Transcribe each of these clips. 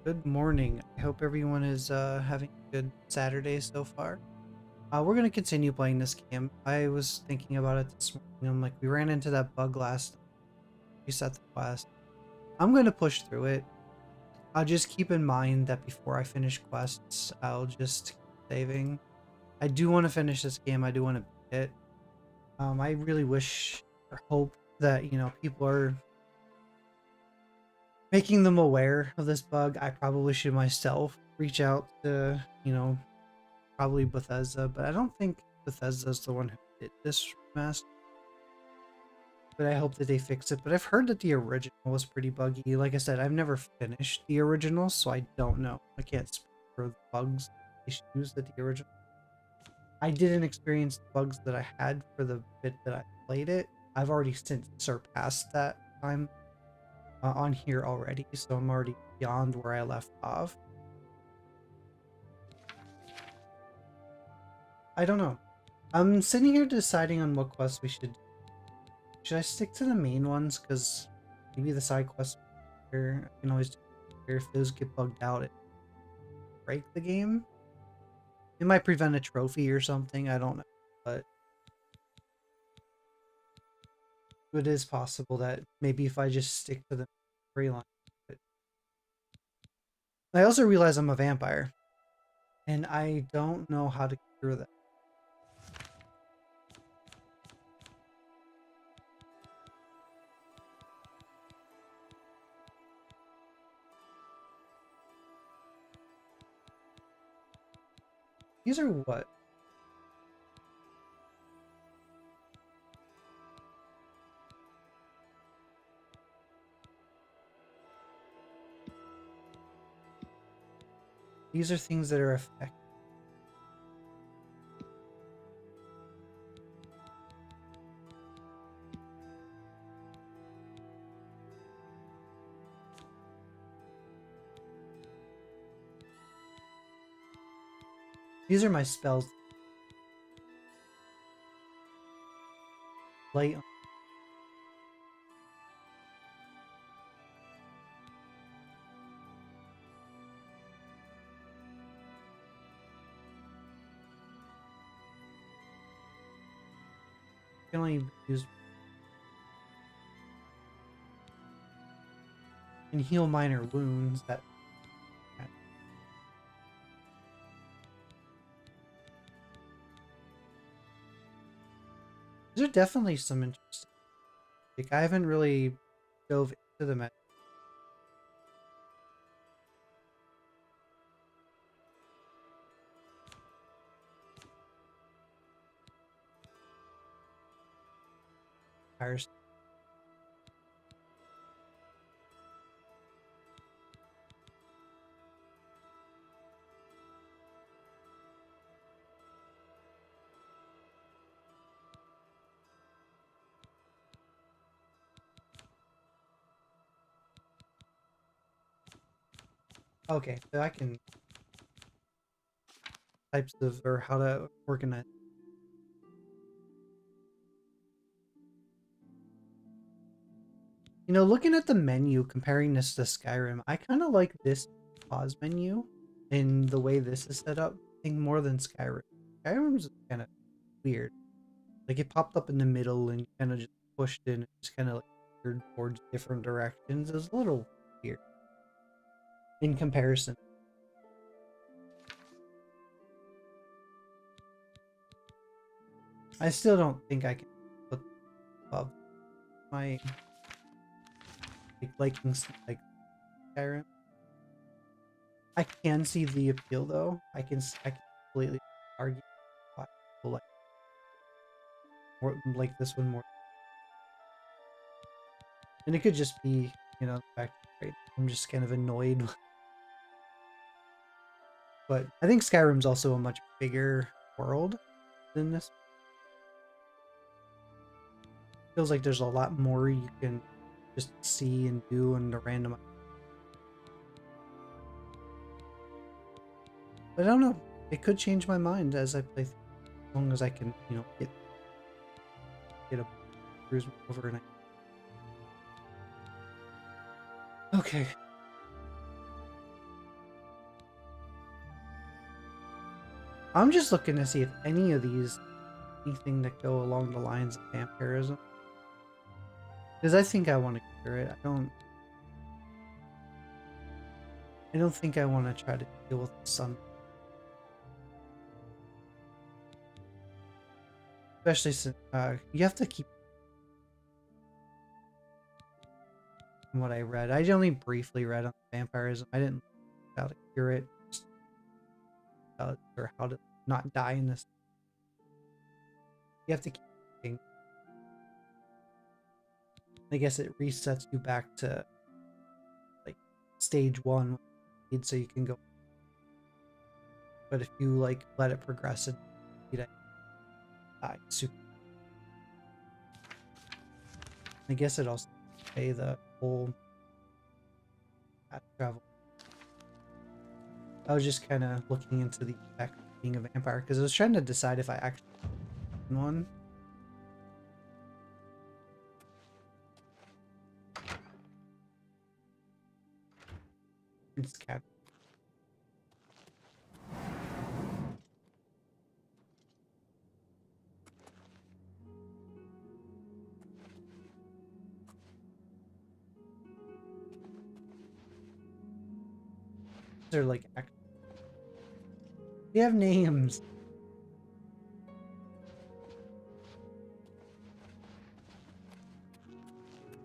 Good morning. I hope everyone is having a good Saturday so far. We're gonna continue playing this game. I was thinking about it this morning. I'm like, we ran into that bug last time. Reset the quest. I'm gonna push through it. I'll just keep in mind that before I finish quests, I'll just keep saving. I do want to finish this game. I do want to beat it. I really wish or hope that people are making them aware of this bug. I probably should myself reach out to probably Bethesda, but I don't think Bethesda's the one who did this remaster. But I hope that they fix it. But I've heard that the original was pretty buggy. Like I said, I've never finished the original, so I don't know. I can't speak for the bugs, issues that the original. I didn't experience the bugs that I had for the bit that I played it. I've already since surpassed that time on here already, so I'm already beyond where I left off. I don't know. I'm sitting here deciding on what quests we should do. Should I stick to the main ones? Because maybe the side quests here, I can always do here. If those get bugged out, it break the game. It might prevent a trophy or something. I don't know. But it is possible that maybe if I just stick to the storyline. But I also realize I'm a vampire. And I don't know how to cure that. These are what? These are things that are effective. These are my spells. Light. Can only use and heal minor wounds. That these are definitely some interesting. Like I haven't really dove into them. Empires. Okay, so I can types of or how to organize. Looking at the menu, comparing this to Skyrim, I kind of like this pause menu and the way this is set up. I think more than Skyrim. Skyrim's kind of weird. Like it popped up in the middle and kind of just pushed in, and just kind of like veered towards different directions. It's a little weird in comparison. I still don't think I can put above my likings like Skyrim. I can see the appeal though. I can completely argue why people like this one more. And it could just be, the fact that right, I'm just kind of annoyed. But I think Skyrim's also a much bigger world than this. Feels like there's a lot more you can just see and do in the random. But I don't know. It could change my mind as I play through, as long as I can, get a cruise over and okay. I'm just looking to see if any of these, anything that go along the lines of vampirism. Because I think I want to cure it. I don't think I want to try to deal with the sun. Especially since you have to keep what I read. I only briefly read on vampirism. I didn't know how to cure it, or how to not die in this. You have to keep thinking. I guess it resets you back to like stage 1, so you can go. But if you like let it progress and you die super. I guess it also pay the whole travel. I was just kind of looking into the effect of being a vampire because I was trying to decide if I actually one. It's cat. They're like they have names.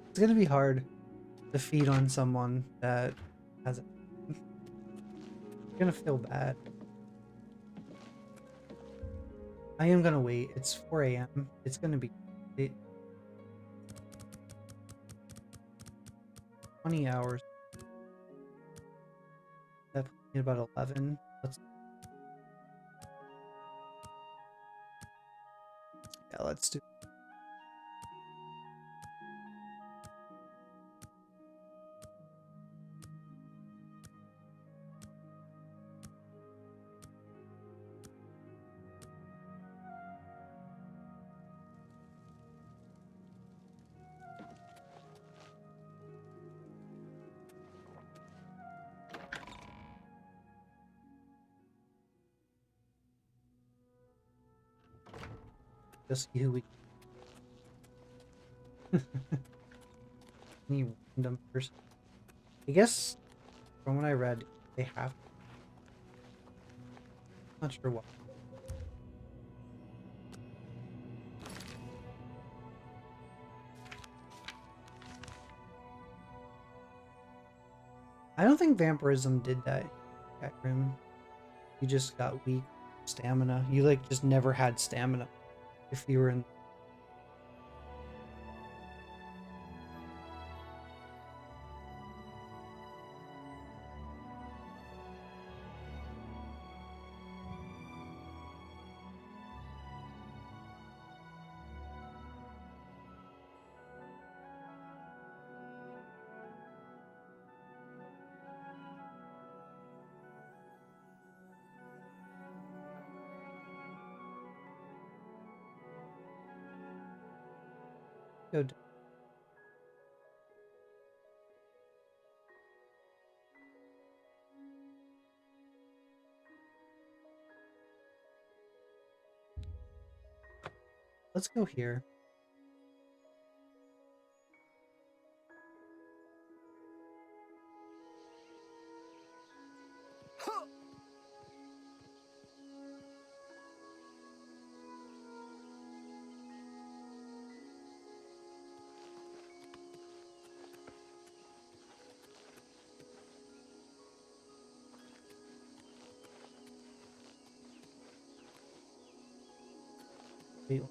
It's gonna be hard to feed on someone that has it. It's gonna feel bad. I am gonna wait. It's 4 a.m. It's gonna be late. 20 hours. That puts me at about 11. Let's do. Just see who we. Any random person. I guess from what I read, they have. Not sure what. I don't think vampirism did that. Skyrim. You just got weak stamina. You like just never had stamina if you were in. Good. Let's go here. Wait.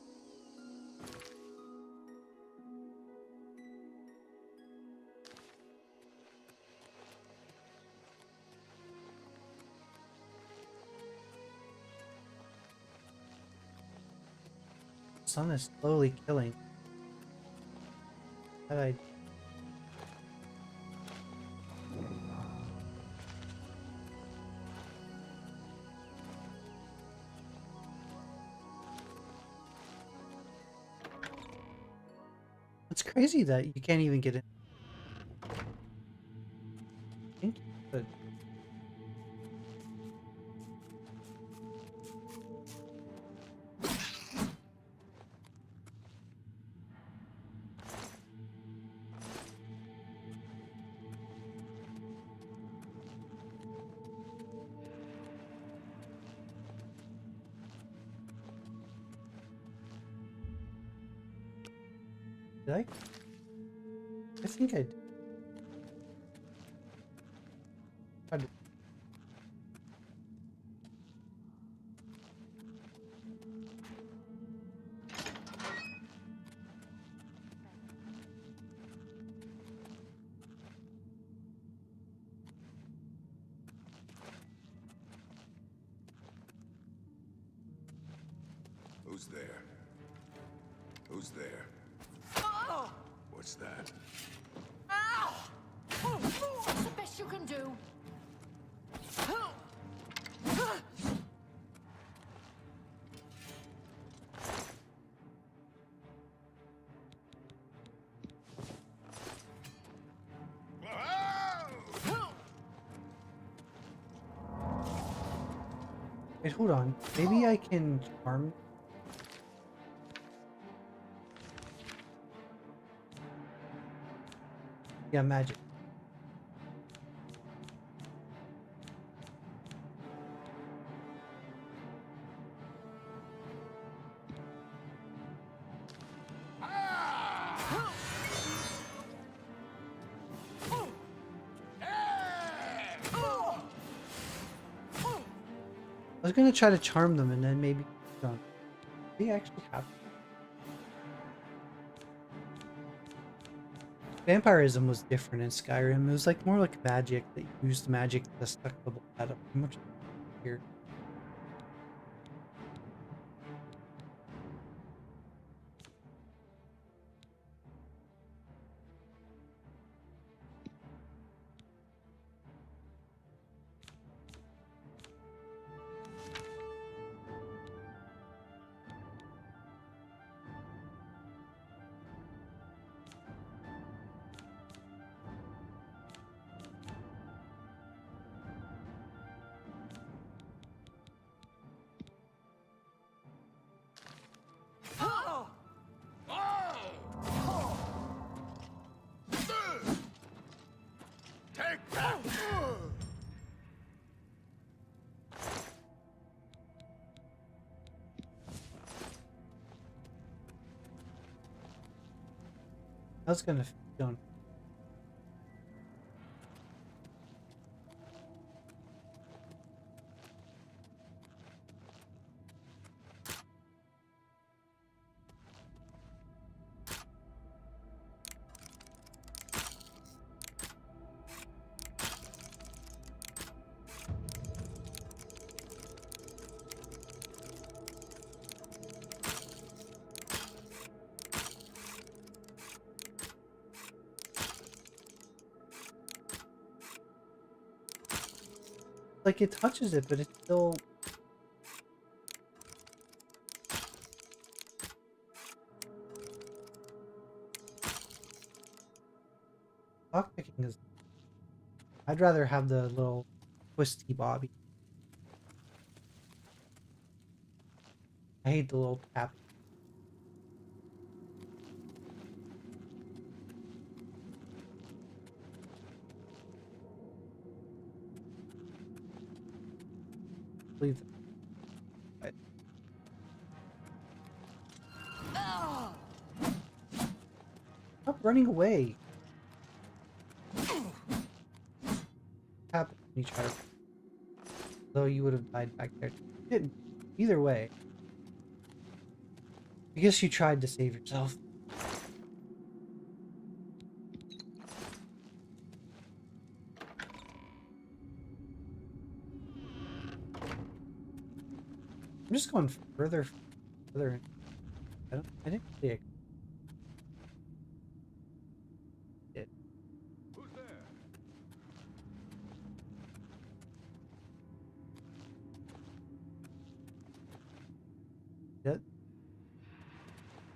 The sun is slowly killing. That I. It's crazy that you can't even get in. I think you could. Did I? I think I did. Who's there? Who's there? What's that? That's the best you can do. Wait, hold on. Maybe I can charm. Yeah, magic. I was gonna try to charm them and then maybe done. They actually have. Vampirism was different in Skyrim. It was like more like magic that used magic to suck the blood out of much here. Take that! I was gonna done. Like it touches it, but it's still. Lockpicking is. I'd rather have the little twisty bobby. I hate the little tap. Leave them. Right. Stop running away. Happened when you try to. Though you would have died back there. You didn't. Either way. I guess you tried to save yourself. I'm just going further. I didn't really it. Who's there? That.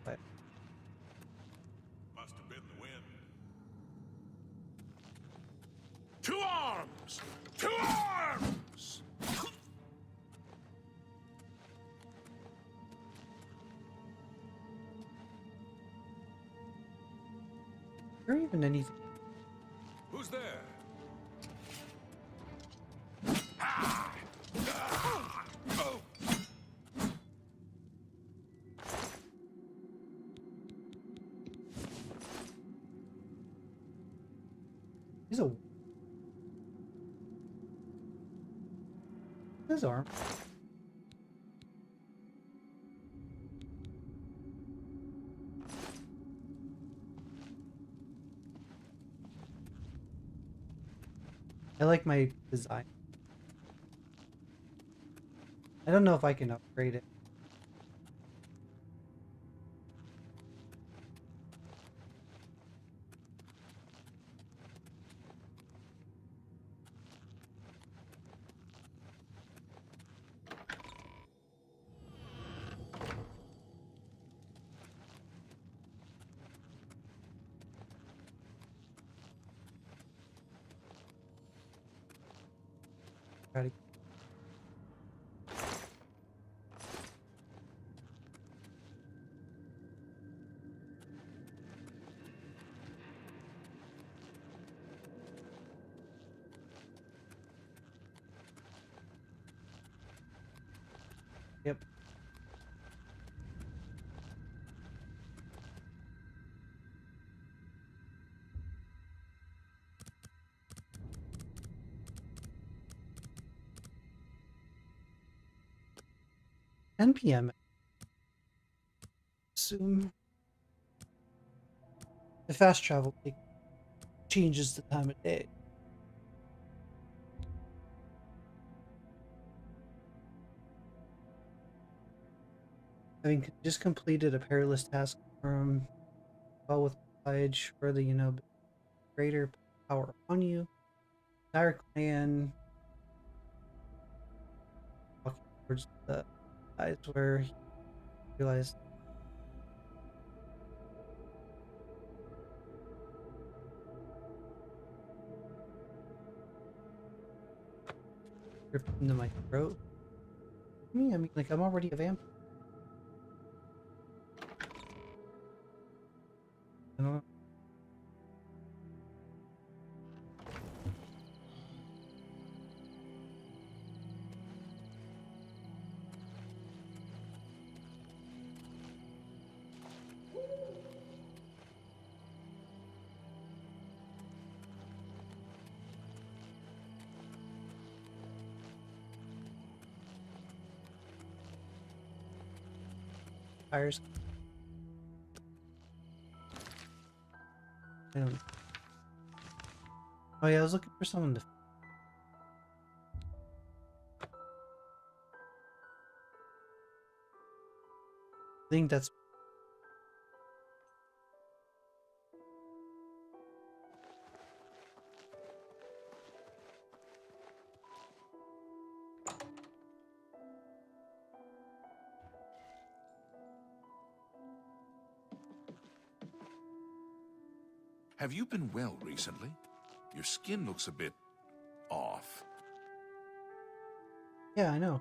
But Must have been the wind. To arms! To arms! is there even anything? Who's there? He's a his arm. I like my design. I don't know if I can upgrade it. Try to. Yep. PM. Assume the fast travel changes the time of day. Having just completed a perilous task from well with pledge for the greater power on you. Entire clan walking towards the eyes where he realized ripped into my throat. I mean, like I'm already a vampire. I don't know. Fires. I don't know. Oh yeah, I was looking for someone to. I think that's. Have you been well recently? Your skin looks a bit off. Yeah, I know.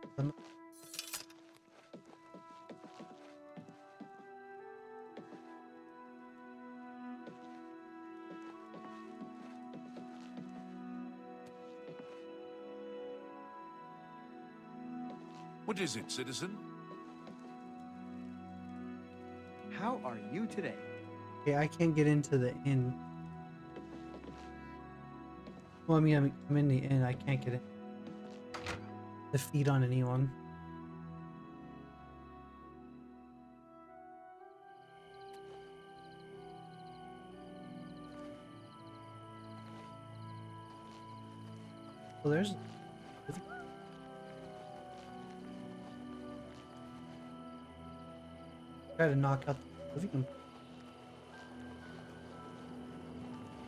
What is it, citizen? How are you today? Okay, I can't get into the inn. Well, I mean, I'm in the inn. I can't get in to feed on anyone. Well, there's. Try to knock out the Oblivion.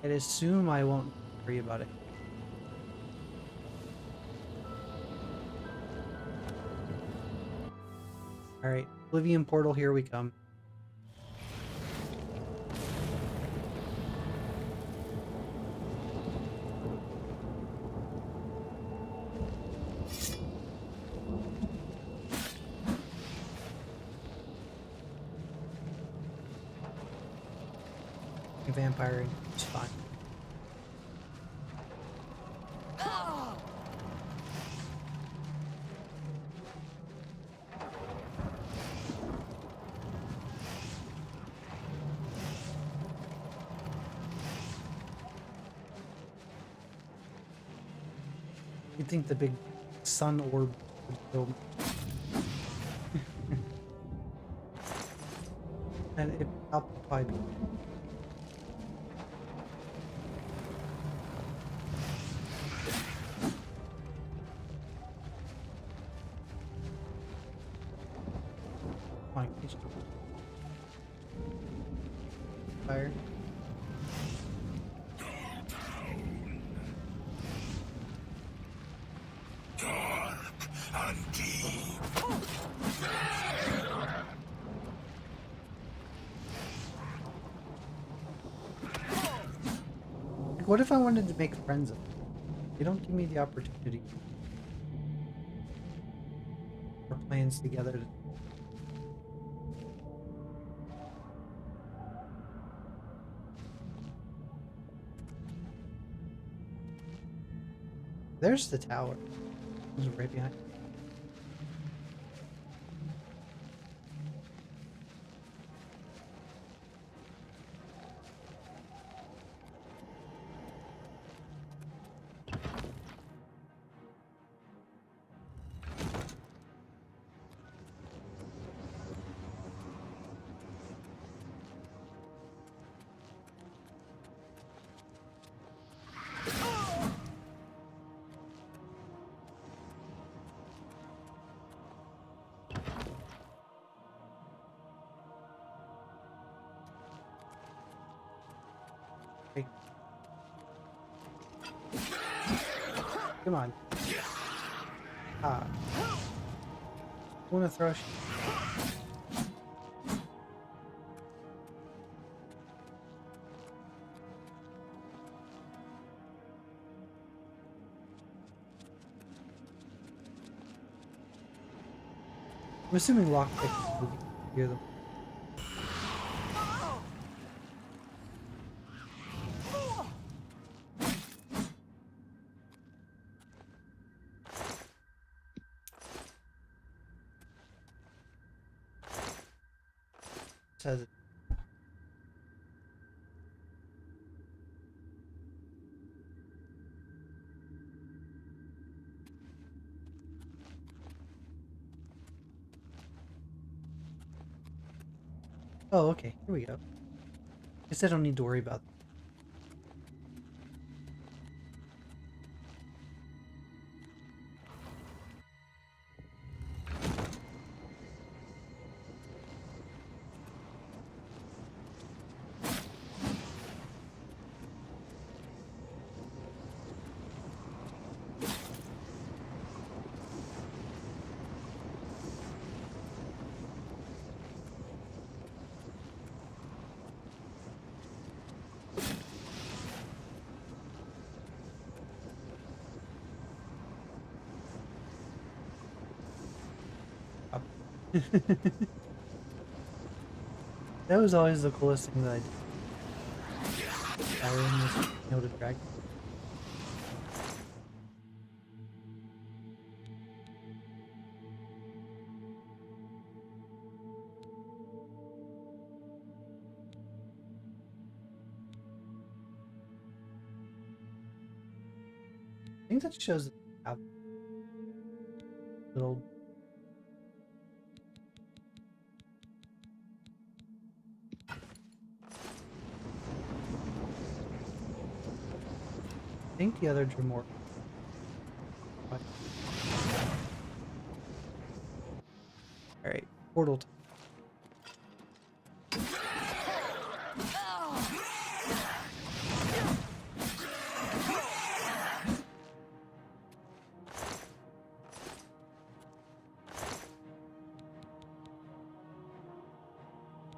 I'd assume I won't worry about it. Alright, Oblivion portal, here we come. Vampire, it's fine. You'd think the big sun orb would kill me. And I'll probably be. Fine, fire. And deep. Like, what if I wanted to make friends of them? They don't give me the opportunity. Our plans together. There's the tower. It was right behind. Okay. Come on. Ah. I wanna throw I'm assuming lockpick will hear them. Says it. Oh, okay. Here we go. Guess I don't need to worry about that. That was always the coolest thing that I did. Firing this noted dragon. I think that shows how little. I think the other drew more. Alright, portal time.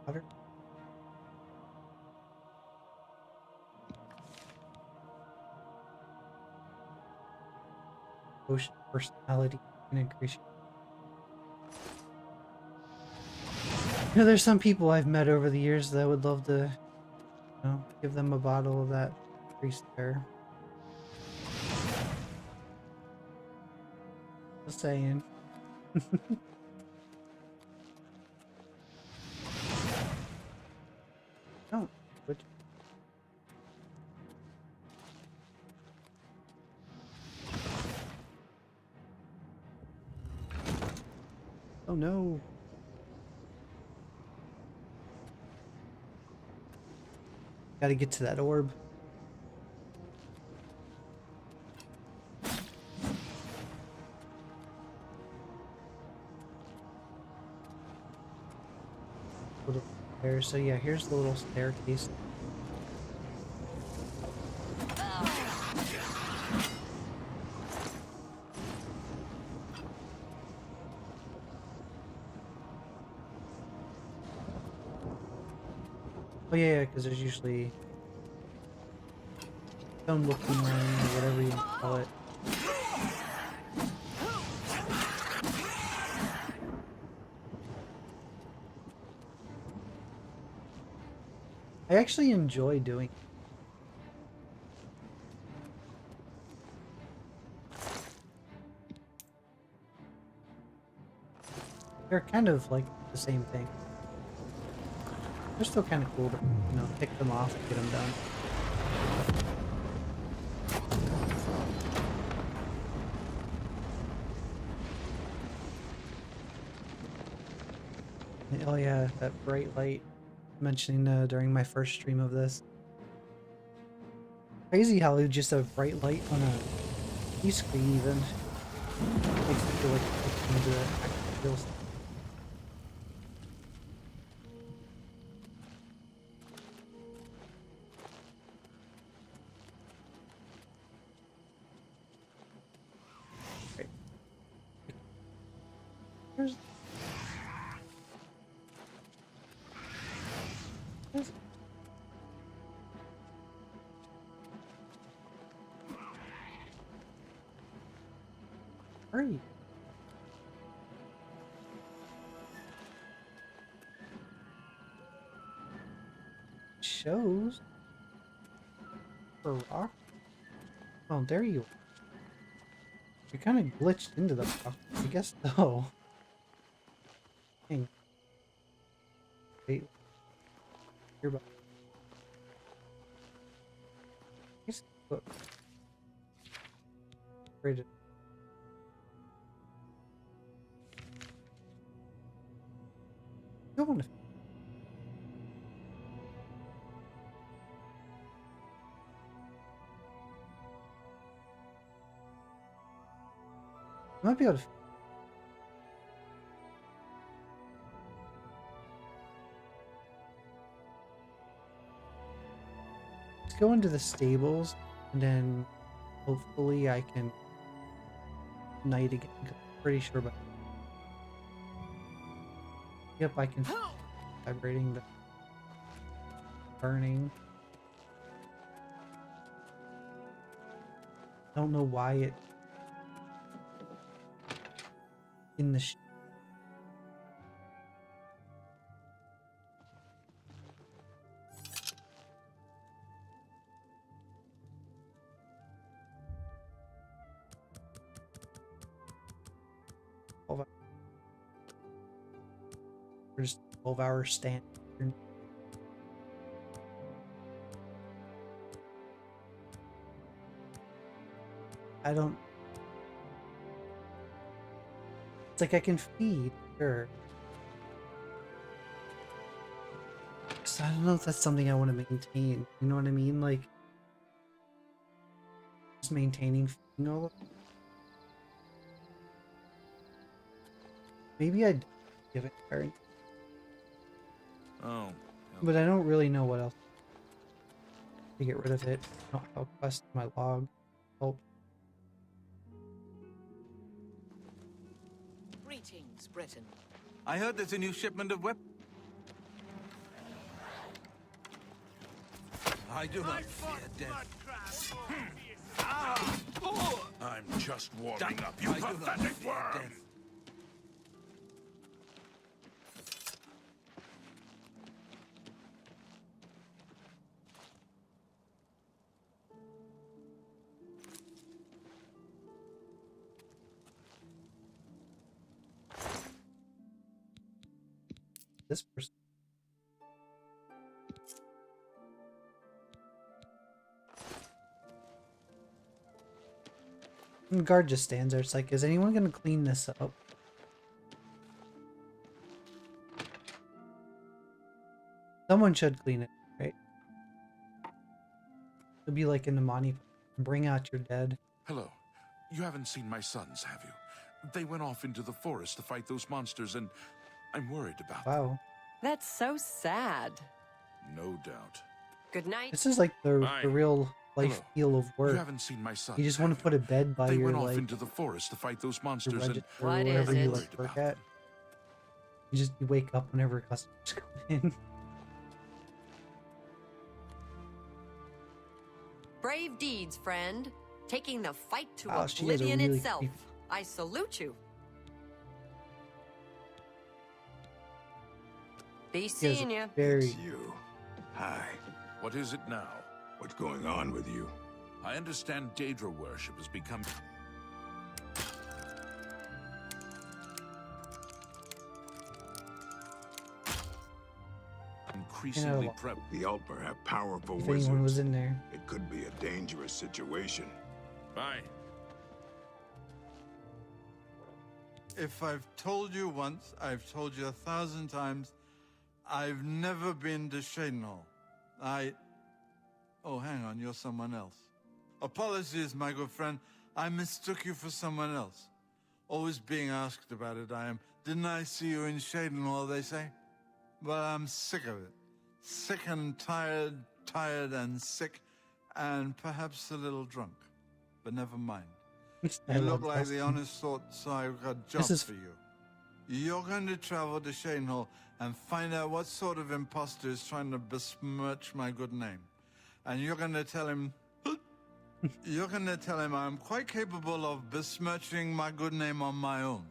Water. Ocean personality and increase. You know, there's some people I've met over the years that would love to, you know, give them a bottle of that increased there. Just saying. No, which no. Gotta get to that orb. Little there. So yeah, here's the little staircase. Oh yeah, because there's usually stone looking line or whatever you call it. I actually enjoy doing. They're kind of like the same thing. They're still kind of cool to, you know, pick them off and get them done. Oh yeah, that bright light mentioning during my first stream of this. Crazy how just a bright light on a T screen even makes me feel like it's into the actual real stuff. Right. Where's where are you? Shows for rock. Oh, there you are. You kind of glitched into the rock. I guess so. Dang. Wait. Here, but look. Rated. Still want to. I might be able to. Let's go into the stables, and then hopefully I can night again. 'Cause I'm pretty sure, but yep, I can. Vibrating the burning. I don't know why it in the. 12 hours, 12-hour stand. I don't. It's like I can feed, sure. So I don't know if that's something I want to maintain. You know what I mean? Like, just maintaining feeding all of it. Maybe I'd give it firing. Oh. But I don't really know what else to get rid of it. Not how quest my log. Oh, Greetings, Britain. I heard there's a new shipment of weapons. I do not fear death. I'm just warming up, you I do not pathetic fear worm! death. this person. And guard just stands there. It's like, is anyone gonna clean this up? Someone should clean it, right? It'll be like in the Monty. Bring out your dead. Hello. You haven't seen my sons, have you? They went off into the forest to fight those monsters, and I'm worried about them. Wow. That's so sad. No doubt. Good night. This is like the Bye. real life Hello. feel of You work. haven't seen my sons. You just want have to put a bed by They your went off like into the forest to fight those your monsters, and register or What is wherever you it? like worried work about at. them. You wake up whenever customers come in. Brave deeds, friend. Taking the fight to Wow, she has a Oblivion really itself. creepy- I salute you. Be He has seeing a you. very It's you. Hi. What is it now? What's going on with you? I understand Daedra worship has become... increasingly Yeah. prevalent. The Ulper have powerful if wizards. anyone was in there. It could be a dangerous situation. Bye. If I've told you once, I've told you 1,000 times, I've never been to Shadenhall. Oh, hang on, you're someone else. Apologies, my good friend. I mistook you for someone else. Always being asked about it, I am. Didn't I see you in Shadenhall, they say? Well, I'm sick of it. Sick and tired, tired and sick, and perhaps a little drunk. But never mind. I You love look like the Dustin. honest sort, so I've got jobs is- for you. You're going to travel to Shadenhall and find out what sort of impostor is trying to besmirch my good name. And you're going to tell him... you're going to tell him I'm quite capable of besmirching my good name on my own.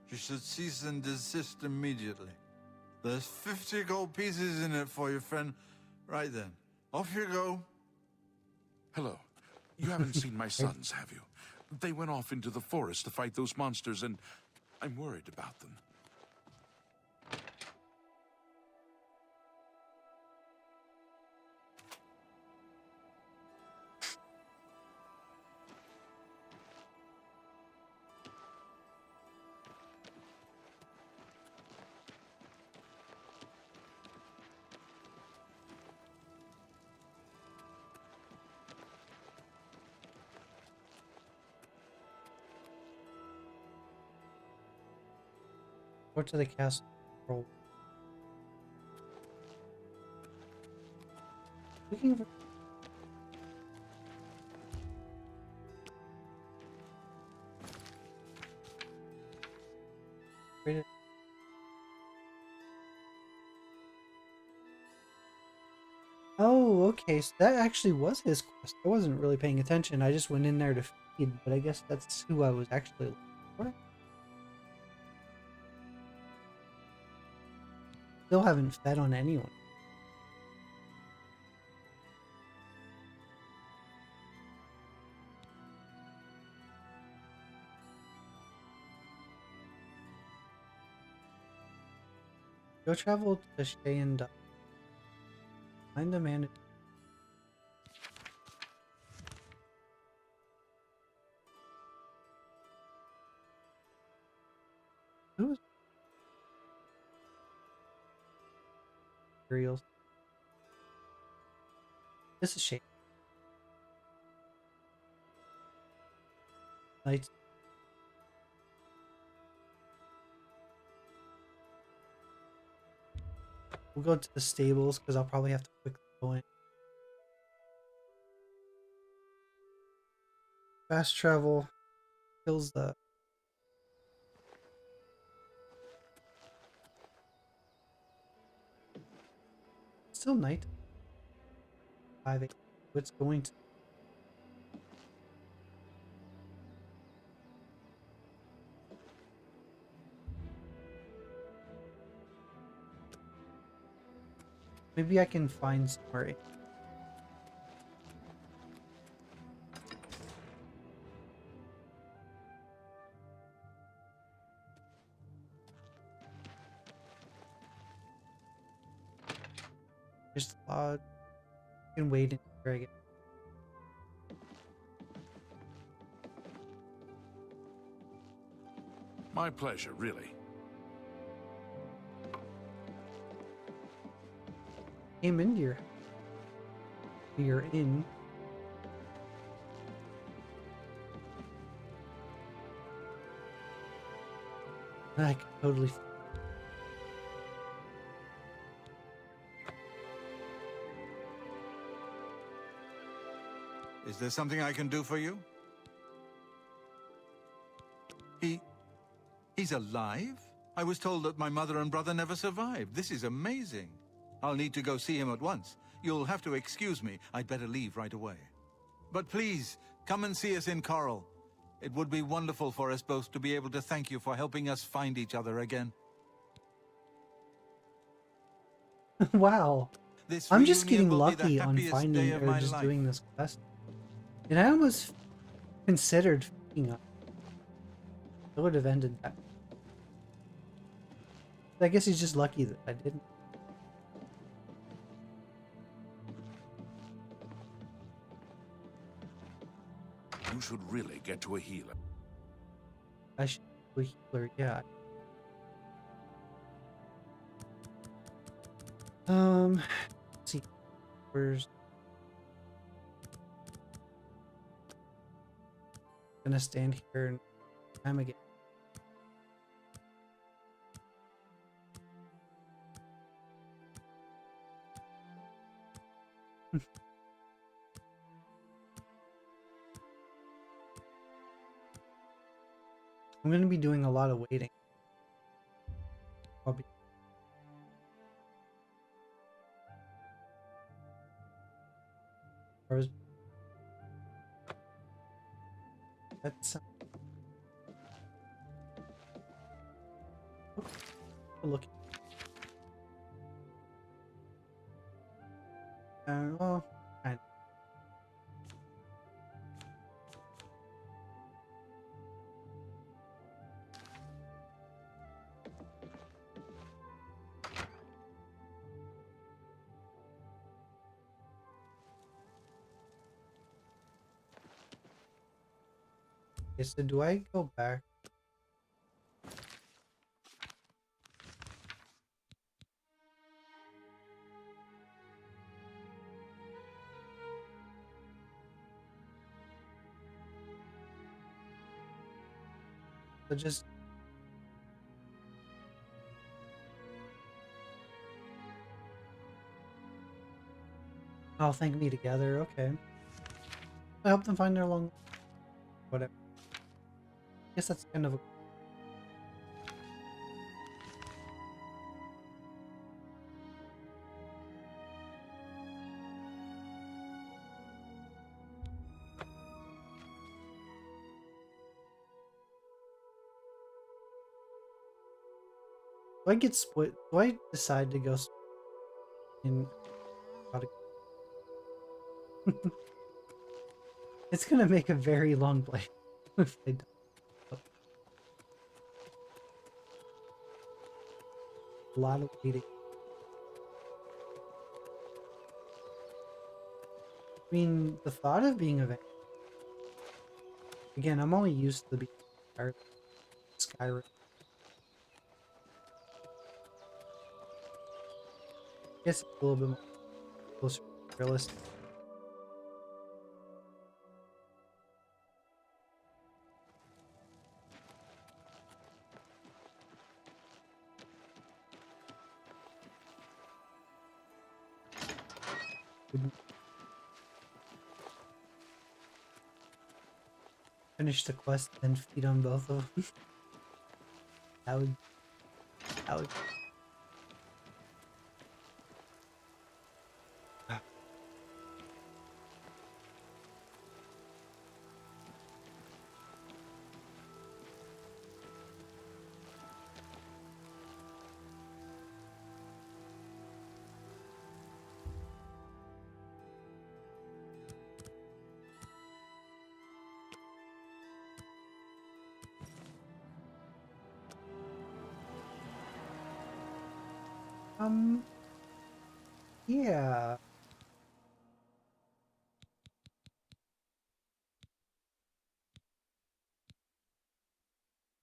You should cease and desist immediately. There's 50 gold pieces in it for you, friend. Right then. Off you go. Hello. You haven't seen my sons, have you? They went off into the forest to fight those monsters, and I'm worried about them. Go to the castle. Roll. Looking for. Where did- Oh, okay. So that actually was his quest. I wasn't really paying attention. I just went in there to feed, but I guess that's who I was actually looking for. Still haven't fed on anyone. Go travel to Shay and Duck. Find a man. Who is materials? This is Shay. Night. We'll go to the stables because I'll probably have to quickly go in. Fast travel kills the. Still night. 5 8. It's going to. Maybe I can find somewhere. Just lodge. You can wait and drag it. My pleasure, really. came into your inn. I could totally. Is there something I can do for you? He's alive? I was told that my mother and brother never survived. This is amazing. I'll need to go see him at once. You'll have to excuse me. I'd better leave right away. But please, come and see us in Coral. It would be wonderful for us both to be able to thank you for helping us find each other again. Wow. This I'm just reunion getting will be the lucky on happiest finding day of or my just life. doing this quest. And I almost considered picking up. I would have ended that. I guess he's just lucky that I didn't. You should really get to a healer. I should do a healer, yeah. Let's see. Where's gonna stand here and time again. I'm gonna be doing a lot of waiting. I'll be I was that's look. Well, kind of. Okay, so do I go back? So just I'll thank me together. Okay. I help them find their long. Whatever. I guess that's kind of a. Do I get split? Do I decide to go in? It's gonna make a very long play if I don't. A lot of waiting. I mean, the thought of being a again, I'm only used to being Skyrim. I guess it's a little bit more closer to realistic. Finish the quest, then feed on both of them. that would. That would. Yeah.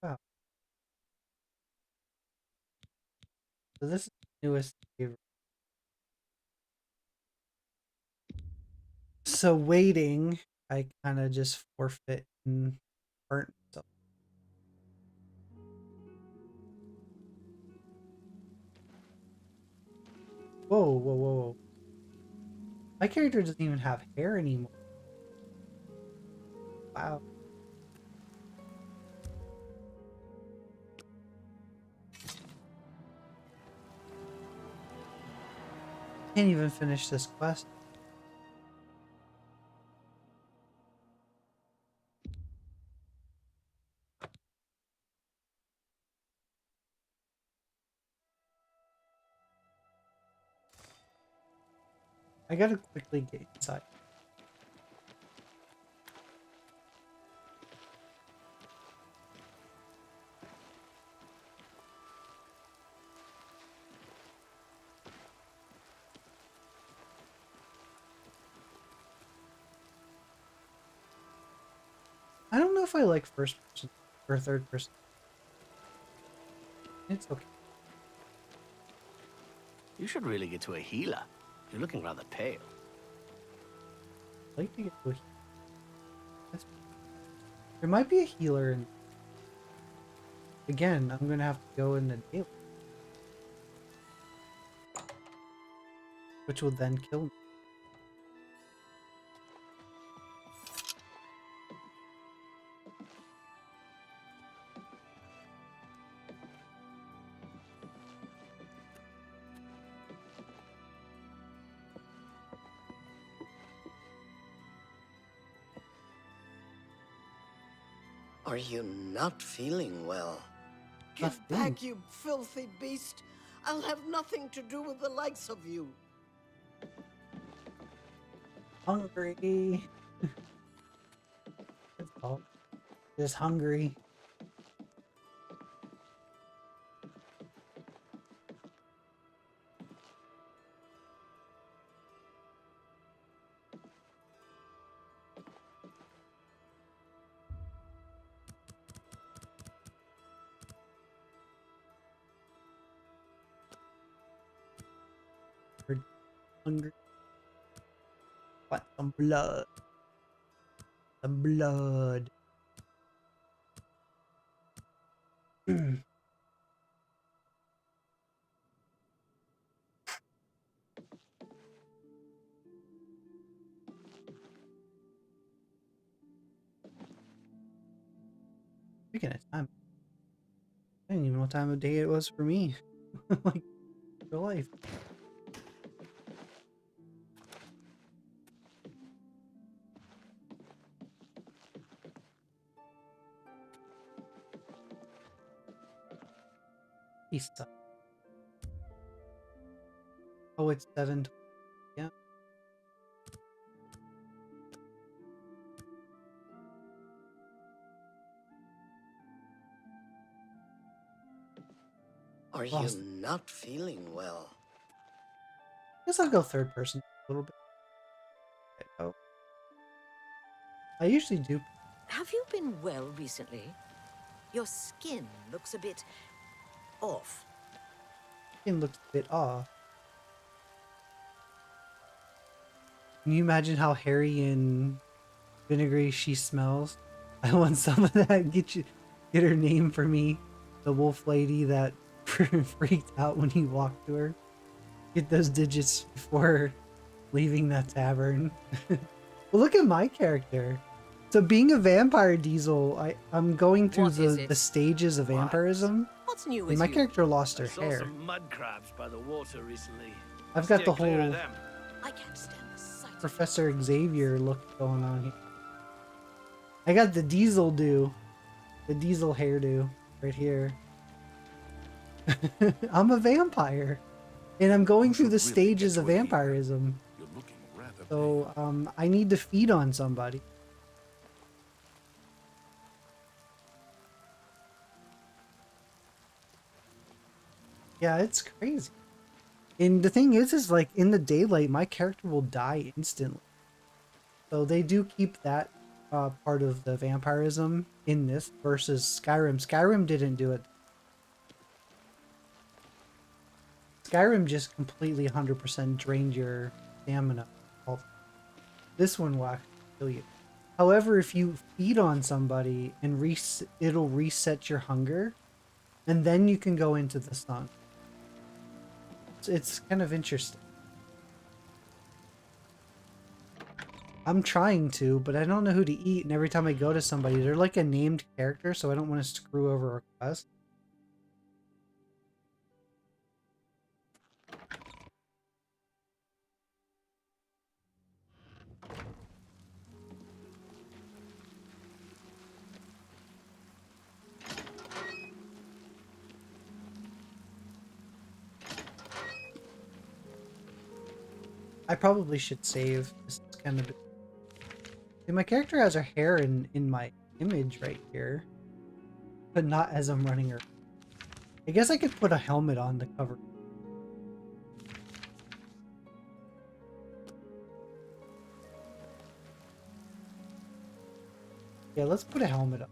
Wow. So this is the newest favorite. So waiting, I kind of just forfeit and burnt myself. Whoa, whoa, whoa, whoa. My character doesn't even have hair anymore. Wow. Can't even finish this quest. I gotta quickly get inside. I don't know if I like first person or third person. It's okay. You should really get to a healer. You're looking rather pale. I like to get to a healer. There might be a healer in. Again, I'm gonna have to go in the daily. Which will then kill me. Are you not feeling well? Get Nothing. back, you filthy beast! I'll have nothing to do with the likes of you. Hungry. That's all. Just hungry. We're hungry. Want some blood. Some blood. Speaking of time, I didn't even know what time of day it was for me. Like, real life. Pizza. Oh, it's 7. Yeah. Are you Lost. not feeling well? Guess I'll go third person a little bit. Okay, oh. I usually do. Have you been well recently? Your skin looks a bit off. Skin looks a bit off. Can you imagine how hairy and vinegary she smells? I want some of that. Get her name for me. The wolf lady that freaked out when he walked to her. Get those digits before leaving that tavern. Well, look at my character. So being a vampire, Diesel, I'm going through What is the it? stages of vampirism. What's new And with my you? character lost I her saw hair. some mud crabs by the water recently. I've got the Steer clear of whole them. I can't stand the sight of Professor Xavier look going on here. I got the Diesel the Diesel hairdo right here. I'm a vampire, and I'm going You through the should really stages get of to a healer. vampirism. You're looking rather So I need to feed on somebody. Yeah, it's crazy. And the thing is like in the daylight, my character will die instantly. So they do keep that part of the vampirism in this versus Skyrim. Skyrim didn't do it. Skyrim just completely 100% drained your stamina. This one will actually kill you. However, if you feed on somebody and it'll reset your hunger, and then you can go into the sun. It's kind of interesting. I'm trying to, but I don't know who to eat, and every time I go to somebody, they're like a named character, so I don't want to screw over a quest. I probably should save. This is kind of... See, my character has her hair in my image right here, but not as I'm running her. I guess I could put a helmet on to cover. Yeah, let's put a helmet on.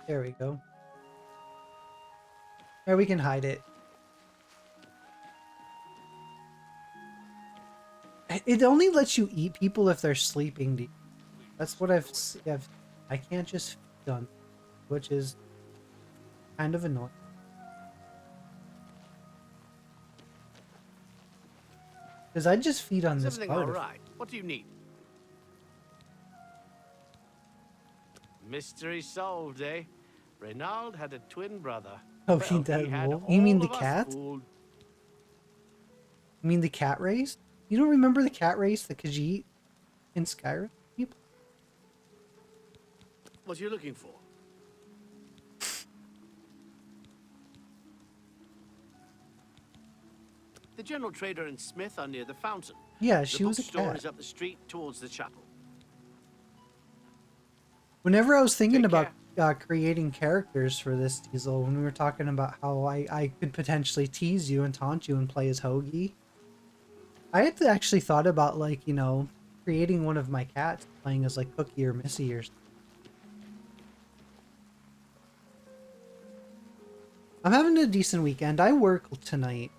There we go. There, we can hide it. It only lets you eat people if they're sleeping. That's what I've I can't just feed on, which is kind of annoying. Because I just feed on this Everything part. all right? What do you need? Mystery solved, eh? Reynald had a twin brother. Oh, Well, he that had wolf? You mean all the of us cat? fooled. You mean the cat race? You don't remember the cat race, the Khajiit in Skyrim? People? What are you looking for? The general trader and smith are near the fountain. Yeah, she the was a bookstore cat. is up the street towards the chapel. Whenever I was thinking Take about creating characters for this Diesel, when we were talking about how I could potentially tease you and taunt you and play as Hoagie, I had actually thought about, like, you know, creating one of my cats playing as like Cookie or Missy or something. I'm having a decent weekend. I work tonight.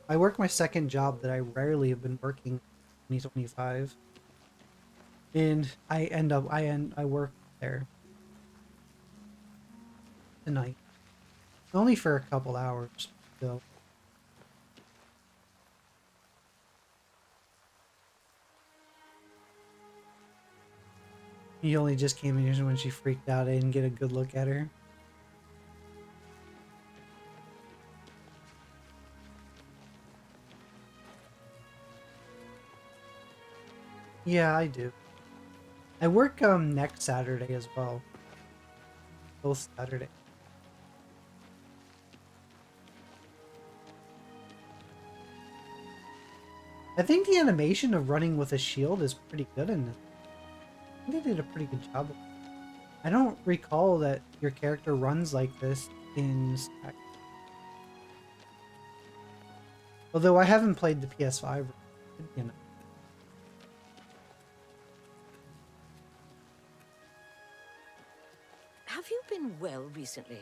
I work my second job that I rarely have been working in 2025. And I work there tonight. Only for a couple hours, though. You only just came in here when she freaked out. I didn't get a good look at her. Yeah, I do. I work next Saturday as well. Both Saturday. I think the animation of running with a shield is pretty good in this. I think they did a pretty good job. I don't recall that your character runs like this in Skyrim. Although I haven't played the PS5, you know. Have you been well recently?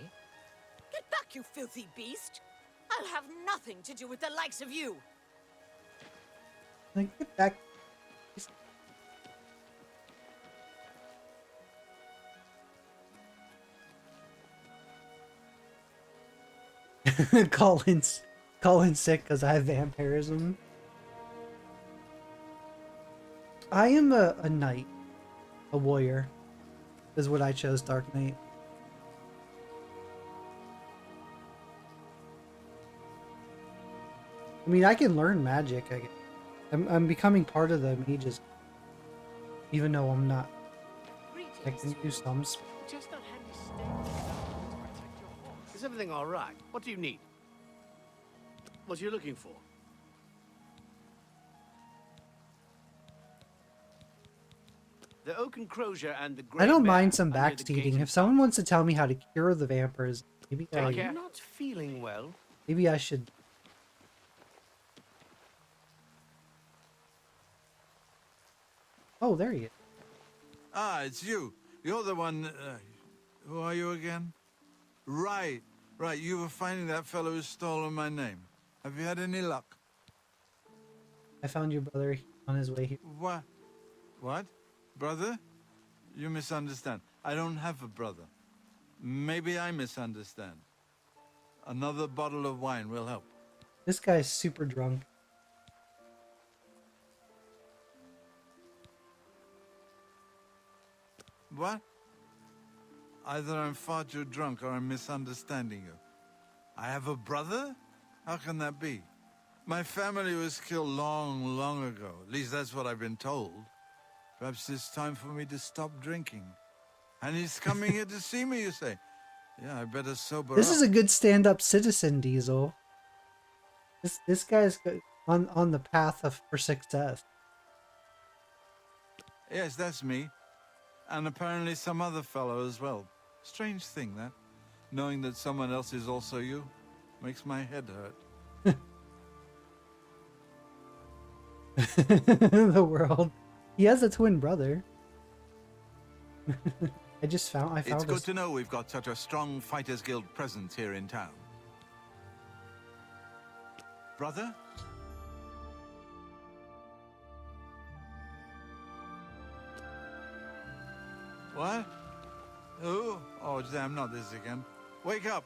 Get back, you filthy beast! I'll have nothing to do with the likes of you! Like, get back. Colin's sick because I have vampirism. I am a knight. A warrior. Is what I chose, Dark Knight. I mean, I can learn magic, I guess. I'm becoming part of the mages. Even though I'm not. I can do some spells. Just that handy stick. Is everything all right? What do you need? What are you looking for? The oaken crozier and the grey I don't bear mind some are near the backseating. gate If someone wants to tell me how to cure the vampires, maybe Are you not feeling well? maybe I should. Oh, there he is. Ah, it's you. You're the one... who are you again? Right. Right, you were finding that fellow who's stolen my name. Have you had any luck? I found your brother on his way here. What? What? Brother? You misunderstand. I don't have a brother. Maybe I misunderstand. Another bottle of wine will help. This guy's super drunk. What? Either I'm far too drunk or I'm misunderstanding you. I have a brother? How can that be? My family was killed long, long ago. At least that's what I've been told. Perhaps it's time for me to stop drinking. And he's coming here to see me, you say? Yeah, I better sober This up. is a good stand-up citizen, Diesel. This guy's on the path for success. Yes, that's me. And apparently some other fellow as well. Strange thing, that. Knowing that someone else is also you makes my head hurt. The world. He has a twin brother. I found It's good this. to know we've got such a strong Fighters Guild presence here in town. Brother? What? Who? Oh, damn, not this again. Wake up!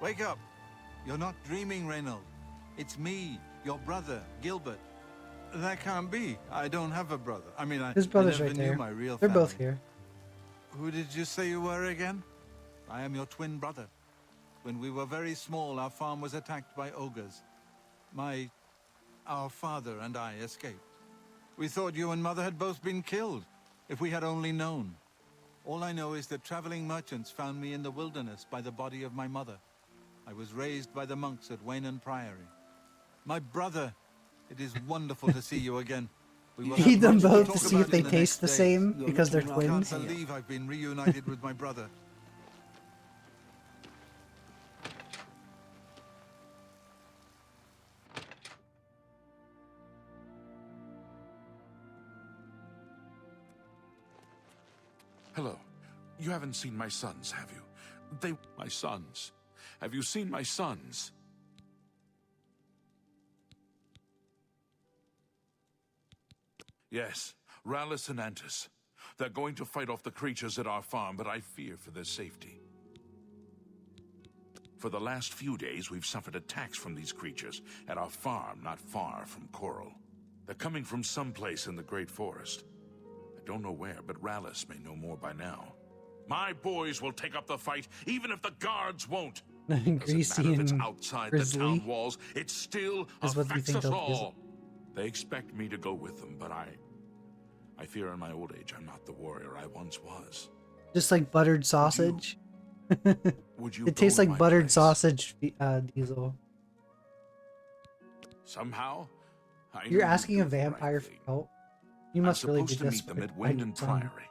Wake up! You're not dreaming, Reynold. It's me, your brother, Gilbert. That can't be. I don't have a brother. I mean, His brother's I never right knew there. my real They're family. both here. Who did you say you were again? I am your twin brother. When we were very small, our farm was attacked by ogres. Our father and I escaped. We thought you and Mother had both been killed. If we had only known. All I know is that traveling merchants found me in the wilderness by the body of my mother. I was raised by the monks at Waynon Priory. My brother, it is wonderful to see you again. We will Eat have them much both to talk see about if they in the taste the next days. same because they're I can't twins. believe I've been reunited with my brother. Hello. You haven't seen my sons, have you? My sons. Have you seen my sons? Yes, Rallis and Antis. They're going to fight off the creatures at our farm, but I fear for their safety. For the last few days, we've suffered attacks from these creatures at our farm not far from Coral. They're coming from someplace in the Great Forest. I don't know where, but Rallis may know more by now. My boys will take up the fight, even if the guards won't. Greasy Doesn't matter if it's and outside the Grizzly town walls, it still is what you affects think us of all. They expect me to go with them, but I fear in my old age I'm not the warrior I once was. just like buttered sausage. Would you It tastes go in like my buttered place? sausage, Diesel. Somehow, I You're knew you'd asking do a the right vampire for thing. help? You must I'm really be supposed to meet them desperate. at I Waynon don't know. Priory.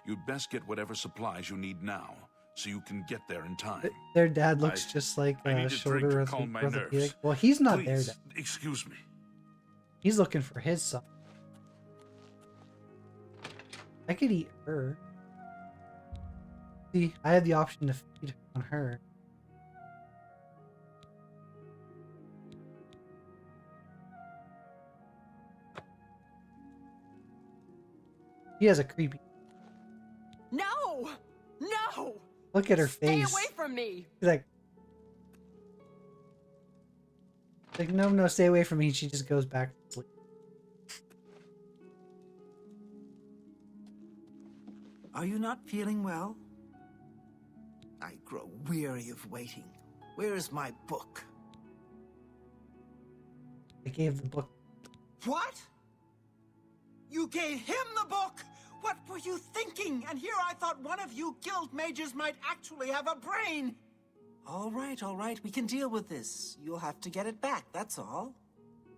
You'd best get whatever supplies you need now, so you can get there in time. Their dad looks I- just like I need a a drink shoulder to calm my orthopedic. nerves. Well, he's not there. Please, Then. excuse me. He's looking for his son. I could eat her. See, I had the option to feed on her. She has a creepy. No! No! Look at her Stay face. away from me! She's like, no, stay away from me. She just goes back to sleep. Are you not feeling well? I grow weary of waiting. Where is my book? I gave the book. What? You gave him the book? What were you thinking? And here I thought one of you guild mages might actually have a brain. All right. We can deal with this. You'll have to get it back, that's all.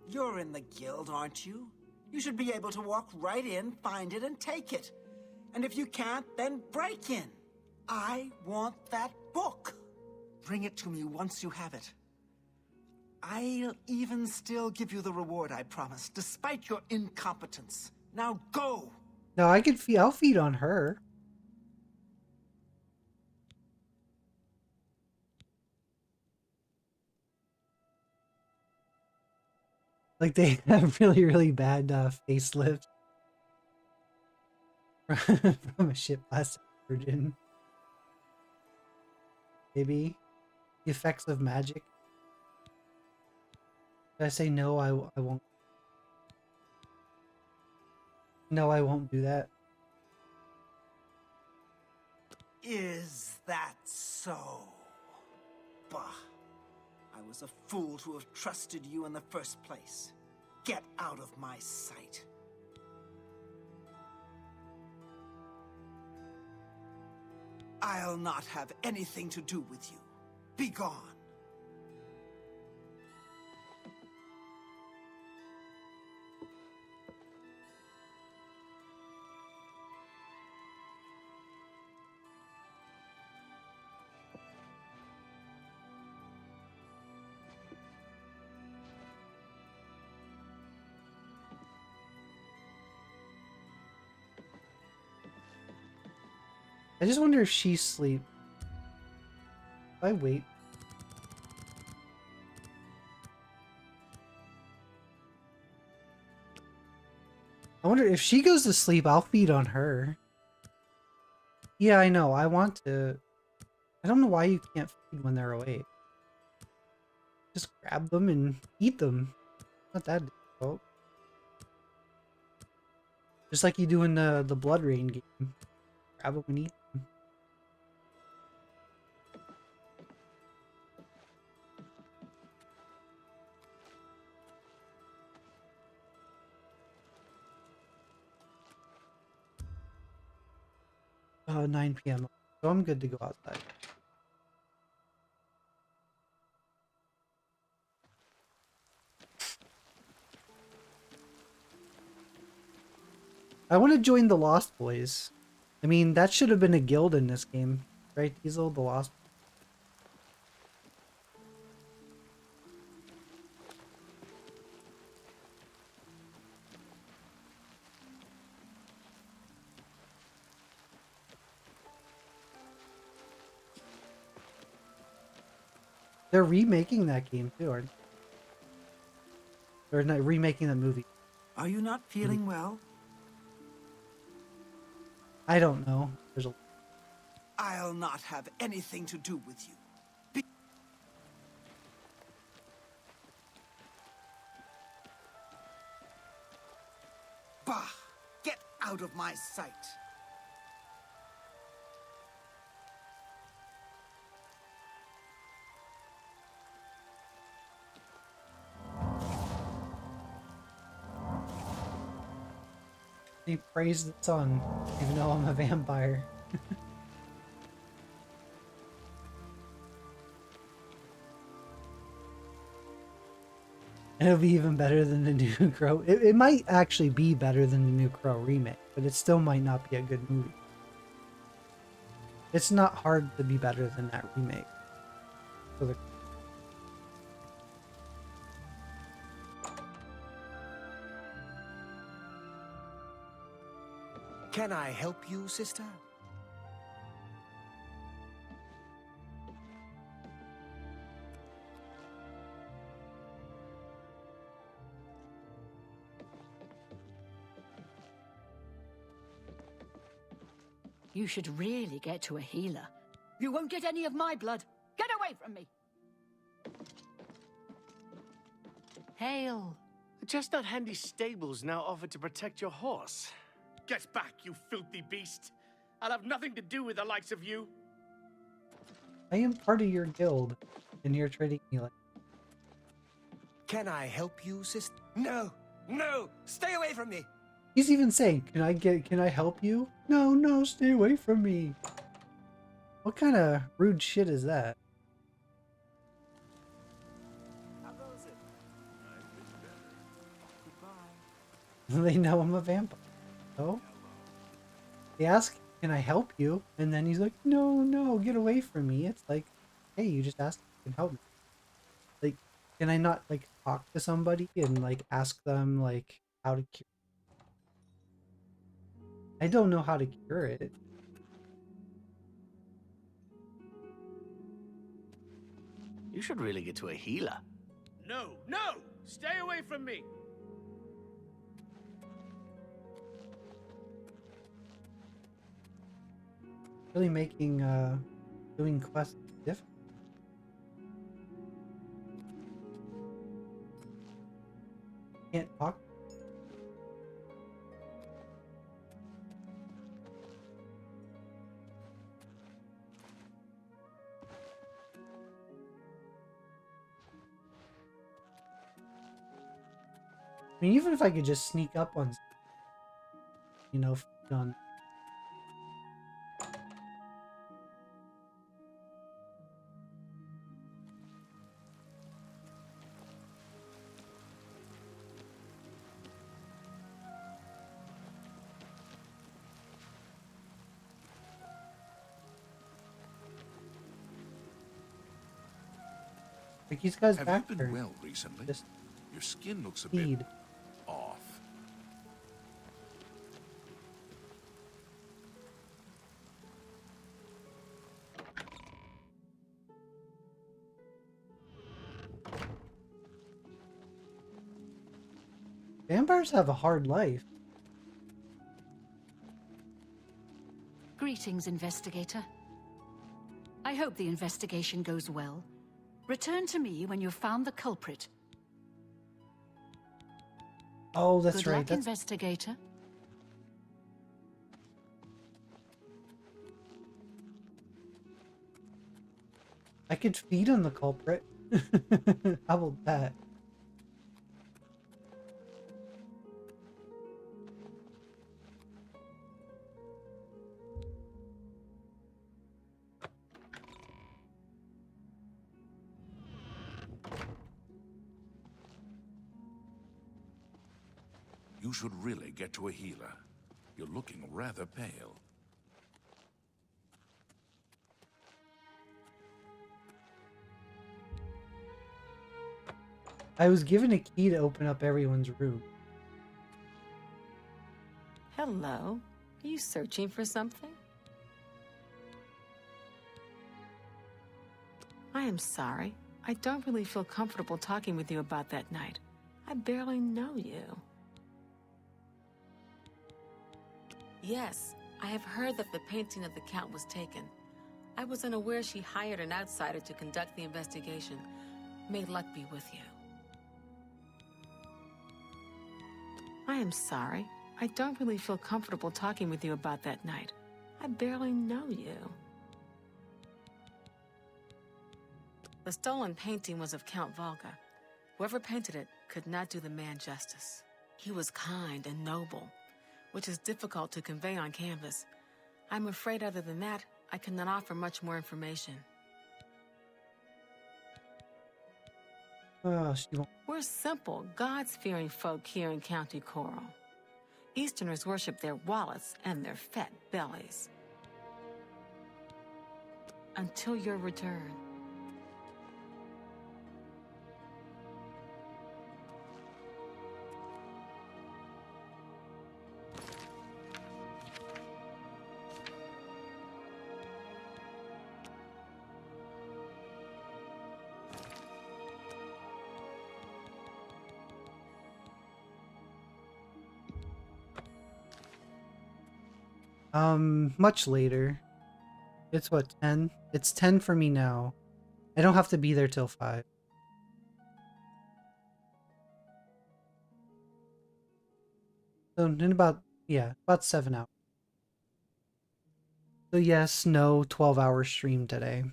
You're in the guild, aren't you? You should be able to walk right in, find it, and take it. And if you can't, then break in. I want that book. Bring it to me once you have it. I'll even still give you the reward I promised, despite your incompetence. Now go! No, I could feed. I'll feed on her. Like they have really, really bad facelift from a shit plastic virgin. Maybe the effects of magic. Did I say no? I won't. No, I won't do that. Is that so? Bah. I was a fool to have trusted you in the first place. Get out of my sight. I'll not have anything to do with you. Be gone. I just wonder if she's asleep. If I wait. I wonder if she goes to sleep, I'll feed on her. Yeah, I know. I want to. I don't know why you can't feed when they're awake. Just grab them and eat them. Not that difficult. Just like you do in the Blood Rain game. Grab them and eat them. Oh, 9 p.m. So I'm good to go outside. I want to join the Lost Boys. I mean, that should have been a guild in this game. Right, Diesel? The Lost Boys. They're remaking that game too, aren't they? Or not remaking the movie. Are you not feeling well? I don't know. There's a I'll not have anything to do with you. Bah! Get out of my sight! He praised the sun, even though I'm a vampire. It'll be even better than the new Crow. It might actually be better than the new Crow remake, but it still might not be a good movie. It's not hard to be better than that remake. For the Can I help you, sister? You should really get to a healer. You won't get any of my blood. Get away from me! Hail. The Chestnut Handy stables now offer to protect your horse. Get back, you filthy beast! I'll have nothing to do with the likes of you. I am part of your guild, and you're treating me like. Can I help you, sister? No! No! Stay away from me! He's even saying, can I help you? No, no, stay away from me. What kind of rude shit is that? How goes it? Goodbye. They know I'm a vampire. Oh? They ask, can I help you? And then he's like, no, no, get away from me. It's like, hey, you just asked if you can help me. Like, can I not, like, talk to somebody and, like, ask them, like, how to cure? I don't know how to cure it. You should really get to a healer. No, no! Stay away from me! Really making doing quests difficult. Can't talk. I mean, even if I could just sneak up on, you know, done. Like these guys Have back you there. been well recently? Just Your skin looks a feed. bit off. Vampires have a hard life. Greetings, investigator. I hope the investigation goes well. Return to me when you've found the culprit. Oh, that's Good right. luck, That's investigator. I could feed on the culprit. How about that? You should really get to a healer. You're looking rather pale. I was given a key to open up everyone's room. Hello. Are you searching for something? I am sorry. I don't really feel comfortable talking with you about that night. I barely know you. Yes, I have heard that the painting of the Count was taken. I was unaware she hired an outsider to conduct the investigation. May luck be with you. I am sorry. I don't really feel comfortable talking with you about that night. I barely know you. The stolen painting was of Count Volga. Whoever painted it could not do the man justice. He was kind and noble, which is difficult to convey on canvas. I'm afraid other than that, I cannot offer much more information. Oh, she won't. We're simple, God-fearing folk here in County Coral. Easterners worship their wallets and their fat bellies. Until your return. Much later. It's what, 10? It's 10 for me now. I don't have to be there till 5. So in about 7 hours. So yes, no 12-hour stream today.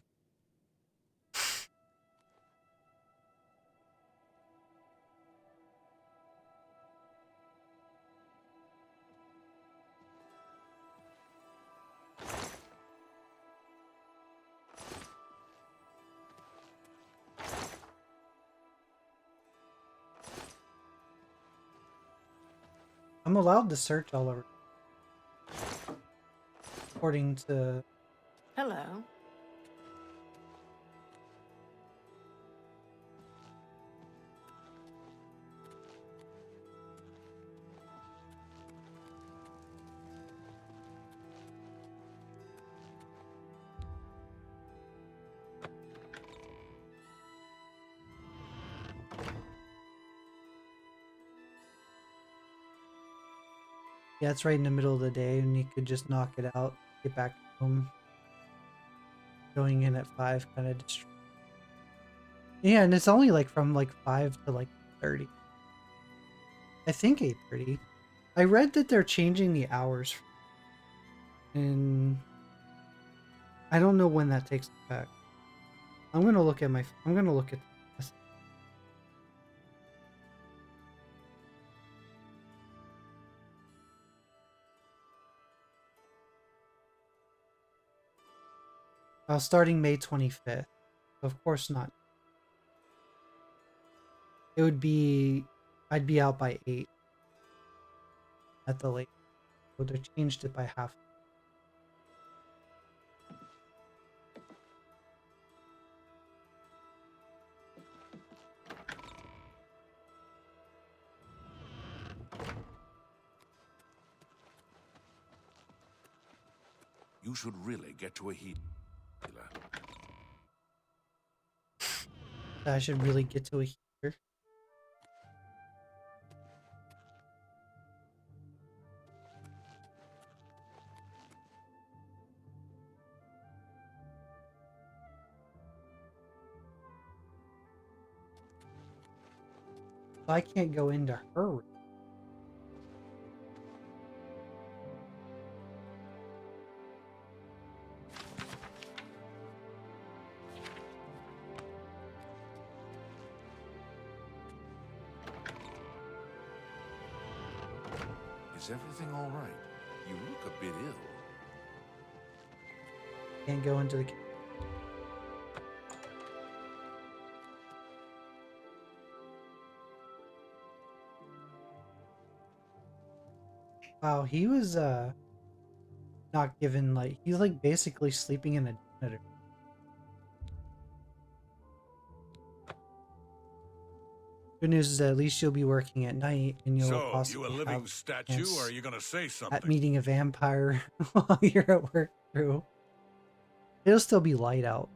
I'm allowed to search all over. According to... Hello. Yeah, it's right in the middle of the day, and you could just knock it out, get back home. Going in at 5 kind of distracting. Yeah, and it's only like from like 5 to like 30. I think 8:30. I read that they're changing the hours, and I don't know when that takes effect. I'm gonna look at this. Starting May 25th. Of course not. It would be, I'd be out by 8 at the late. So they changed it by half. You should really get to a healer. I should really get to a heater. I can't go into her room. Is everything all right? You look a bit ill. Can't go into the. Wow, he was not given, like, he's like basically sleeping in a janitor. Good news is that at least you'll be working at night, and you'll So, possibly you a living have statue, chance or are you gonna say something? at meeting a vampire while you're at work too. It'll still be light out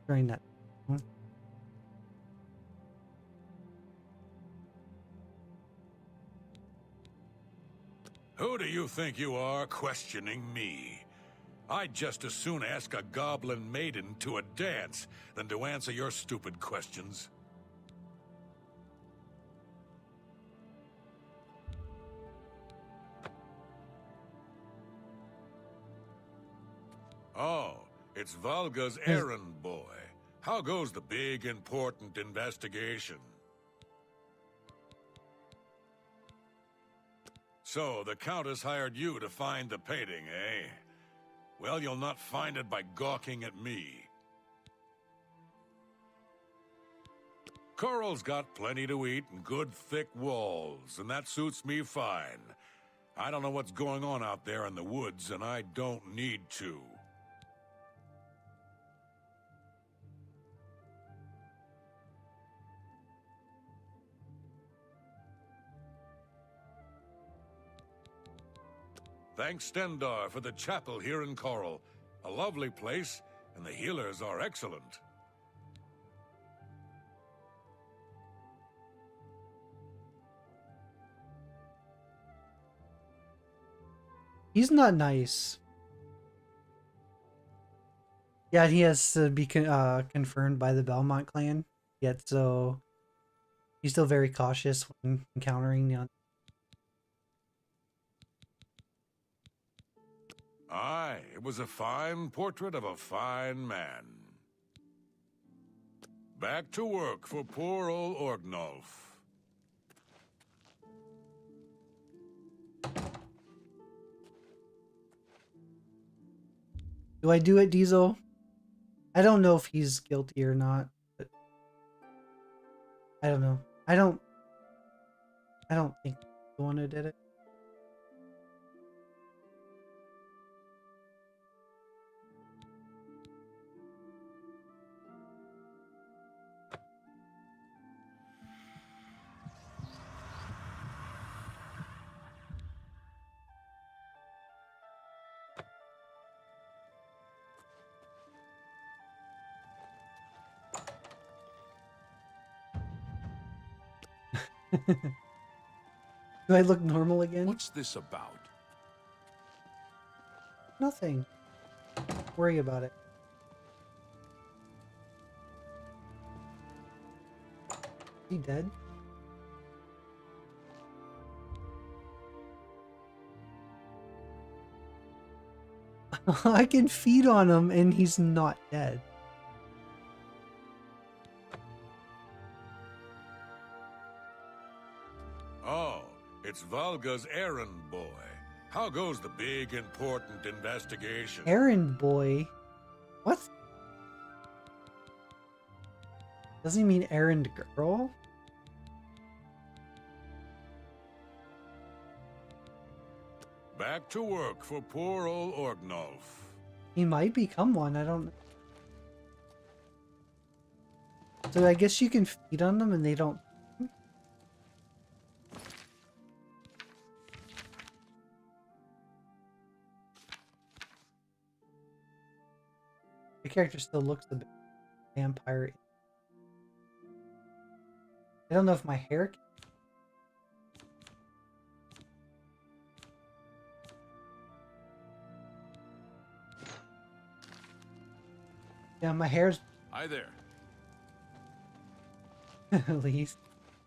during that. Who do you think you are questioning me? I'd just as soon ask a goblin maiden to a dance than to answer your stupid questions. Oh, it's Valga's errand boy. How goes the big, important investigation? So, the Countess hired you to find the painting, eh? Well, you'll not find it by gawking at me. Coral's got plenty to eat and good thick walls, and that suits me fine. I don't know what's going on out there in the woods, and I don't need to. Thanks Stendar for the chapel here in Coral. A lovely place, and the healers are excellent. He's not nice. Yeah, he has to be confirmed by the Belmont clan. Yet, so he's still very cautious when encountering the. Aye, it was a fine portrait of a fine man. Back to work for poor old Orgnolf. Do I do it, Diesel? I don't know if he's guilty or not, but I don't know. I don't think he's the one who did it. Do I look normal again? What's this about? Nothing. Worry about it. He dead? I can feed on him and he's not dead. Oh, it's Valga's errand boy. How goes the big, important investigation? Errand boy? What? Doesn't he mean errand girl? Back to work for poor old Orgnolf. He might become one, I don't know. So I guess you can feed on them and they don't... The character still looks a bit vampire. I don't know if my hair... Yeah, my hair's... Hi there. at least.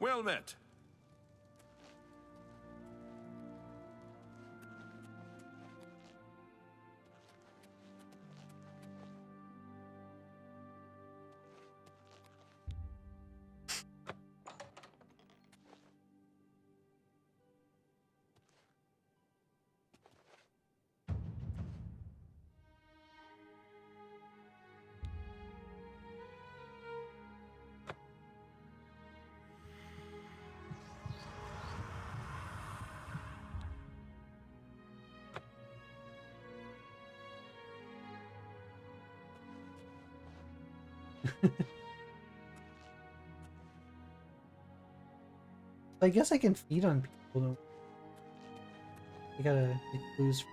Well met. I guess I can feed on people. I gotta get clues.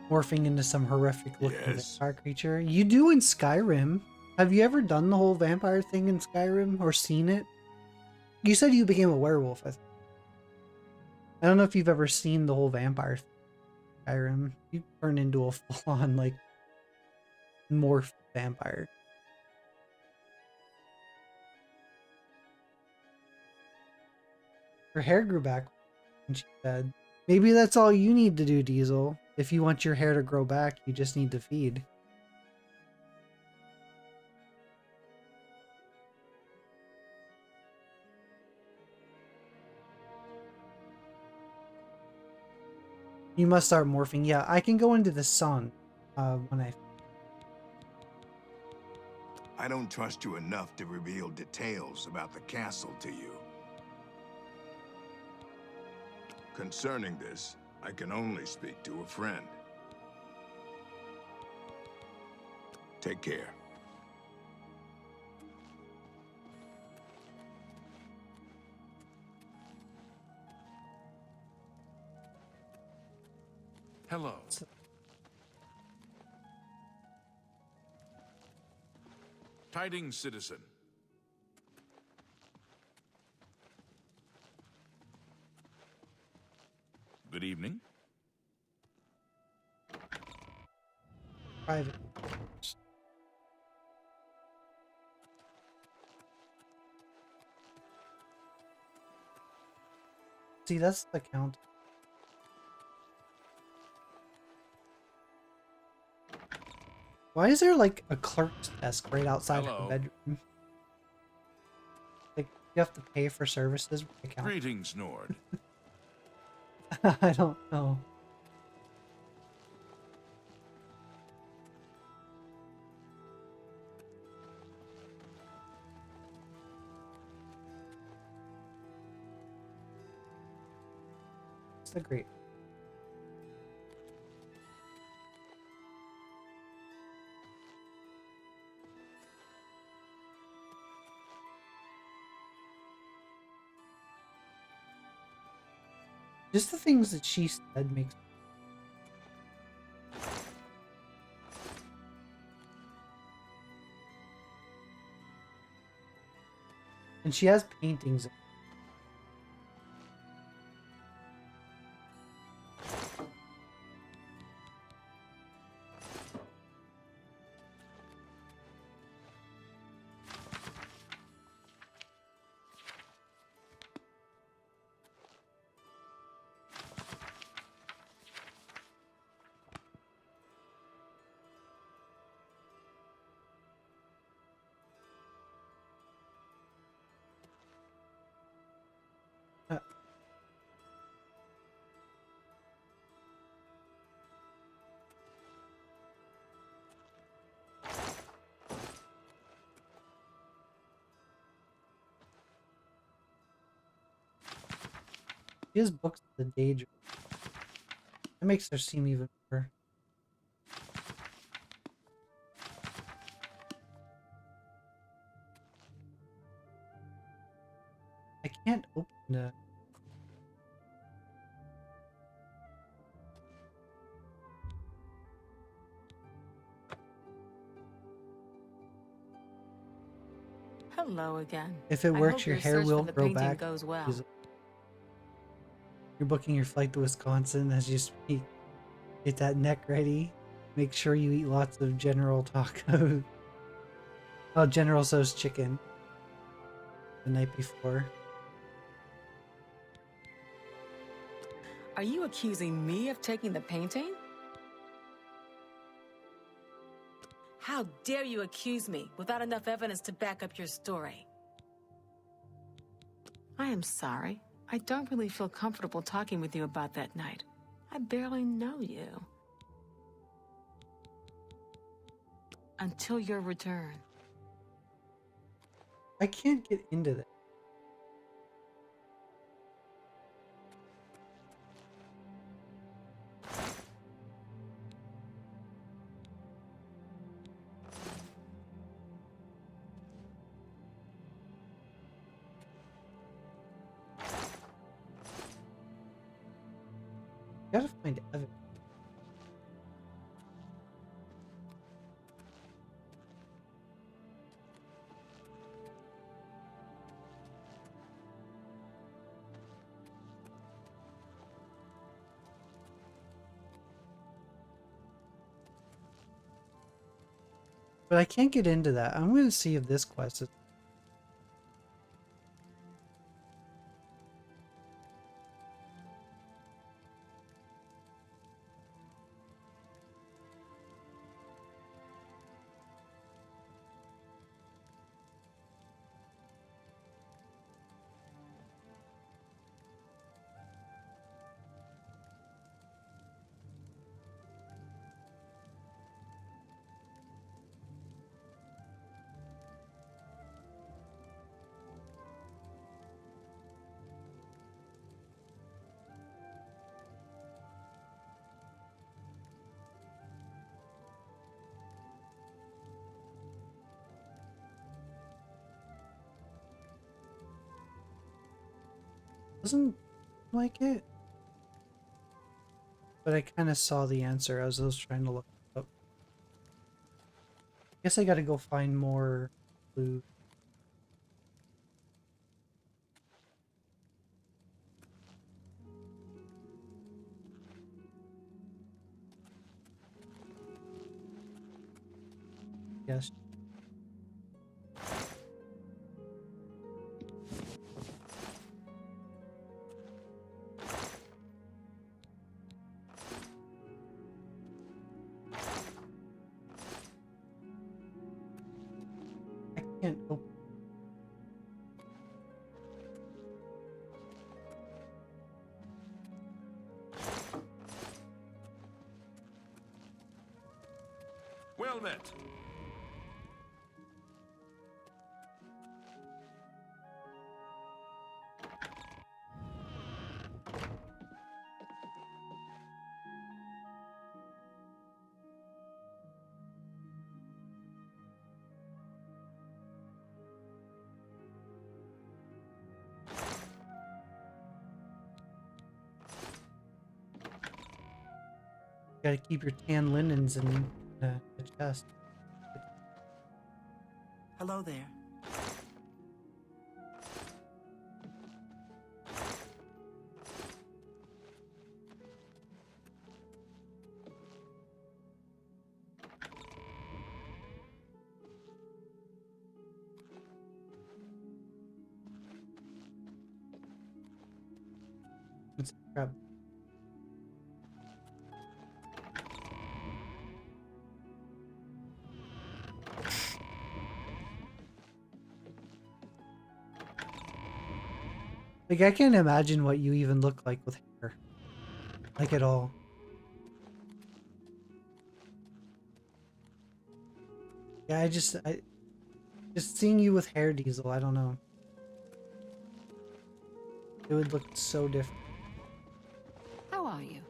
Morphing into some horrific looking vampire creature. You do in Skyrim. Have you ever done the whole vampire thing in Skyrim or seen it? You said you became a werewolf, I think. I don't know if you've ever seen the whole vampire thing in Skyrim. You turn into a full-on, like, morph vampire. Her hair grew back when she said, maybe that's all you need to do, Diesel. If you want your hair to grow back, you just need to feed. You must start morphing. Yeah, I can go into the sun when I don't trust you enough to reveal details about the castle to you. Concerning this, I can only speak to a friend. Take care. Hello. Tidings, citizen. Good evening. private. See, that's the count. Why is there like a clerk's desk right outside her bedroom? Like you have to pay for services with the count. Greetings, Nord. I don't know. It's a great. Just the things that she said makes. And she has paintings. She has books of the Daedra. That makes her seem even more. I can't open the. Hello again. If it I works, hope your your hair search will for the grow painting back. goes well. You're booking your flight to Wisconsin as you speak. Get that neck ready. Make sure you eat lots of General Taco. Oh, General Tso's chicken. The night before. Are you accusing me of taking the painting? How dare you accuse me without enough evidence to back up your story? I am sorry. I don't really feel comfortable talking with you about that night. I barely know you. Until your return. I can't get into that. Gotta find evidence. But I can't get into that. I'm gonna see if this quest is. Doesn't like it. But I kind of saw the answer as I was trying to look it up. Guess I gotta go find more clues. Yes. I can't open. Well met. Gotta keep your tan linens in the chest. Hello there. crap. Like, I can't imagine what you even look like with hair. Like, at all. Yeah, just seeing you with hair, Diesel, I don't know. It would look so different. How are you?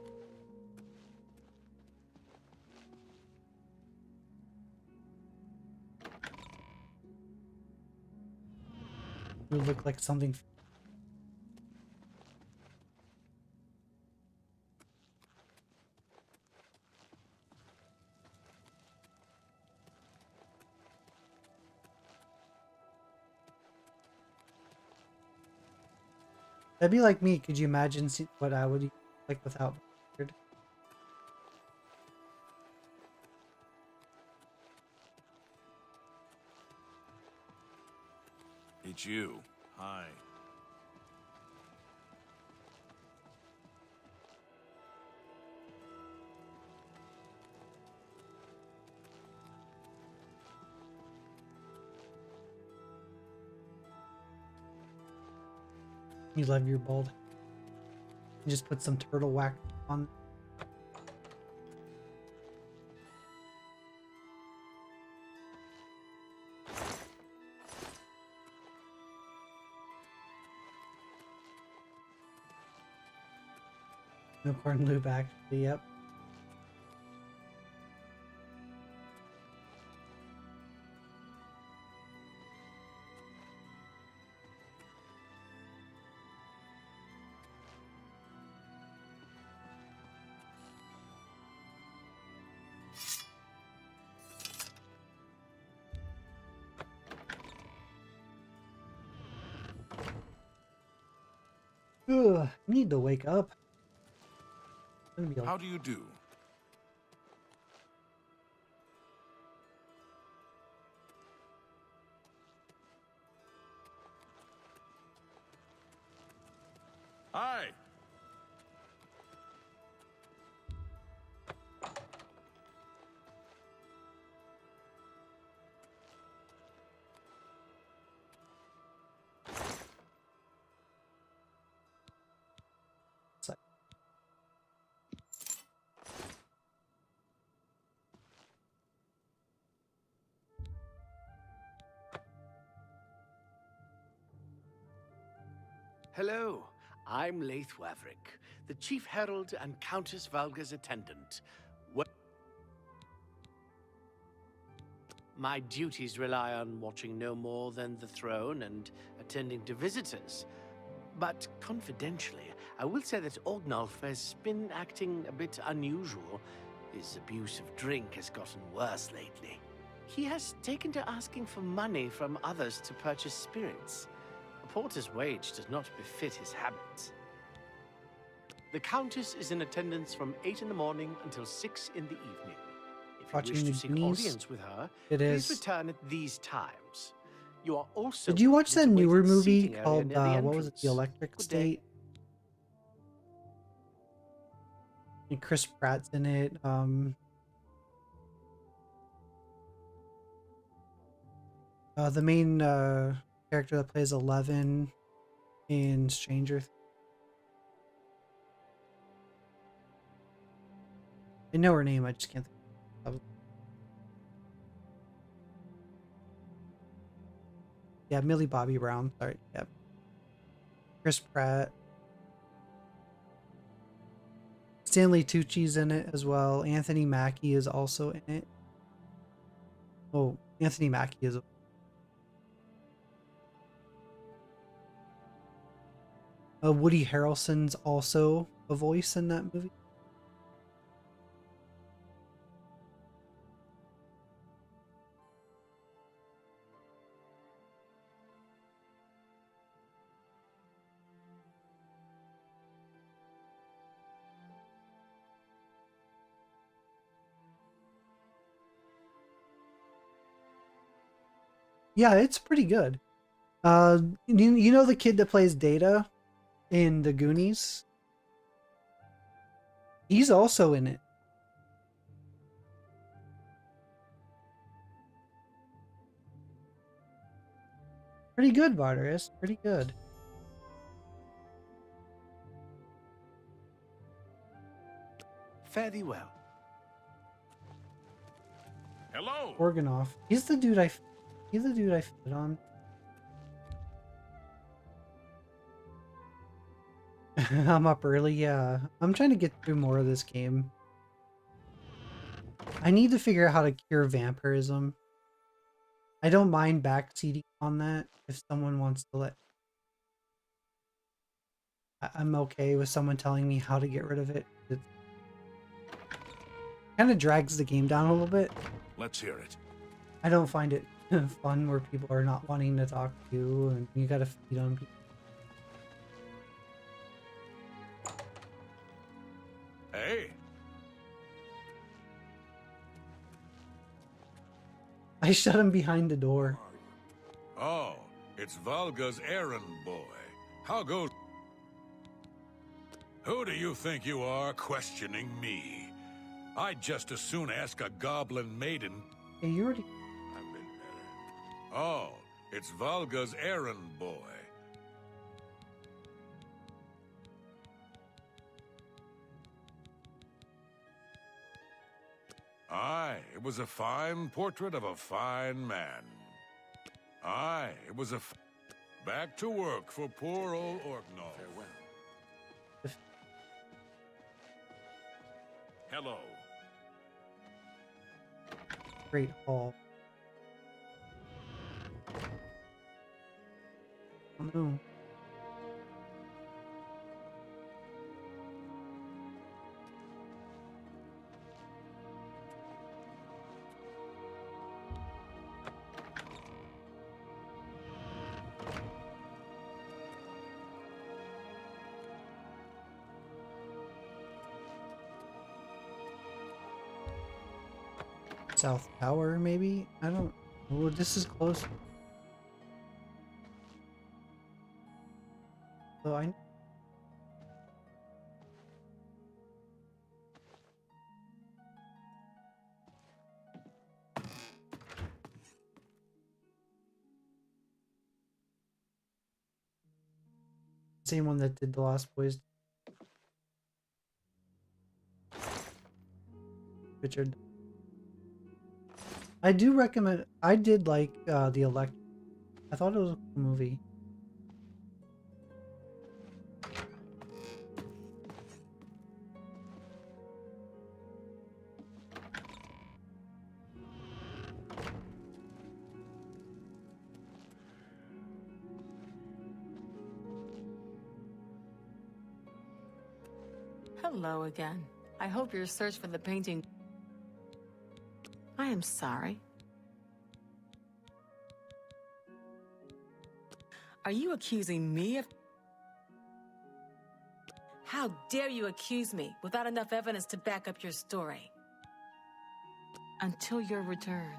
It would look like something. That'd be like me. Could you imagine what I would like without beard? It's you. Hi. You love your bald. You just put some turtle wax on. No corn lube, actually. Yep. Ugh, I need to wake up. How do you do? Hi. Hello, I'm Laith Waverick, the Chief Herald and Countess Valga's attendant. My duties rely on watching no more than the throne and attending to visitors. But confidentially, I will say that Orgnulf has been acting a bit unusual. His abuse of drink has gotten worse lately. He has taken to asking for money from others to purchase spirits. A porter's wage does not befit his habits. The Countess is in attendance from 8 in the morning until 6 in the evening. If Watching you the wish to seek Goonies? audience with her, It please is. return at these times. You are also Did you watch that welcome to wait newer in the movie seating area called near the what was it? The entrance. Electric Good day. State? And Chris Pratt's in it. The main character that plays 11 in Stranger Things. I know her name, I just can't think of it. Yeah, Millie Bobby Brown. Sorry. Yep. Chris Pratt. Stanley Tucci's in it as well. Anthony Mackie is also in it. Oh, Anthony Mackie is. Woody Harrelson's also a voice in that movie. Yeah, it's pretty good. You know the kid that plays Data in the Goonies? He's also in it. Pretty good, Barteris. Pretty good. Fare thee well. Hello. Organoff. He's the dude I fit on. I'm up early, yeah. I'm trying to get through more of this game. I need to figure out how to cure vampirism. I don't mind backseating on that if someone wants to let... I'm okay with someone telling me how to get rid of it. It kind of drags the game down a little bit. Let's hear it. I don't find it fun where people are not wanting to talk to you and you gotta feed on people. Hey. I shut him behind the door. Oh, it's Valga's errand boy. How goes... Who do you think you are questioning me? I'd just as soon ask a goblin maiden... Hey, you already... I've been better. Oh, it's Valga's errand boy. Aye, it was a fine portrait of a fine man. Aye, it was a... Back to work for poor old Orknall. Farewell. Hello. Great Hall. Oh no. South Tower, maybe? I don't... Oh, this is close. So I... Same one that did the Lost Boys. Richard. I do recommend... I did like the Elect... I thought it was a cool movie. Hello again. I hope your search for the painting... I am sorry. Are you accusing me of... How dare you accuse me without enough evidence to back up your story? Until your return.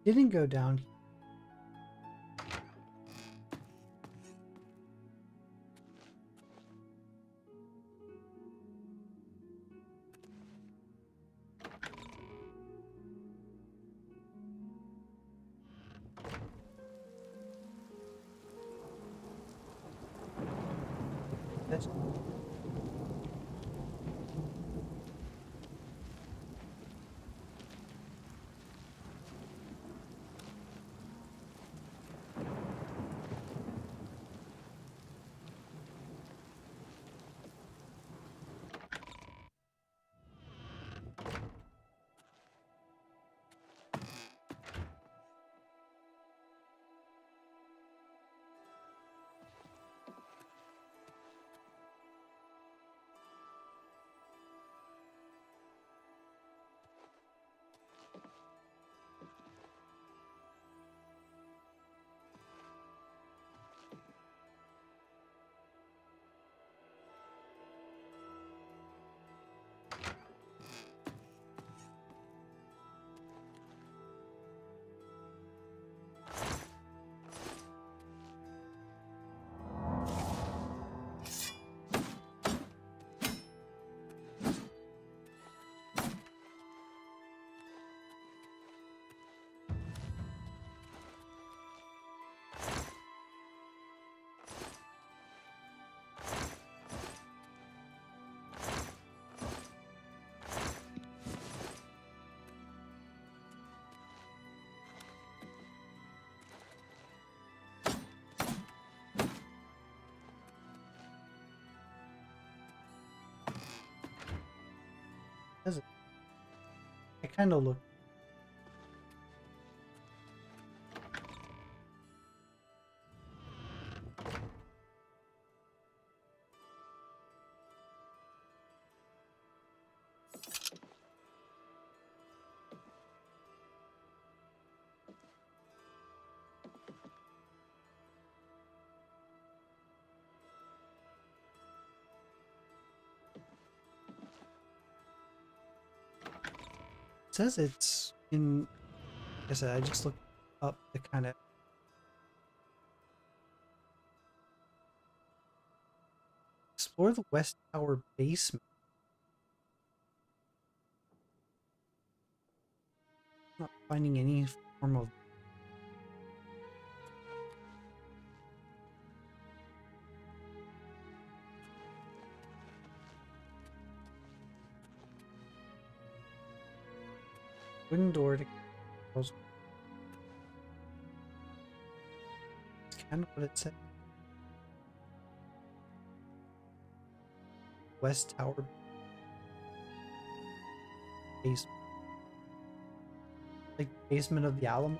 Didn't go down. That's... Does it? I kind of look. It says it's in. Like I said, I just looked up the kind of. Explore the West Tower basement. Not finding any form of. Wooden door to. It's kind of what it said. West Tower basement. Like basement of the Alamo.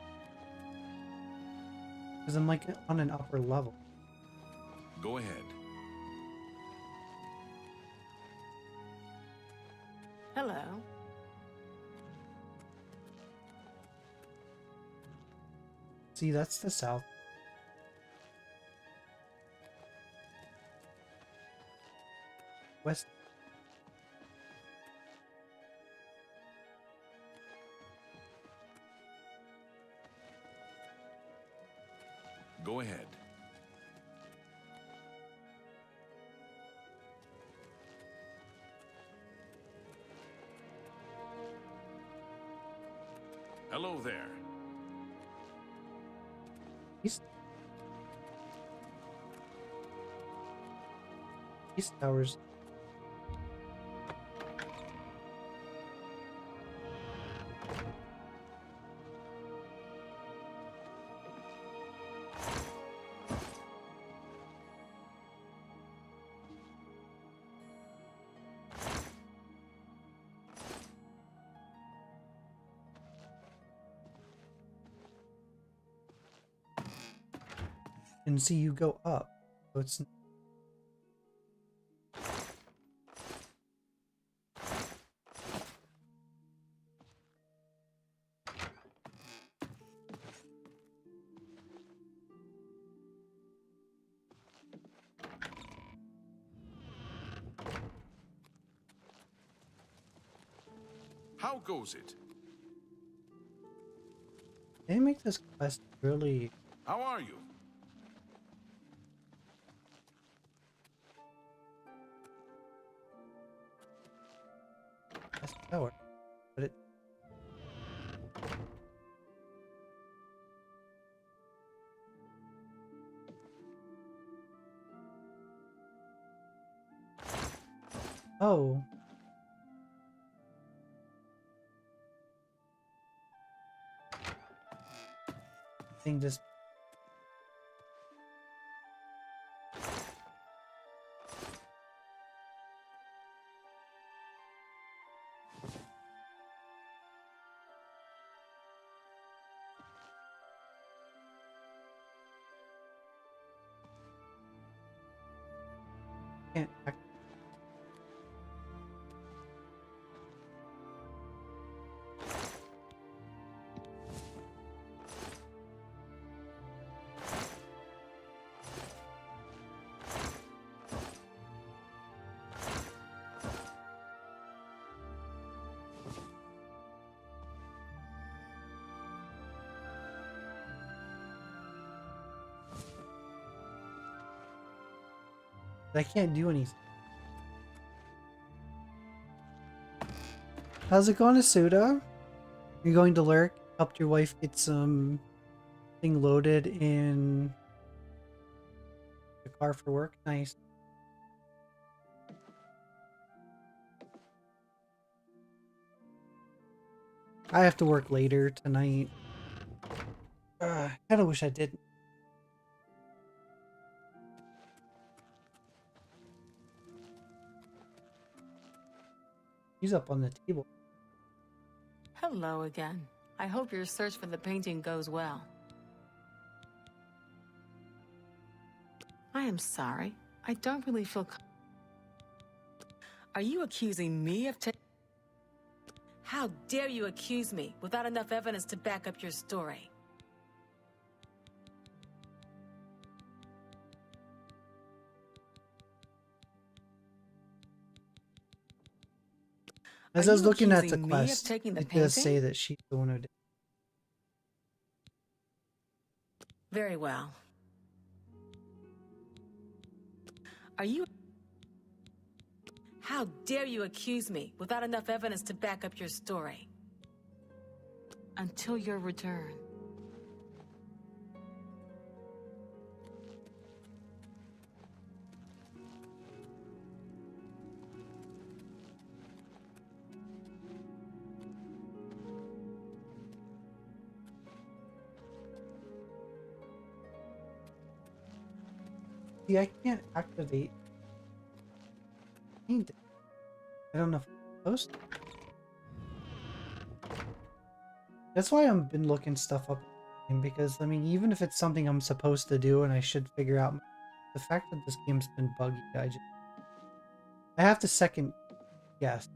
Because I'm like on an upper level. Go ahead. Hello. See, that's the south. West. Go ahead. Hello there. East Towers. And see, you go up, so it's. How goes it? They make this quest really. How are you? West Tower, but it. Oh. Thing just. Can't act. I can't do anything. How's it going, Asuda? You're going to lurk? Helped your wife get some thing loaded in the car for work? Nice. I have to work later tonight. I kinda wish I didn't. He's up on the table. Hello again. I hope your search for the painting goes well. I am sorry. I don't really feel... Are you accusing me of How dare you accuse me without enough evidence to back up your story? As I was looking at the quest, it does say that she's the one who did. Very well. Are you... How dare you accuse me without enough evidence to back up your story? Until your return. See, I can't activate. I don't know if I'm supposed to. That's why I've been looking stuff up, because I mean, even if it's something I'm supposed to do and I should figure out, the fact that this game's been buggy, I have to second guess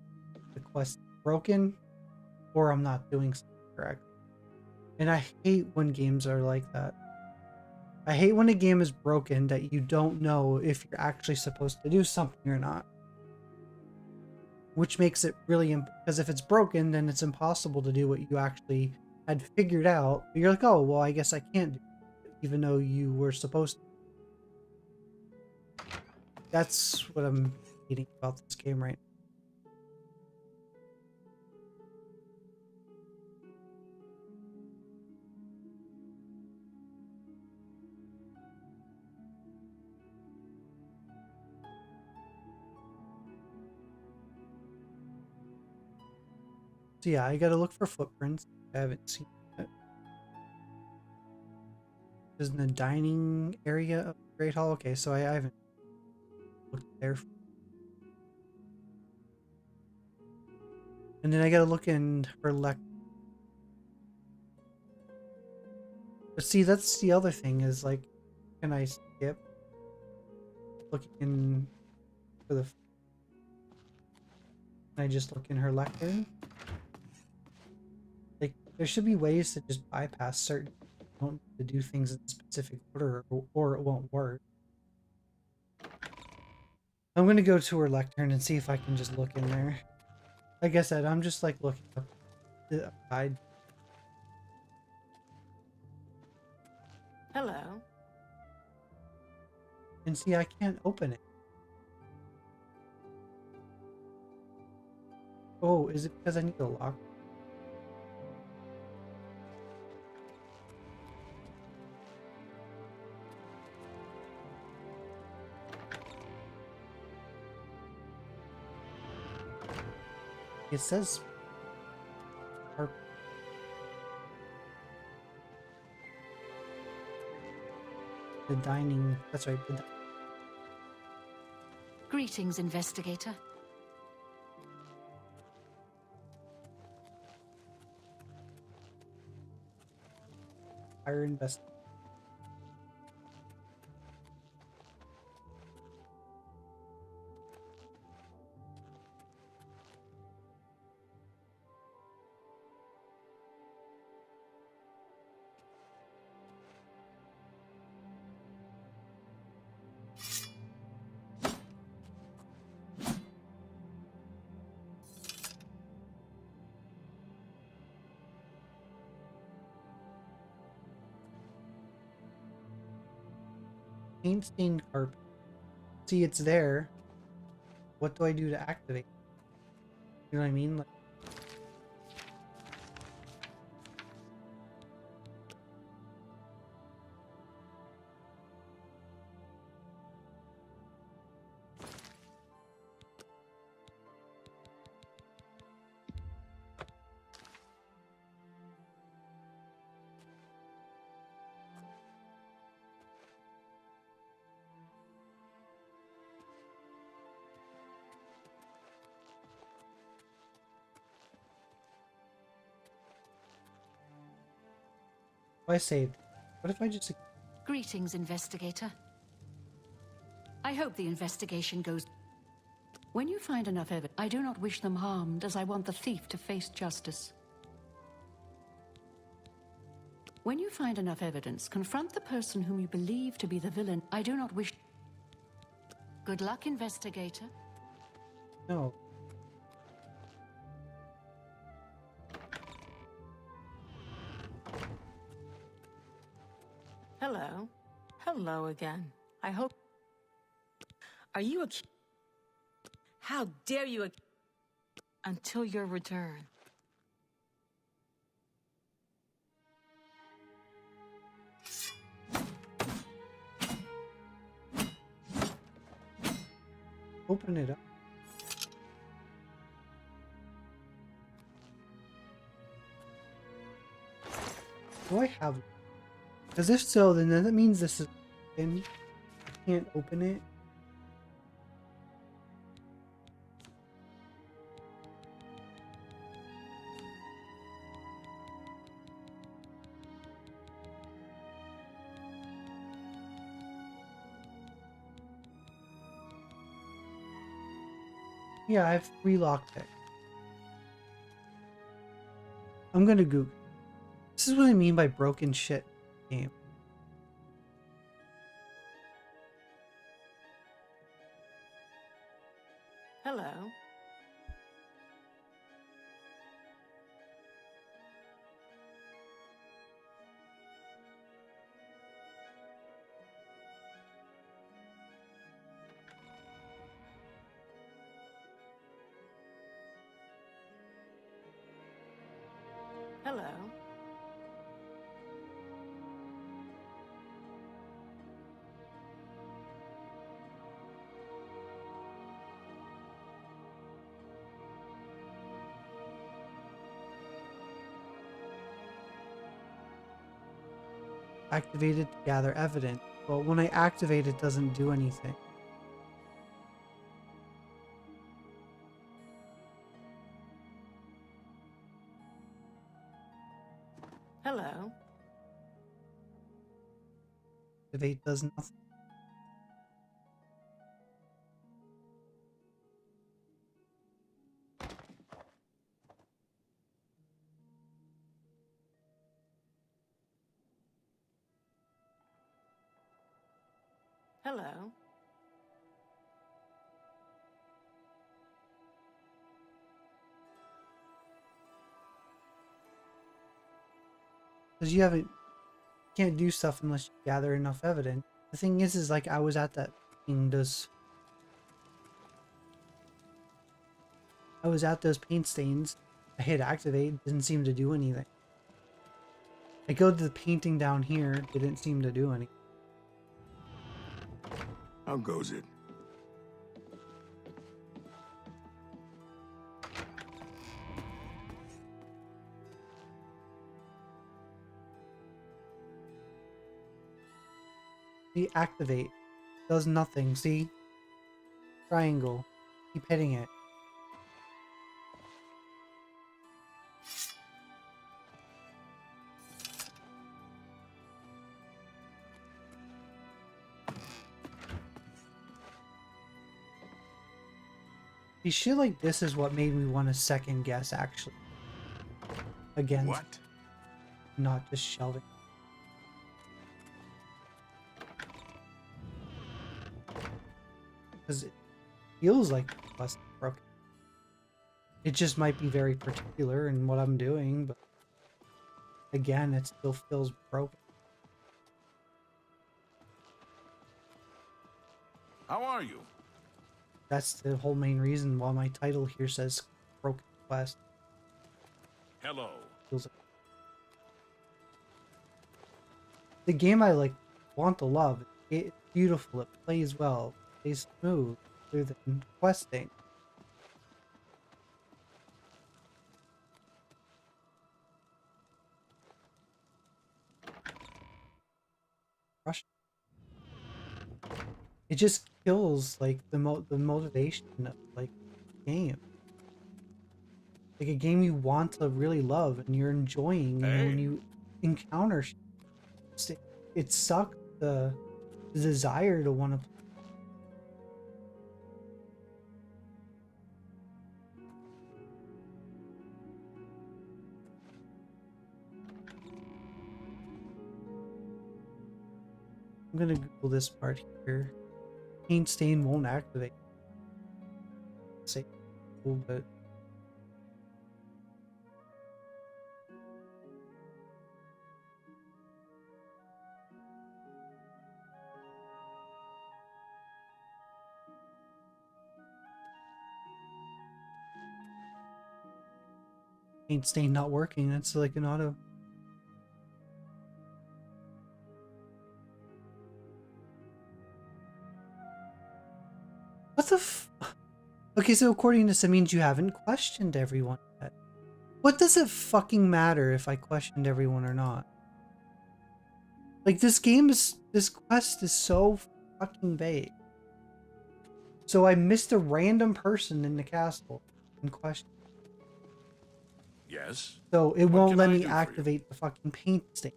the quest is broken or I'm not doing something correct. And I hate when games are like that. I hate when a game is broken that you don't know if you're actually supposed to do something or not. Which makes it really, because if it's broken, then it's impossible to do what you actually had figured out. You're like, oh, well, I guess I can't do it, even though you were supposed to. That's what I'm hating about this game right now. So yeah, I gotta look for footprints. I haven't seen it. This is in the dining area of the Great Hall. Okay, so I haven't looked there. And then I gotta look in her lectern. But see, that's the other thing is like, can I skip looking for the... Can I just look in her lectern? Like, there should be ways to just bypass certain... You don't need to do things in a specific order or it won't work. I'm gonna go to her lectern and see if I can just look in there. Like I said, I'm just like looking up the side. Hello. And see, I can't open it. Oh, is it because I need a lock? It says purple. The dining, that's right. Greetings, investigator. Fire invest. Paint stained carpet. See, it's there. What do I do to activate? You know what I mean? Like, I saved. What if I just... Greetings, investigator. I hope the investigation goes... When you find enough evidence, I do not wish them harmed, as I want the thief to face justice. When you find enough evidence, confront the person whom you believe to be the villain. I do not wish... Good luck, investigator. No. Hello. Hello again. I hope... Are you a... How dare you... Until your return. Open it up. Do I have... Because if so, then that means this is... I can't open it. Yeah, I have 3 lockpicks. I'm gonna Google. This is what I mean by broken shit game. Hello. Hello. Activated to gather evidence. Well, when I activate it, doesn't do anything. Hello. Activate does nothing. Hello. Because can't do stuff unless you gather enough evidence. The thing is like I was at that I was at those paint stains. I hit activate, didn't seem to do anything. I go to the painting down here, didn't seem to do anything. How goes it? See, activate. Does nothing, see? Triangle. Keep hitting it. See, shit like this is what made me want to second guess, actually. Again. What? Not just shelving. Because it feels like less broken. It just might be very particular in what I'm doing, but again, it still feels broken. How are you? That's the whole main reason why my title here says Broken Quest. Hello. Feels like... The game I want to love. It's beautiful. It plays well. It plays smooth through the questing. Rush. It just kills the motivation of the game. Like a game you want to really love and you're enjoying when you encounter shit it sucked the desire to want to. I'm gonna Google this part here. Paint stain won't activate. Say cool, but paint stain not working. That's like an auto. What the f... Okay, so according to this, it means you haven't questioned everyone yet. What does it fucking matter if I questioned everyone or not? Like, this quest is so fucking vague. So I missed a random person in the castle in question. Yes? So it What won't can let I me do for you? activate the fucking paint stain.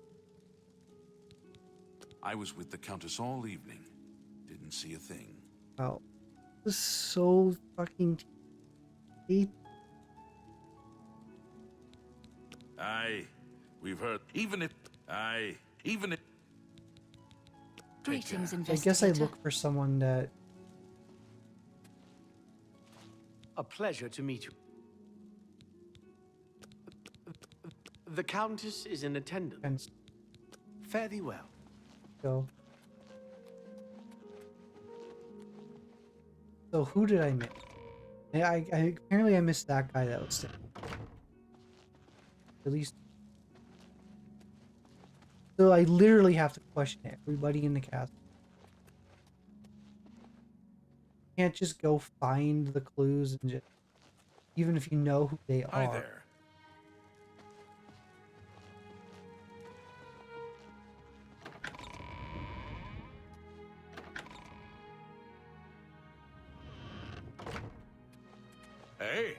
I was with the Countess all evening. Didn't see a thing. Wow. This is so fucking... Aye, we've heard. Even if... Greetings, I investigator. guess I look for someone that... A pleasure to meet you. The Countess is in attendance. Fare thee well. Go. So who did I miss? I apparently I missed that guy that was sick. At least. So I literally have to question everybody in the castle. Can't just go find the clues and just, even if you know who they are. Hi there. Hey.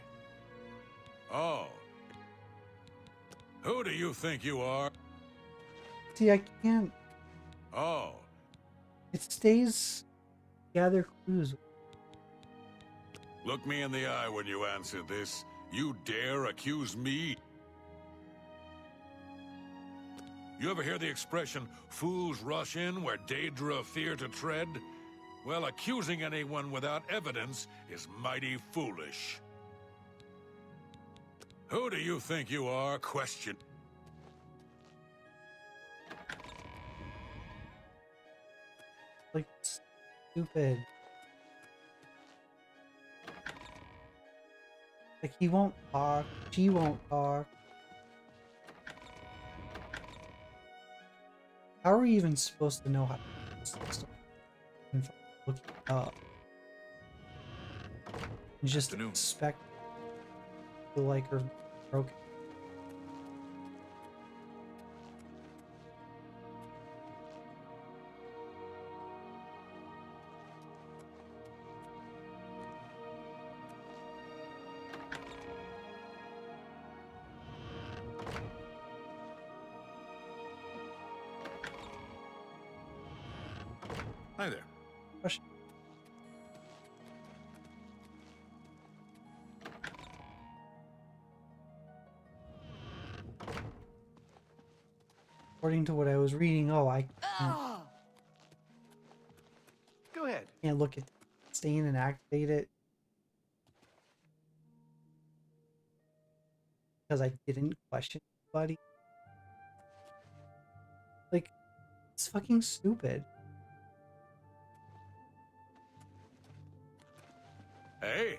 Oh. Who do you think you are? See, I can't. Oh. It stays gather clues. Look me in the eye when you answer this. You dare accuse me? You ever hear the expression, fools rush in where Daedra fear to tread? Well, accusing anyone without evidence is mighty foolish. Who do you think you are? Question. Like, stupid. Like, he won't talk, she won't talk. How are we even supposed to know how to do this stuff? Look it up. You just expect to like her broken. Hi there. Question. According to what I was reading, I Go ahead. can't look at the stain and activate it because I didn't question anybody. Like, it's fucking stupid. Hey.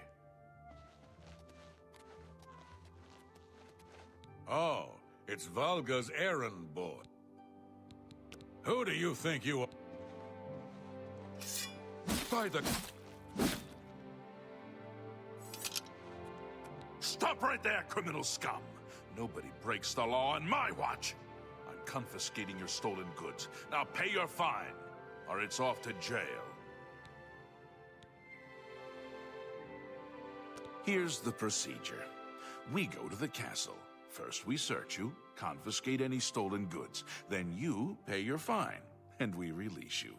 Oh, it's Valga's errand boy. Who do you think you are? By the... Stop right there, criminal scum! Nobody breaks the law on my watch. I'm confiscating your stolen goods. Now pay your fine, or it's off to jail. Here's the procedure. We go to the castle, First we search you, confiscate any stolen goods. Then you pay your fine, and we release you.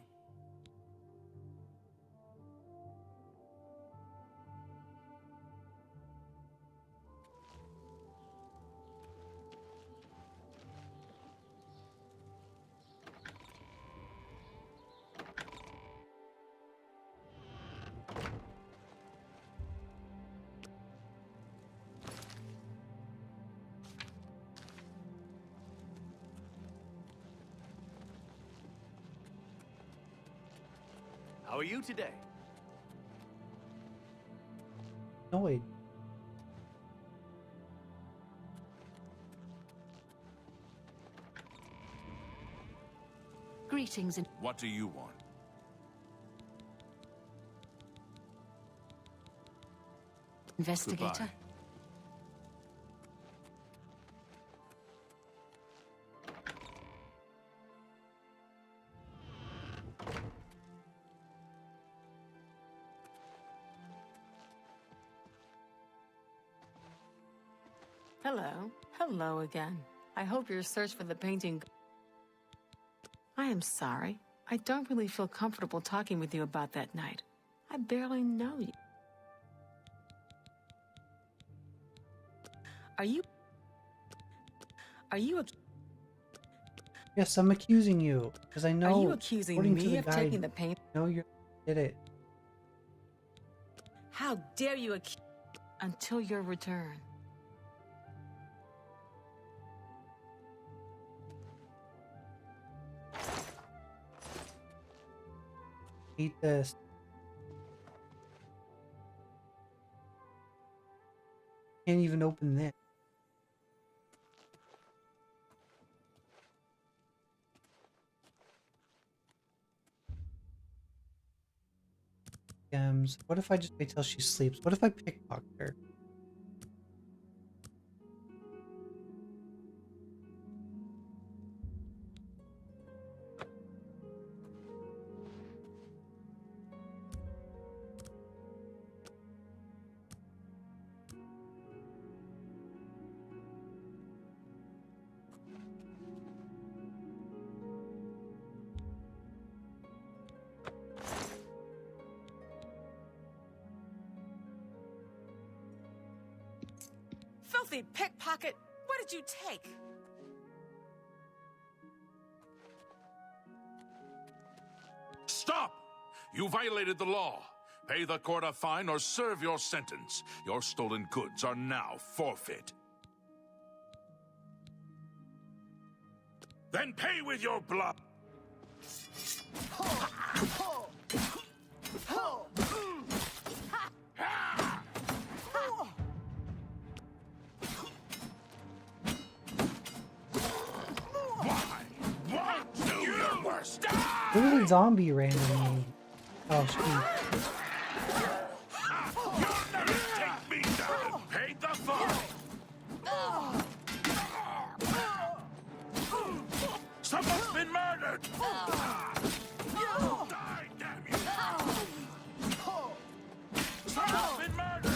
How are you today? No wait. Greetings and What do you want? investigator. Goodbye. Hello. Hello again. I hope your search for the painting... I am sorry. I don't really feel comfortable talking with you about that night. I barely know you. Are you... Yes, I'm accusing you because I know. Are you accusing according to me the of guide, taking the paint? No, you did it. How dare you accuse... Until your return. Eat this. Can't even open this. Gems. What if I just wait till she sleeps? What if I pickpocket her? Filthy pickpocket! What did you take? Stop! You violated the law. Pay the court a fine or serve your sentence. Your stolen goods are now forfeit. Then pay with your blood. Look at the zombie randomly. Oh, shoot. You'll never take me down. Pay the fine. Someone's been murdered. Die, damn you. Someone's been murdered.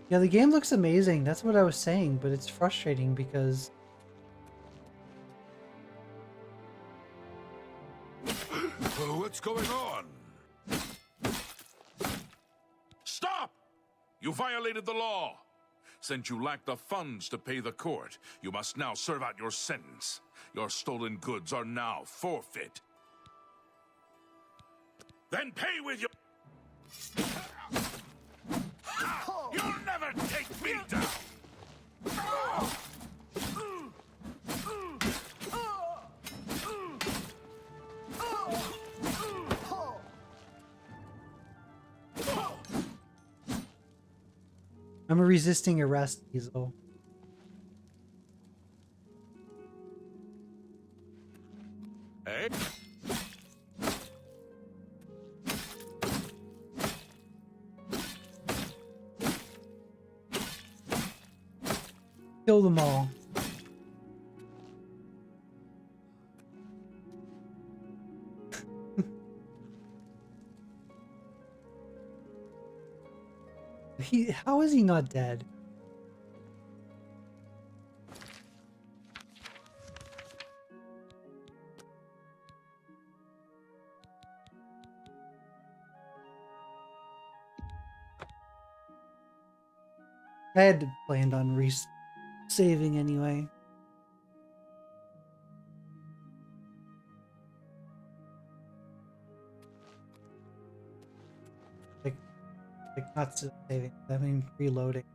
Yeah, the game looks amazing. That's what I was saying, but it's frustrating because What's going on? Stop! You violated the law. Since you lack the funds to pay the court, you must now serve out your sentence. Your stolen goods are now forfeit. Then pay with your... You'll never take me down! I'm a resisting arrest, Diesel. kill them all. How is he not dead? I had planned on saving anyway. Like not saving, I mean reloading.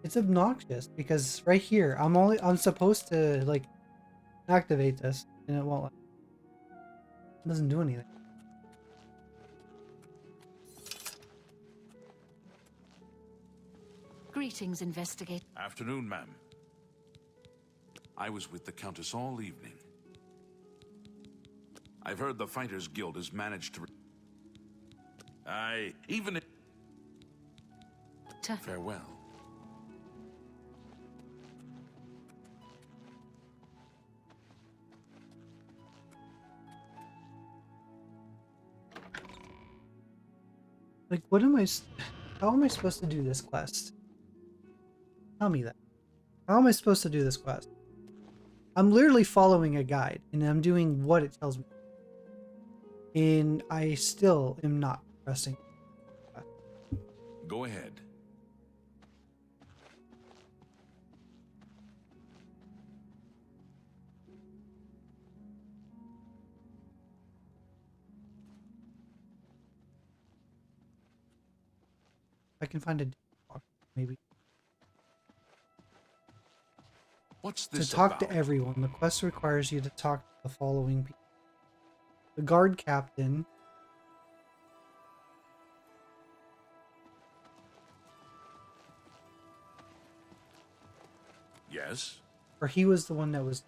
It's obnoxious because right here I'm supposed to like activate this and it won't. It doesn't do anything. Greetings, Investigator. Afternoon, ma'am. I was with the Countess all evening. I've heard the Fighters Guild has managed to... even if... Farewell. Like, how am I supposed to do this quest? Tell me that. How am I supposed to do this quest? I'm literally following a guide, and I'm doing what it tells me. And I still am not pressing. Go ahead. I can find a box, maybe. What's this To talk about? to everyone, the quest requires you to talk to the following people: the guard captain, Yes? or he was the one that was.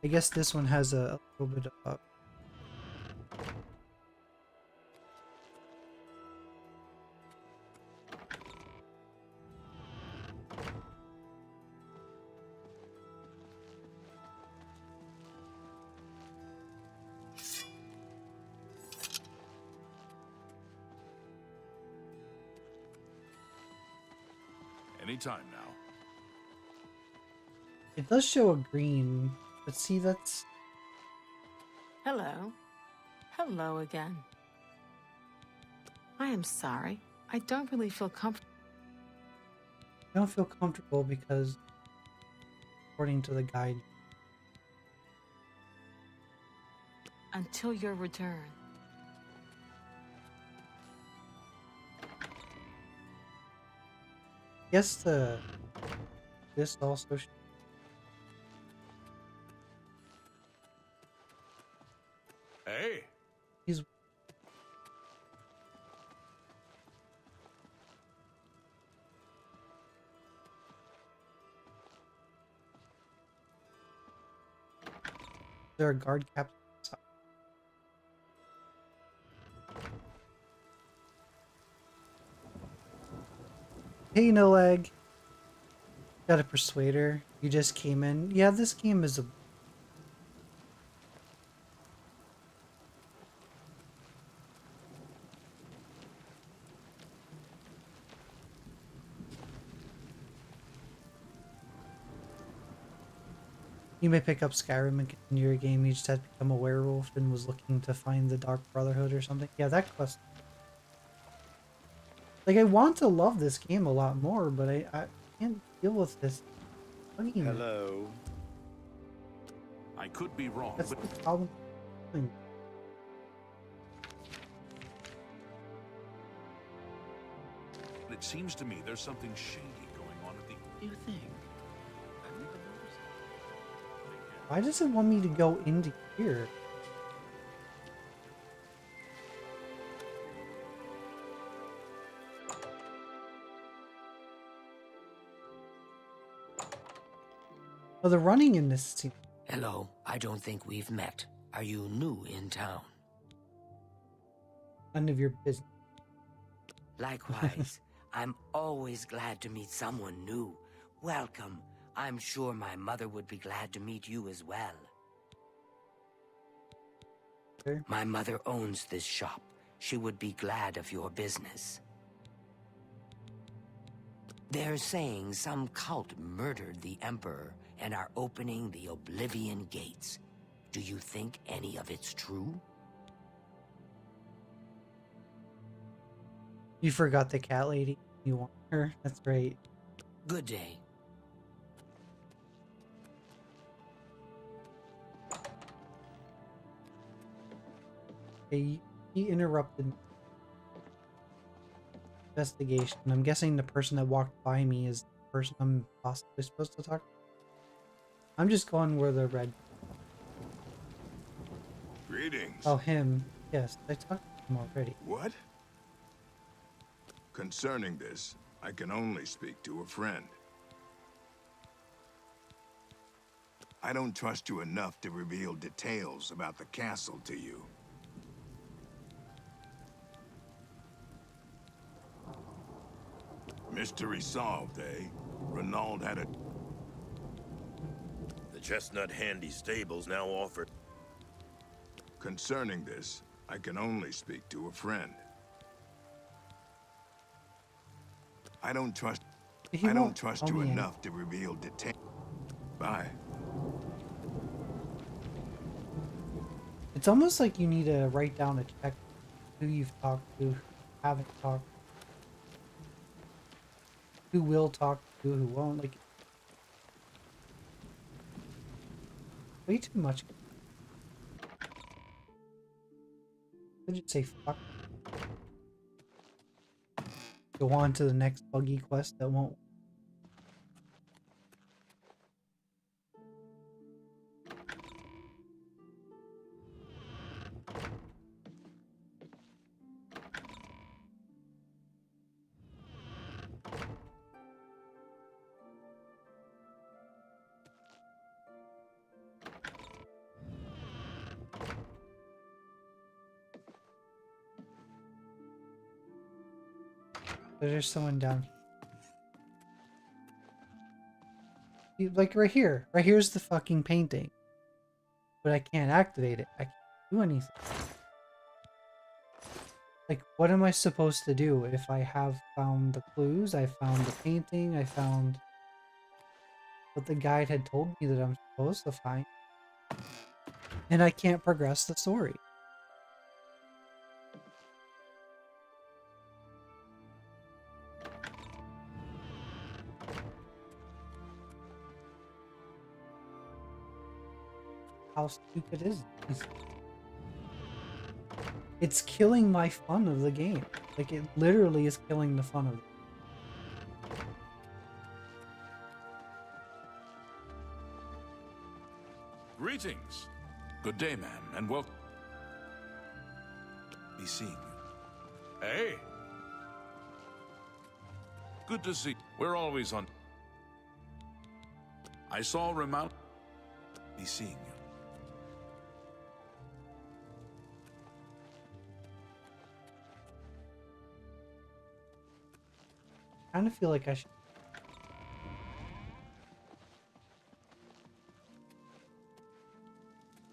I guess this one has a little bit of. Anytime now. It does show a green, but see, that's. Hello. Hello again. I am sorry. I don't really feel comfortable. I don't feel comfortable because, according to the guide, Until your return. guess this also. Hey! He's. There a guard captain? Hey, no leg. Got a persuader. You just came in. Yeah, this game is a. You may pick up Skyrim and continue your game. You just had to become a werewolf and was looking to find the Dark Brotherhood or something. Yeah, that quest. Like, I want to love this game a lot more, but I can't deal with this. Hello. I could be wrong, That's but the problem. it seems to me there's something shady going on at the... You think? Why does it want me to go into here? Oh, the running in this scene. Hello, I don't think we've met. Are you new in town? None of your business. Likewise, I'm always glad to meet someone new. Welcome. I'm sure my mother would be glad to meet you as well. Okay. My mother owns this shop. She would be glad of your business. They're saying some cult murdered the Emperor and are opening the Oblivion gates. Do you think any of it's true? You forgot the cat lady. You want her? That's great. Good day. He interrupted investigation. I'm guessing the person that walked by me is the person I'm possibly supposed to talk to. I'm just going where the red. Greetings. Oh, him. Yes, I talked to him already. What? Concerning this, I can only speak to a friend. I don't trust you enough to reveal details about the castle to you. Mystery solved, eh? Renaud had a... The Chestnut Handy Stables now offer... Concerning this, I can only speak to a friend. I don't trust you enough to reveal details. Bye. It's almost like you need to write down a check who you've talked to, who haven't talked to, who will talk to, who won't. Like, way too much. I just say fuck. Go on to the next buggy quest that won't. There's someone down here. Like right here. Right here's the fucking painting. But I can't activate it. I can't do anything. Like, what am I supposed to do if I have found the clues? I found the painting. I found what the guide had told me that I'm supposed to find. And I can't progress the story. How stupid is this? It's killing my fun of the game. Like, it literally is killing the fun of it. Greetings. Good day, ma'am, and welcome. Be seeing you. Hey. Good to see. We're always on. I saw Remount. Be seeing you. I kind of feel like I should.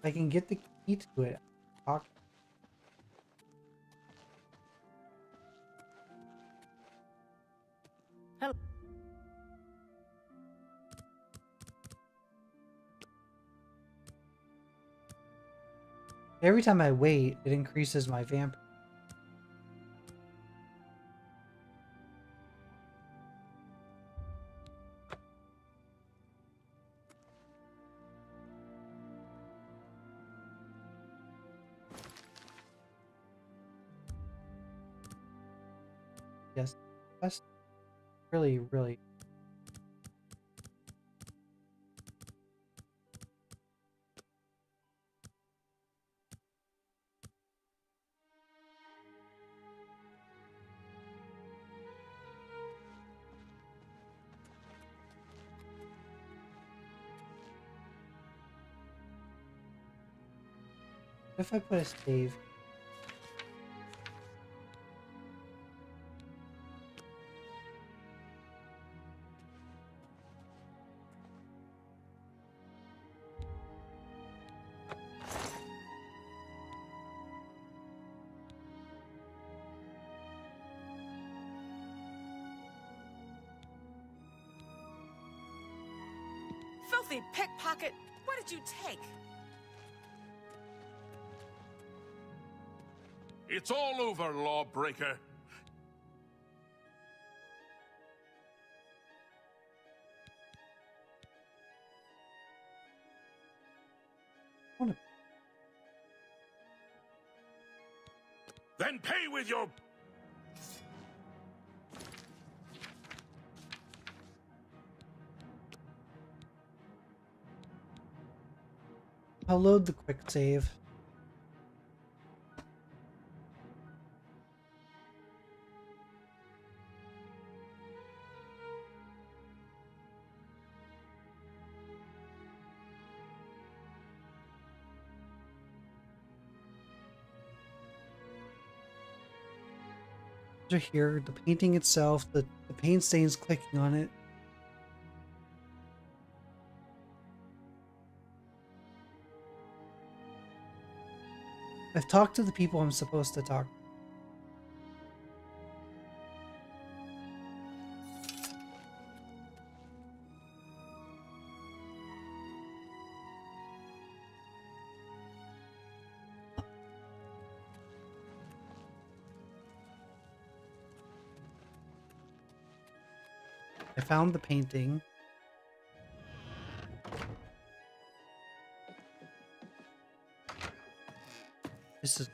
I can get the key to it. Talk. Hello. Every time I wait, it increases my vamp. Yes, that's really, really. What if I put a save? filthy pickpocket! What did you take? It's all over, lawbreaker. Then pay with your... I'll load the quick save. Here, the painting itself, the paint stains clicking on it. I've talked to the people I'm supposed to talk to. I found the painting. This is...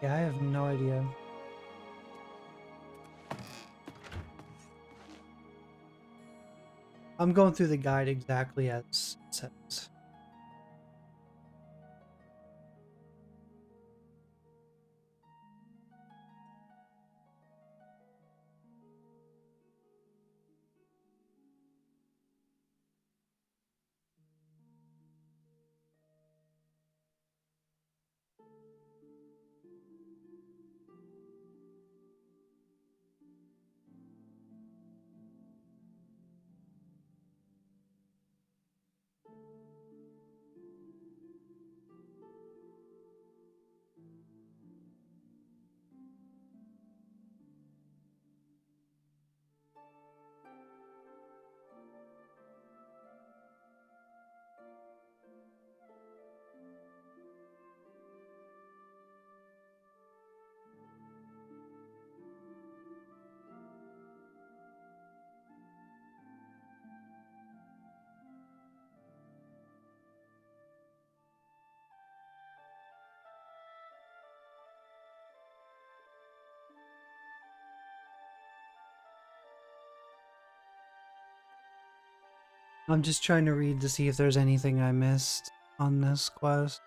Yeah, I have no idea. I'm going through the guide exactly as it says. I'm just trying to read to see if there's anything I missed on this quest.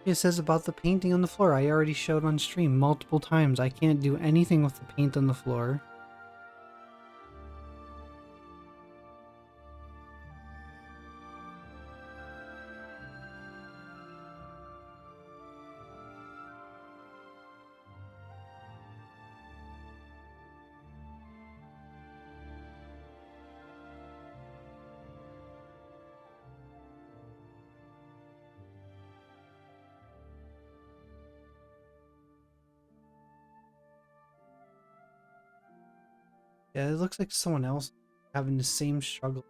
It says about the painting on the floor. I already showed on stream multiple times. I can't do anything with the paint on the floor. Yeah, it looks like someone else having the same struggle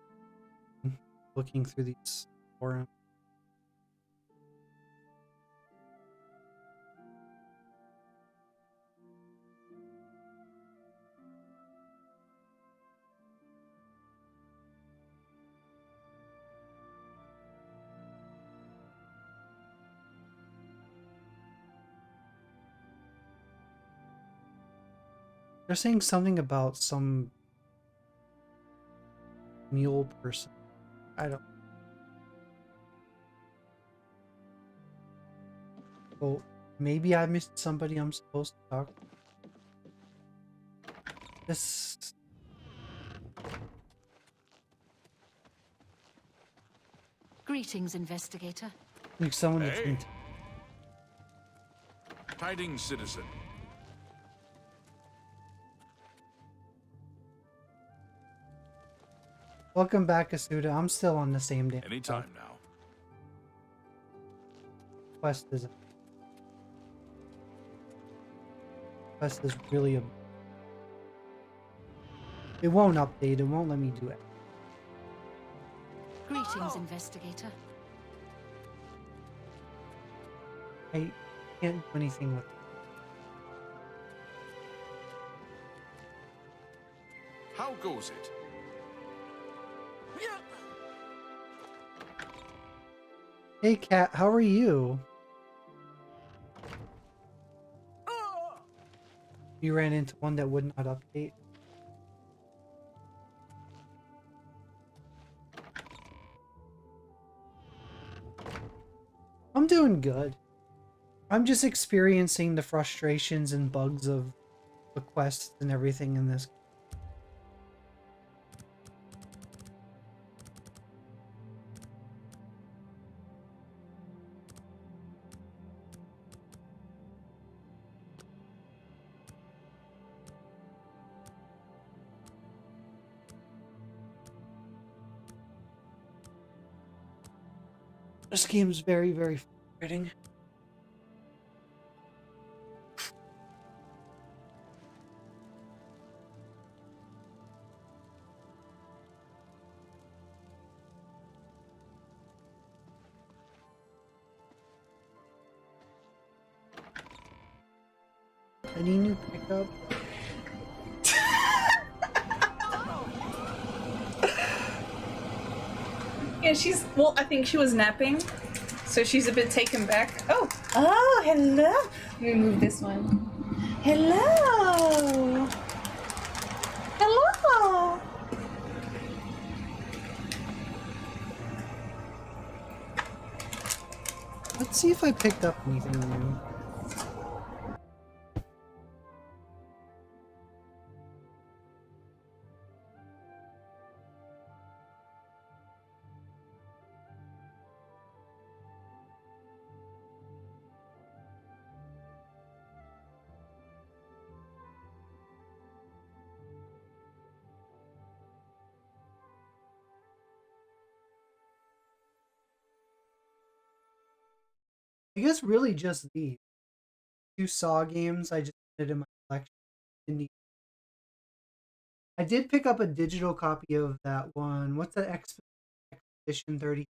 looking through these forums. They're saying something about some mule person. I don't. Oh, maybe I missed somebody I'm supposed to talk to. This. Greetings, investigator. Like someone that's Hey. been. Tidings, citizen. Welcome back, Asuda. I'm still on the same damn. Anytime now. Quest is really a. It won't update. It won't let me do it. Greetings, investigator. I can't do anything with it. How goes it? Hey, Cat. How are you? You ran into one that would not update. I'm doing good. I'm just experiencing the frustrations and bugs of the quests and everything in this. This game's very, very frustrating. Any new pickup? Yeah, she's, well, I think she was napping, so she's a bit taken back. Oh, hello. Let me move this one. Hello. Hello. Let's see if I picked up anything new. I guess really just these 2 Saw games I just did in my collection. I did pick up a digital copy of that one. What's that? Expedition 30.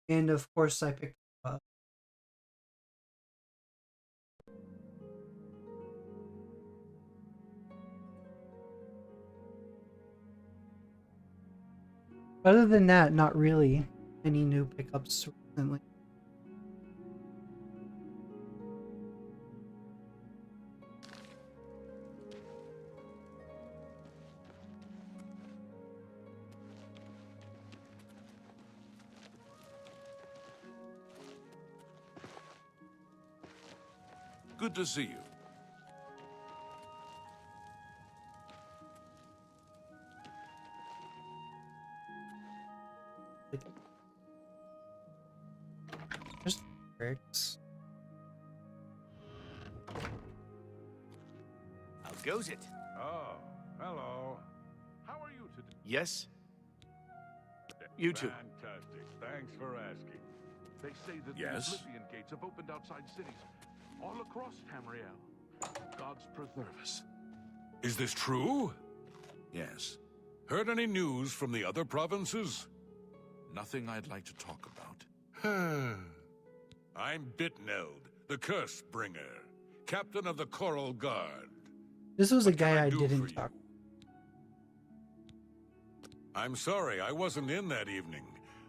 And of course I picked up. Other than that, not really any new pickups recently. Good to see you. Just bricks. How goes it? Oh, hello. How are you today? Yes? You too. Fantastic. Thanks for asking. They say that Yes? the Oblivion gates have opened outside cities all across Tamriel. Gods preserve us. Is this true? Yes. Heard any news from the other provinces? Nothing I'd like to talk about. I'm Bitneld, the Curse Bringer, captain of the Coral Guard. This was a What can guy I do didn't for talk. I'm sorry, I wasn't in that evening.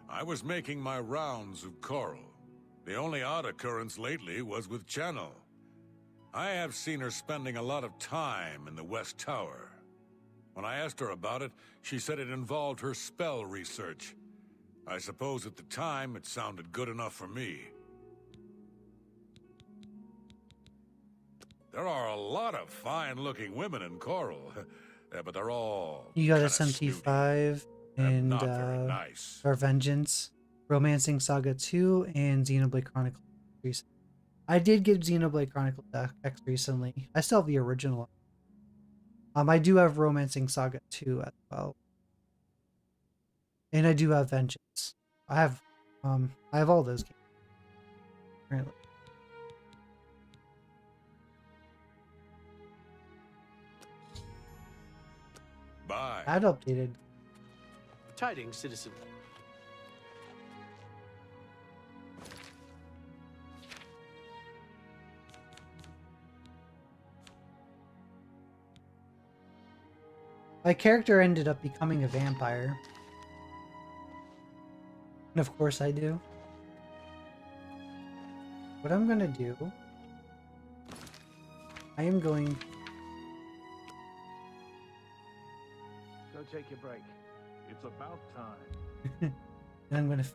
I was making my rounds of Coral. The only odd occurrence lately was with Channel. I have seen her spending a lot of time in the West Tower. When I asked her about it, she said it involved her spell research. I suppose at the time it sounded good enough for me. There are a lot of fine-looking women in Coral, but they're all You got kinda SMT5 and not very nice. Our Vengeance, Romancing Saga 2, and Xenoblade Chronicles X. I did get Xenoblade Chronicles X recently. I still have the original. I do have Romancing Saga 2 as well. And I do have Vengeance. I have all those games currently. Bye. That updated. Tidings, citizen. My character ended up becoming a vampire. And of course I do. What I'm gonna do, I am going... Go take your break. It's about time. and I'm gonna...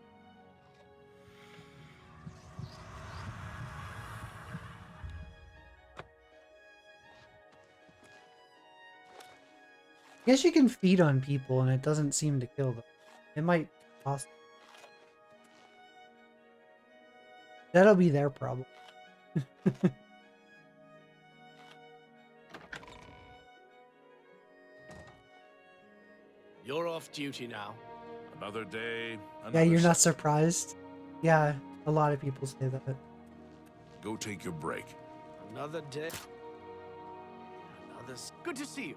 I guess you can feed on people and it doesn't seem to kill them. It might cost. That'll be their problem. You're off duty now. Another day, Yeah, you're not surprised? Yeah, a lot of people say that. Go take your break. Another day. Good to see you.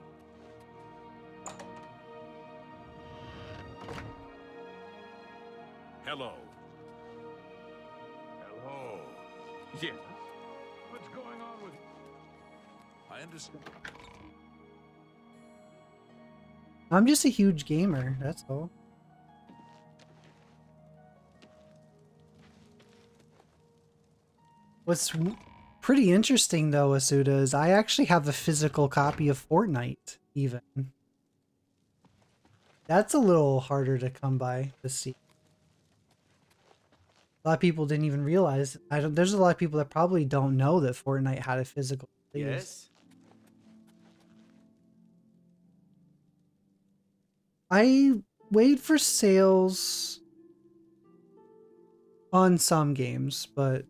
Hello. Hello. Yeah. What's going on with... I understand. I'm just a huge gamer, that's all. What's pretty interesting though, Asuda, is I actually have a physical copy of Fortnite, even. That's a little harder to come by to see. A lot of people didn't even realize. There's a lot of people that probably don't know that Fortnite had a physical release. Yes. I wait for sales on some games, but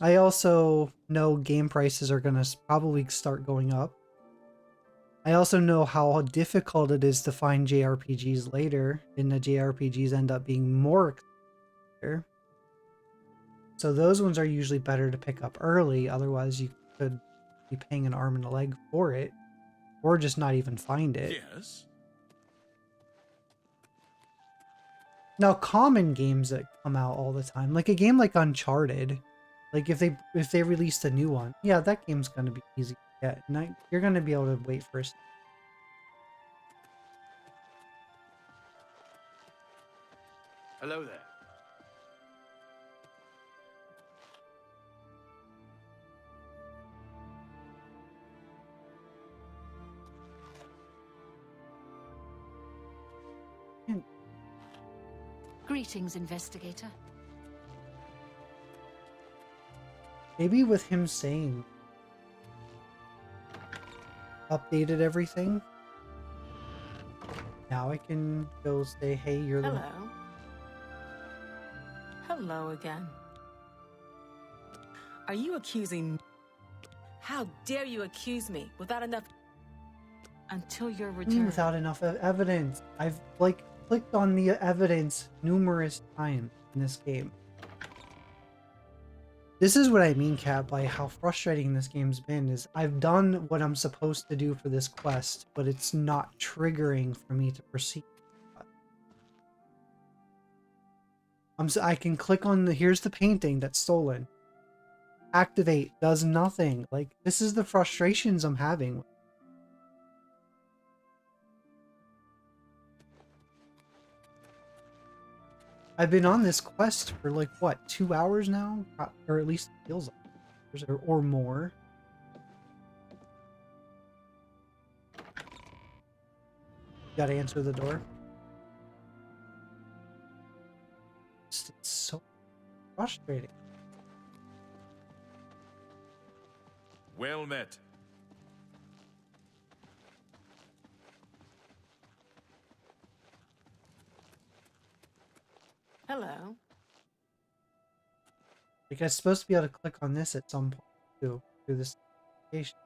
I also know game prices are going to probably start going up. I also know how difficult it is to find JRPGs later, and the JRPGs end up being more expensive. So those ones are usually better to pick up early, otherwise you could be paying an arm and a leg for it, or just not even find it. Yes. Now, common games that come out all the time, like a game like Uncharted, like if they released a new one, yeah, that game's gonna be easy to get. And you're gonna be able to wait for a... Hello there. Greetings, investigator. Maybe with him saying updated everything, now I can go say, hey, you're Hello. Hello again. Are you accusing me? How dare you accuse me without enough... Until your return. Without enough evidence. I've clicked on the evidence numerous times in this game. This is what I mean, Kat, by how frustrating this game's been, is I've done what I'm supposed to do for this quest, but it's not triggering for me to proceed. I can click on here's the painting that's stolen. Activate, does nothing. Like, this is the frustrations I'm having. I've been on this quest for like, what, 2 hours now? Or at least it feels like. or more. Gotta answer the door. It's so frustrating. Well met. Hello. Like, I'm supposed to be able to click on this at some point too, through this application.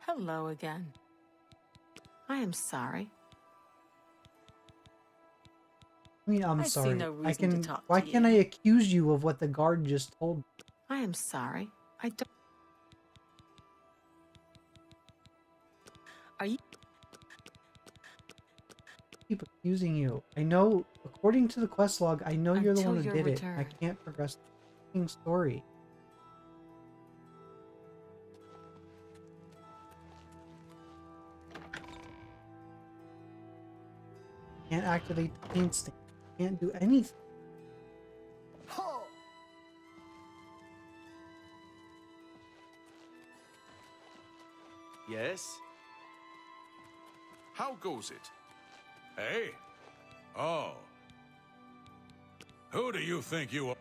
Hello again. I am sorry. I mean, I'm I see sorry. no reason to talk Why to can't I you. accuse you of what the guard just told me? I am sorry. I don't. Are you? Keep accusing you. I know, according to the quest log, I know you're the Until one who your did it. return. I can't progress the fucking story. Can't activate the instinct. Can't do anything. Yes? How goes it? Hey? Oh. Who do you think you are?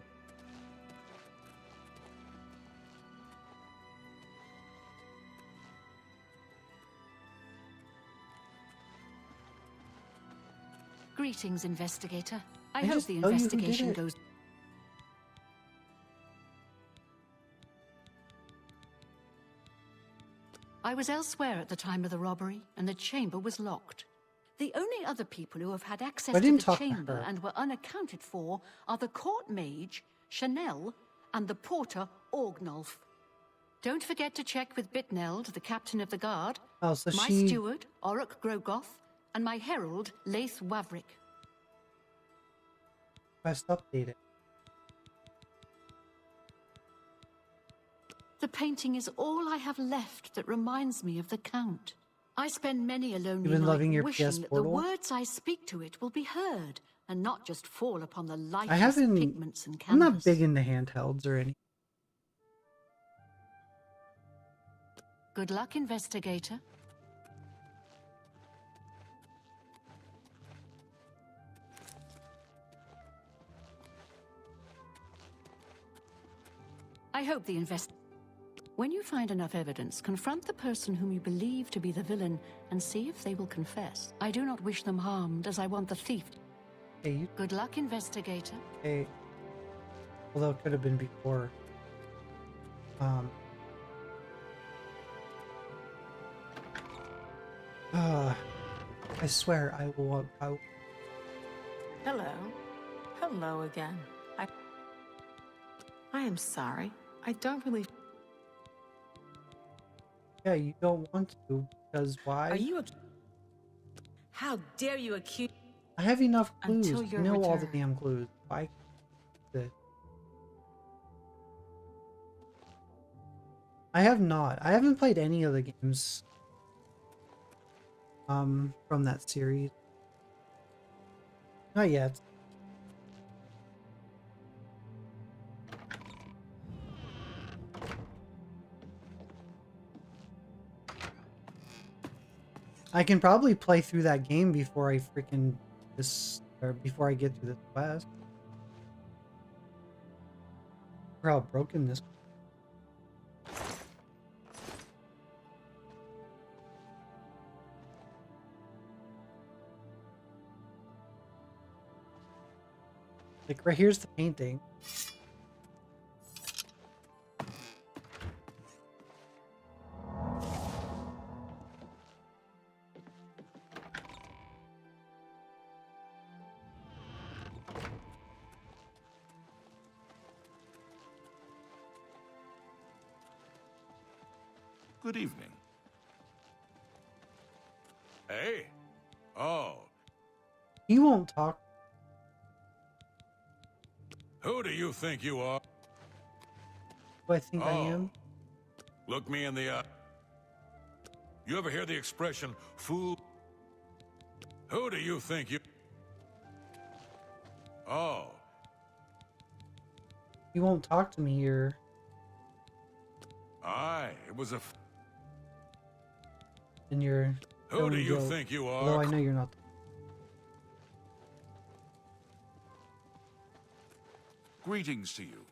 Greetings, investigator. I I hope just the tell you who did investigation it. goes. I was elsewhere at the time of the robbery, and the chamber was locked. The only other people who have had access I to didn't the talk to chamber her. and were unaccounted for are the court mage, Chanel, and the porter, Orgnolf. Don't forget to check with Bitneld, the captain of the guard, Oh, so my she... steward, Oruk Grogoth, and my herald, Laith Wavrik. Quest updated. The painting is all I have left that reminds me of the Count. I spend many a lonely been night loving your wishing PS that Portal? the words I speak to it will be heard, and not just fall upon the I lifeless haven't... pigments and I'm canvas. not big into handhelds or anything. Good luck, investigator. I hope the When you find enough evidence, confront the person whom you believe to be the villain and see if they will confess. I do not wish them harmed, as I want the thief. Hey, Good luck, investigator. hey. Although it could have been before. I swear I will... Hello. Hello again. I am sorry. I don't really... Yeah, you don't want to, because why? Are you... How dare you accuse... I have enough clues. Until I your know all the return. damn clues. Why? I have not. I haven't played any of the games from that series. Not yet. I can probably play through that game before I freaking before I get through this quest. For how broken this. Like, right here's the painting. Good evening. Hey? Oh. He won't talk. Who do you think you are? Who I think I am. Look me in the eye. You ever hear the expression, fool? Who do you think you... Oh. He won't talk to me here. Aye, it was a... And you're... Who do you guilt, think you are? although I know you're not. Greetings to you.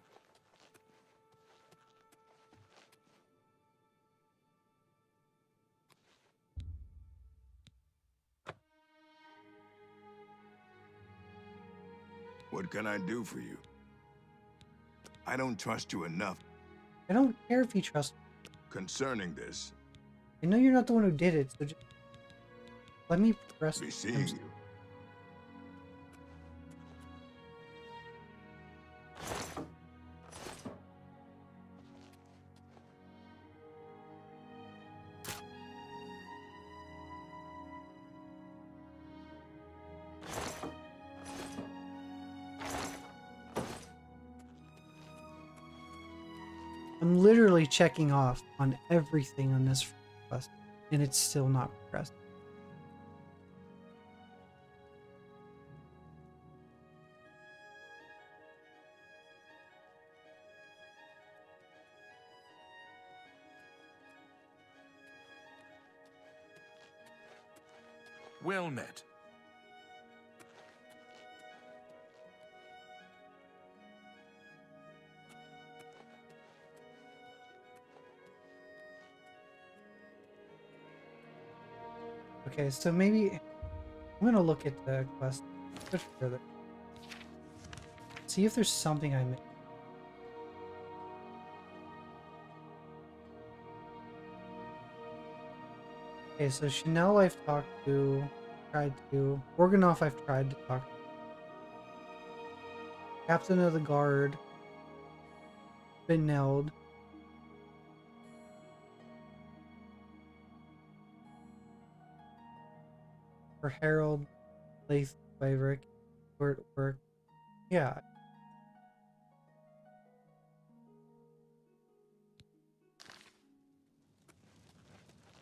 What can I do for you? I don't trust you enough. I don't care if you trust me. Concerning this, I know you're not the one who did it, so just let me progress. be seeing you. I'm literally checking off on everything on this quest, and it's still not progressed. Well met. Okay, so maybe I'm gonna look at the quest a bit further. See if there's something I missed. Okay, so Chanel I've tried to. Organoff I've tried to talk to. Captain of the Guard. Been nailed. For Harold, Lath, Waverick, work. Yeah.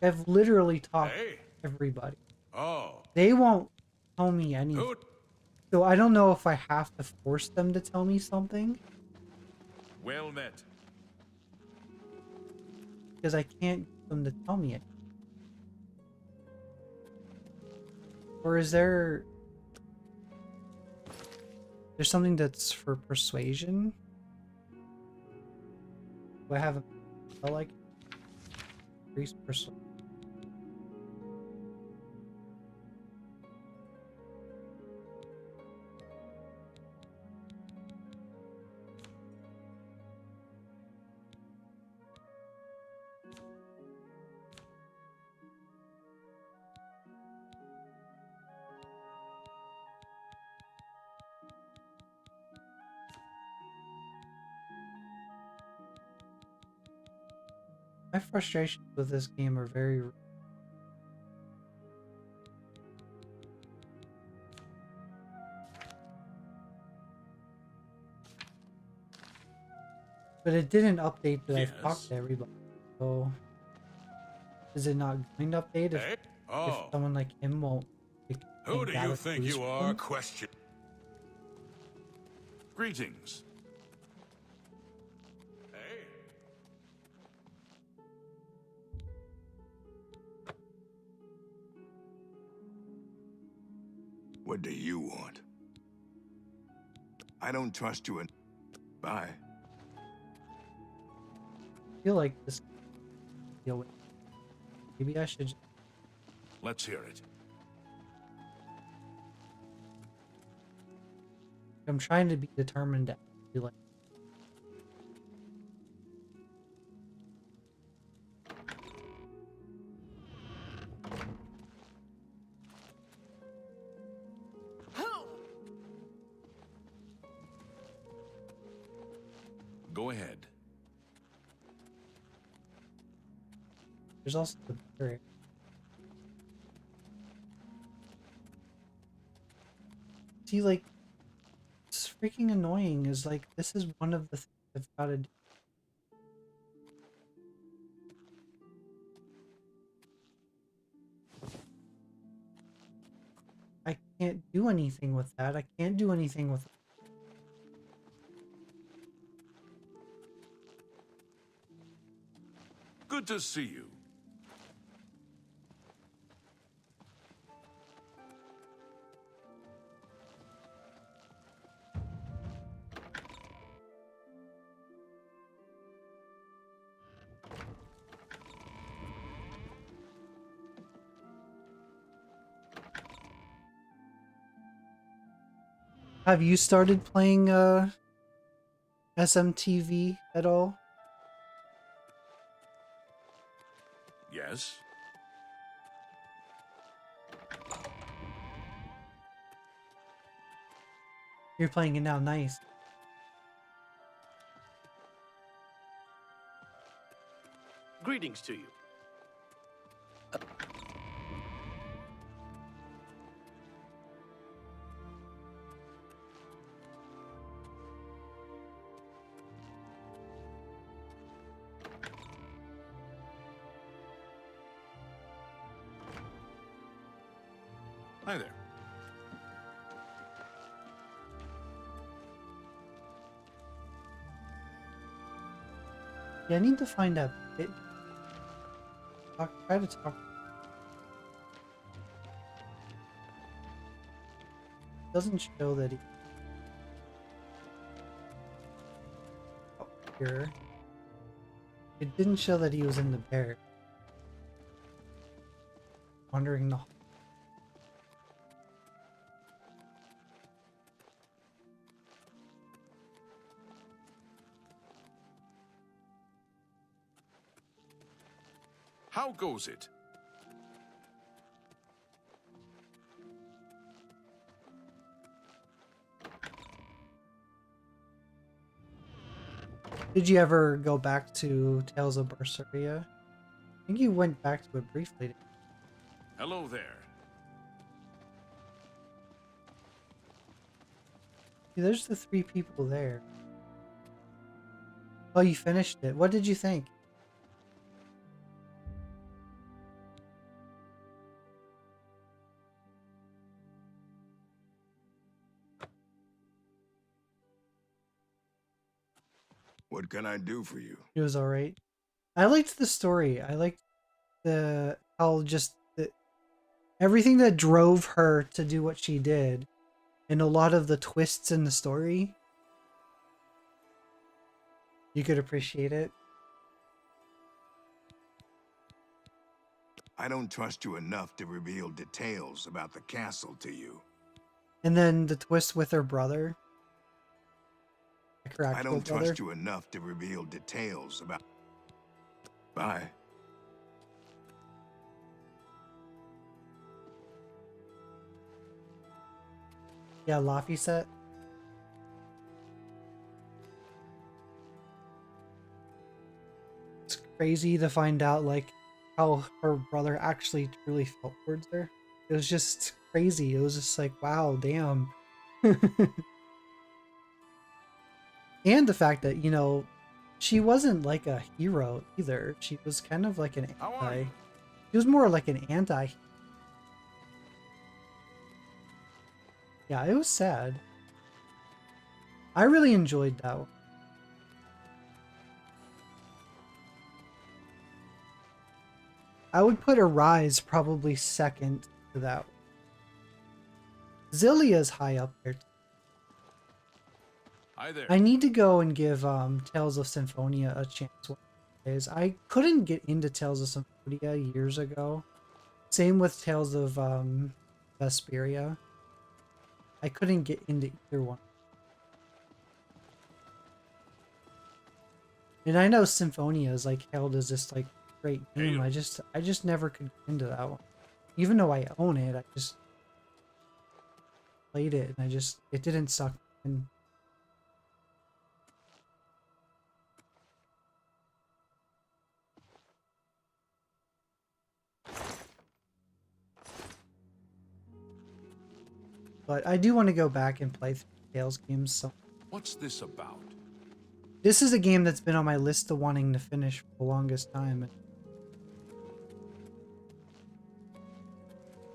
I've literally talked to everybody. Oh. They won't tell me anything. So I don't know if I have to force them to tell me something. Well met. Because I can't get them to tell me it. Or is there's something that's for persuasion? Do I have a like increase persuasion? My frustrations with this game are very... But it didn't update that I've talked to everybody. So is it not going to update if someone like him won't... Who do you think you are? Question. Greetings. What do you want? I don't trust you and... Bye. I feel like this... Deal with... Maybe I should... Let's hear it. I'm trying to be determined to be like... Go ahead. There's also the area. See, like, it's freaking annoying. Is like, this is one of the things I've got to do. I can't do anything with that. I can't do anything with... Good to see you. Have you started playing SMTV at all? Yes? You're playing it now, nice. Greetings to you. Hi there. Yeah, I need to find out. Try to talk. Doesn't show that he. Oh, here. It didn't show that he was in the bear. Wandering the. How goes it? Did you ever go back to Tales of Berseria? I think you went back to it briefly. Hello there. See, there's the 3 people there. Oh, you finished it. What did you think? What can I do for you? It was alright. I liked the story. I liked the how just the everything that drove her to do what she did, and a lot of the twists in the story. You could appreciate it. I don't trust you enough to reveal details about the castle to you. And then the twist with her brother. Like her I actual don't brother. trust you enough to reveal details about... Bye. Yeah, Laffy set. It's crazy to find out like how her brother actually truly felt towards her. It was just crazy. It was just like, wow, damn. And the fact that, you know, she wasn't like a hero either. She was kind of like an anti. She was more like an anti. Yeah, it was sad. I really enjoyed that one. I would put Arise probably second to that. Zillia's high up there. Hi there. I need to go and give Tales of Symphonia a chance one of these days. I couldn't get into Tales of Symphonia years ago. Same with Tales of Vesperia. I couldn't get into either one. And I know Symphonia is like hailed as this like great game. I just never could get into that one. Even though I own it, I just played it and it didn't suck in. But I do want to go back and play through Tales games. So What's this about? this is a game that's been on my list of wanting to finish for the longest time.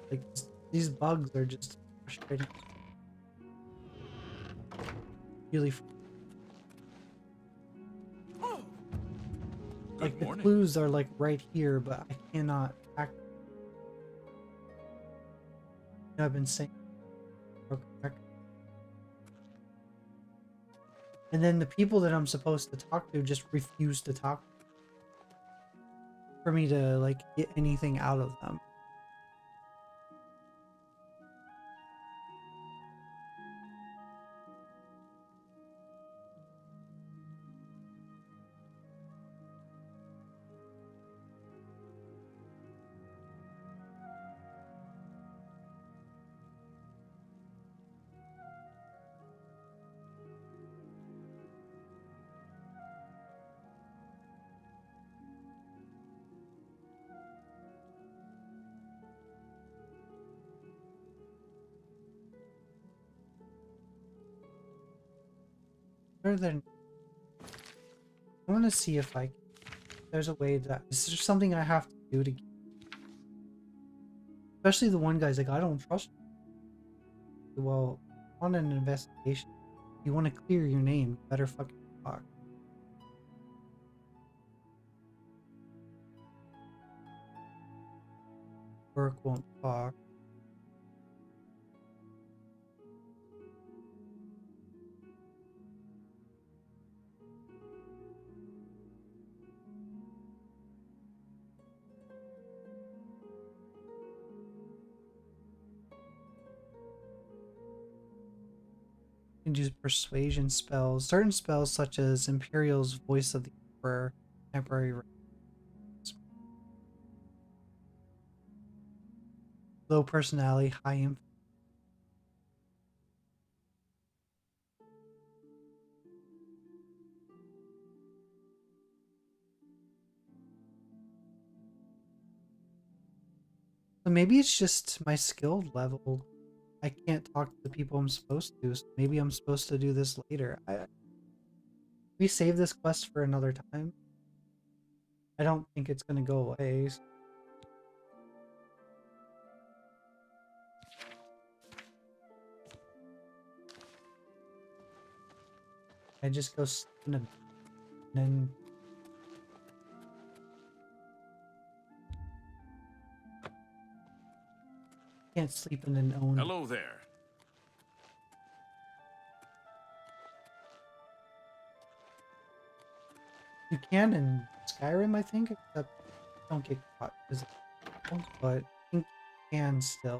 Like these bugs are just frustrating. Really. Like, the morning. clues are, like, right here, but I cannot act. I've been saying. And then the people that I'm supposed to talk to just refuse to talk for me to, like, get anything out of them. Other than, I want to see if there's a way that is there something I have to do to, especially the one guy's like, I don't trust you. Well, on an investigation, if you want to clear your name, you better fucking talk. Work won't talk. You can use persuasion spells. Certain spells such as Imperial's Voice of the Emperor, temporary low personality, high impact. So maybe it's just my skill level. I can't talk to the people I'm supposed to. So maybe I'm supposed to do this later. We save this quest for another time. I don't think it's gonna go away. I just go in a, and can't sleep in an own. Hello there. You can in Skyrim, I think, except don't get caught. But I think you can still.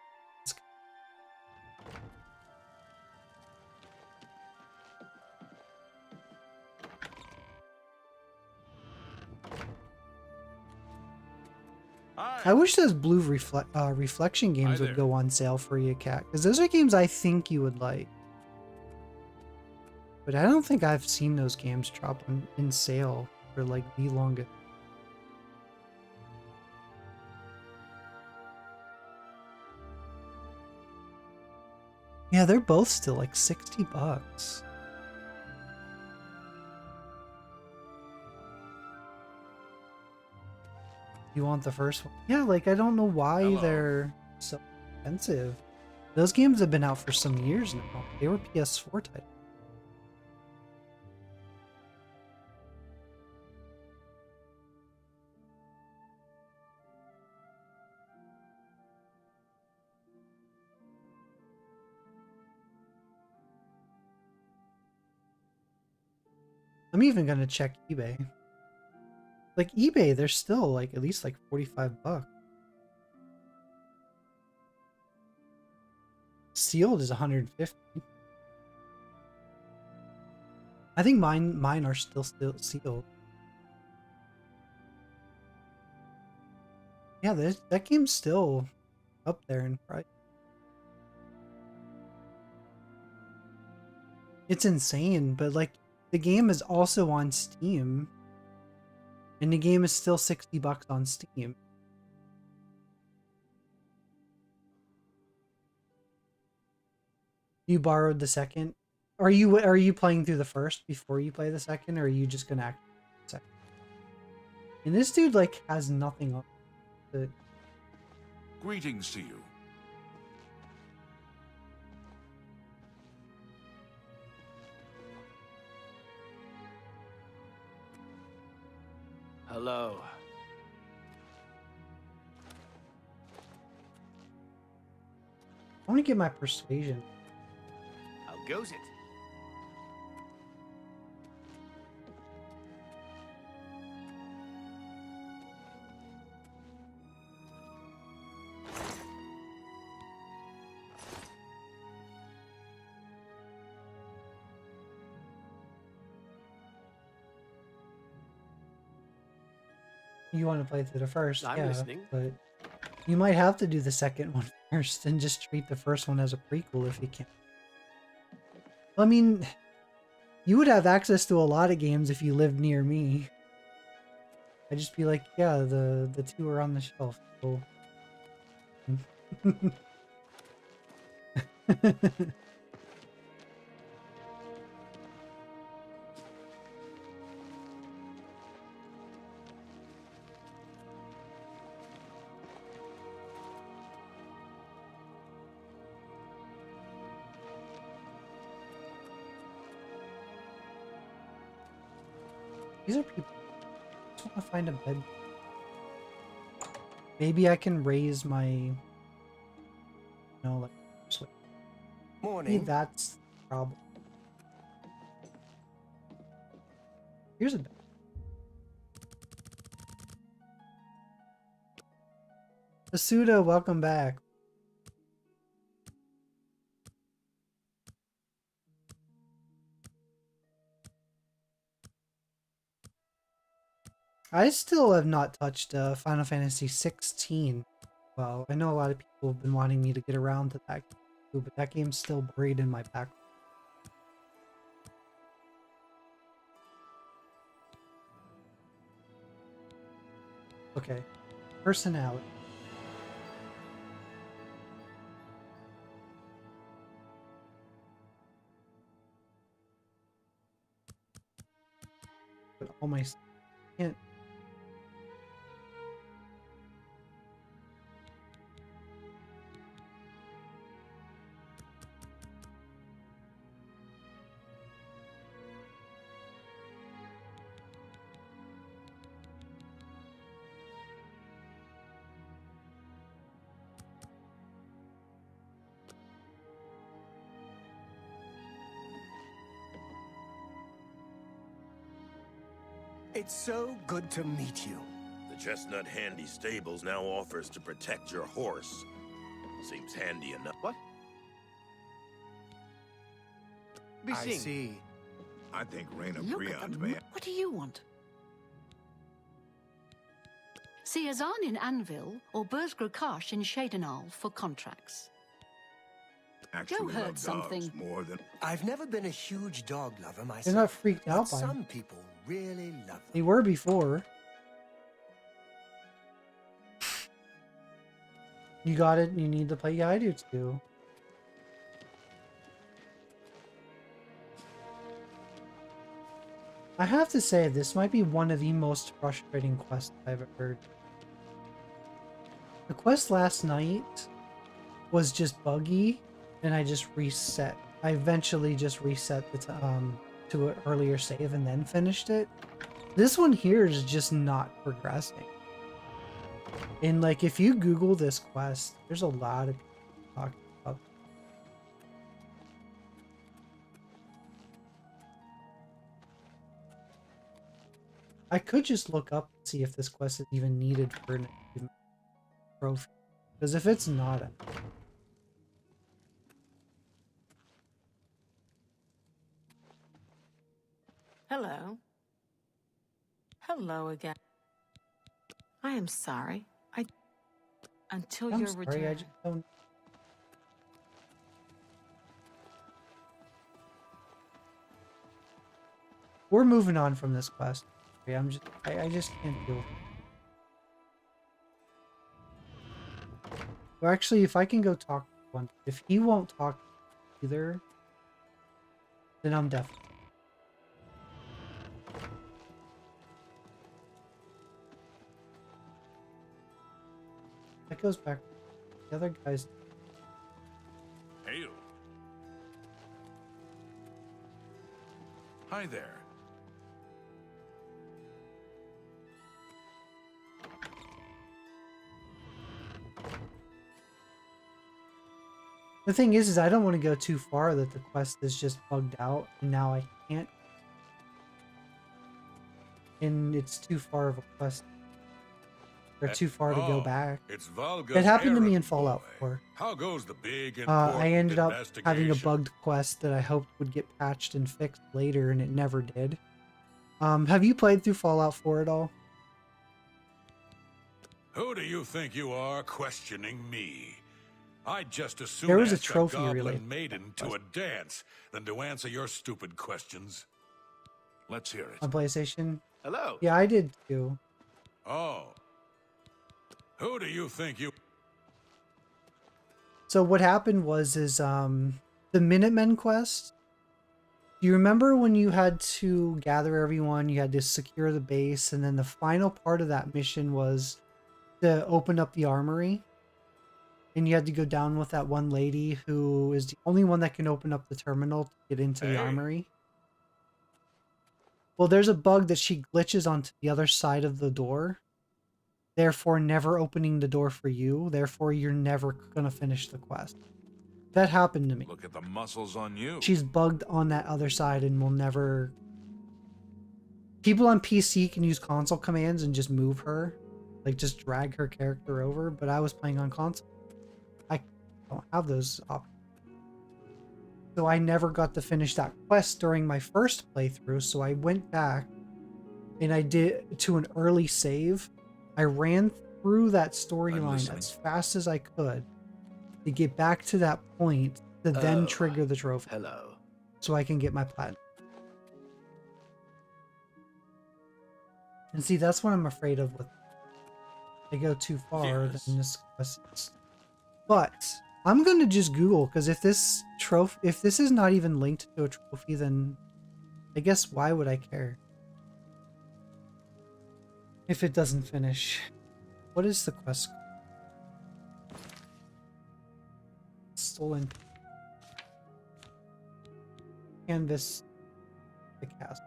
I wish those blue reflection games would go on sale for you, Cat, because those are games I think you would like. But I don't think I've seen those games drop in sale for like the longest. Yeah, they're both still like $60. You want the first one? Yeah, like I don't know why they're so expensive. Those games have been out for some years now. They were PS4 titles. I'm even gonna check eBay. Like eBay, they're still like at least like $45. Sealed is 150. I think mine are still sealed. Yeah, that game's still up there in price. It's insane, but like the game is also on Steam. And the game is still $60 on Steam. You borrowed the second? Are you playing through the first before you play the second, or are you just gonna act the second? And this dude like has nothing on it. Greetings to you. Hello. I want to get my persuasion. How goes it? You want to play through the first, I'm yeah, listening. but you might have to do the second one first and just treat the first one as a prequel if you can. I mean, you would have access to a lot of games if you lived near me. I'd just be like, yeah, the two are on the shelf. So. These are people. I just want to find a bed. Maybe I can raise my, you know, like. Morning. Maybe that's the problem. Here's a bed. Asuda, welcome back. I still have not touched Final Fantasy 16. Well, I know a lot of people have been wanting me to get around to that too, but that game's still buried in my back. Okay. Personality. But all my can't. It's so good to meet you. The Chestnut Handy Stables now offers to protect your horse. Seems handy enough. What? I see. I think Reina Look at Brion's them. man. What do you want? See Azan in Anvil or Burzgrokash in Shadenal for contracts. Actually hurt love dogs something. more than I've never been a huge dog lover myself. They're not freaked but out by some them. people really love them. They were before. You got it. You need to play. Yeah, I do too. I have to say, this might be one of the most frustrating quests I've ever heard. The quest last night was just buggy, and I just reset. I eventually just reset the to an earlier save and then finished it. This one here is just not progressing. And like, if you Google this quest, there's a lot of people talking about it. I could just look up and see if this quest is even needed for an achievement trophy. Because if it's not, Hello. Hello again. I am sorry. Until I'm your sorry, return. I just don't. We're moving on from this quest. Okay, I just can't deal with it. Well, actually, if I can go talk to one, if he won't talk either, then I'm definitely. That goes back to the other guys. Hail. Hi there. The thing is I don't want to go too far that the quest is just bugged out and now I can't. And it's too far of a quest. Or too far to go back. It's Volga's It happened to me in errand Fallout boy. 4. How goes the big important I ended up having a investigation? bugged quest that I hoped would get patched and fixed later, and it never did. Have you played through Fallout 4 at all? Who do you think you are questioning me? I'd just as soon There was a ask trophy goblin related maiden to a dance than to answer your stupid questions. Let's hear it. On PlayStation? Hello. Yeah, I did too. Oh. Who do you think you... So what happened was the Minutemen quest. Do you remember when you had to gather everyone, you had to secure the base, and then the final part of that mission was to open up the armory? And you had to go down with that one lady who is the only one that can open up the terminal to get into the armory. Well, there's a bug that she glitches onto the other side of the door, therefore never opening the door for you, therefore you're never gonna finish the quest. That happened to me. Look at the muscles on you. She's bugged on that other side and will never... People on PC can use console commands and just move her, like just drag her character over, but I was playing on console. I don't have those options. So I never got to finish that quest during my first playthrough, so I went back and I did to an early save. I ran through that storyline as fast as I could to get back to that point to then trigger the trophy. Hello. So I can get my platinum. And see, that's what I'm afraid of with I go too far, then this quest is... But I'm gonna just Google, because if this is not even linked to a trophy, then I guess why would I care? If it doesn't finish. What is the quest? Stolen canvas the castle.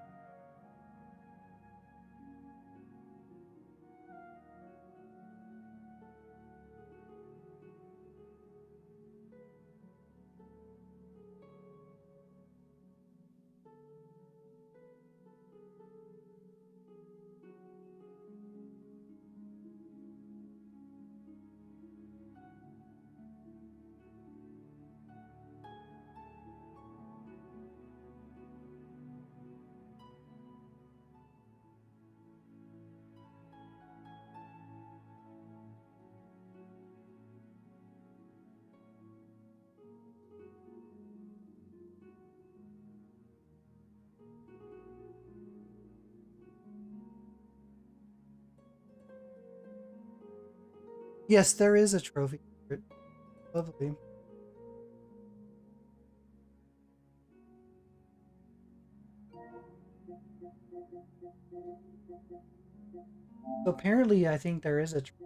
Yes, there is a trophy. Lovely. So apparently, I think there is a trophy.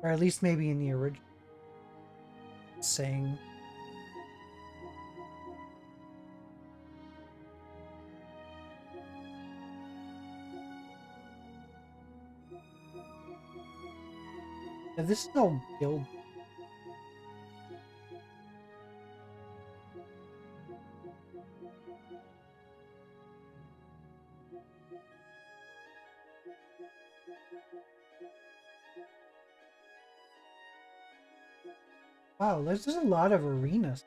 Or at least maybe in the original saying. Yeah, this is no guild. Wow, there's just a lot of arenas.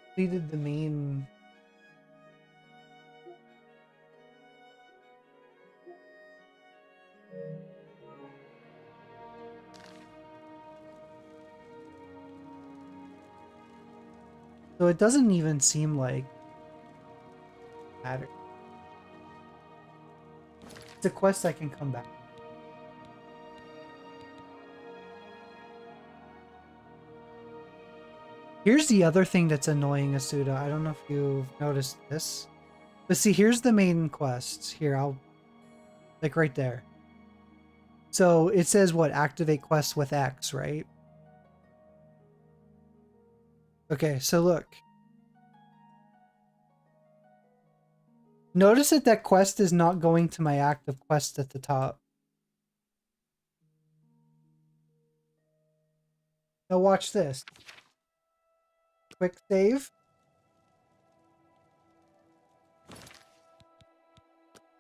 Completed the main... So it doesn't even seem like... matter. It's a quest I can come back. Here's the other thing that's annoying, Asuda. I don't know if you've noticed this. But see, here's the main quest. Here, I'll... Like right there. So it says what? Activate quest with X, right? Okay, so look. Notice that that quest is not going to my active quest at the top. Now watch this. Quick save.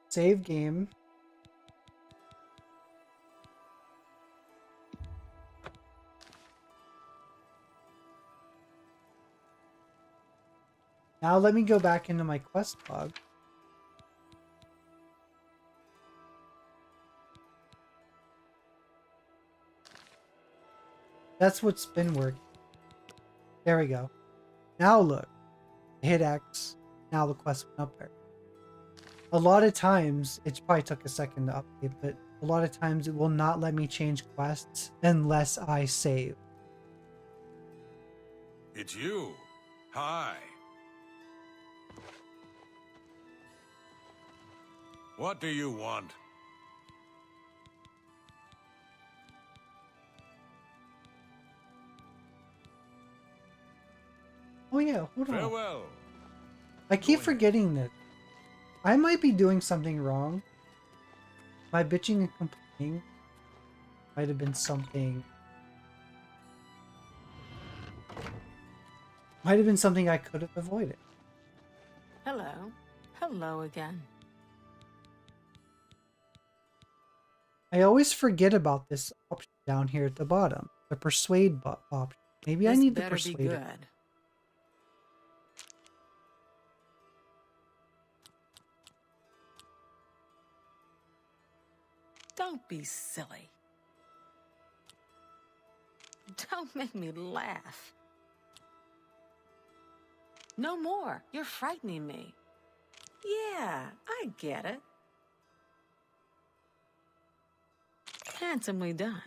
Save game. Now let me go back into my quest log. That's what's been working. There we go. Now look. Hit X. Now the quest went up there. A lot of times, it probably took a second to update, but a lot of times it will not let me change quests unless I save. It's you. Hi. What do you want? Oh yeah, hold on. Farewell. I keep forgetting that. I might be doing something wrong. My bitching and complaining might have been something... Might have been something I could have avoided. Hello. Hello again. I always forget about this option down here at the bottom. The persuade option. Maybe I need to persuade it. Good. Don't be silly. Don't make me laugh. No more. You're frightening me. Yeah, I get it. Handsomely done.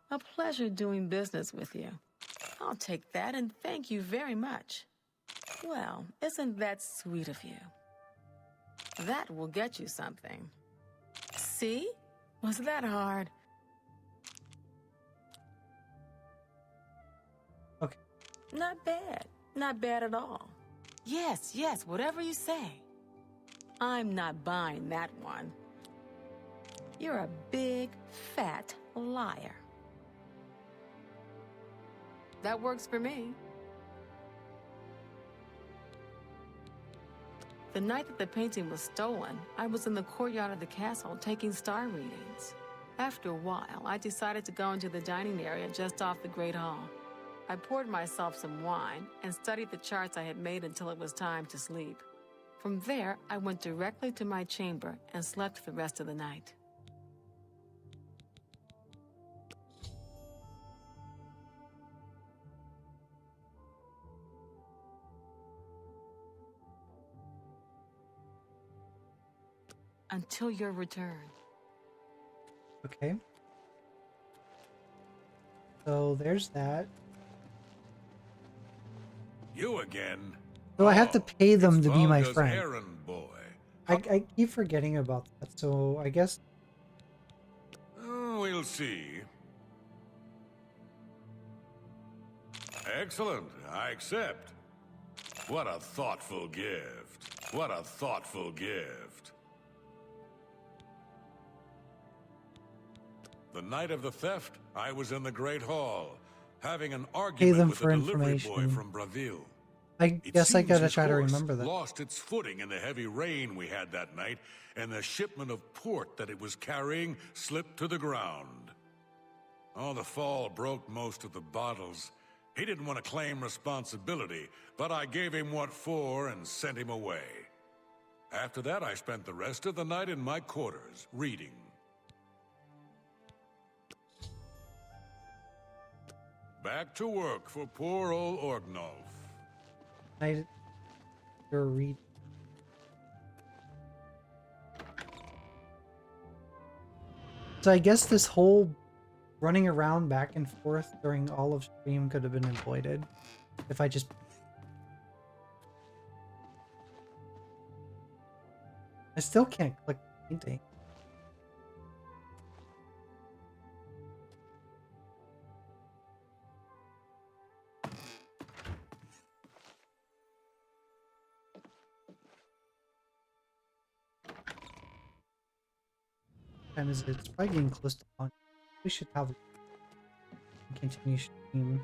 A pleasure doing business with you. I'll take that and thank you very much. Well, isn't that sweet of you? That will get you something. See? Was that hard? Okay. Not bad. Not bad at all. Yes, yes, whatever you say. I'm not buying that one. You're a big, fat liar. That works for me. The night that the painting was stolen, I was in the courtyard of the castle taking star readings. After a while, I decided to go into the dining area just off the Great Hall. I poured myself some wine and studied the charts I had made until it was time to sleep. From there, I went directly to my chamber and slept the rest of the night. Until your return. Okay. So there's that. You again? So I have to pay them to be my Volga's friend. errand boy. I keep forgetting about that, so I guess... Oh, we'll see. Excellent. I accept. What a thoughtful gift. What a thoughtful gift. The night of the theft, I was in the Great Hall, having an argument with a delivery boy from Braville. I guess I gotta try to remember that. Lost its footing in the heavy rain we had that night, and the shipment of port that it was carrying slipped to the ground. Oh, the fall broke most of the bottles. He didn't want to claim responsibility, but I gave him what for and sent him away. After that, I spent the rest of the night in my quarters, reading. Back to work for poor old Orgnolf. You're read. So I guess this whole running around back and forth during all of stream could have been avoided. If I just... I still can't click painting. Time is it? It's probably getting close to lunch. We should have a continue stream.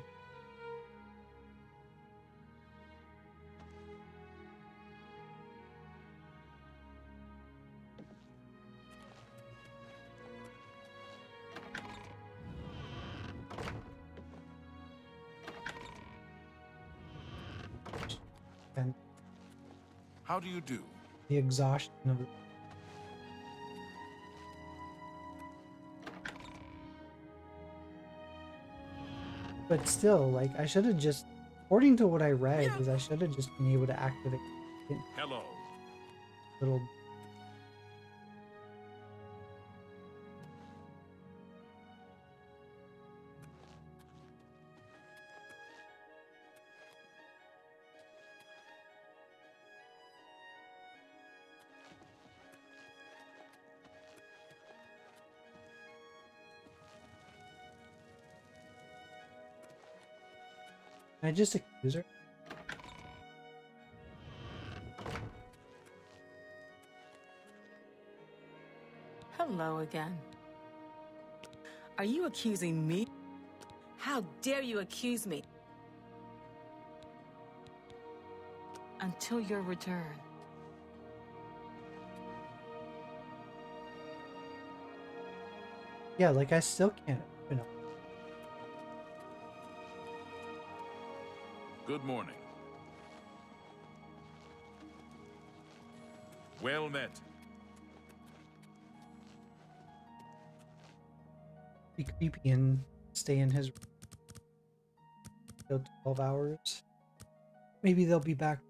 And How do you do? the exhaustion of it. But still, like, I should have just, according to what I read, is I should have just been able to activate Hello. little. Can I just accuse her? Hello again. Are you accusing me? How dare you accuse me? Until your return. Yeah, like I still can't open up. Good morning. Well met. Be creepy and stay in his till 12 hours. Maybe they'll be back.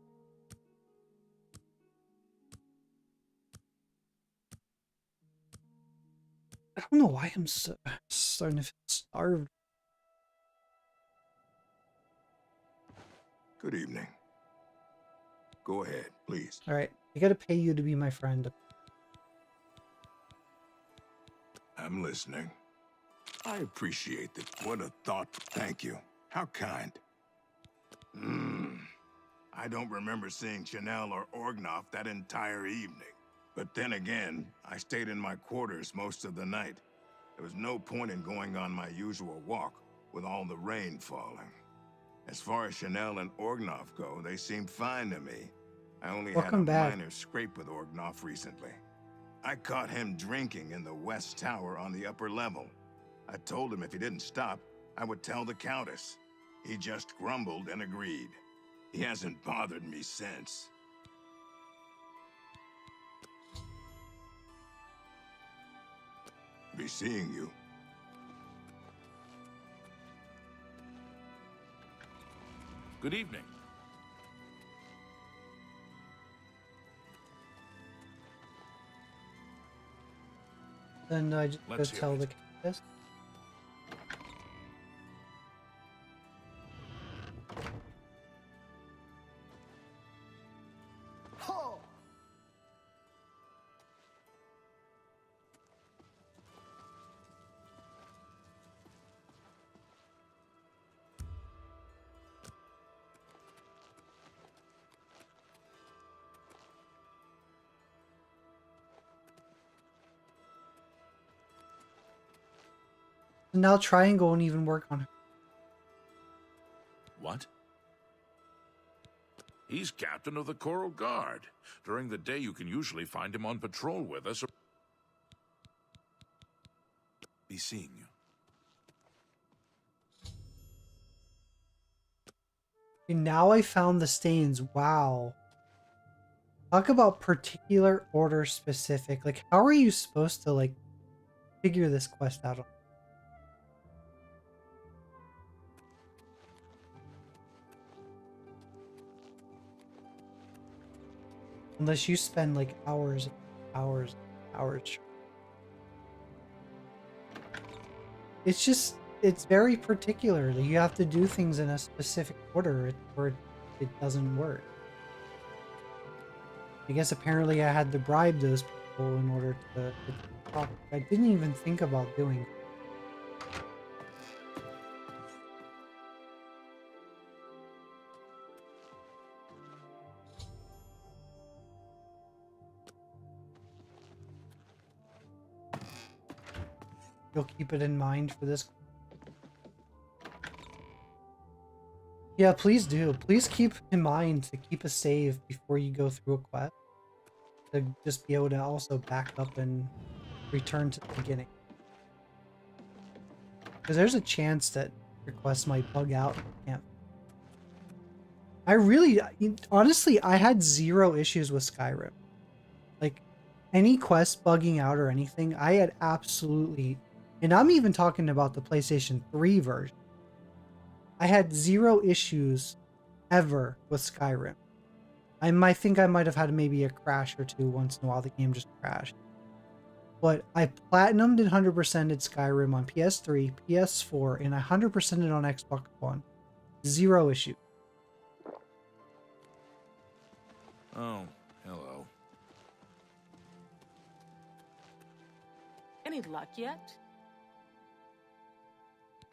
I don't know why I'm so starting to feel starved. Good evening. Go ahead, please. All right, I gotta pay you to be my friend. I'm listening. I appreciate that. What a thought. Thank you. How kind. I don't remember seeing Chanel or Orgnoff that entire evening. But then again, I stayed in my quarters most of the night. There was no point in going on my usual walk with all the rain falling. As far as Chanel and Orgnoff go, they seem fine to me. I only had a minor scrape with Orgnoff recently. I caught him drinking in the West Tower on the upper level. I told him if he didn't stop, I would tell the Countess. He just grumbled and agreed. He hasn't bothered me since. Be seeing you. Good evening. Then I just go Let's hear tell it. the Countess. Now Triangle won't even work on her. What? He's captain of the Coral Guard. During the day, you can usually find him on patrol with us. Be seeing you. Okay, now I found the stains. Wow. Talk about particular order specific. Like, how are you supposed to, like, figure this quest out? Unless you spend, like, hours. It's just, it's very particular that you have to do things in a specific order or it doesn't work. I guess apparently I had to bribe those people in order to talk. I didn't even think about doing it. You'll keep it in mind for this. Yeah, please do. Please keep in mind to keep a save before you go through a quest. To just be able to also back up and return to the beginning. Because there's a chance that your quest might bug out and you can't. I really, honestly, I had zero issues with Skyrim. Like, any quest bugging out or anything, I had absolutely... And I'm even talking about the PlayStation 3 version. I had zero issues ever with Skyrim. I think I might have had maybe a crash or two once in a while. The game just crashed. But I platinumed and 100%ed Skyrim on PS3, PS4, and 100%ed on Xbox One. Zero issue. Oh, hello. Any luck yet?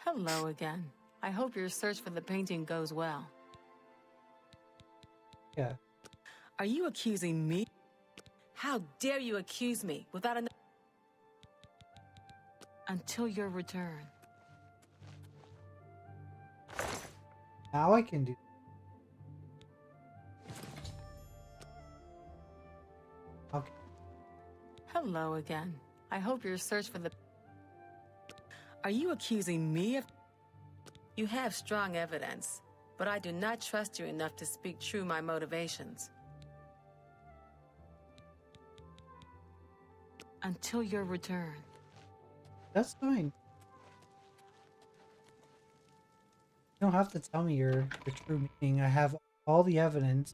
Hello again. I hope your search for the painting goes well. Yeah. Are you accusing me? How dare you accuse me without a... Until your return. Now I can do. Okay. Hello again. I hope your search for the... Are you accusing me of... You have strong evidence, but I do not trust you enough to speak true my motivations. Until your return. That's fine. You don't have to tell me your true meaning. I have all the evidence.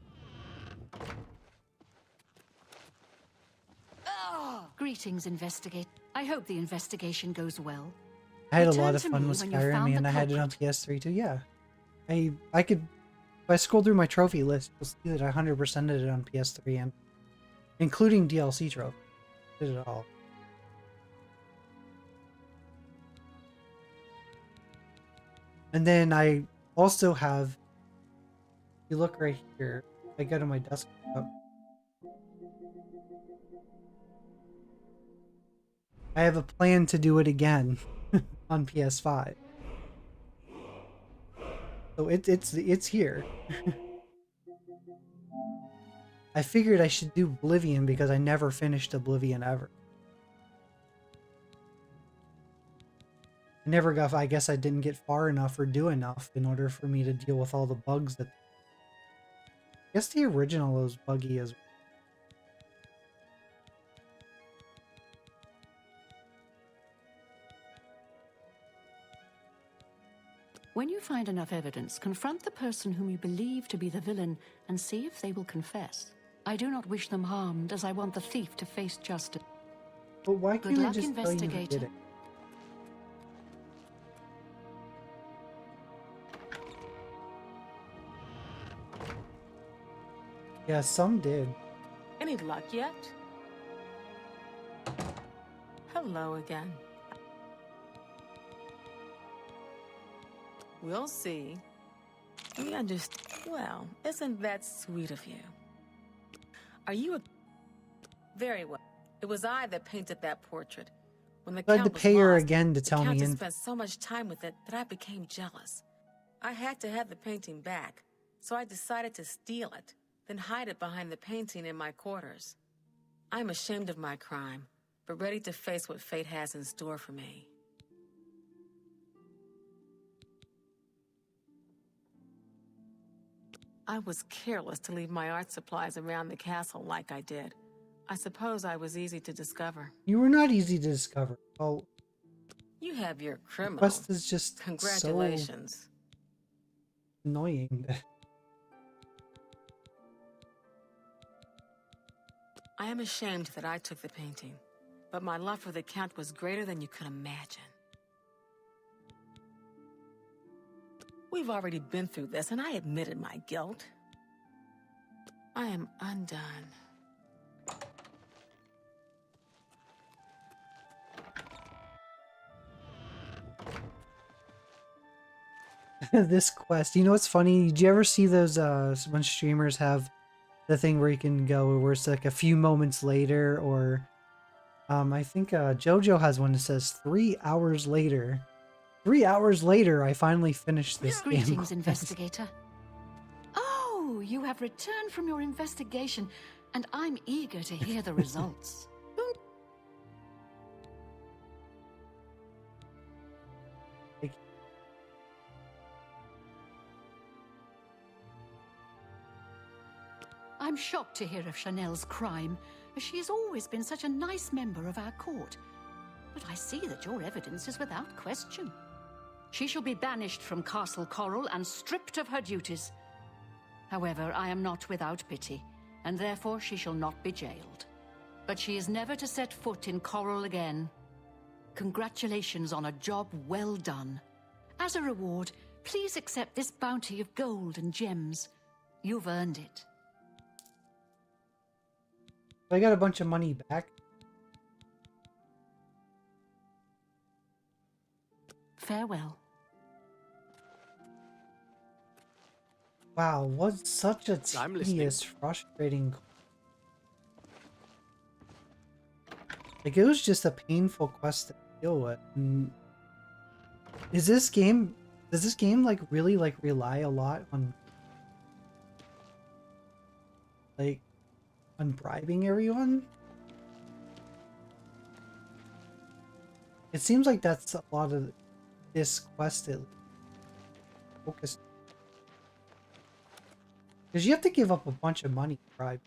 Greetings, investigate. I hope the investigation goes well. I had a Return lot of to fun me with when you Skyrim, found and the I had it on culprit. PS3 too. Yeah, I could. If I scroll through my trophy list, you'll see that I 100%ed it on PS3, and including DLC trophy. Did it all. And then I also have. If you look right here, I go to my desktop. I have a plan to do it again on PS5. So it's here. I figured I should do Oblivion because I never finished Oblivion ever. I never got, I guess I didn't get far enough or do enough in order for me to deal with all the bugs that... I guess the original was buggy as well. When you find enough evidence, confront the person whom you believe to be the villain and see if they will confess. I do not wish them harmed, as I want the thief to face justice. But why Good can't I luck, just tell you who did investigator. it? Yeah, some did. Any luck yet? Hello again. We'll see. We understand. Well, isn't that sweet of you? Are you a... Very well. It was I that painted that portrait. When the I had to Count was pay her lost, again to the tell me Countess in. spent so much time with it that I became jealous. I had to have the painting back, so I decided to steal it, then hide it behind the painting in my quarters. I'm ashamed of my crime, but ready to face what fate has in store for me. I was careless to leave my art supplies around the castle like I did. I suppose I was easy to discover. You were not easy to discover. Oh, You have your the criminal. quest is just Congratulations. so annoying. I am ashamed that I took the painting, but my love for the Count was greater than you could imagine. We've already been through this, and I admitted my guilt. I am undone. This quest, you know what's funny? Did you ever see those when streamers have the thing where you can go where it's like a few moments later, or I think JoJo has one that says 3 hours later. 3 hours later, I finally finished this game. Greetings, investigator. Oh, you have returned from your investigation, and I'm eager to hear the results. I'm shocked to hear of Chanel's crime, as she has always been such a nice member of our court. But I see that your evidence is without question. She shall be banished from Castle Coral and stripped of her duties. However, I am not without pity, and therefore she shall not be jailed. But she is never to set foot in Coral again. Congratulations on a job well done. As a reward, please accept this bounty of gold and gems. You've earned it. I got a bunch of money back. Farewell. Wow, what's such a tedious, frustrating... Like, it was just a painful quest to deal with. And does this game, like, really, like, rely a lot on... like, on bribing everyone? It seems like that's a lot of this quest at least. Focus. Because you have to give up a bunch of money to bribe.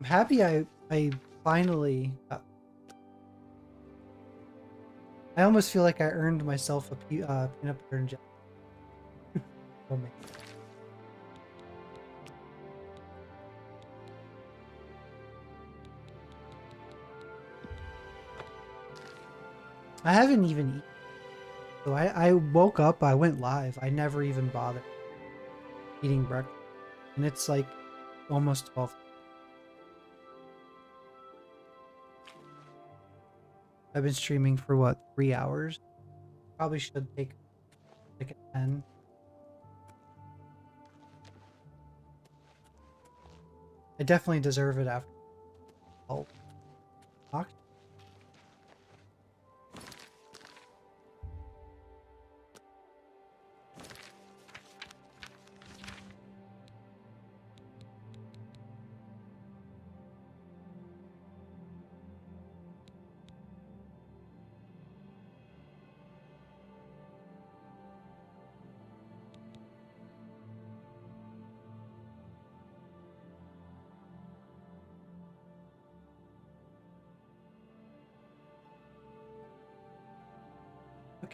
I'm happy I finally I almost feel like I earned myself a peanut butter and jelly. Oh man. I haven't even eaten. So I woke up, I went live. I never even bothered eating breakfast. And it's like almost 12. I've been streaming for what, 3 hours? Probably should take like a 10. I definitely deserve it after all.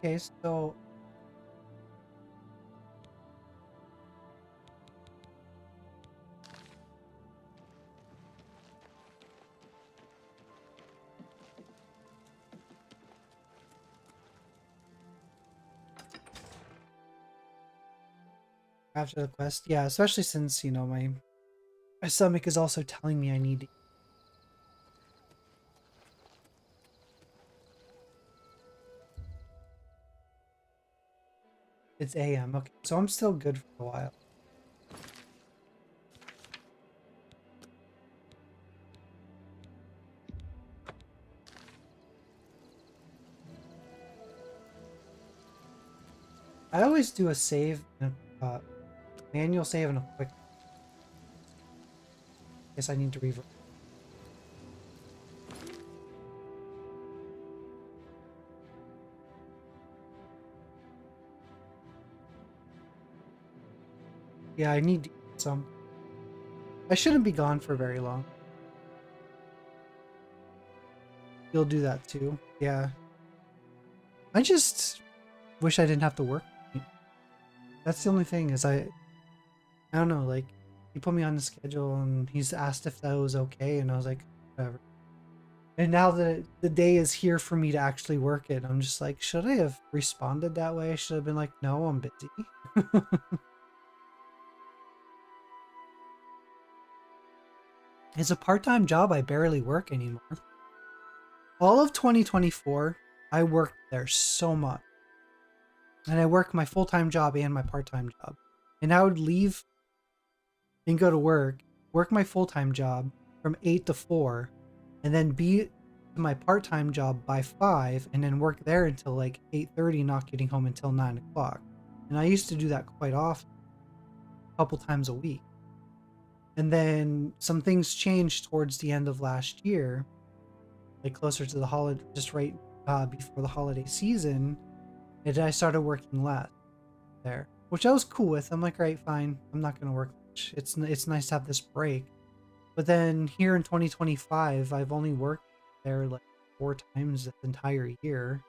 Okay, so after the quest, yeah, especially since, you know, my stomach is also telling me I need to. It's AM, okay, so I'm still good for a while. I always do a save, manual save and a quick. Guess I need to revert. Yeah, I need to eat some. I shouldn't be gone for very long. you'll do that too. Yeah. I just wish I didn't have to work. That's the only thing is I don't know, like, he put me on the schedule and he's asked if that was okay, and I was like, whatever. And now that the day is here for me to actually work it, I'm just like, should I have responded that way? I should have been like, no, I'm busy. It's a part-time job I barely work anymore. All of 2024, I worked there so much. And I worked my full-time job and my part-time job. And I would leave and go to work my full-time job from 8 to 4, and then be at my part-time job by 5, and then work there until like 8:30, not getting home until 9 o'clock. And I used to do that quite often, a couple times a week. And then some things changed towards the end of last year, like closer to the holiday, just right before the holiday season, and I started working less there, which I was cool with. I'm like, right, fine, I'm not going to work much. It's nice to have this break. But then here in 2025, I've only worked there like 4 times this entire year.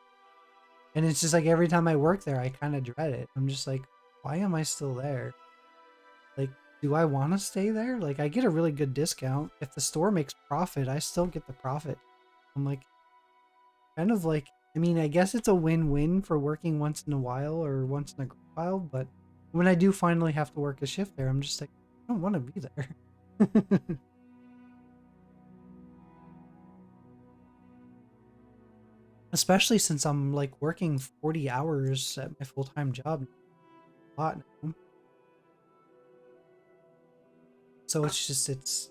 And it's just like every time I work there, I kind of dread it. I'm just like, why am I still there? Like, do I want to stay there? Like, I get a really good discount. If the store makes profit, I still get the profit. I'm like, kind of like, I mean, I guess it's a win-win for working once in a while or once in a while, but when I do finally have to work a shift there, I'm just like, I don't want to be there. Especially since I'm like working 40 hours at my full-time job a lot now. So it's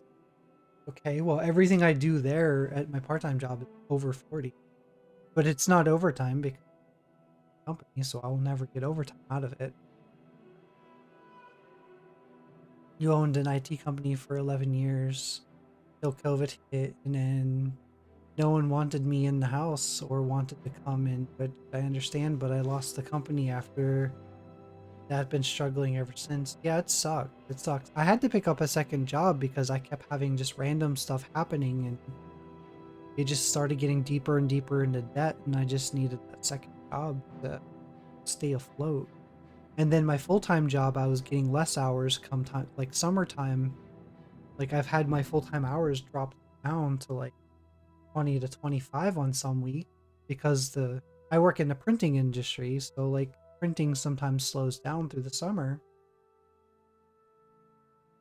okay. Well, everything I do there at my part-time job is over 40, but it's not overtime because of the company, so I will never get overtime out of it. You owned an IT company for 11 years till COVID hit, and then no one wanted me in the house or wanted to come in, but I understand, but I lost the company after that. Been struggling ever since. Yeah, it sucked. It sucked. I had to pick up a second job because I kept having just random stuff happening, and it just started getting deeper and deeper into debt, and I just needed that second job to stay afloat. And then my full-time job, I was getting less hours come time, like summertime. Like, I've had my full-time hours drop down to like 20 to 25 on some week because I work in the printing industry, so like printing sometimes slows down through the summer.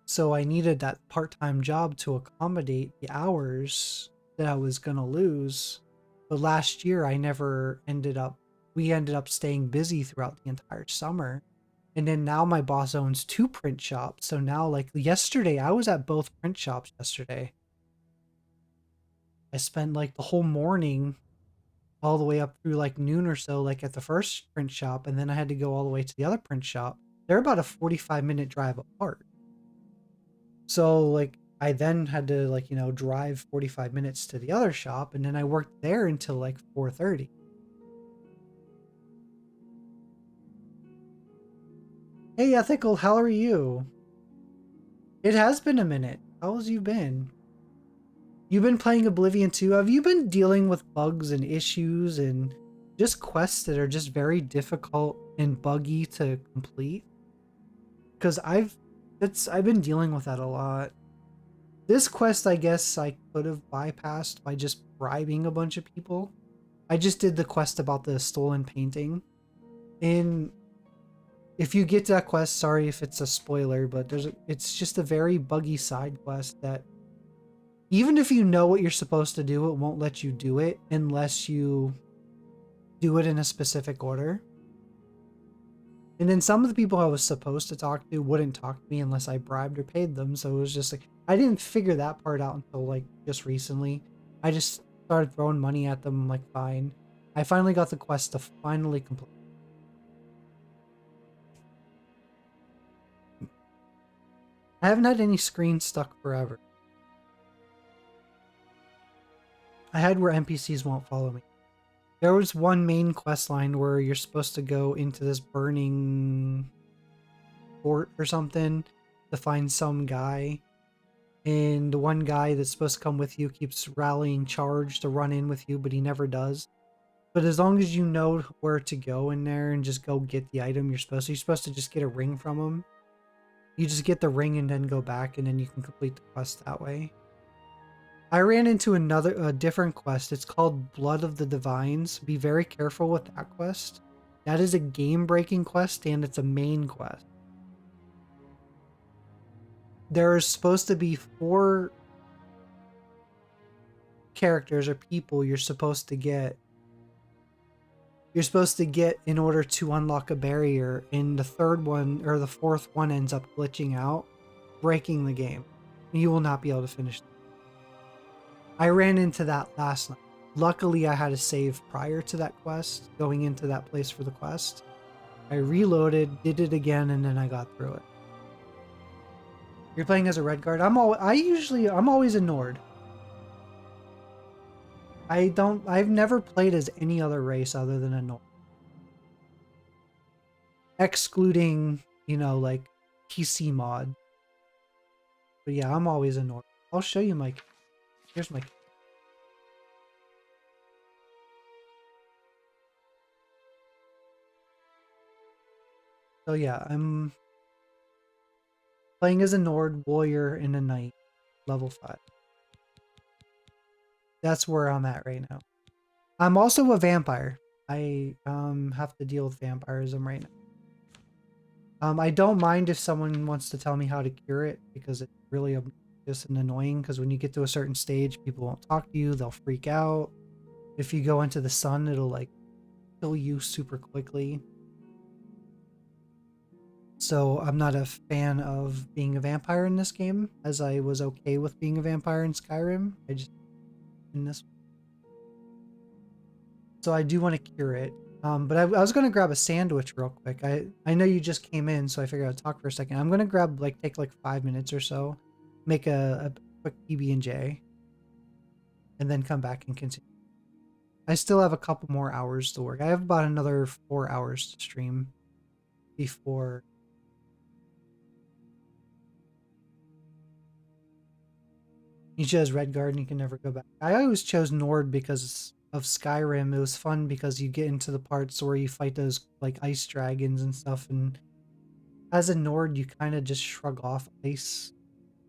So I needed that part-time job to accommodate the hours that I was gonna lose. But last year we ended up staying busy throughout the entire summer. And then now my boss owns 2 print shops. So now, like yesterday, I was at both print shops yesterday. I spent like the whole morning all the way up through like noon or so, like at the first print shop, and then I had to go all the way to the other print shop. They're about a 45-minute drive apart. So like I then had to like, drive 45 minutes to the other shop, and then I worked there until like 4:30. Hey Ethical, how are you? It has been a minute. How's you been? You've been playing Oblivion too? Have you been dealing with bugs and issues and just quests that are just very difficult and buggy to complete? Because I've been dealing with that a lot. This quest, I guess I could have bypassed by just bribing a bunch of people. I just did the quest about the stolen painting. And if you get to that quest, sorry if it's a spoiler, but it's just a very buggy side quest that even if you know what you're supposed to do, it won't let you do it unless you do it in a specific order. And then some of the people I was supposed to talk to wouldn't talk to me unless I bribed or paid them. So it was just like, I didn't figure that part out until like just recently. I just started throwing money at them. I'm like, fine. I finally got the quest to finally complete. I haven't had any screens stuck forever. I had where NPCs won't follow me. There was one main quest line where you're supposed to go into this burning fort or something to find some guy. and the one guy that's supposed to come with you keeps rallying charge to run in with you, but he never does. But as long as you know where to go in there and just go get the item you're supposed to just get a ring from him. You just get the ring and then go back, and then you can complete the quest that way. I ran into a different quest. It's called Blood of the Divines. Be very careful with that quest. That is a game-breaking quest, and it's a main quest. There's supposed to be 4 characters or people you're supposed to get. You're supposed to get in order to unlock a barrier, and the 3rd one or the 4th one ends up glitching out, breaking the game. You will not be able to finish it. I ran into that last night. Luckily, I had a save prior to that quest, going into that place for the quest. I reloaded, did it again, and then I got through it. You're playing as a red guard? I'm always a Nord. I've never played as any other race other than a Nord. Excluding, like PC mod. But yeah, I'm always a Nord. I'll show you my... Here's my... So yeah, I'm playing as a Nord, warrior, and a knight. Level 5. That's where I'm at right now. I'm also a vampire. I have to deal with vampirism right now. I don't mind if someone wants to tell me how to cure it, because it's really just annoying, because when you get to a certain stage, people won't talk to you, they'll freak out. If you go into the sun, it'll like kill you super quickly. So I'm not a fan of being a vampire in this game, as I was okay with being a vampire in Skyrim. In this. So I do want to cure it. But I was going to grab a sandwich real quick. I know you just came in, so I figured I'd talk for a second. I'm going to grab, take 5 minutes or so, make a quick PB&J, and then come back and continue. I still have a couple more hours to work. I have about another 4 hours to stream before... You chose Redguard and you can never go back. I always chose Nord because of Skyrim. It was fun because you get into the parts where you fight those ice dragons and stuff, and as a Nord you kind of just shrug off ice,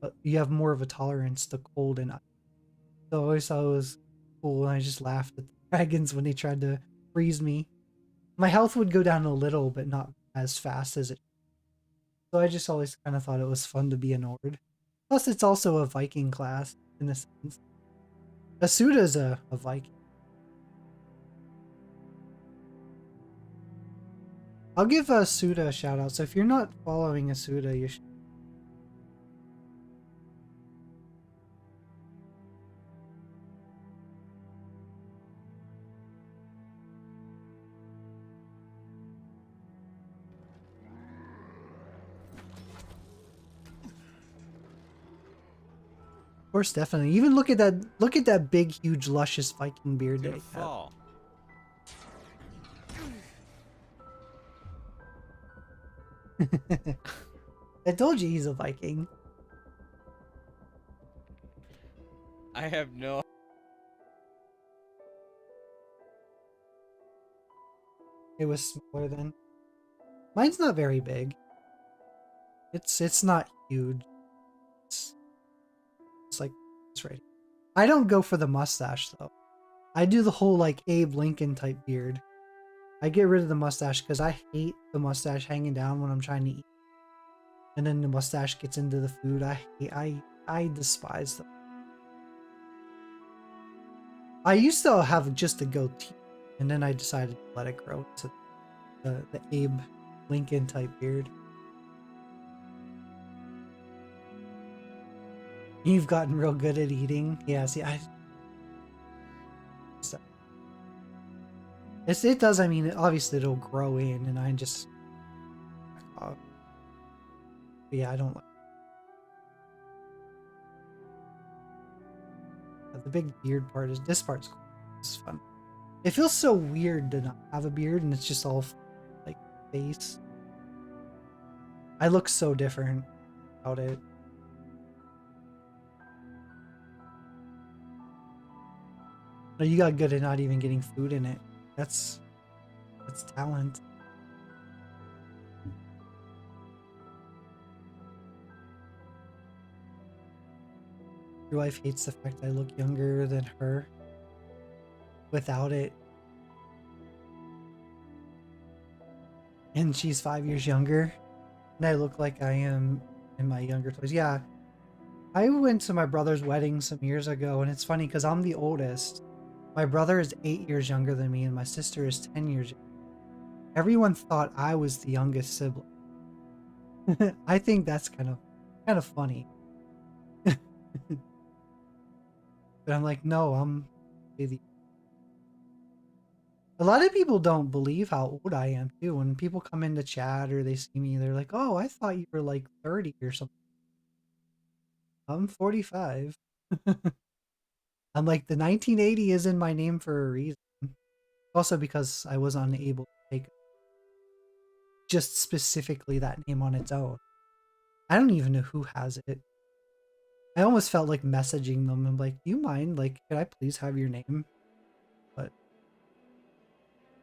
but you have more of a tolerance to cold and ice. So I always thought it was cool, and I just laughed at the dragons when they tried to freeze me. My health would go down a little, but not as fast as it. So I just always kind of thought it was fun to be a Nord. Plus, it's also a Viking class, in a sense. Asuda's a Viking. I'll give Asuda a shout out, so if you're not following Asuda, you should. Of course, definitely. Even look at that big, huge, luscious Viking beard that he had. I told you he's a Viking. I have no... It was smaller then. Mine's not very big. It's not huge. It's right. I don't go for the mustache though. I do the whole Abe Lincoln type beard. I get rid of the mustache because I hate the mustache hanging down when I'm trying to eat. And then the mustache gets into the food. I despise them. I used to have just a goatee, and then I decided to let it grow to the Abe Lincoln type beard. You've gotten real good at eating. Yeah, see, it does. I mean, obviously it'll grow in, and I just... yeah, I don't like... The big beard part is... This part's cool. It's fun. It feels so weird to not have a beard, and it's just all, face. I look so different without it. No, you got good at not even getting food in it. That's talent. Your wife hates the fact I look younger than her. Without it. And she's 5 years younger. And I look like I am in my younger 20s. Yeah. I went to my brother's wedding some years ago, and it's funny because I'm the oldest. My brother is 8 years younger than me, and my sister is 10 years younger. Everyone thought I was the youngest sibling. I think that's kind of funny. But I'm like, no, I'm the. A lot of people don't believe how old I am too. When people come into chat or they see me, they're like, "Oh, I thought you were like 30 or something." I'm 45. I'm like, the 1980 is in my name for a reason. Also because I was unable to take just specifically that name on its own. I don't even know who has it. I almost felt like messaging them. I'm like, "Do you mind? Like, could I please have your name?" But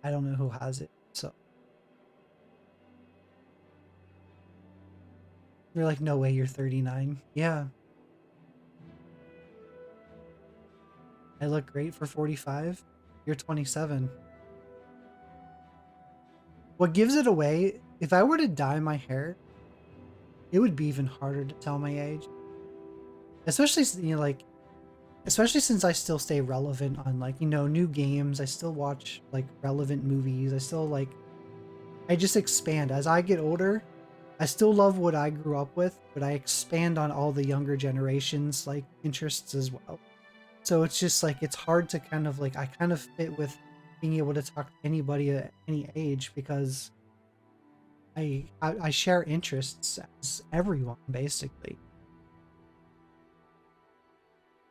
I don't know who has it. So they're like, "No way, you're 39." Yeah. I look great for 45. You're 27. What gives it away, if I were to dye my hair, it would be even harder to tell my age. Especially, like, especially since I still stay relevant on, like, new games. I still watch, like, relevant movies. I still, like, I just expand. As I get older, I still love what I grew up with, but I expand on all the younger generations, like, interests as well. So it's just, like, it's hard to kind of, like, I kind of fit with being able to talk to anybody at any age because I share interests as everyone, basically.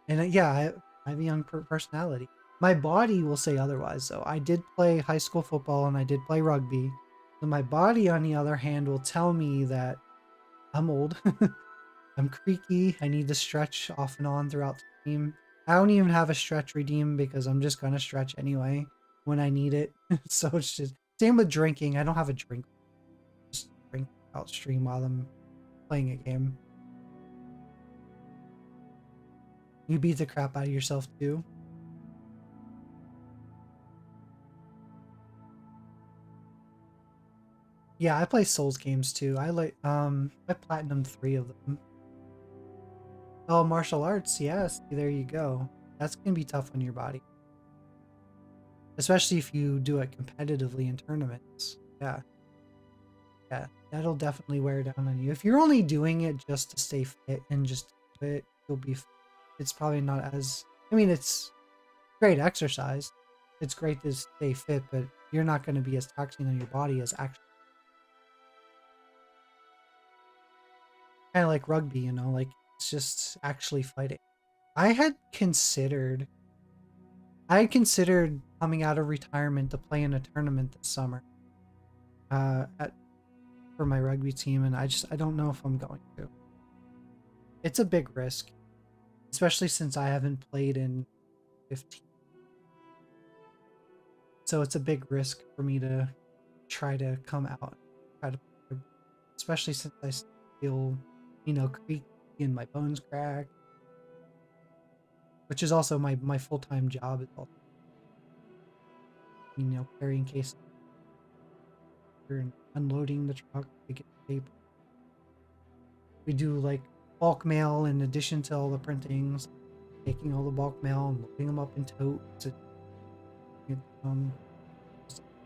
And yeah, I have a young personality. My body will say otherwise, though. I did play high school football and I did play rugby. So my body, on the other hand, will tell me that I'm old. I'm creaky. I need to stretch off and on throughout the game. I don't even have a stretch redeem because I'm just gonna stretch anyway when I need it. So it's just same with drinking. I don't have a drink. Just drink out stream while I'm playing a game. You beat the crap out of yourself too. Yeah, I play Souls games too. I platinum 3 of them. Oh, martial arts, yes. There you go. That's gonna be tough on your body. Especially if you do it competitively in tournaments. Yeah. Yeah, that'll definitely wear down on you. If you're only doing it just to stay fit and just do it, you'll be it's probably not as it's great exercise. It's great to stay fit, but you're not going to be as taxing on your body as actually kind of like rugby, like it's just actually fighting. I had considered coming out of retirement to play in a tournament this summer for my rugby team, and I don't know if I'm going to. It's a big risk, especially since I haven't played in 15. So it's a big risk for me to try to come out, especially since I feel, creaky and my bones crack, which is also my full-time job is also, carrying cases and unloading the truck to get paper. We do like bulk mail in addition to all the printings, taking all the bulk mail and loading them up in totes.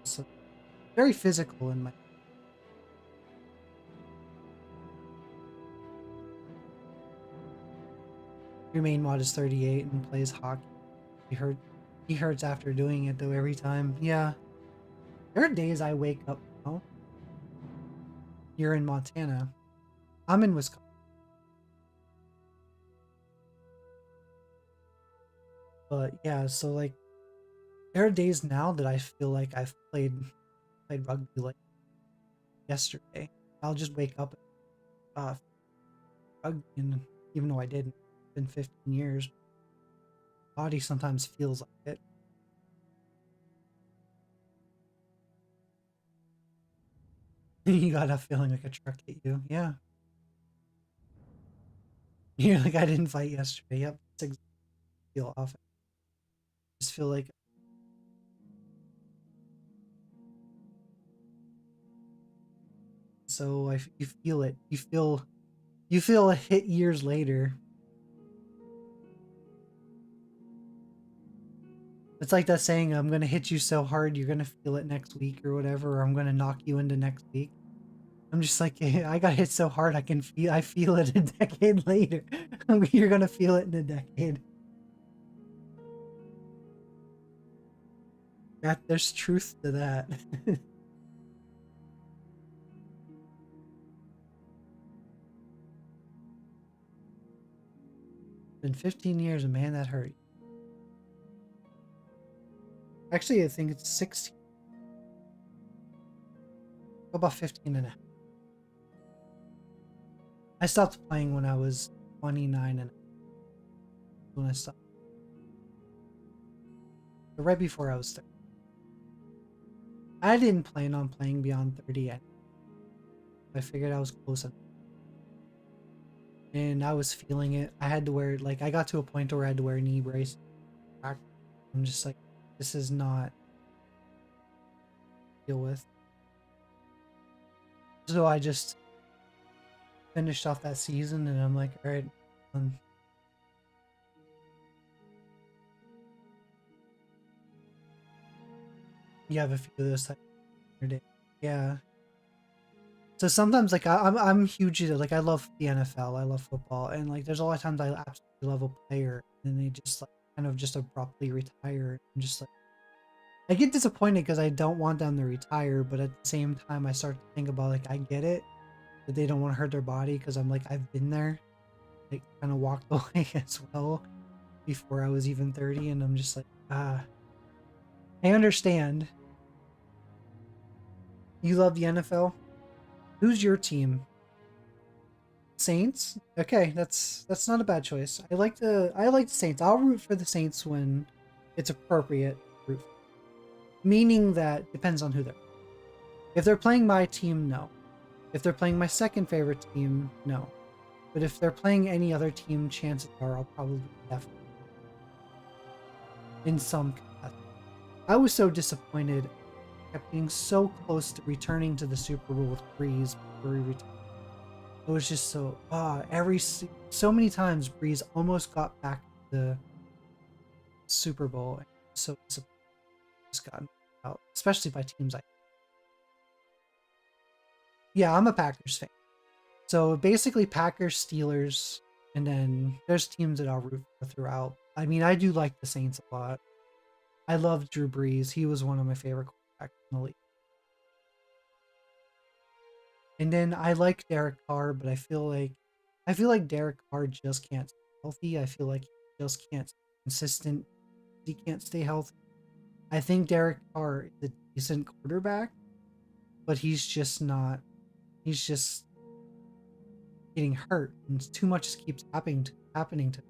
So very physical in my. Your main mod is 38 and plays hockey. He hurts after doing it though every time. Yeah. There are days I wake up. Oh, you're in Montana. I'm in Wisconsin. But yeah, so like there are days now that I feel like I've played rugby like yesterday. I'll just wake up rugby, and even though I didn't, it's been 15 years. Body sometimes feels like it. You got up feeling like a truck hit you. Yeah. You're like, I didn't fight yesterday. Yep. It's exactly how I feel often. I just feel like so you feel it. You feel a hit years later. It's like that saying, I'm gonna hit you so hard you're gonna feel it next week or whatever, or I'm gonna knock you into next week. I'm just like, I got hit so hard I feel it a decade later. You're gonna feel it in a decade. There's truth to that. Been 15 years, and man, that hurt. Actually, I think it's 16. About 15 and a half. I stopped playing when I was 29 and when I stopped. But right before I was 30. I didn't plan on playing beyond 30 yet. I figured I was close enough. And I was feeling it. I had to wear, like, I got to a point where I had to wear a knee brace. I'm just like, this is not deal with. So I just finished off that season and I'm like, all right, you have a few of those types of day. Yeah. So sometimes, like, I'm huge into, like, I love the NFL, I love football, and like there's a lot of times I absolutely love a player and they just like kind of just abruptly retire. I'm just like, I get disappointed because I don't want them to retire, but at the same time I start to think about, like, I get it that they don't want to hurt their body because I'm like, I've been there, like, kind of walked away as well before I was even 30, and I'm just like, I understand. You love the NFL? Who's your team? Saints? Okay, that's not a bad choice. I like the Saints. I'll root for the Saints when it's appropriate to root for. Meaning that depends on who they're. If they're playing my team, no. If they're playing my second favorite team, no. But if they're playing any other team, chances are I'll probably definitely in some capacity. I was so disappointed. I kept getting so close to returning to the Super Bowl with Breeze before he retired. It was just so so many times Breeze almost got back to the Super Bowl. So just gotten out, especially by teams like. Yeah, I'm a Packers fan. So basically Packers, Steelers, and then there's teams that I'll root for throughout. I mean, I do like the Saints a lot. I love Drew Brees. He was one of my favorite quarterbacks in the league. And then I like Derek Carr, but I feel like Derek Carr just can't stay healthy. I feel like he just can't stay consistent. He can't stay healthy. I think Derek Carr is a decent quarterback, but he's just not. He's just getting hurt, and too much keeps happening to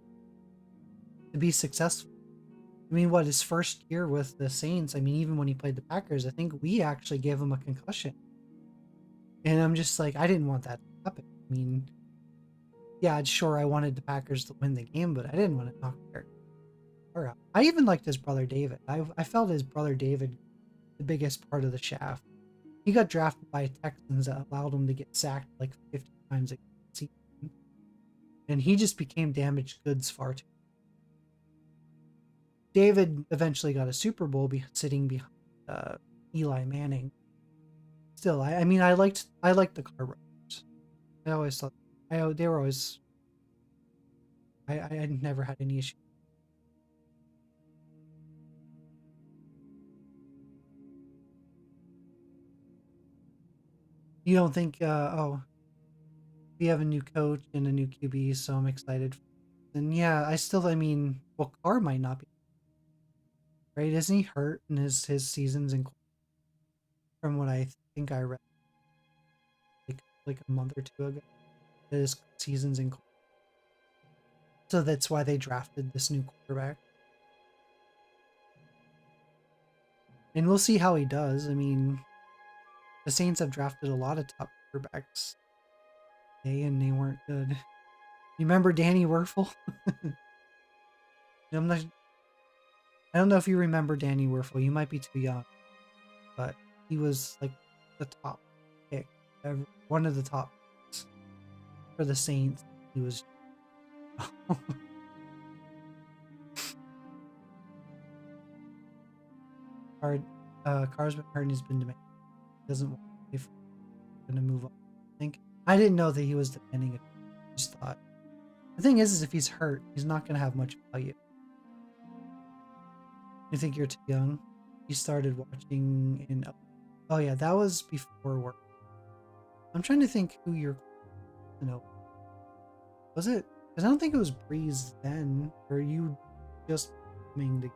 be successful. I mean, what, his first year with the Saints, I mean, even when he played the Packers, I think we actually gave him a concussion. And I'm just like, I didn't want that to happen. I mean, yeah, sure, I wanted the Packers to win the game, but I didn't want to knock Derek Carr out. I even liked his brother David. I felt his brother David the biggest part of the shaft. He got drafted by Texans that allowed him to get sacked like 50 times a season. And he just became damaged goods far too. David eventually got a Super Bowl sitting behind Eli Manning. Still, I mean, I liked the Carr brothers. I always thought they were always. I never had any issue. You don't think? We have a new coach and a new QB, so I'm excited. And yeah, I mean, well, Carr might not be. Right? Isn't he hurt in his seasons in? From what I think I read, like a month or two ago, his seasons in. So that's why they drafted this new quarterback. And we'll see how he does. I mean, the Saints have drafted a lot of top quarterbacks. And they weren't good. You remember Danny Werfel? I don't know if you remember Danny Werfel. You might be too young. But he was like the top pick ever. One of the top picks for the Saints. He was Carr's been hurt and he's been demanding. Doesn't want to play for gonna move on. I think I didn't know that he was demanding it. I just thought the thing is if he's hurt, he's not gonna have much value. You think you're too young? You started watching in oh yeah, that was before work. I'm trying to think who you're was it? Because I don't think it was Breeze then, or you just coming to.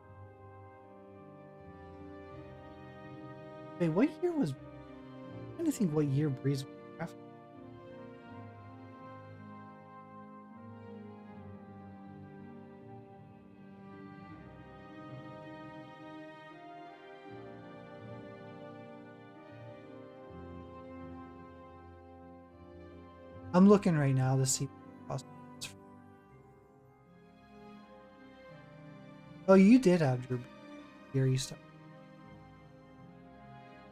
Wait, what year was? I'm trying to think what year Breeze was drafted. I'm looking right now to see. Oh, you did have your year you started.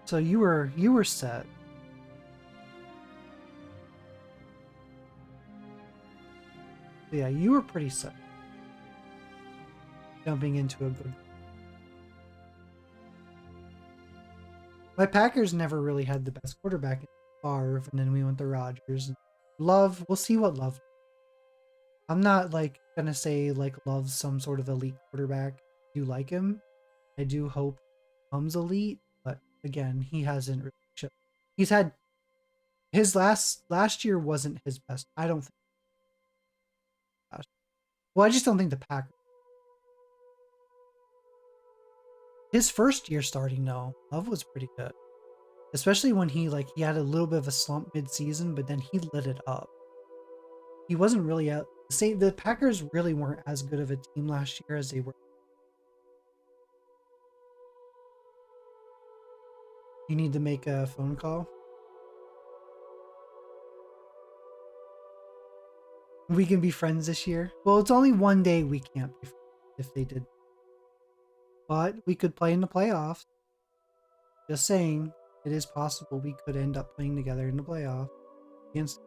So you were set. Yeah, you were pretty set. Jumping into a good. My Packers never really had the best quarterback in Favre, and then we went to Rodgers. Love, we'll see what Love. I'm not like gonna say like Love's some sort of elite quarterback. I do like him. I do hope he becomes elite, but again, he hasn't really shown. He's had his last year wasn't his best. I don't think. Well, I just don't think the Packers. His first year starting, no, Love was pretty good. Especially when he had a little bit of a slump mid-season, but then he lit it up. He wasn't really out. The Packers really weren't as good of a team last year as they were. You need to make a phone call. We can be friends this year. Well, it's only one day we can't be friends if they did. But we could play in the playoffs. Just saying, it is possible we could end up playing together in the playoff. Against,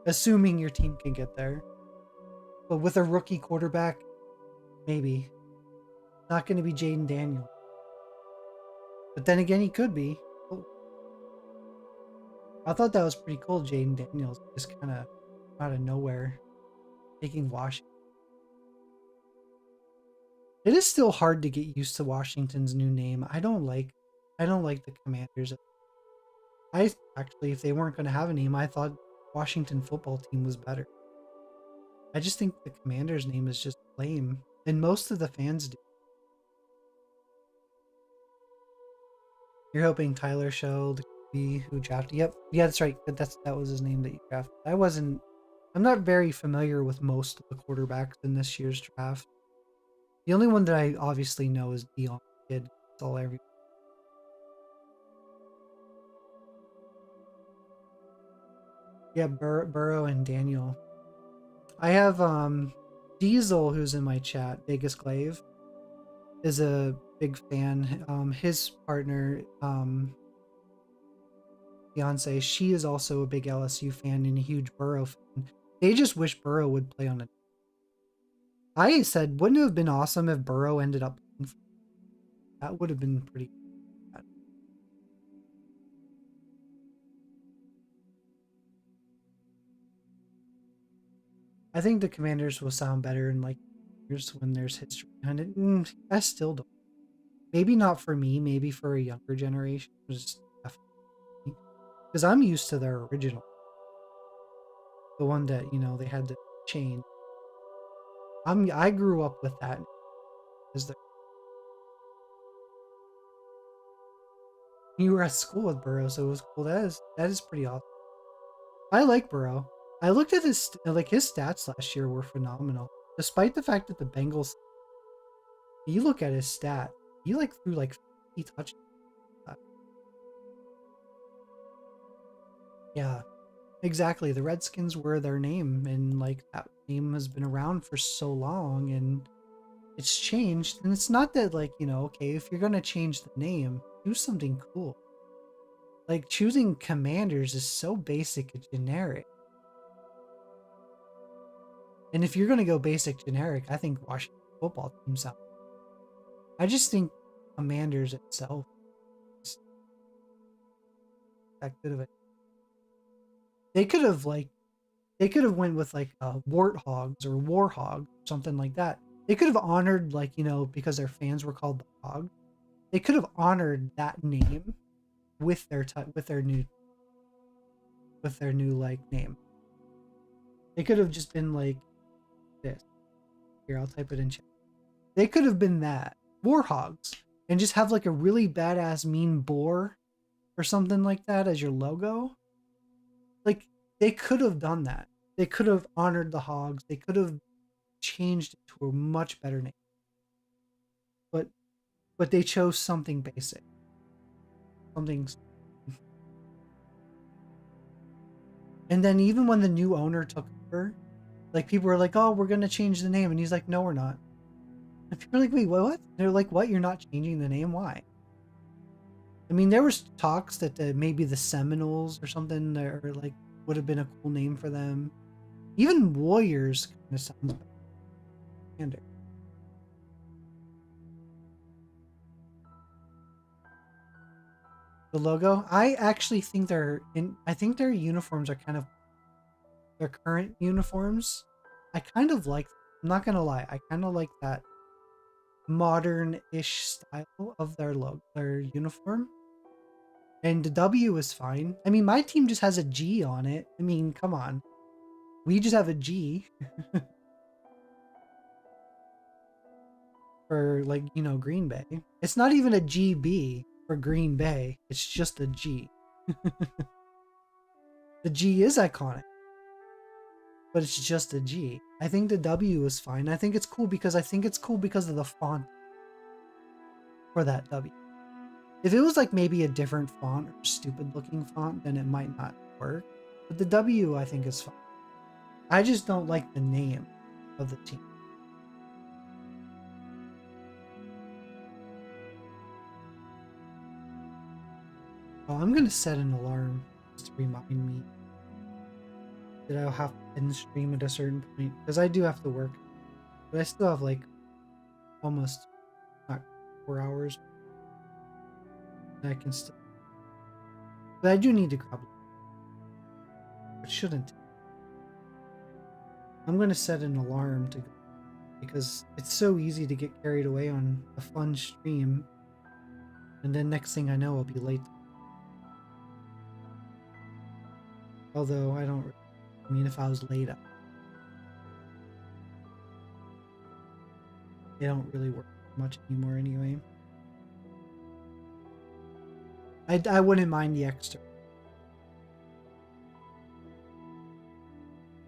assuming your team can get there. But with a rookie quarterback, maybe. Not going to be Jaden Daniels. But then again, he could be. Oh. I thought that was pretty cool, Jaden Daniels. Just kind of out of nowhere. Taking Washington. It is still hard to get used to Washington's new name. I don't like the Commanders. I actually, if they weren't going to have a name, I thought Washington football team was better. I just think the Commanders name is just lame, and most of the fans do. You're hoping Tyler Show, who drafted. Yep, yeah, that's right. That was his name that you drafted. I'm not very familiar with most of the quarterbacks in this year's draft. The only one that I obviously know is Dion Kidd. That's all every. Yeah, Burrow and Daniel. I have Diesel, who's in my chat. Vegas Glaive is a big fan. His partner, fiance, she is also a big LSU fan and a huge Burrow fan. They just wish Burrow would play on it. I said, wouldn't it have been awesome if Burrow ended up playing for? That would have been pretty bad. I think the Commanders will sound better in like years when there's history behind it. I still don't. Maybe not for me, maybe for a younger generation. Just definitely. Because I'm used to their original. The one that, they had to change. I grew up with that. You were at school with Burrow, so it was cool. That is pretty awesome. I like Burrow. I looked at his stats last year were phenomenal. Despite the fact that the Bengals, you look at his stat, he threw 50 touchdowns. Yeah, exactly. The Redskins were their name, and like that name has been around for so long, and it's changed. And it's not that, like, you know, okay, if you're gonna change the name, do something cool. Like choosing commanders is so basic and generic. And if you're gonna go basic generic, I think Washington football team sounds. I just think commanders itself is that good of it. They could have went with like warthogs or warhog, something like that. They could have honored, like, you know, because their fans were called the Hog. They could have honored that name with their new like name. They could have just been like this. Here, I'll type it in chat. They could have been that warhogs and just have like a really badass mean boar or something like that as your logo. Like, they could have done that. They could have honored the hogs. They could have changed it to a much better name. But they chose something basic. Something. And then even when the new owner took over, like, people were like, "Oh, we're gonna change the name," and he's like, "No, we're not." And people are like, "Wait, what?" They're like, "What? You're not changing the name? Why?" I mean, there was talks that maybe the Seminoles or something, or like, would have been a cool name for them. Even Warriors kind of sounds better. The logo, I actually think I think their uniforms are kind of their current uniforms. I kind of like. I'm not gonna lie. I kind of like that modern-ish style of their logo, their uniform. And the W is fine. I mean, my team just has a G on it. I mean, come on. We just have a G. For, like, you know, Green Bay. It's not even a GB for Green Bay. It's just a G. The G is iconic, but it's just a G. I think the W is fine. I think it's cool because of the font for that W. If it was like maybe a different font or stupid looking font, then it might not work. But the W, I think, is fine. I just don't like the name of the team. Oh, I'm gonna set an alarm just to remind me that I'll have to end stream at a certain point, because I do have to work, but I still have like almost not 4 hours. I can still, but I do need to grab it. Shouldn't. I'm gonna set an alarm to go, because it's so easy to get carried away on a fun stream, and then next thing I know, I'll be late. Although I don't. I mean, if I was late, they don't really work much anymore anyway. I wouldn't mind the extra.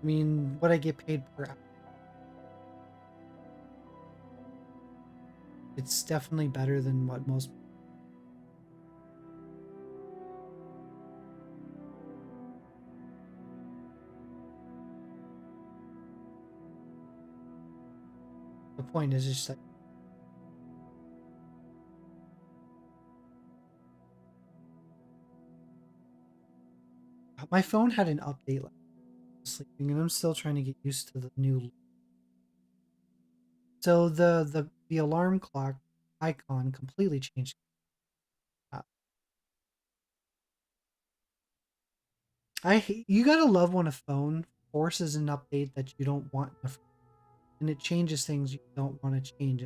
I mean, what I get paid per hour. It's definitely better than what most. The point is just like, my phone had an update like sleeping, and I'm still trying to get used to the new. So the alarm clock icon completely changed. You gotta love when a phone forces an update that you don't want, and it changes things you don't want to change.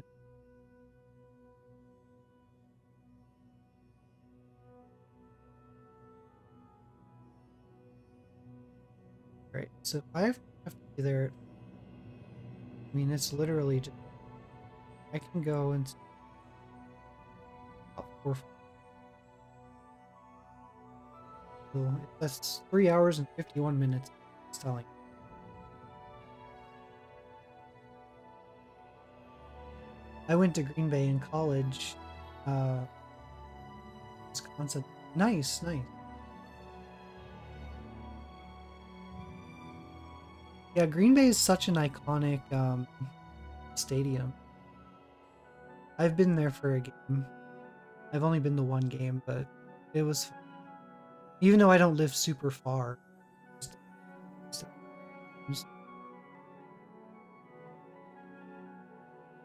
Right, so if I have to be there, I mean, it's literally just, I can go and about 4. So that's 3 hours and 51 minutes. It's telling. I went to Green Bay in college, Wisconsin. Nice. Yeah, Green Bay is such an iconic stadium. I've been there for a game. I've only been to one game, but it was fun. Even though I don't live super far.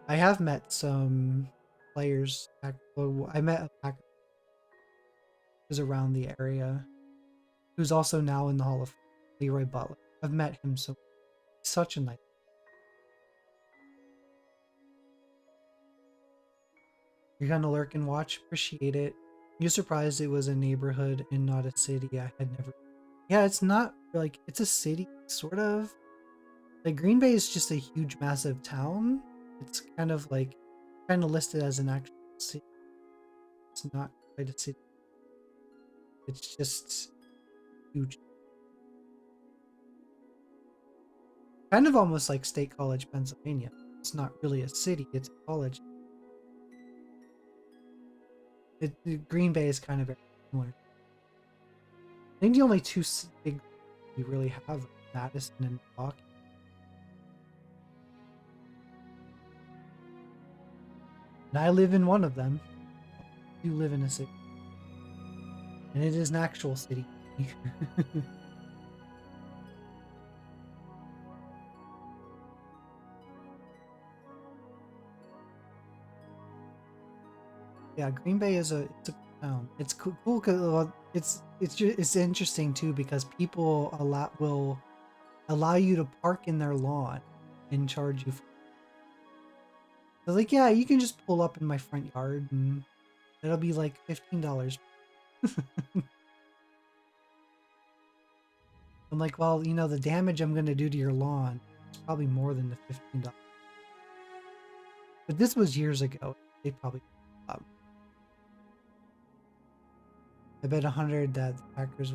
I have met some players. I met a Packer who's around the area, who's also now in the Hall of Fame, Leroy Butler. I've met him, so such a nice. You're gonna lurk and watch. Appreciate it. You're surprised it was a neighborhood and not a city. I had never. Yeah, it's not like it's a city, sort of. Like Green Bay is just a huge, massive town. It's kind of listed as an actual city. It's not quite a city. It's just huge. Kind of almost like State College, Pennsylvania. It's not really a city, it's a college. Green Bay is kind of very similar. I think the only two big we really have are Madison and Milwaukee. And I live in one of them. I do live in a city. And it is an actual city. Yeah, Green Bay is it's a town. It's cool because it's interesting too because people will allow you to park in their lawn and charge you. They're like, yeah, you can just pull up in my front yard and it'll be like $15. I'm like, well, you know, the damage I'm going to do to your lawn is probably more than the $15. But this was years ago. They probably. I bet 100 that the Packers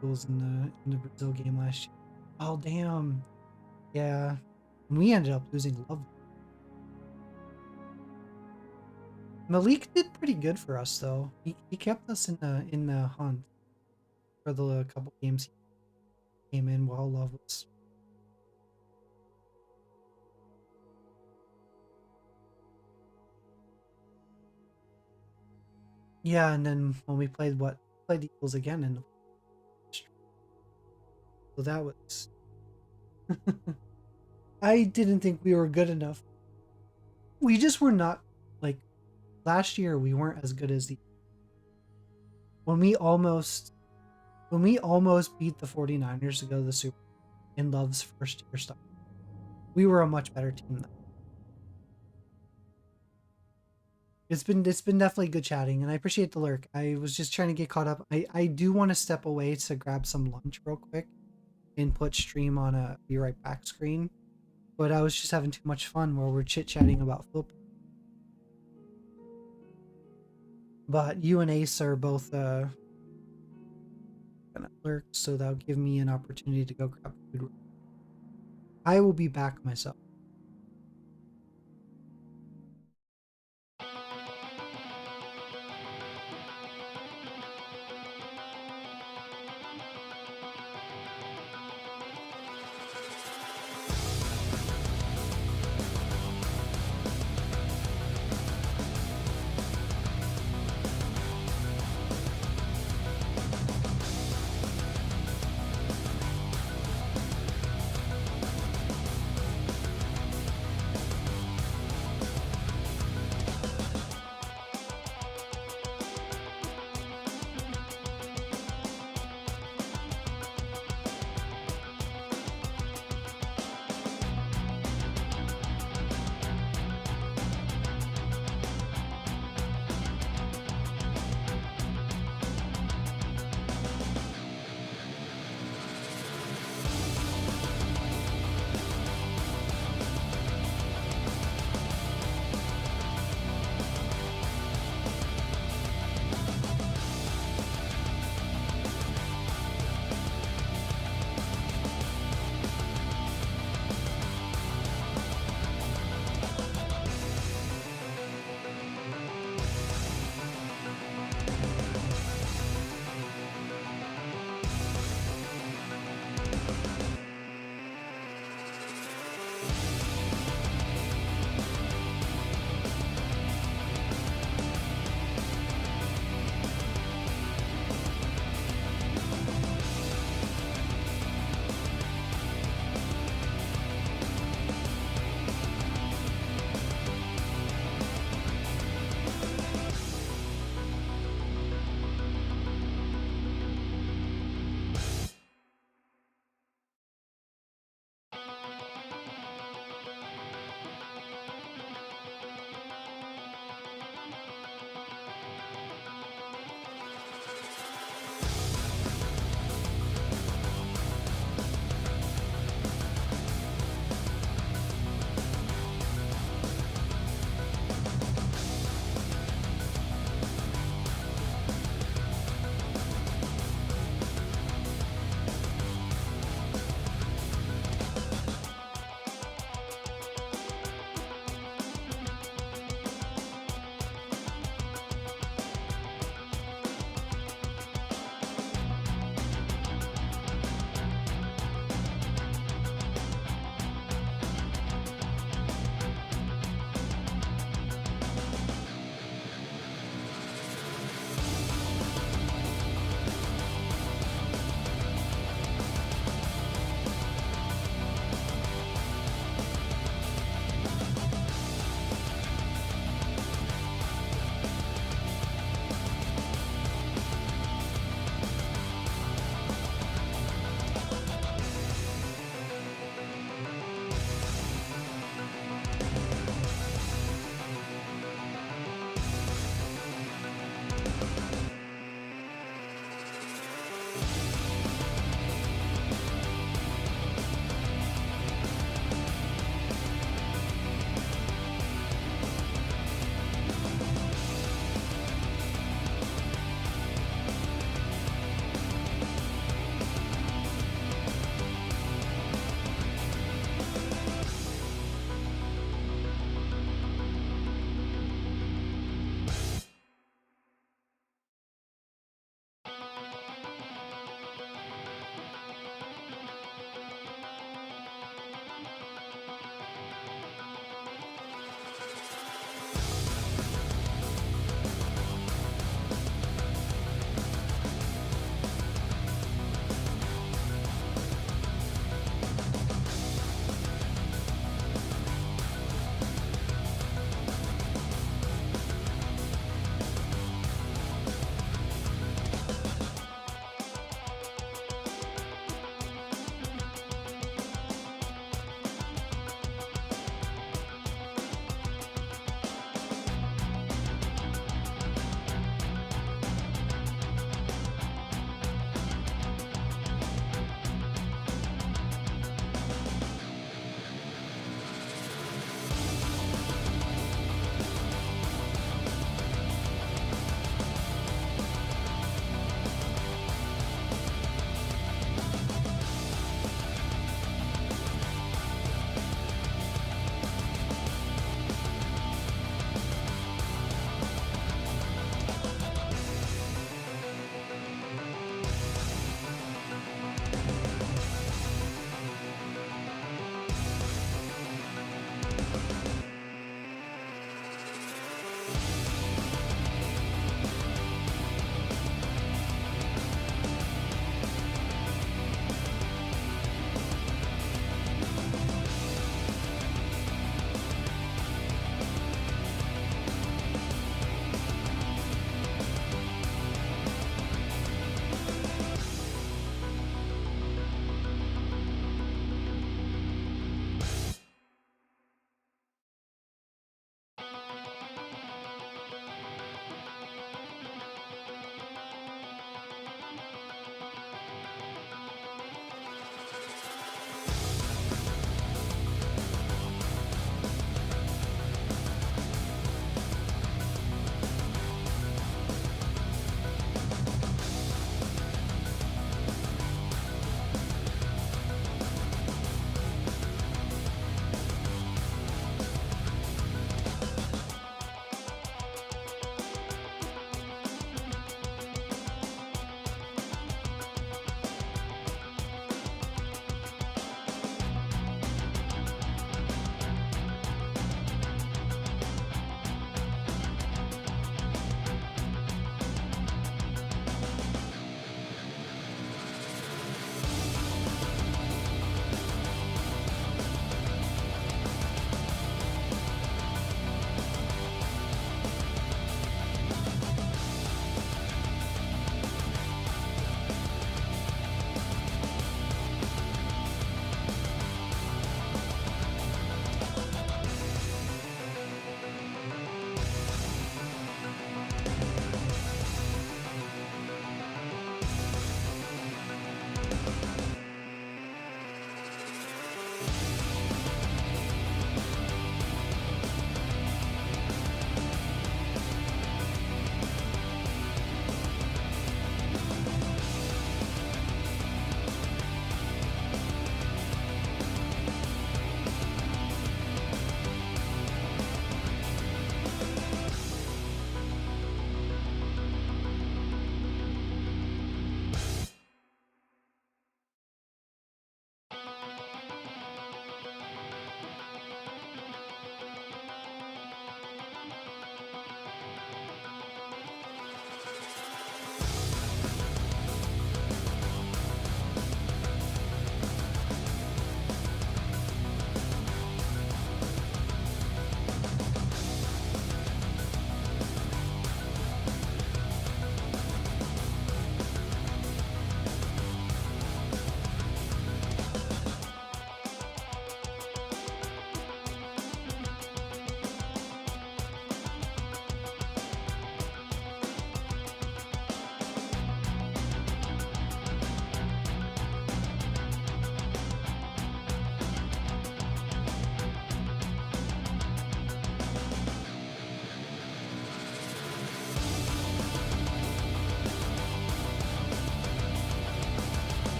was in the Brazil game last year. Oh damn! Yeah, we ended up losing Love. Malik did pretty good for us though. He kept us in the hunt for the couple games he came in while Love was. Yeah, and then when we played the Eagles again in the so that was I didn't think we were good enough. We just were not like last year we weren't as good as when we almost beat the 49ers to go to the Super Bowl in Love's first year stuff. We were a much better team then. It's been definitely good chatting, and I appreciate the lurk. I was just trying to get caught up. I do want to step away to grab some lunch real quick and put stream on a be right back screen. But I was just having too much fun while we're chit-chatting about football. But you and Ace are both gonna lurk, so that'll give me an opportunity to go grab food. I will be back myself.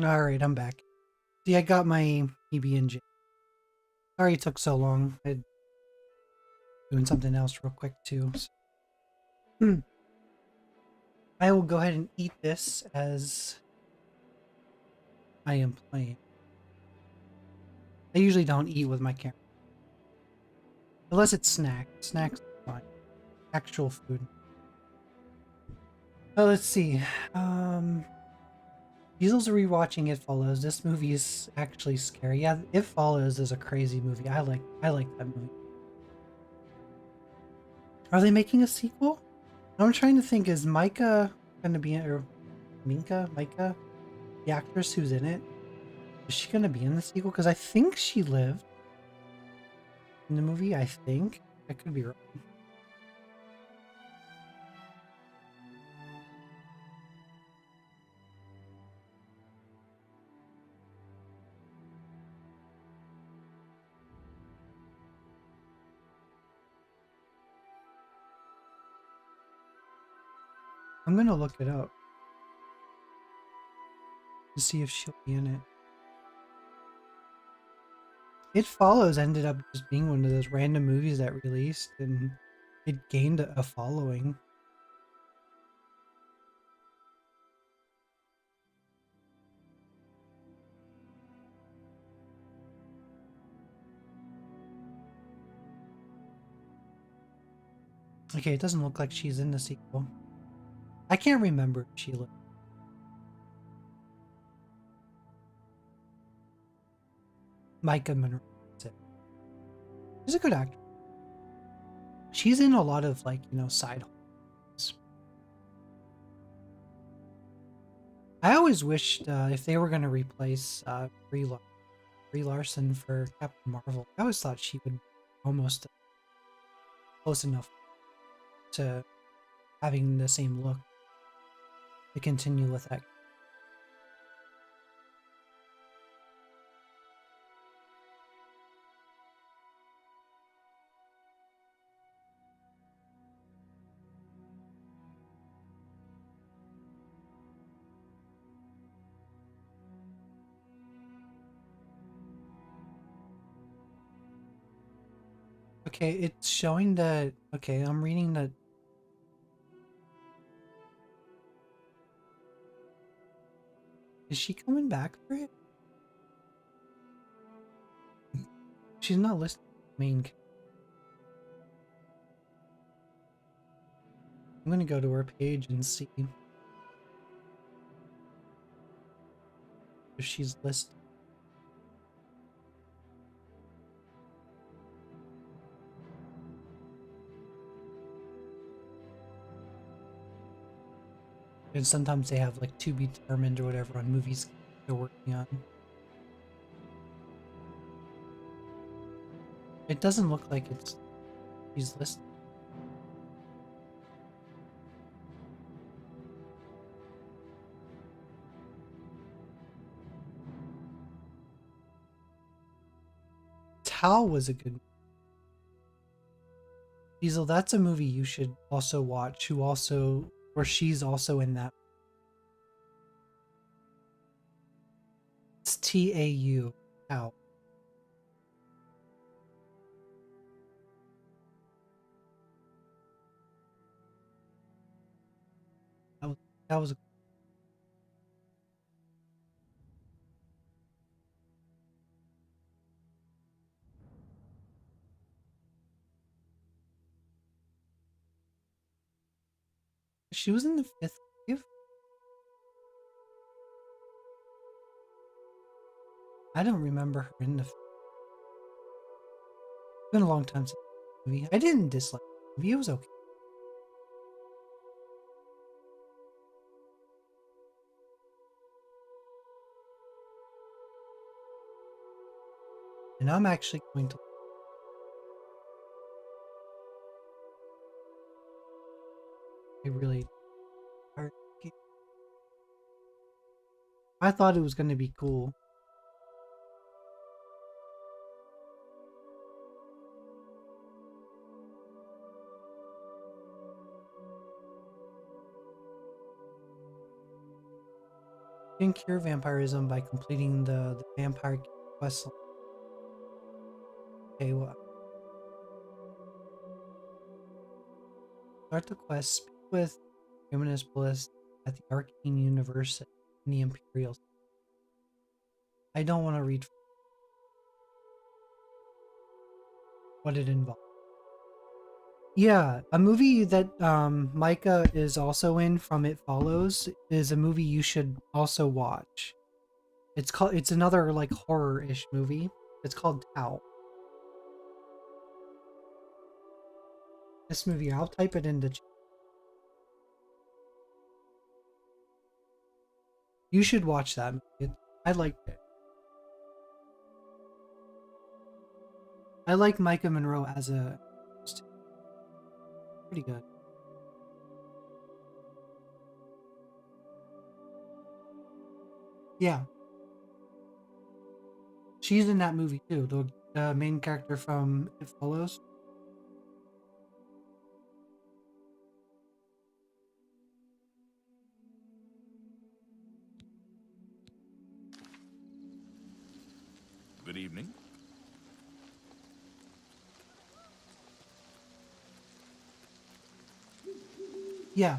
Alright, I'm back. See, I got my PB&J. Sorry it took so long. I'm doing something else real quick too. So. I will go ahead and eat this as I am playing. I usually don't eat with my camera. Unless it's snacks. Snacks are fine. Actual food. Oh, let's see. Diesel's rewatching It Follows. This movie is actually scary. Yeah, It Follows is a crazy movie. I like that movie. Are they making a sequel? I'm trying to think, is Micah gonna be in, or Micah, the actress who's in it, is she gonna be in the sequel? Because I think she lived in the movie, I think. I could be wrong. I'm gonna look it up to see if she'll be in it. It Follows ended up just being one of those random movies that released and it gained a following. Okay, it doesn't look like she's in the sequel. I can't remember if she lived. Micah Monroe. She's a good actor. She's in a lot of, like, you know, side holes. I always wished if they were going to replace Brie Larson for Captain Marvel, I always thought she would almost close enough to having the same look to continue with that. Okay, it's showing that. Okay, I'm reading that. Is she coming back for it? She's not listed main. I'm gonna go to her page and see if she's listed. And sometimes they have like to be determined or whatever on movies they're working on. It doesn't look like she's listed. Tao was a good movie. Diesel, that's a movie you should also watch, where she's also in that. It's T-A-U, Tao. That was a She was in the fifth wave? I don't remember her in the fifth. It's been a long time since the movie. I didn't dislike the movie. It was okay. And I'm actually going to... I really... I thought it was going to be cool. You can cure vampirism by completing the vampire quest. Okay, well, start the quest. Speak with Humanist Bliss at the Arcane Universe in the Imperial. I don't want to read what it involves. Yeah, a movie that Micah is also in from It Follows is a movie you should also watch. It's another like horror-ish movie. It's called Tau. This movie, I'll type it into chat. You should watch that movie. I liked it. I like Micah Monroe as a pretty good. Yeah. She's in that movie too, the main character from It Follows. Good evening. Yeah.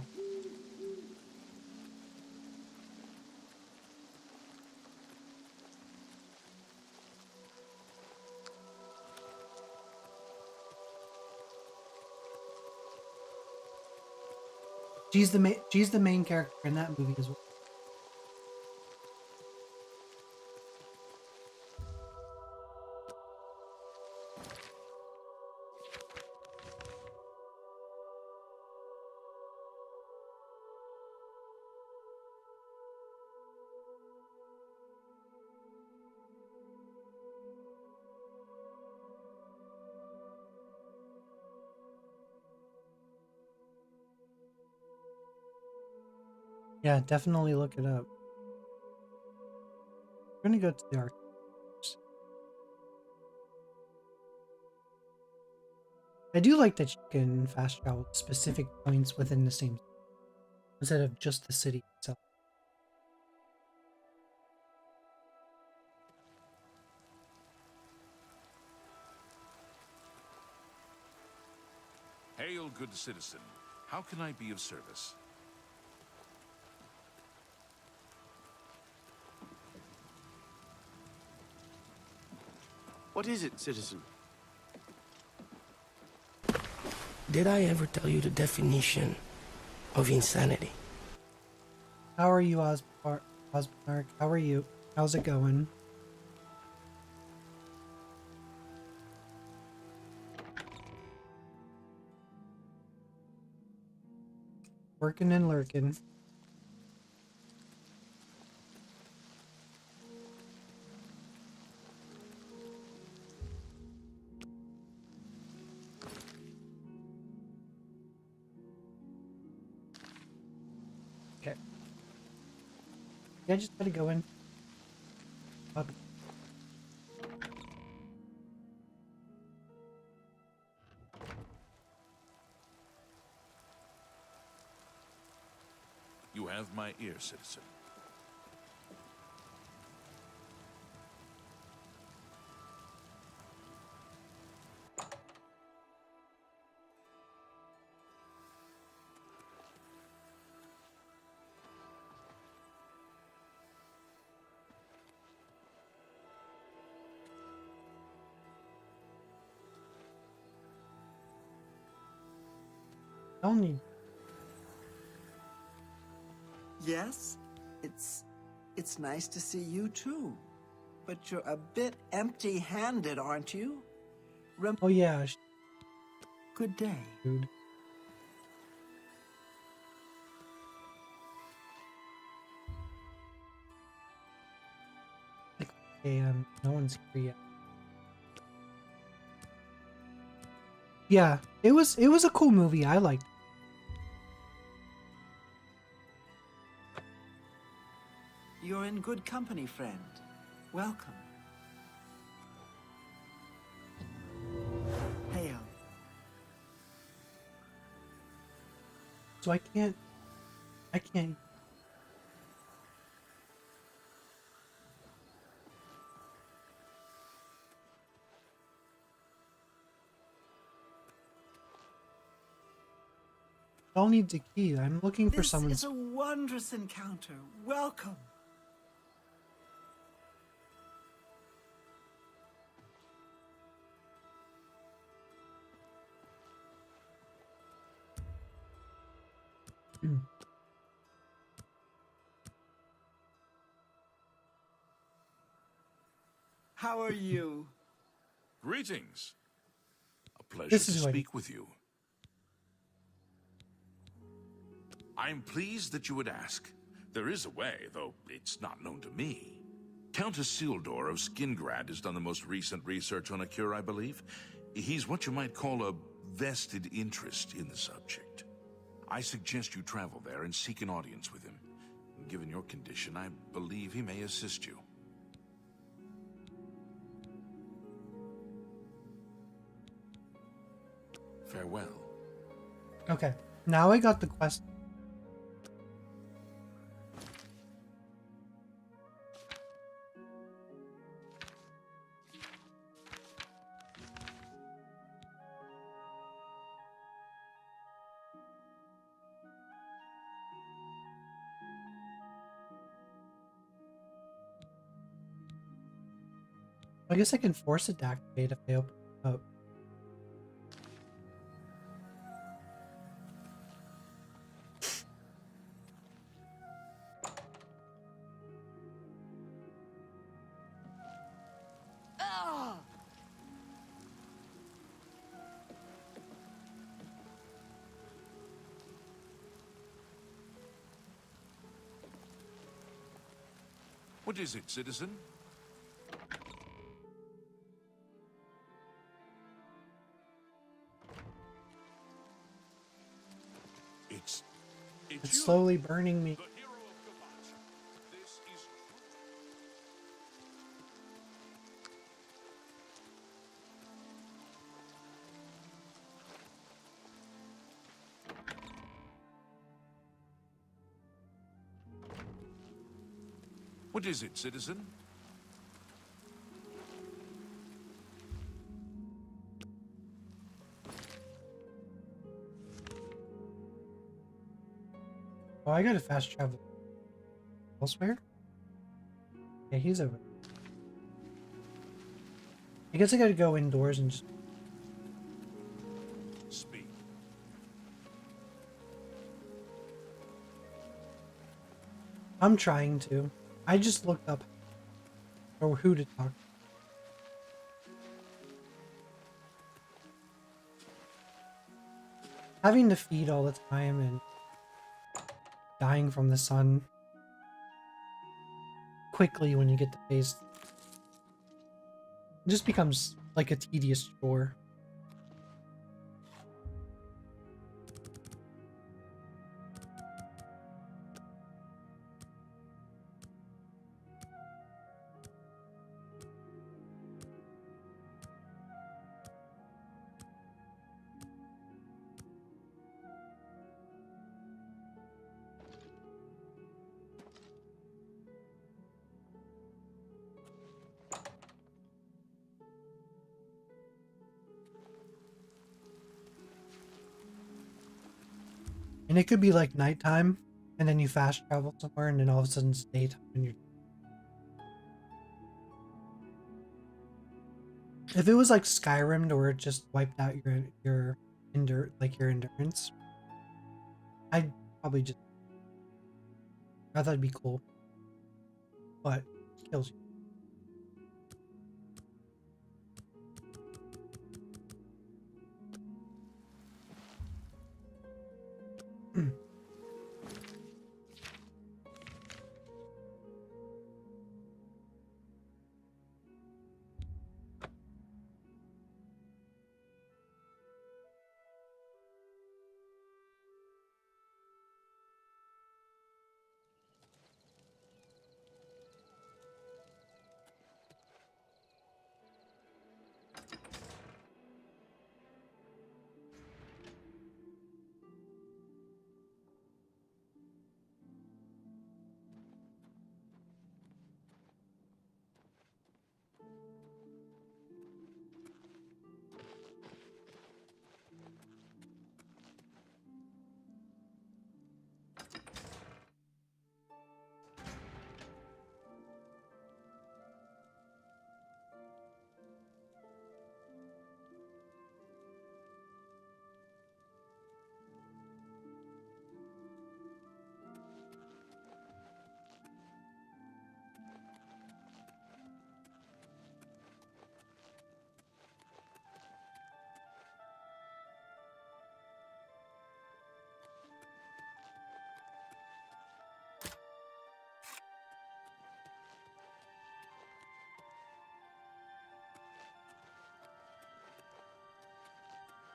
She's the main character in that movie as well. Yeah, definitely look it up. We're gonna go to the arcade. I do like that you can fast travel to specific points within the same instead of just the city itself. Hail, good citizen. How can I be of service? What is it, citizen? Did I ever tell you the definition of insanity? How are you, Osbark? How are you? How's it going? Working and lurking. Okay. Yeah, just gotta go in. You have my ear, citizen. Only. Yes, it's nice to see you too. But you're a bit empty-handed, aren't you? Oh yeah. Good day. Dude. Okay, no one's here yet. Yeah, it was a cool movie. I liked it. You're in good company, friend. Welcome. Hail. So I can't. I'll need the key. I'm looking for This someone's. is a wondrous encounter. Welcome. How are you? Greetings. A pleasure This to is what- speak with you. I'm pleased that you would ask. There is a way, though it's not known to me. Countess Sildor of Skingrad has done the most recent research on a cure, I believe. He's what you might call a vested interest in the subject. I suggest you travel there and seek an audience with him. Given your condition, I believe he may assist you. Farewell. Okay, now I got the quest. I guess I can force it to activate if they open it up. What is it, citizen? It's It's you. slowly burning me. The hero of Gavat. This is What is it, citizen? Oh, I gotta fast travel elsewhere? Yeah, he's over. I guess I gotta go indoors and just... Speak. I'm trying to. I just looked up or who to talk to. Having to feed all the time and dying from the sun quickly when you get the phase, it just becomes like a tedious chore. And it could be like nighttime, and then you fast travel somewhere, and then all of a sudden it's daytime, and you're... If it was like Skyrim, where it just wiped out your endurance, I'd probably just... I thought it'd be cool, but it kills you.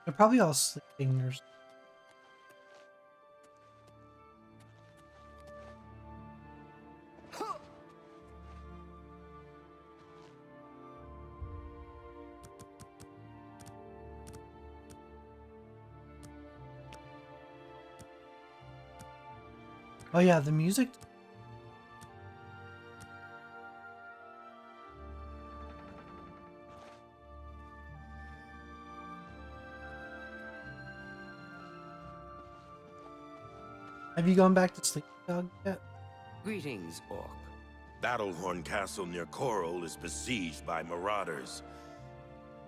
They're probably all sleeping or something. Oh yeah, the music. Have you gone back to sleep, dog, yet? Greetings, Orc. Battlehorn Castle near Coral is besieged by marauders.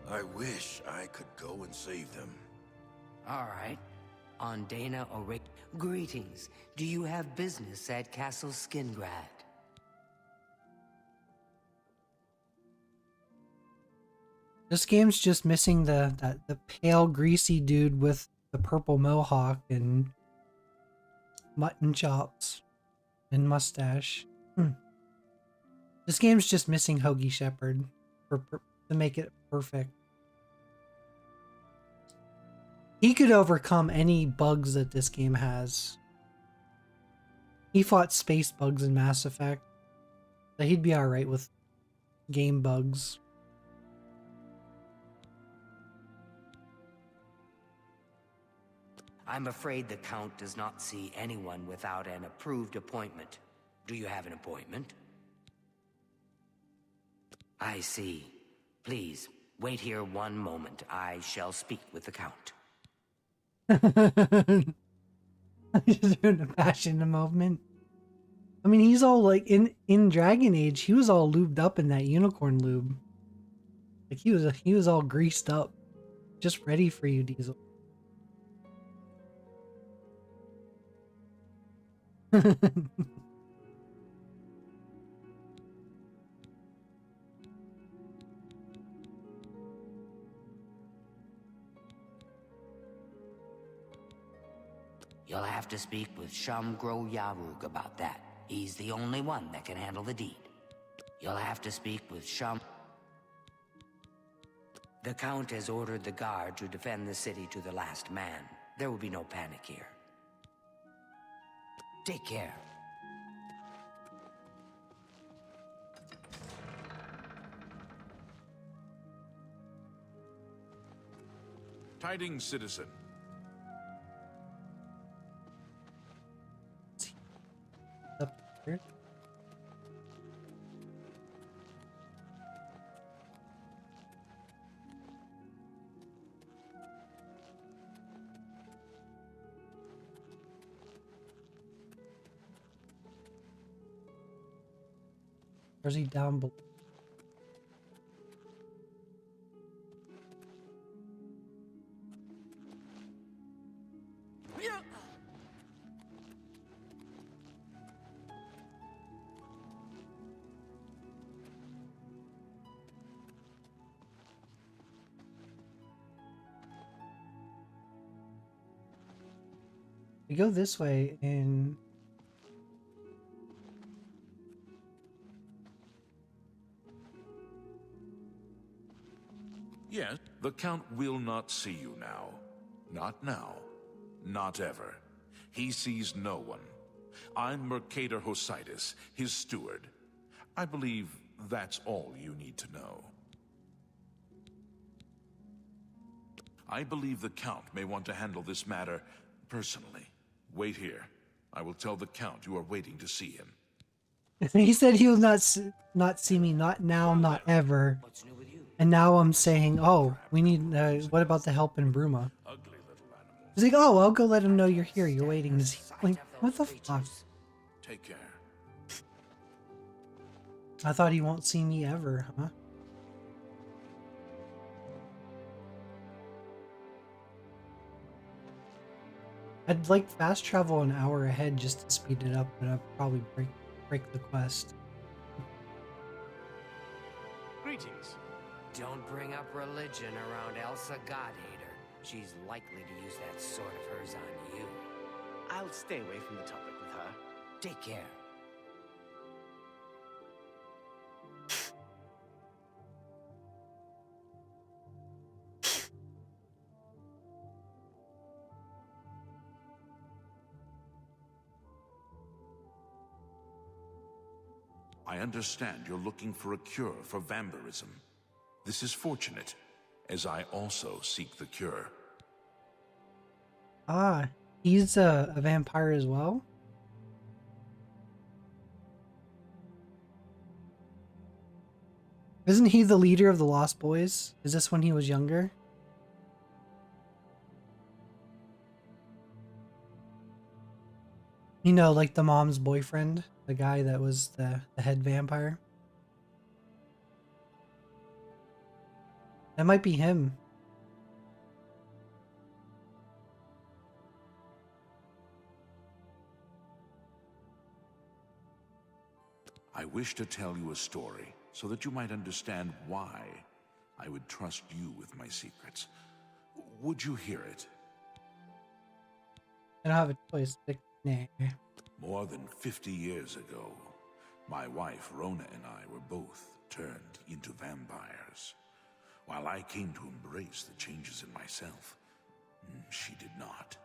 I wish I could go and save them. All right. On Dana O'Rick. Greetings. Do you have business at Castle Skingrad? This game's just missing the pale, greasy dude with the purple mohawk and mutton chops and mustache. This game's just missing Hoagie Shepherd to make it perfect. He could overcome any bugs that this game has. He fought space bugs in Mass Effect, so he'd be alright with game bugs. I'm afraid the Count does not see anyone without an approved appointment. Do you have an appointment? I see. Please, wait here one moment. I shall speak with the Count. Just doing a passion moment. I mean, he's all like in Dragon Age. He was all lubed up in that unicorn lube. Like he was all greased up, just ready for you, Diesel. You'll have to speak with Shamgro Yarug about that. He's the only one that can handle the deed. You'll have to speak with Sham... The Count has ordered the guard to defend the city to the last man. There will be no panic here. Take care. Tidings, citizen. Up here. Or is he down below? We go this way and Yes, the Count will not see you now. Not now. Not ever. He sees no one. I'm Mercator Hositis, his steward. I believe that's all you need to know. I believe the Count may want to handle this matter personally. Wait here. I will tell the Count you are waiting to see him. he said he will not see me, not now, not ever. And now I'm saying, oh, we need, what about the help in Bruma? He's like, oh, I'll go let him know you're here, you're waiting to see. Like, what the fuck? Take care. I thought he won't see me ever, huh? I'd like fast travel an hour ahead just to speed it up, but I'd probably break the quest. Greetings. Don't bring up religion around Elsa Godhater. She's likely to use that sword of hers on you. I'll stay away from the topic with her. Take care. I understand you're looking for a cure for vampirism. This is fortunate, as I also seek the cure. Ah, he's a vampire as well? Isn't he the leader of the Lost Boys? Is this when he was younger? You know, like the mom's boyfriend, the guy that was the head vampire. That might be him. I wish to tell you a story so that you might understand why I would trust you with my secrets. Would you hear it? I don't have a choice. Nah. More than 50 years ago, my wife Rona and I were both turned into vampires. While I came to embrace the changes in myself, she did not.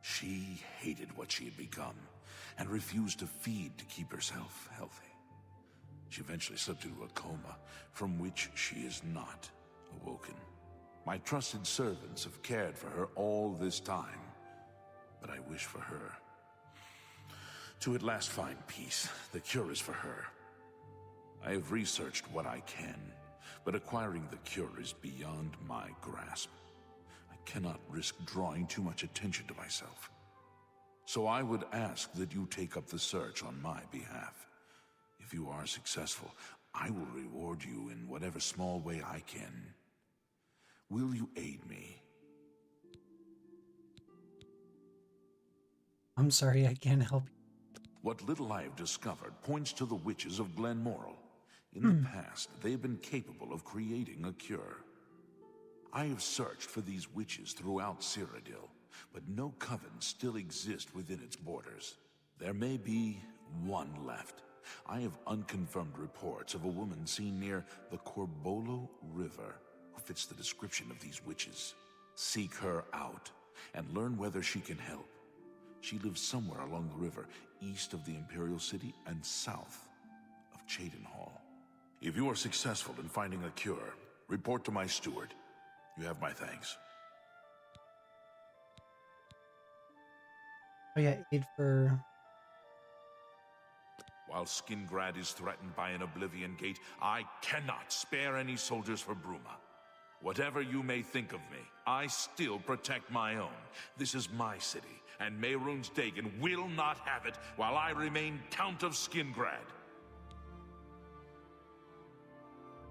She hated what she had become and refused to feed to keep herself healthy. She eventually slipped into a coma from which she is not awoken. My trusted servants have cared for her all this time, but I wish for her to at last find peace. The cure is for her. I have researched what I can, but acquiring the cure is beyond my grasp. I cannot risk drawing too much attention to myself. So I would ask that you take up the search on my behalf. If you are successful, I will reward you in whatever small way I can. Will you aid me? I'm sorry, I can't help you. What little I have discovered points to the witches of Glenmoral. In the past, they have been capable of creating a cure. I have searched for these witches throughout Cyrodiil, but no coven still exists within its borders. There may be one left. I have unconfirmed reports of a woman seen near the Corbolo River who fits the description of these witches. Seek her out and learn whether she can help. She lives somewhere along the river, east of the Imperial City and south of Cheydinhall. If you are successful in finding a cure, report to my steward. You have my thanks. Oh yeah, aid for... While Skingrad is threatened by an Oblivion gate, I cannot spare any soldiers for Bruma. Whatever you may think of me, I still protect my own. This is my city, and Mehrunes Dagon will not have it while I remain Count of Skingrad.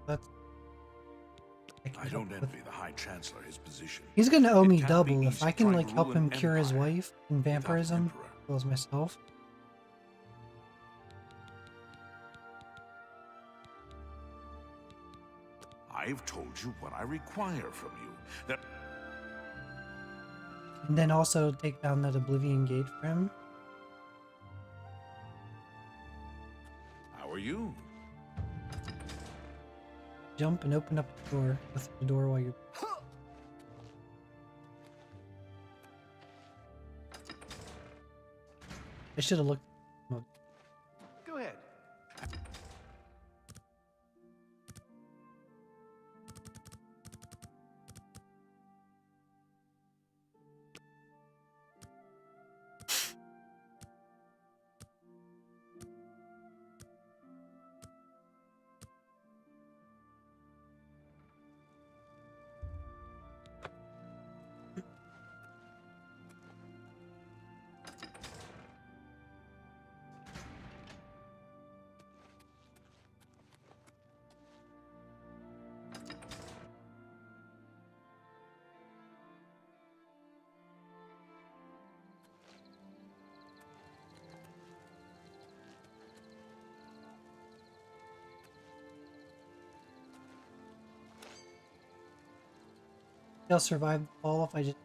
That's... I don't envy the High Chancellor his position. He's gonna owe It me can't double be if easy I can trying like to help rule him an cure his empire wife in vampirism as well as myself. I've told you what I require from you. That And then also take down that Oblivion gate for him. How are you? Jump and open up the door with the door while you're... I should have looked. Go ahead. I'll survive the fall if I just...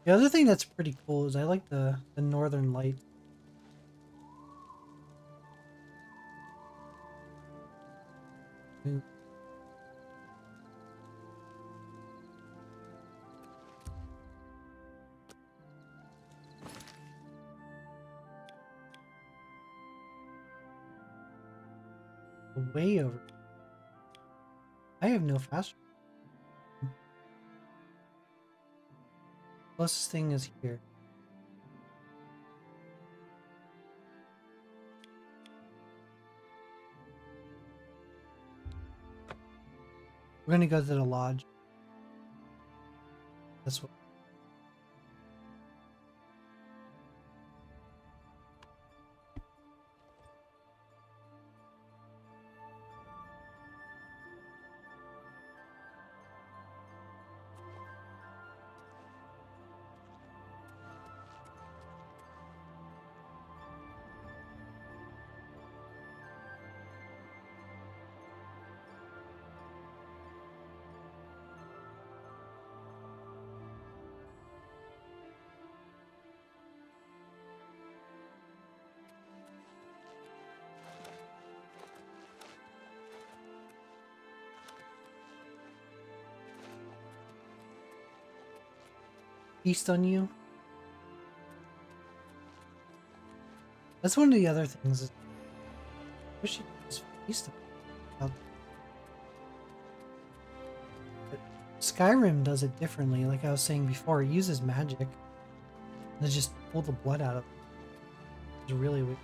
The other thing that's pretty cool is I like the northern light. Way over. I have no fast. Closest thing is here. We're gonna go to the lodge. That's what. Feast on you. That's one of the other things. I wish you could just feast on. But Skyrim does it differently. Like I was saying before, it uses magic and just pull the blood out of it. It's really weird.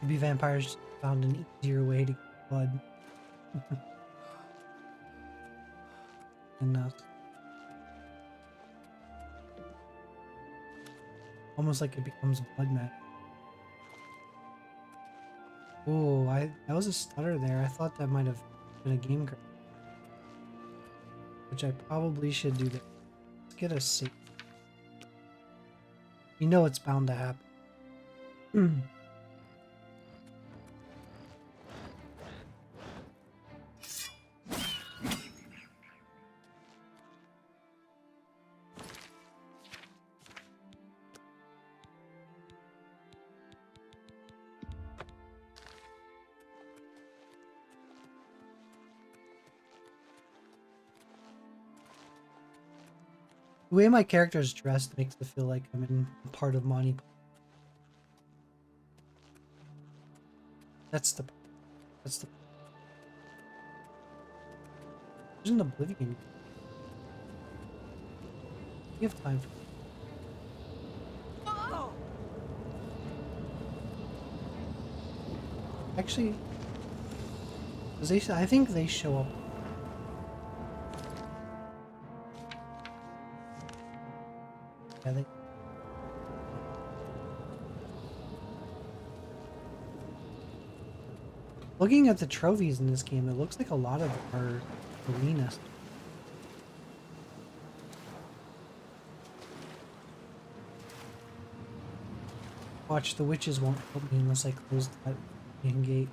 Maybe vampires found an easier way to get blood. And almost like it becomes blood magic. Oh, that was a stutter there. I thought that might have been a game crash, which I probably should do that. Let's get a save. You know it's bound to happen. The way my character is dressed makes it feel like I'm in part of Monty. That's the. There's an Oblivion. We have time for. Actually, I think they show up. Yeah, they... Looking at the trophies in this game, it looks like a lot of them are arenas. Watch, the witches won't help me unless I close that main gate.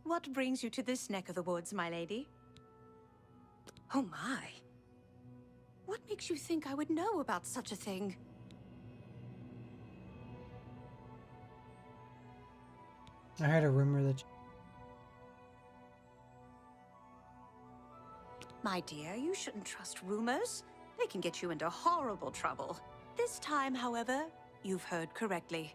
What brings you to this neck of the woods, my lady? Oh my. What makes you think I would know about such a thing? I heard a rumor that My dear, you shouldn't trust rumors. They can get you into horrible trouble. This time, however, you've heard correctly.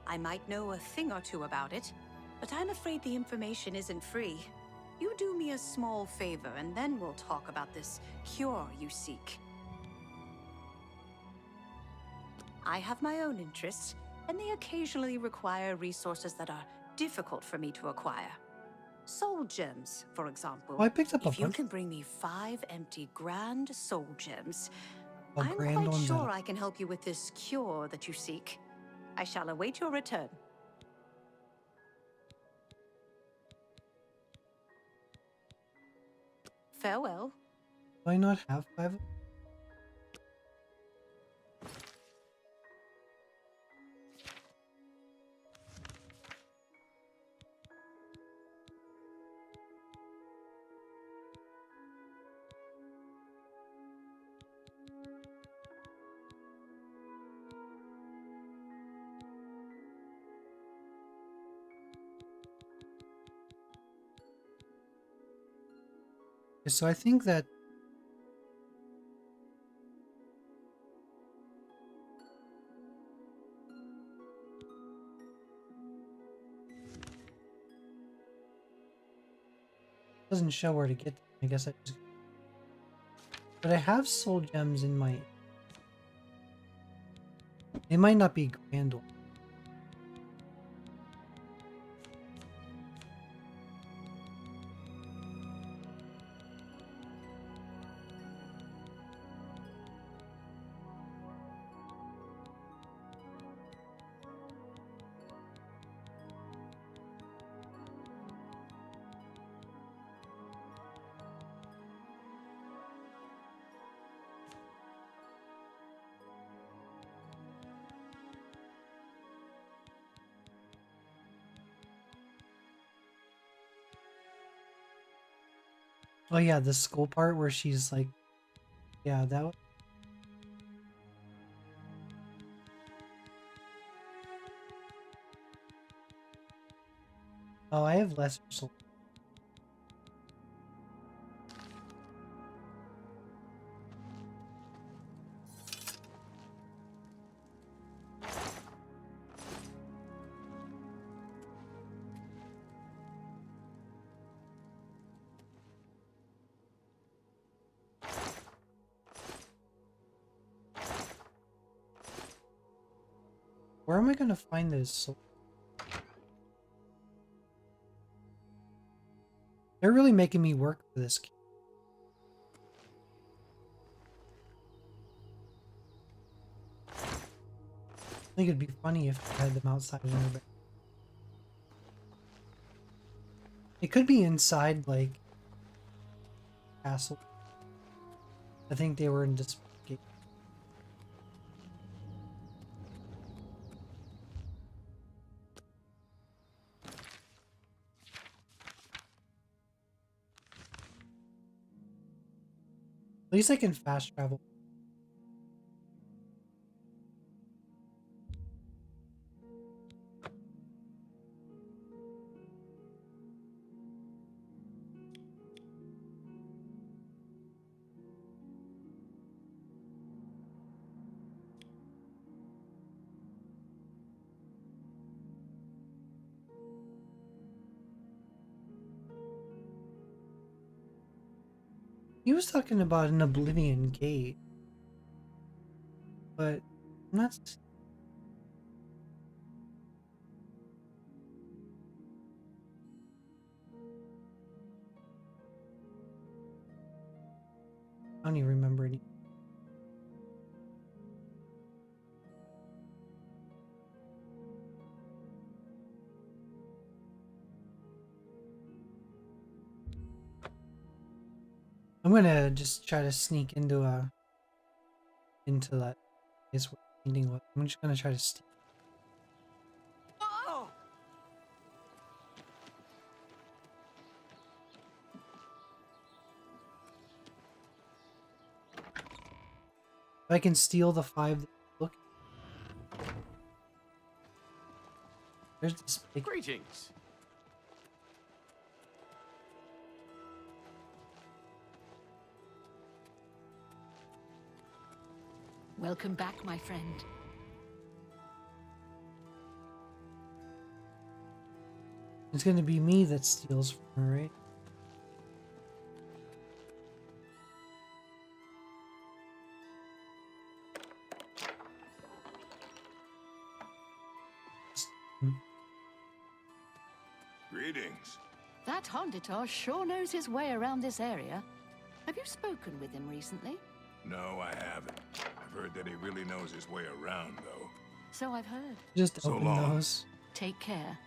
I might know a thing or two about it, but I'm afraid the information isn't free. You do me a small favor, and then we'll talk about this cure you seek. I have my own interests, and they occasionally require resources that are difficult for me to acquire. Soul gems, for example. Oh, I picked up a If you bunch. can bring me 5 empty grand soul gems, Oh, I'm grand quite ones sure out. I can help you with this cure that you seek. I shall await your return. Farewell. Do I not have 5? So I think that doesn't show where to get them. I guess I just... But I have soul gems in my... They might not be grand ones. Oh yeah, the skull part where she's like... Yeah, that... Oh, I have lesser soul. Where am I gonna find this soul? They're really making me work for this game. I think it'd be funny if I had them outside of there, but it could be inside, like, castle. I think they were in this game. At least I can fast travel. He was talking about an Oblivion gate, but I'm not. I don't even remember any. I'm gonna just try to sneak into that. Is what ending was. I'm just gonna try to steal. If I can steal the 5, look. There's this big. Greetings. Welcome back, my friend. It's gonna be me that steals from her, right? Greetings. That Honditor sure knows his way around this area. Have you spoken with him recently? No, I haven't. I've heard that he really knows his way around, though. So I've heard. Just So open long. those. Take care.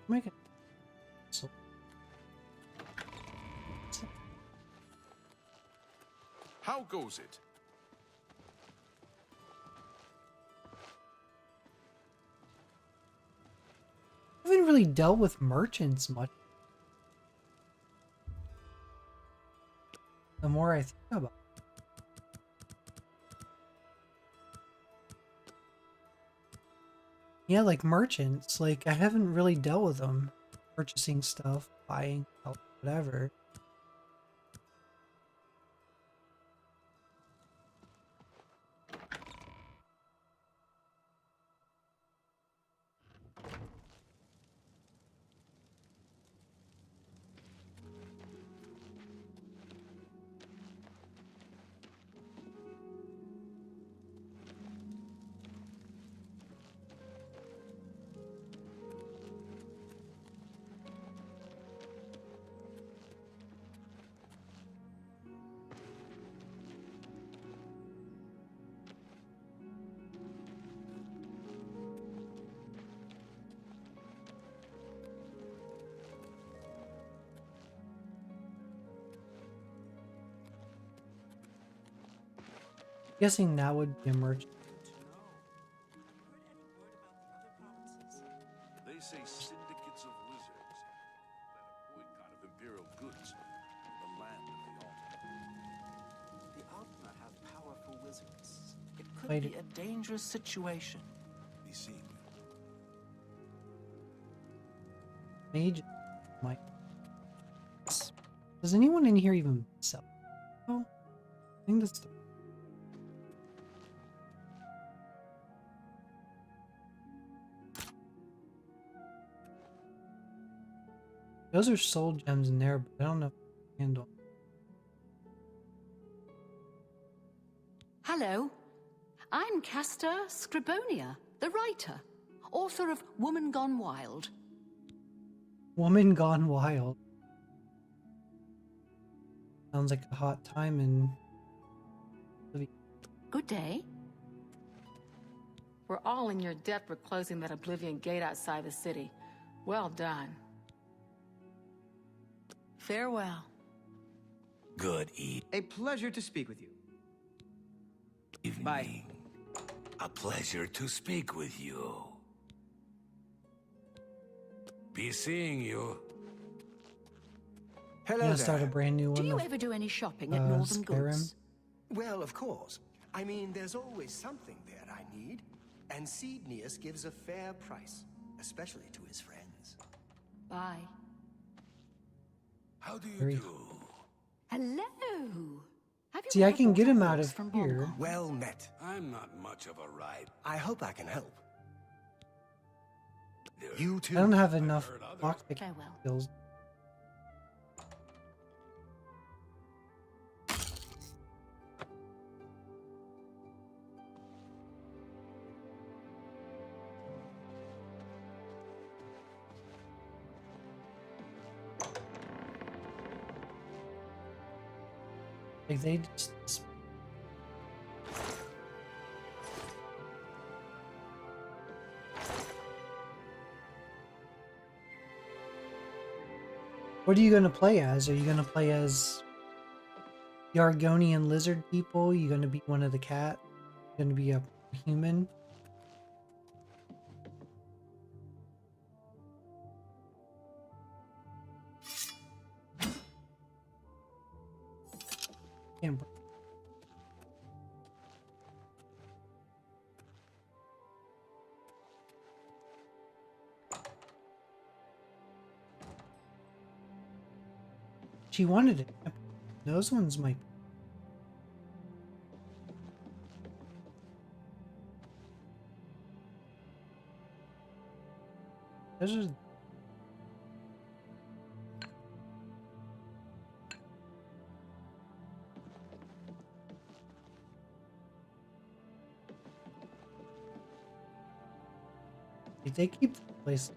Make it. So. How goes it? I haven't really dealt with merchants much. The more I think about it. Yeah, like merchants, like I haven't really dealt with them. Purchasing stuff, buying, whatever. Guessing that would be a merchant. They say syndicates of wizards led a boycott of imperial goods in the land of the Altar. The Altar have powerful wizards. It could Wait. be a dangerous situation. Be seeing you. Mage might. Does anyone in here even sell? Oh, I think that's the. Those are soul gems in there, but I don't know if I can handle. Hello. I'm Castor Scribonia, the writer, author of Woman Gone Wild. Woman Gone Wild. Sounds like a hot time in. Good day. We're all in your debt for closing that Oblivion gate outside the city. Well done. Farewell. Good evening. A pleasure to speak with you. Bye. A pleasure to speak with you. Be seeing you. I'm gonna start a brand new one. Do you of, ever do any shopping at Northern Skyrim. Goods? Well, of course. I mean, there's always something there I need. And Cednius gives a fair price, especially to his friends. Bye. How do you Very- do? Hello. Have you See, I ever can bought get a him out horse of from here. Bongo? Well met. I'm not much of a ride. I hope I can help. You too. I don't have enough heard others. lockpick Farewell. skills. Like they just. What are you gonna play as? Are you gonna play as the Argonian lizard people? You gonna be one of the cat? You gonna be a human? Can't br- She wanted it. Those ones might. Those are. They keep the place.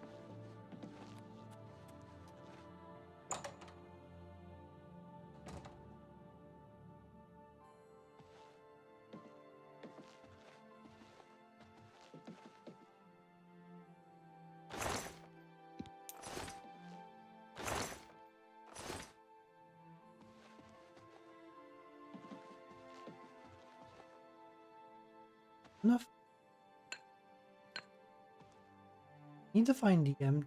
Enough. Need to find DM.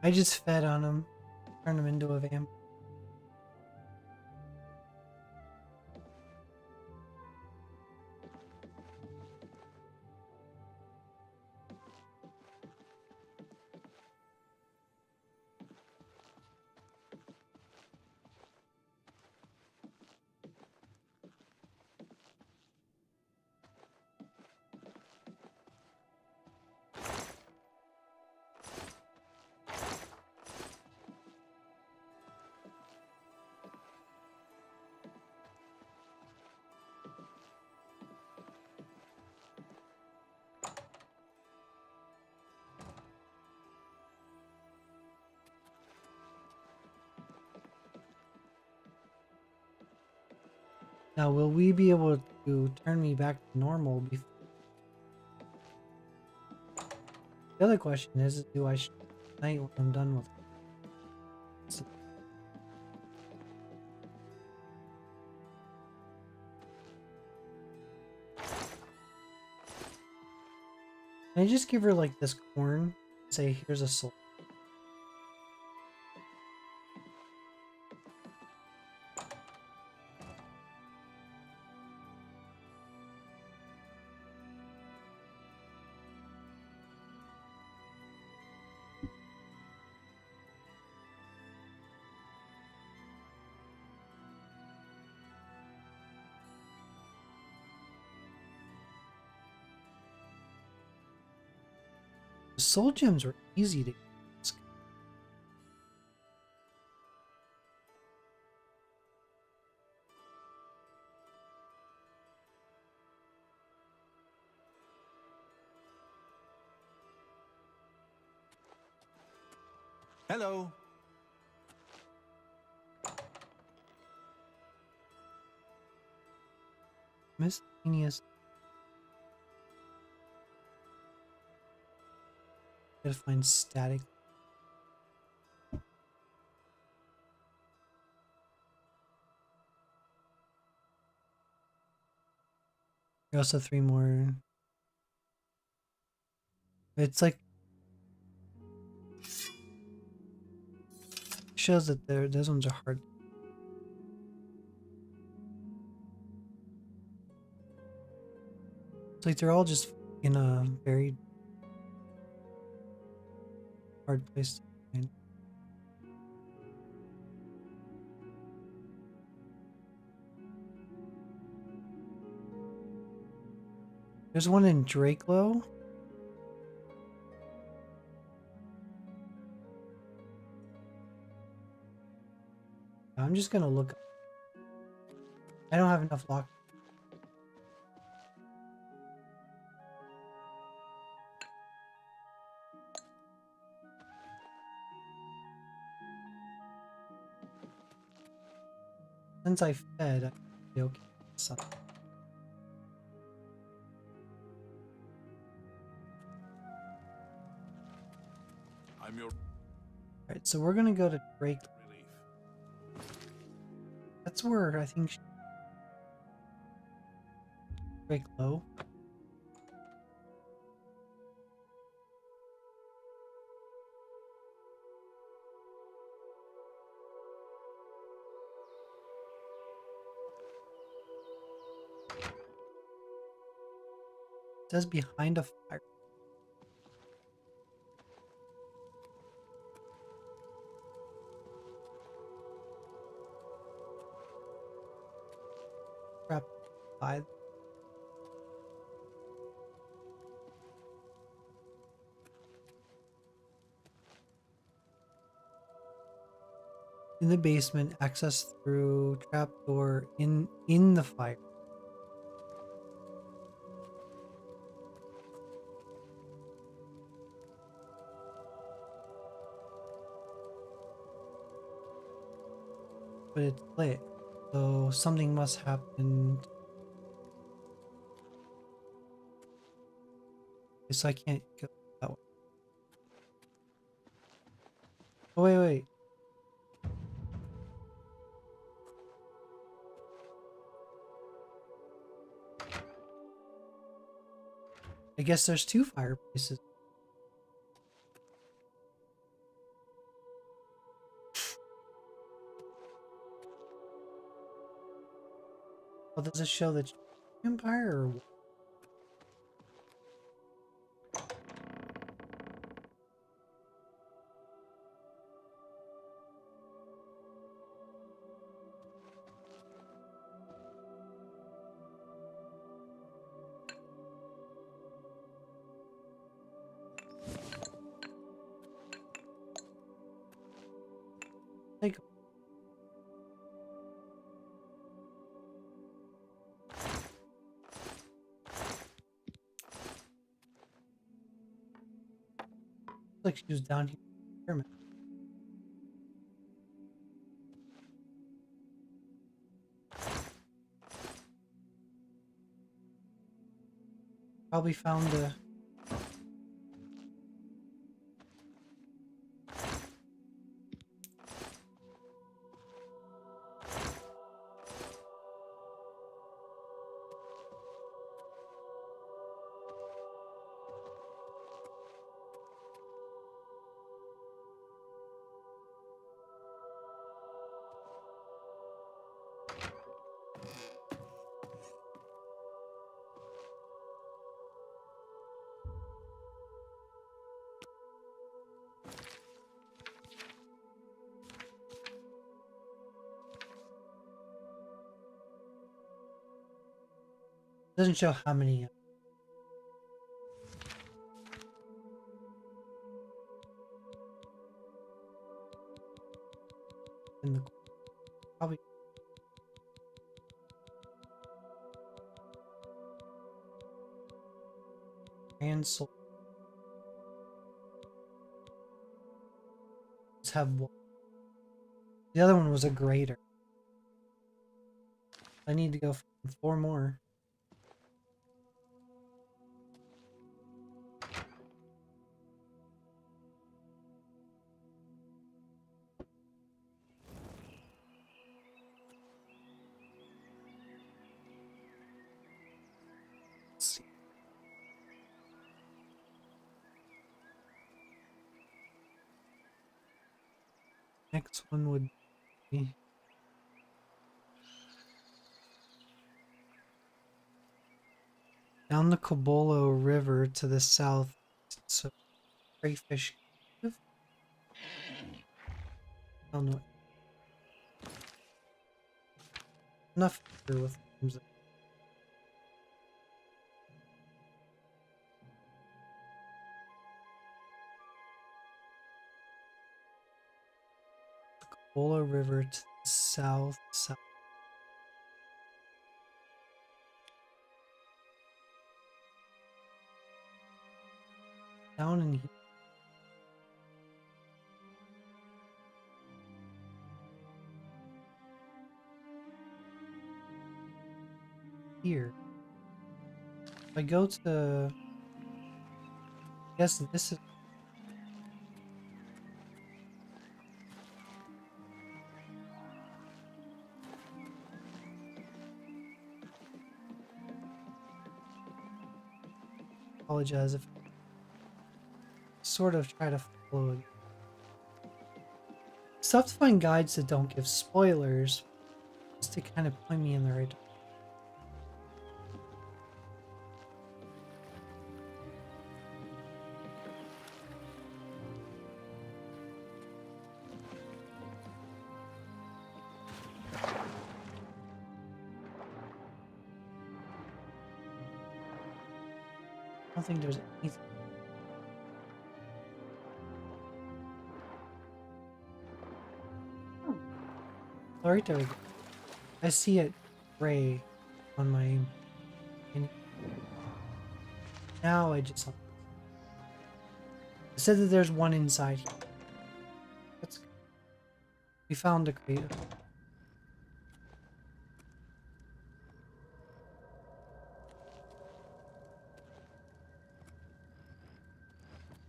I just fed on him, turned him into a vamp. Now, will we be able to turn me back to normal before? The other question is do I night when I'm done with it? So, can I just give her like this corn? Say, here's a soul. The soul gems were easy to get. Hello. Miscellaneous. Gotta find static. There are also 3 more. It's like shows that those ones are hard. It's like they're all just in a very hard place to find. There's one in Drakelow. I'm just gonna look. I don't have enough lock. Since I fed, I should be okay. So. I'm your Alright, so we're gonna go to Drake. That's where I think Drake Low. It says behind a fire. Crap. By in the basement, access through trapdoor in the fire. But it's lit, so something must happen. So I can't go that way. Oh, wait. I guess there's two fireplaces. Well, does it show the Empire or what? Like, like she was down here. Probably found a. Doesn't show how many. In the probably. Cancel. Let's have one. The other one was a grater. I need to go find 4 more. Let's see. Next one would be down the Cobolo River to the south. So, crayfish. I don't know. Enough here with names. Cobolo River to the south. Down in here. If I go to, I guess this is. Apologize if I sort of try to follow it. It's tough to find guides that don't give spoilers, just to kind of point me in the right direction. I don't think there's anything. Oh, right there. I see it gray on my. Now I just. It said that there's one inside here. That's good. We found a crate.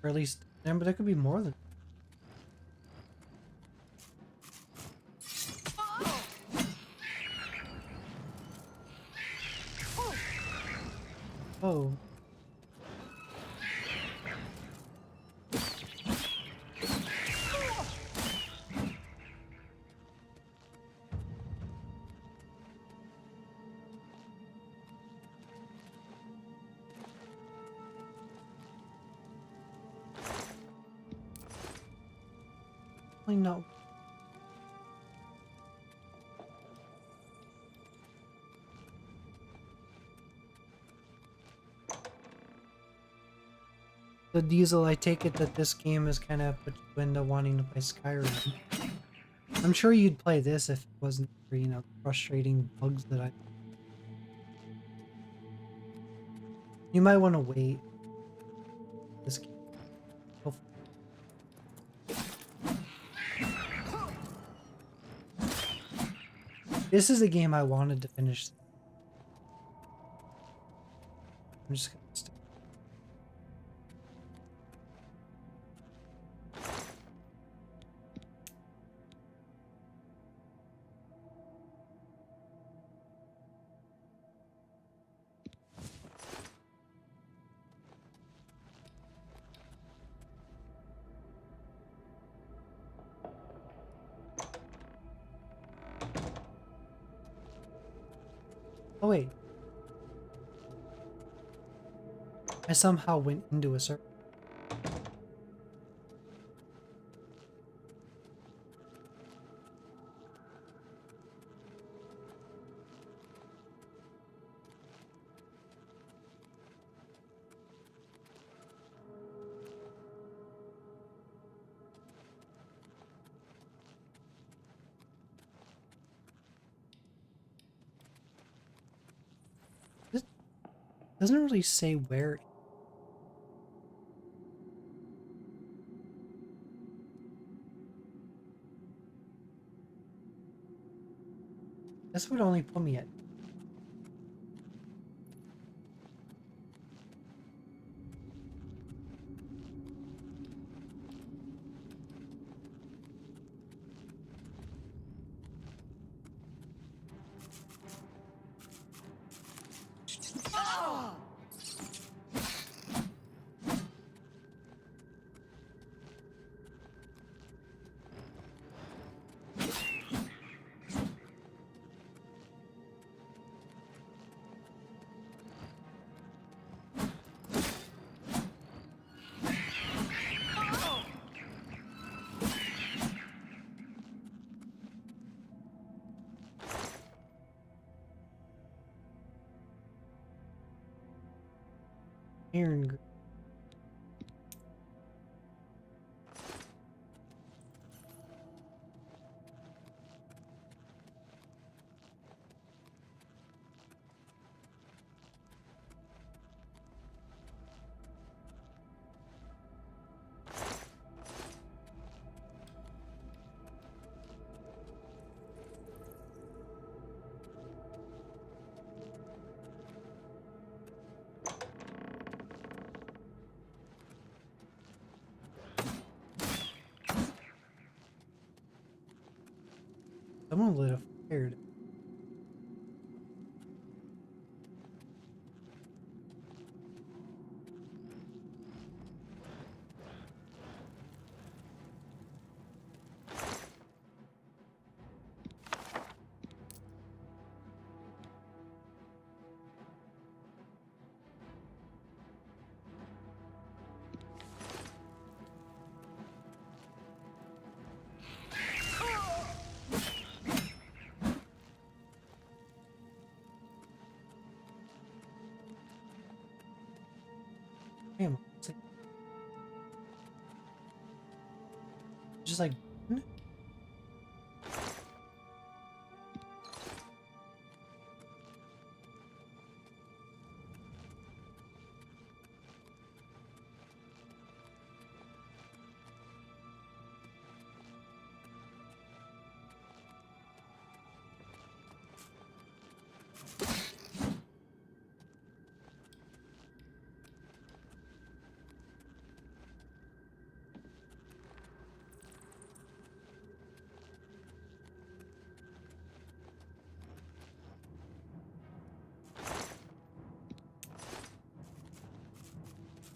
Or at least, but there could be more than. Oh. No. So Diesel, I take it that this game is kind of put you into wanting to play Skyrim. I'm sure you'd play this if it wasn't for, you know, frustrating bugs that I... You might want to wait. This game. This is a game I wanted to finish. I'm just gonna stick. Oh wait. I somehow went into a circle. This doesn't really say where. This would only put me at. Iron. Someone lit a fire. Damn. Just like.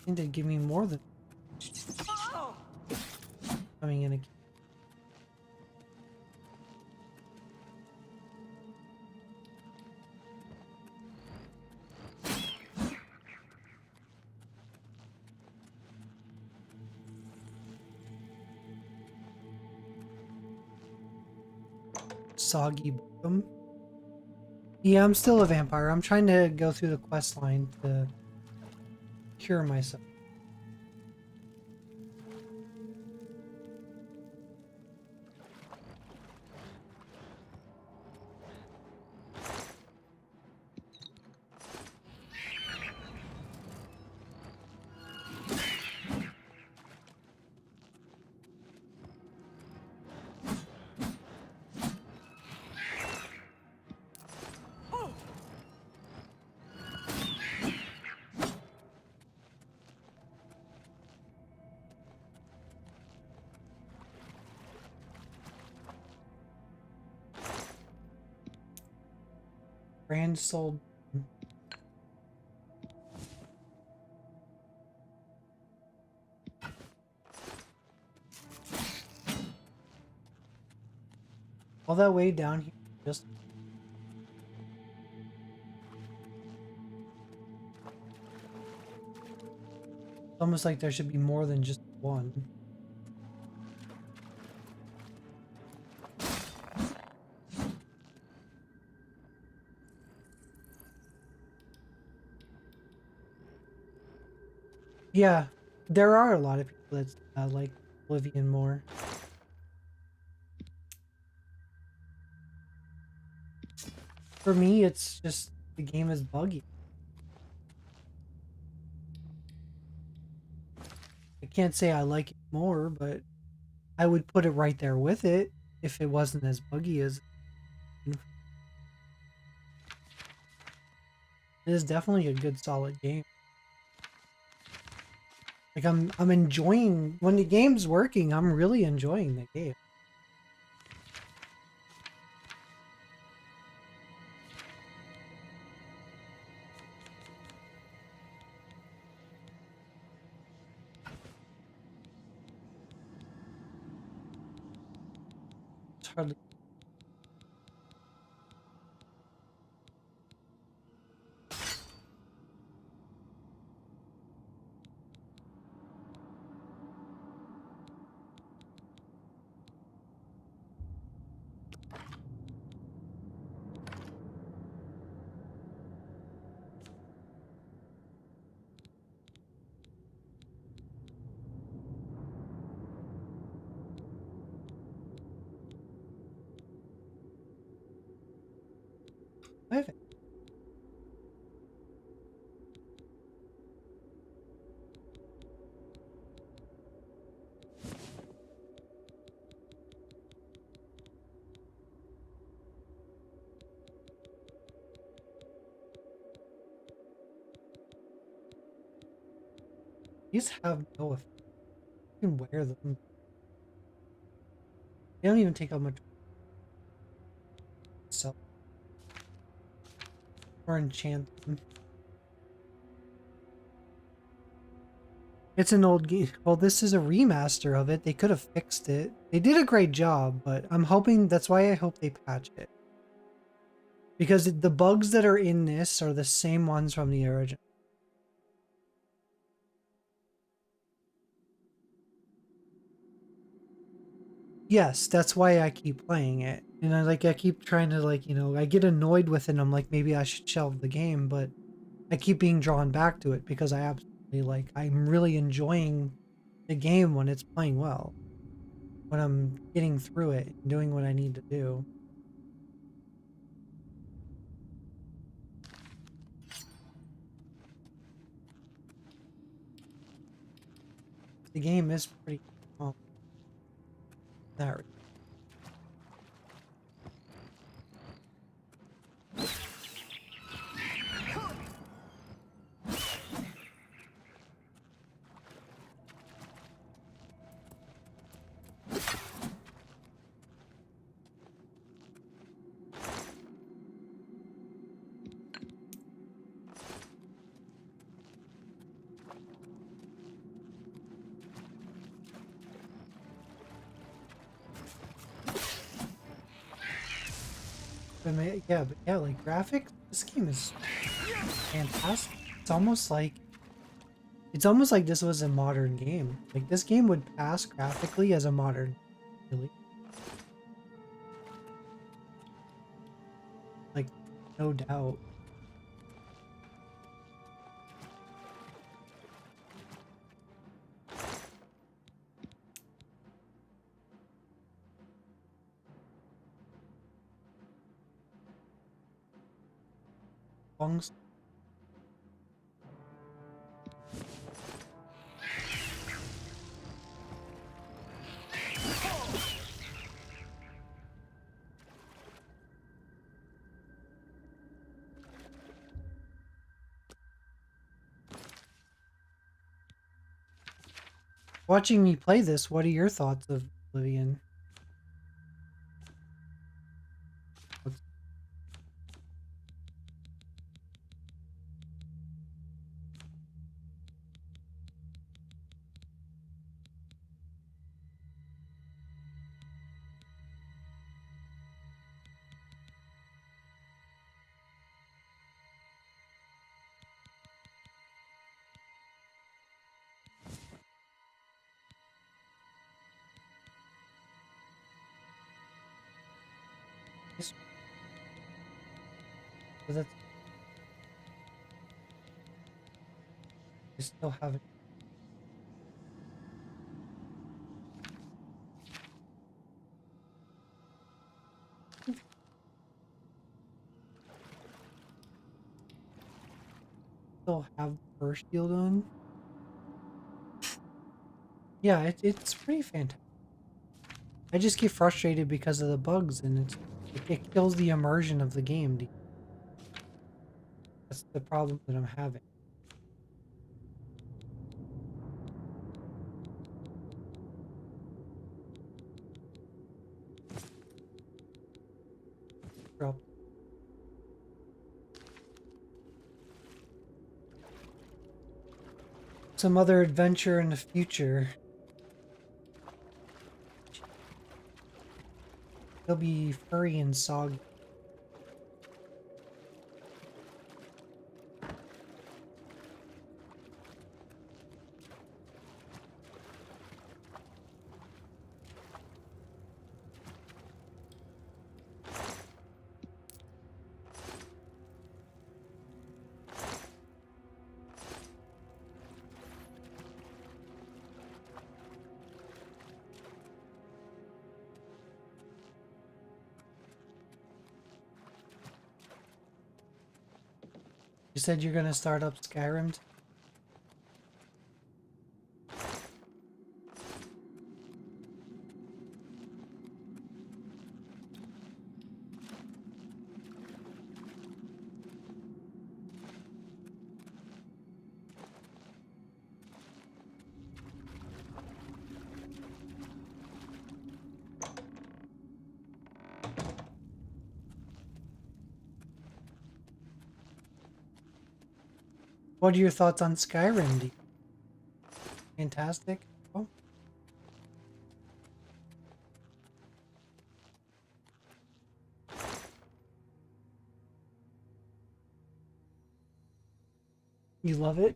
think they'd give me more than coming in a soggy bottom. Yeah, I'm still a vampire. I'm trying to go through the quest line to cure myself. Brand sold. All that way down here, just almost like there should be more than just one. Yeah, there are a lot of people that like Oblivion more. For me, it's just the game is buggy. I can't say I like it more, but I would put it right there with it if it wasn't as buggy as it is. Definitely a good solid game. Like I'm enjoying when the game's working, I'm really enjoying the game. It's hardly perfect. These have no effect. You can wear them. They don't even take up much so or enchant them. It's an old game. Well, this is a remaster of it. They could have fixed it. They did a great job, but I'm hoping that's why I hope they patch it. Because the bugs that are in this are the same ones from the original. Yes, that's why I keep playing it. And I keep trying to I get annoyed with it and I'm like maybe I should shelve the game, but I keep being drawn back to it because I absolutely I'm really enjoying the game when it's playing well. When I'm getting through it and doing what I need to do. The game is pretty well, that but yeah, like graphics. This game is fantastic. It's almost like this was a modern game. Like this game would pass graphically as a modern, really. Like, no doubt. Songs. Watching me play this, what are your thoughts of Oblivion? So that's I still haven't. Still have the first shield on. Yeah, it's pretty fantastic. I just get frustrated because of the bugs, and it kills the immersion of the game. That's the problem that I'm having. Drop. Some other adventure in the future. He'll be furry and soggy. You said you're gonna start up Skyrim? What are your thoughts on Skyrim? Fantastic? Oh. You love it?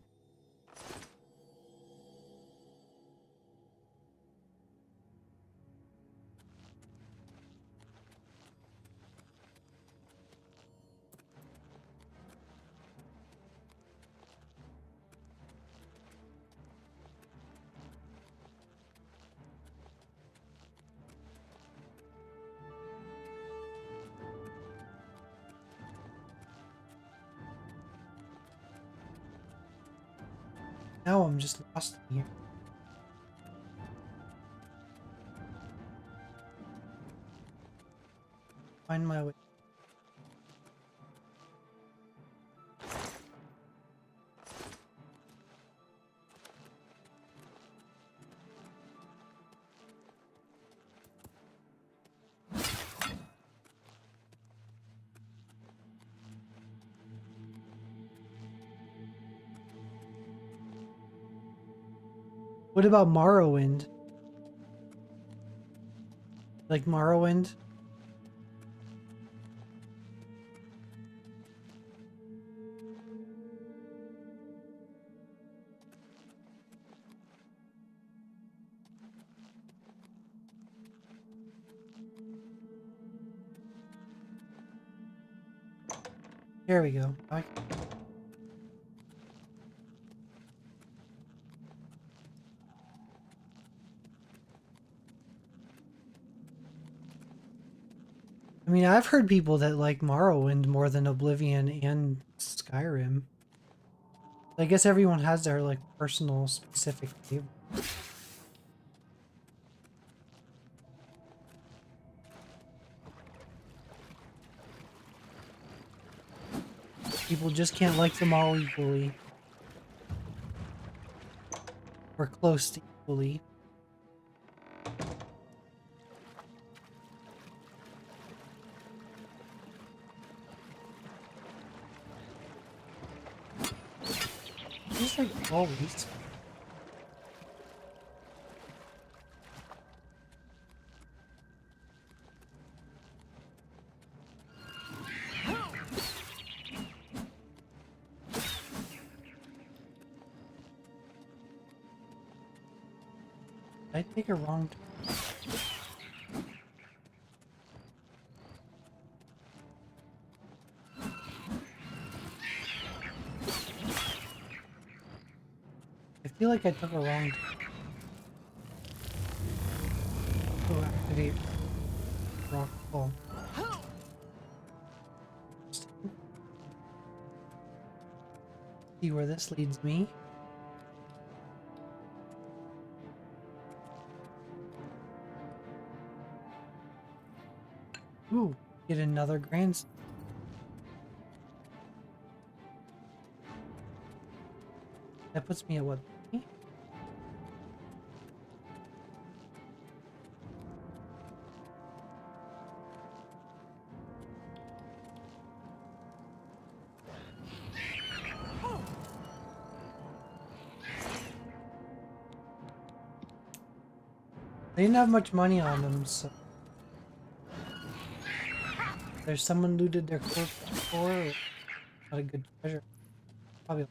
Now I'm just lost in here. Find my way. What about Morrowind? Like Morrowind? There we go. I mean, I've heard people that like Morrowind more than Oblivion and Skyrim. I guess everyone has their like personal specific favorite. People just can't like them all equally. Or close to equally. Just like always. Did I take a wrong turn? I feel like I took a wrong turn. Oh, activate rock fall. See where this leads me. Ooh, get another grandson. That puts me at what? 3? They didn't have much money on them, so there's someone looted their corpse before. Or not a good treasure. Probably.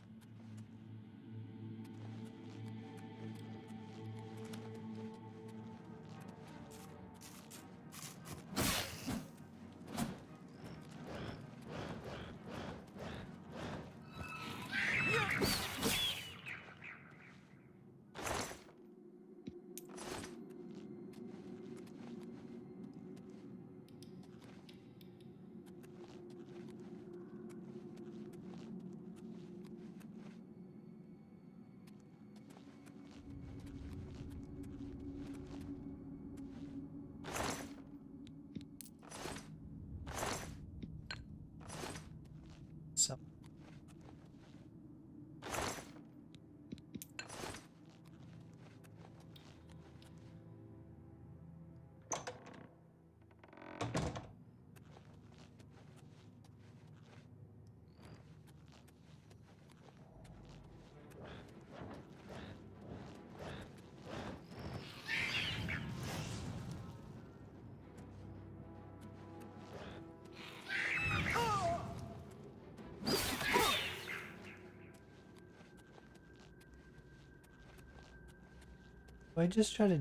So. Do I just try to...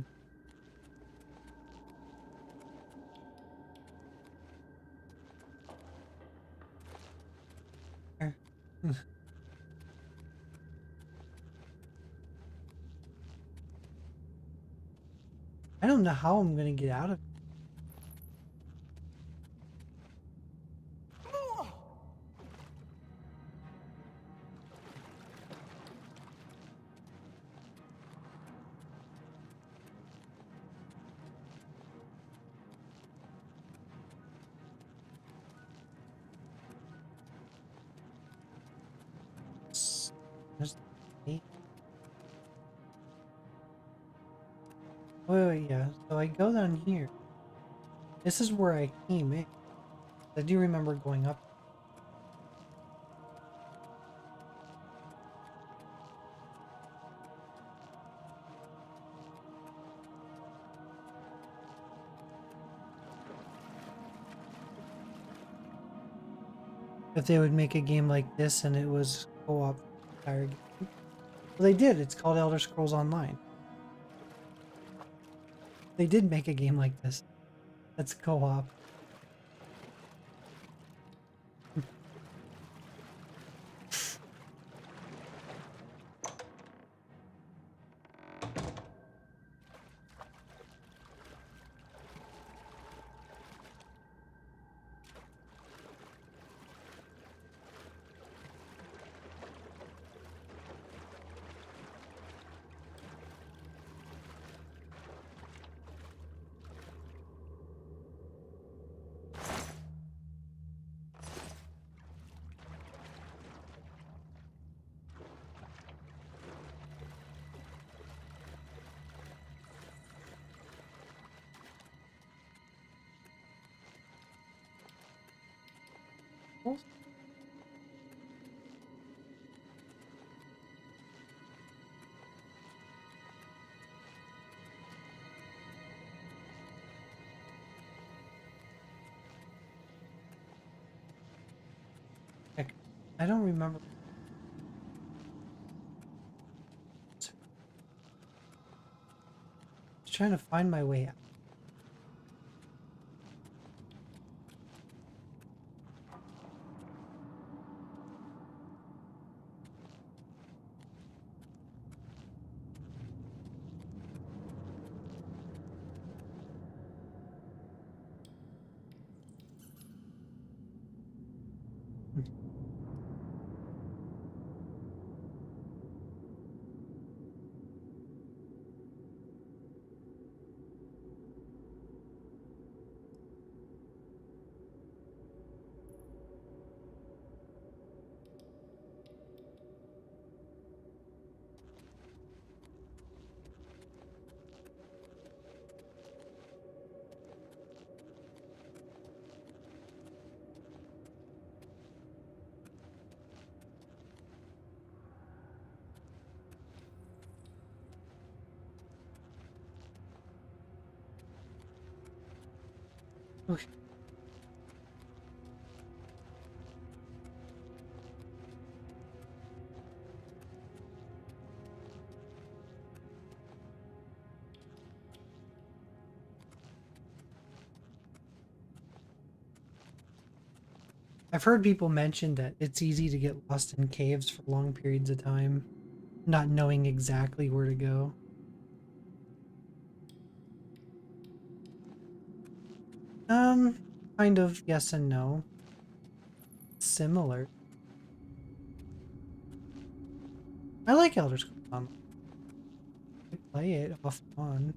I don't know how I'm gonna get out of it. There's the gate. Wait, yeah. So I go down here. This is where I came in. I do remember going up. If they would make a game like this and it was co-op the entire game. Well, they did. It's called Elder Scrolls Online. They did make a game like this. That's co-op. I don't remember. Just trying to find my way out. Okay. I've heard people mention that it's easy to get lost in caves for long periods of time, not knowing exactly where to go. Kind of yes and no. Similar. I like Elder Scrolls Online. I play it off and on.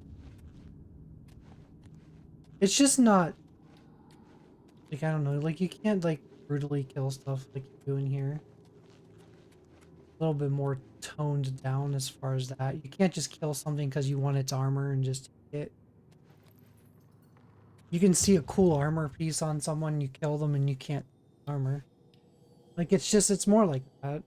It's just not like, I don't know, like you can't like brutally kill stuff like you do in here. A little bit more toned down as far as that. You can't just kill something because you want its armor and just take it. You can see a cool armor piece on someone, you kill them, and you can't armor. Like, it's more like that.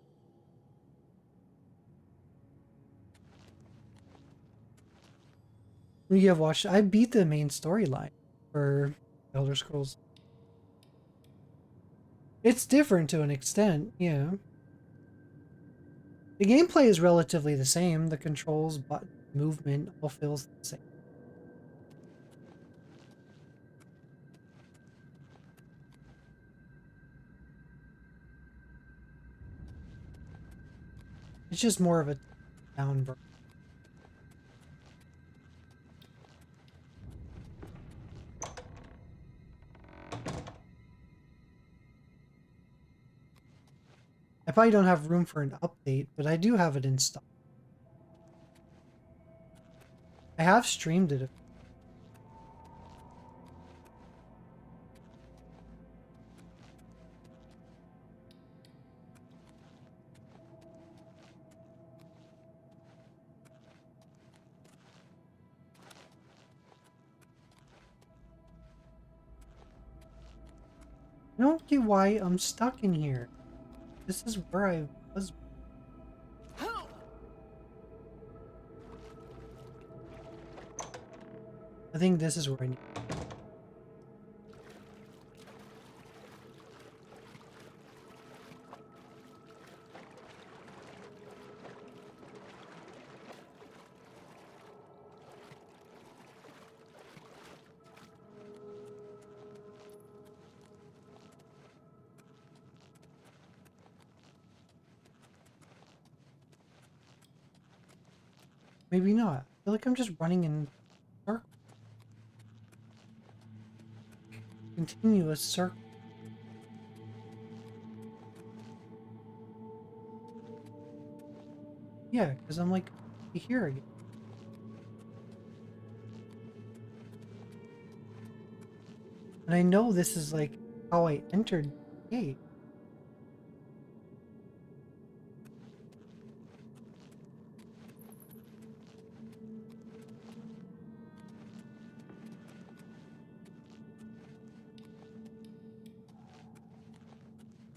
You have watched, I beat the main storyline for Elder Scrolls. It's different to an extent, yeah. The gameplay is relatively the same. The controls, but movement all feels the same. It's just more of a down version. I probably don't have room for an update, but I do have it installed. I have streamed it. I don't get why I'm stuck in here. This is where I was. I think this is where I need. Maybe not. I feel like I'm just running in circles. Continuous circle. Yeah, because I'm like here again. And I know this is like how I entered the gate.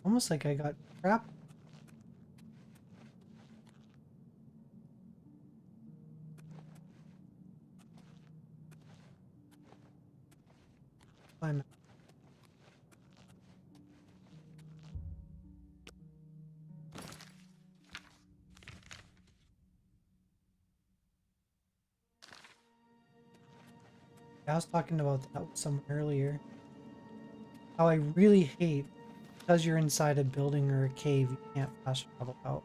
Almost like I got trapped. I'm I was talking about that with someone earlier. How I really hate, because you're inside a building or a cave, you can't fast travel out.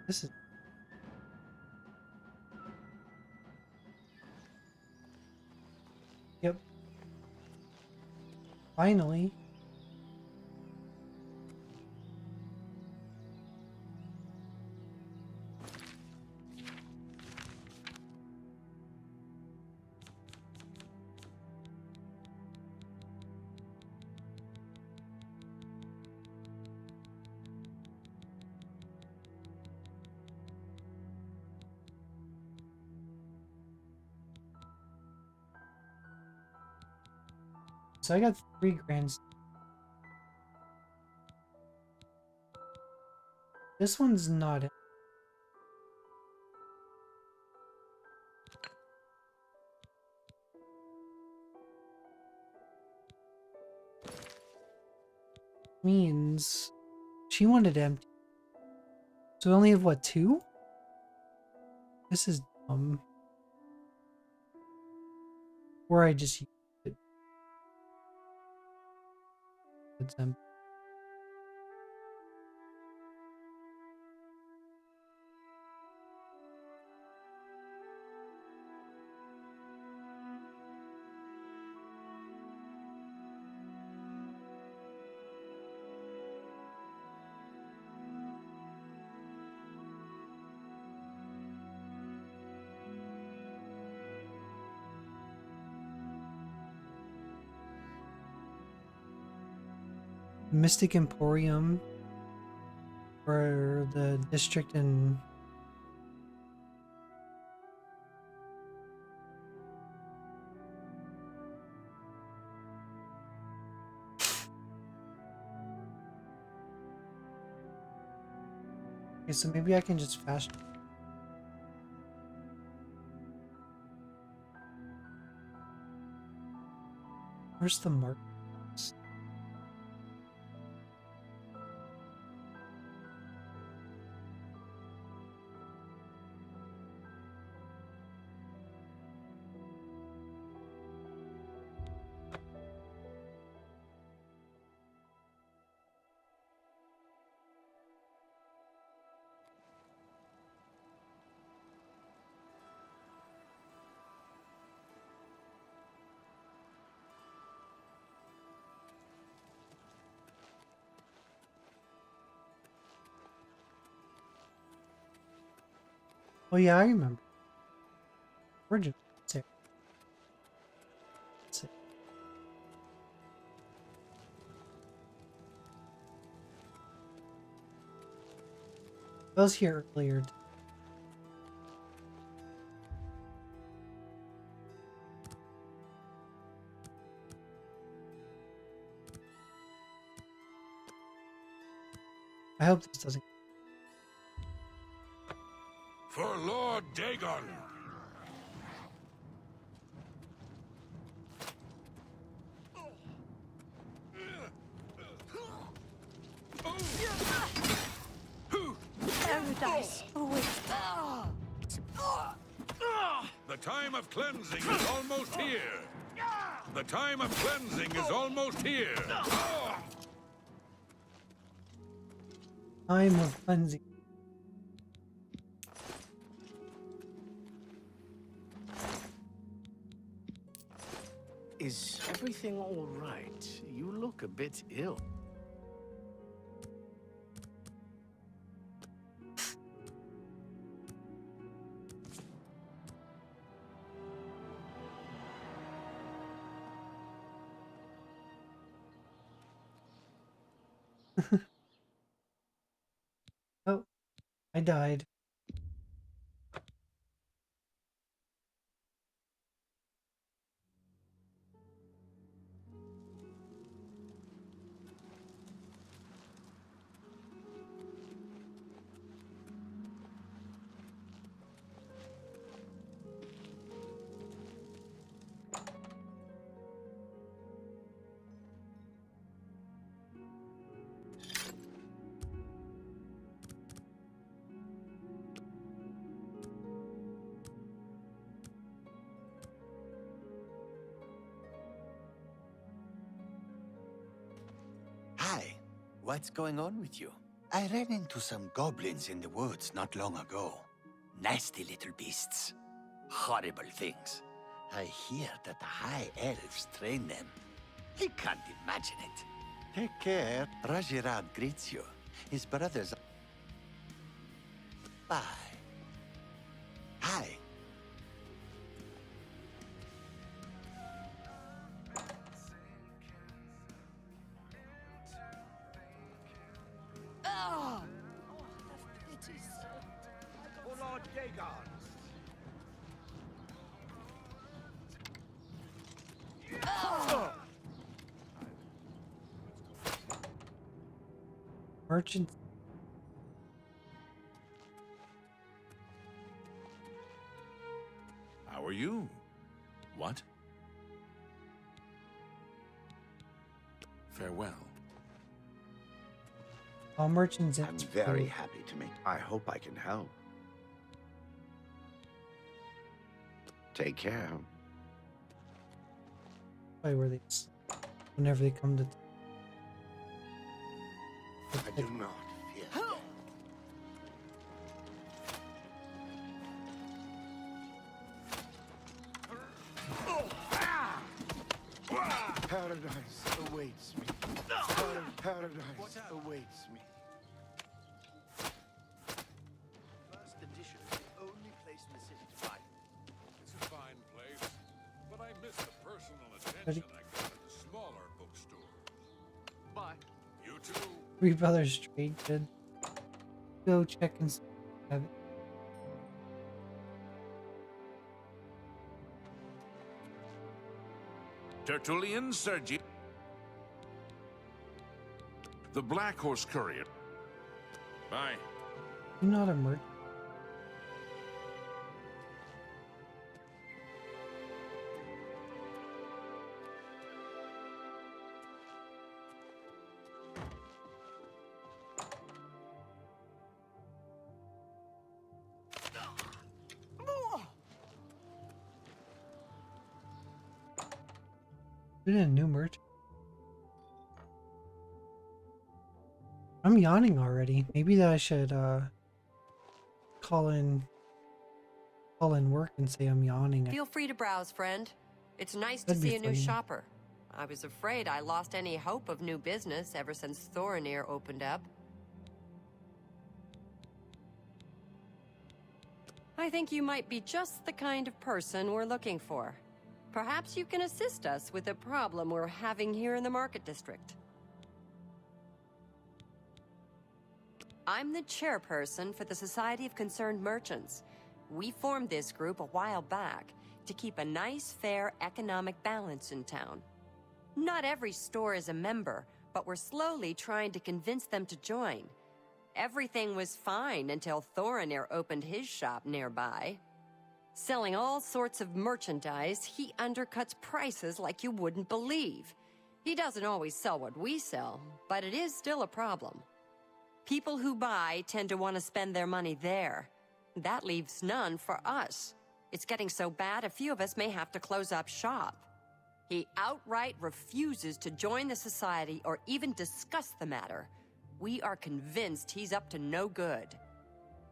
This is... Yep. Finally. So I got 3 grand. This one's not it. Means she wanted empty. So we only have what, 2? This is dumb. Or I just use it. It's empty. Mystic Emporium for the district in okay, so maybe I can just fast. Where's the mark? Oh yeah, I remember. Origin. That's it. I was here earlier. I hope this doesn't. For Lord Dagon! this. Oh, wait. The time of cleansing is almost here. The time of cleansing is almost here. Time of cleansing. Is everything all right? You look a bit ill. Oh, I died. Hi, what's going on with you? I ran into some goblins in the woods not long ago. Nasty little beasts. Horrible things. I hear that the High Elves train them. I can't imagine it. Take care. Rajirad greets you. His brothers... Bye. Hi. Oh! For Lord Dagon. Oh! Merchants. How are you? What? Farewell. All merchants. I'm very happy to meet. I hope I can help. Take care. Why were they? Whenever they come to. I do not fear death. Paradise awaits me. Paradise awaits me. First edition is the only place in the city to buy. It's a fine place, but I miss the personal attention I got at the smaller bookstore. Bye. You too. Three Brothers Trade Good. Go check and see. Have it. Tertullian Sergi. The Black Horse Courier. Bye. You're not a merchant. Been a new merchant. I'm yawning already. Maybe that I should call in work and say I'm yawning. Feel free to browse, friend. It's nice to That'd be see a new funny. shopper. I was afraid I lost any hope of new business ever since Thorinir opened up. I think you might be just the kind of person we're looking for. Perhaps you can assist us with a problem we're having here in the Market District. I'm the chairperson for the Society of Concerned Merchants. We formed this group a while back to keep a nice, fair economic balance in town. Not every store is a member, but we're slowly trying to convince them to join. Everything was fine until Thorinir opened his shop nearby. Selling all sorts of merchandise, he undercuts prices like you wouldn't believe. He doesn't always sell what we sell, but it is still a problem. People who buy tend to want to spend their money there. That leaves none for us. It's getting so bad, a few of us may have to close up shop. He outright refuses to join the society or even discuss the matter. We are convinced he's up to no good.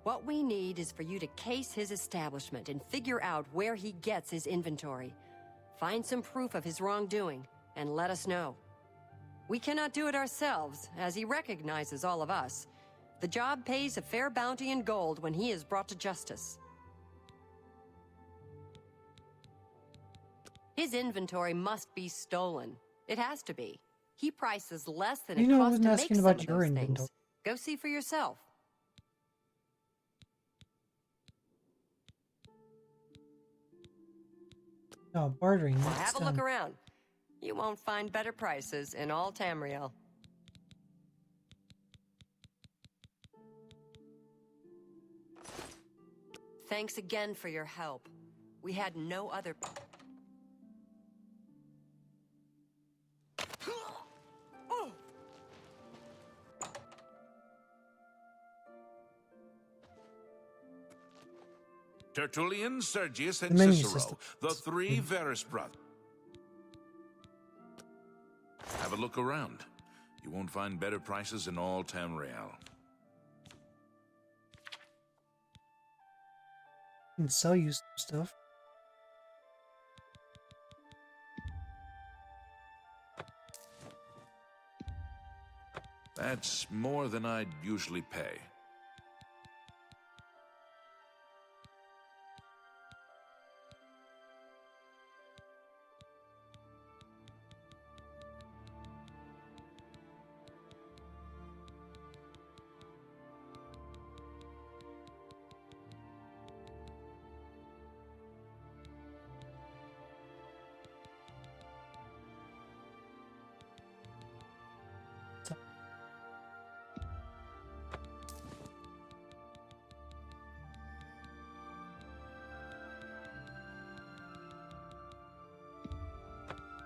What we need is for you to case his establishment and figure out where he gets his inventory. Find some proof of his wrongdoing, and let us know. We cannot do it ourselves, as he recognizes all of us. The job pays a fair bounty in gold when he is brought to justice. His inventory must be stolen. It has to be. He prices less than it I costs wasn't to make asking some about of your those inventory. things. Go see for yourself. No, bartering. Have a look around. You won't find better prices in all Tamriel. Thanks again for your help. We had no other... Tertullian, Sergius, The and menu Cicero, system. the three Varus brothers. Have a look around. You won't find better prices in all Tamriel. Can sell you some stuff. That's more than I'd usually pay.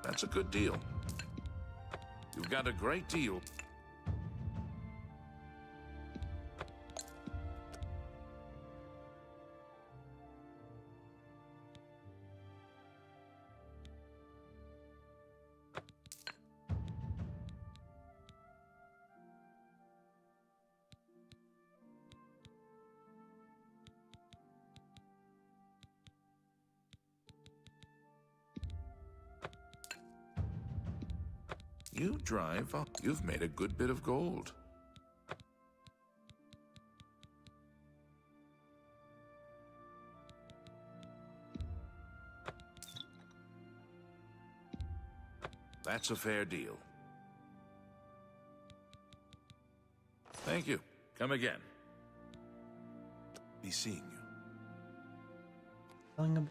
That's a good deal. You've got a great deal. You drive up. You've made a good bit of gold. That's a fair deal. Thank you. Come again. Be seeing you. Telling him.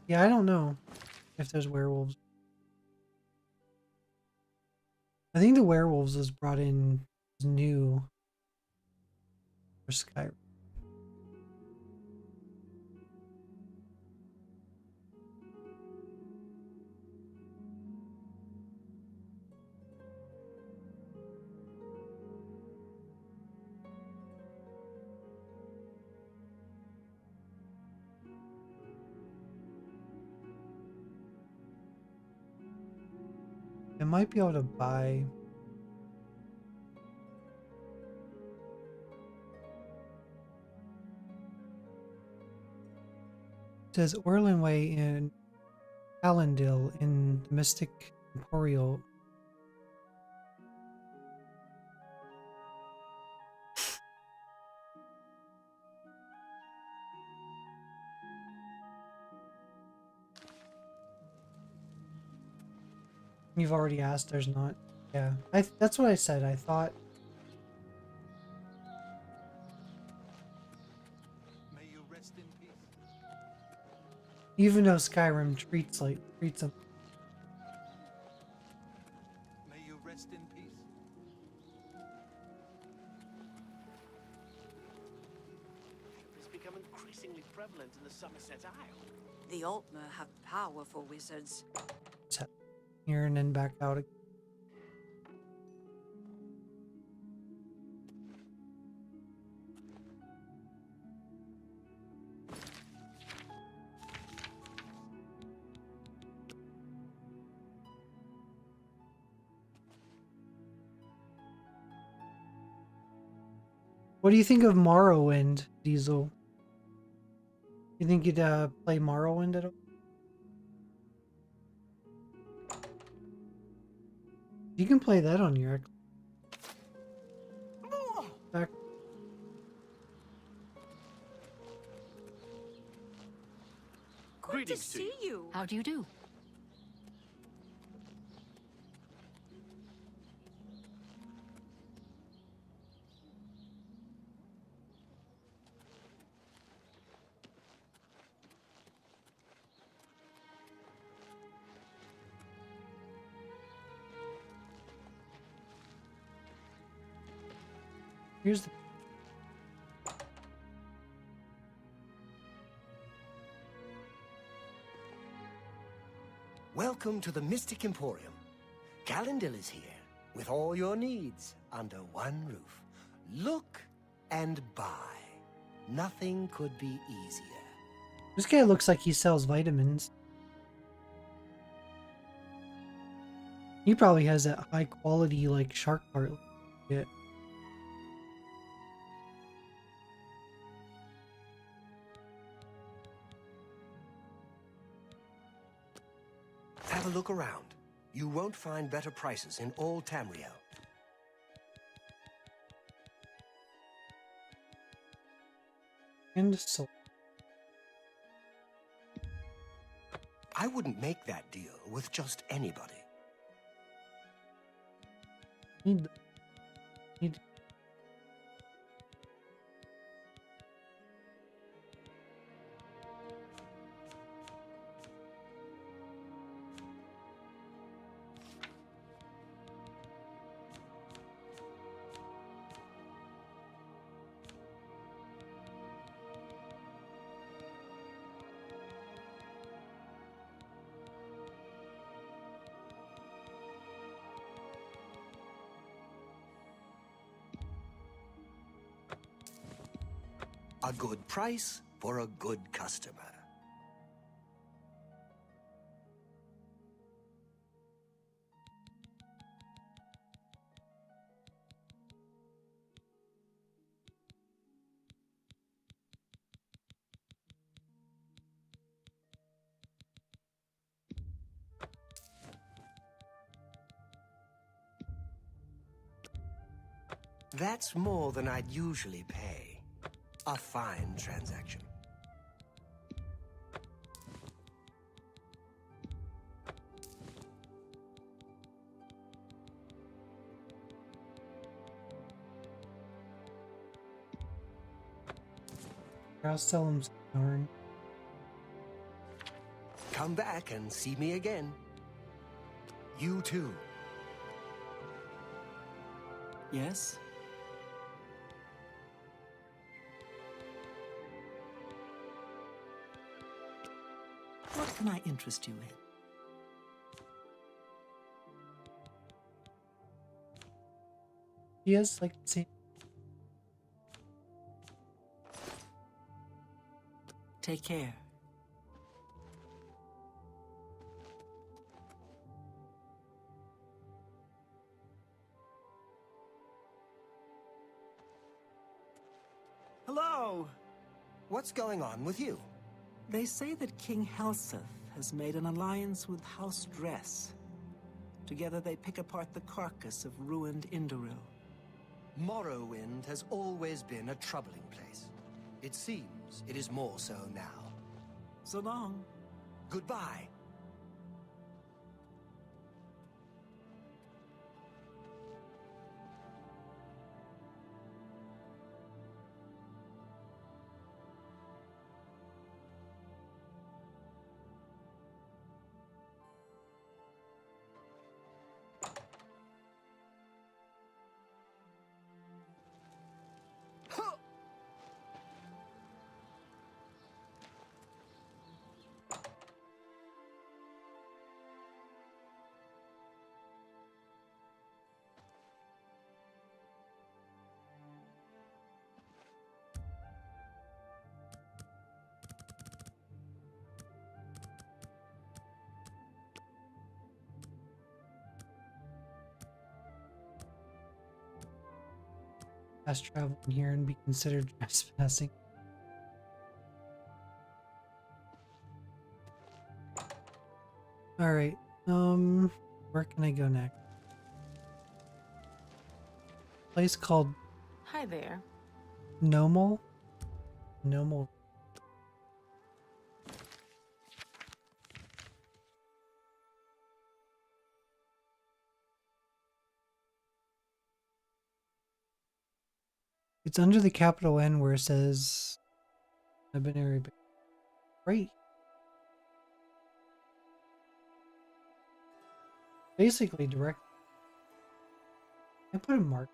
Yeah, I don't know if there's werewolves. I think the werewolves was brought in new for Skyrim. I might be able to buy. It says Orlin Way in Allendale in the Mystic Emporial. You've already asked, there's not. Yeah, that's what I said. I thought. May you rest in peace. Even though Skyrim treats them. May you rest in peace. Has become increasingly prevalent in the Somerset Isle. The Altmer have powerful wizards. here and then back out again. What do you think of Morrowind, Diesel? You think you'd play Morrowind at all? You can play that on your Xbox. Good to see you. How do you do? Here's the Welcome to the Mystic Emporium. Calendil is here, with all your needs under one roof. Look and buy. Nothing could be easier. This guy looks like he sells vitamins. He probably has that high quality like shark part. Yeah. Have a look around. You won't find better prices in all Tamriel. And so I wouldn't make that deal with just anybody. need A good price for a good customer. That's more than I'd usually pay. A fine transaction. I'll sell him some yarn. Come back and see me again. You too. Yes? What can I interest you in? He has like the same. Take care. Hello! What's going on with you? They say that King Helseth has made an alliance with House Dress. Together they pick apart the carcass of ruined Indoril. Morrowind has always been a troubling place. It seems it is more so now. So long. Goodbye. fast travel in here and be considered trespassing. Alright, where can I go next? Place called Hi there. Nomal? Nomal. It's under the capital N where it says Nebinary. Right. Basically direct. I put a mark.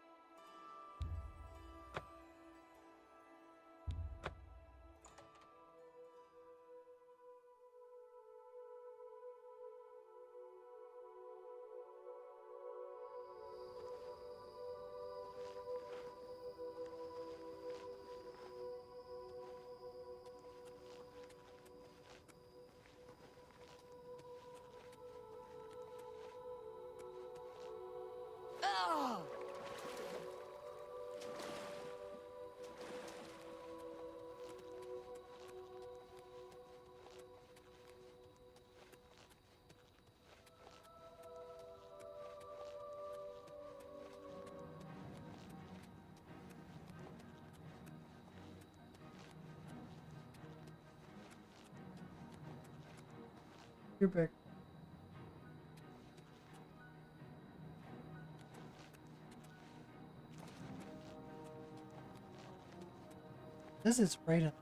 You're back. This is right up.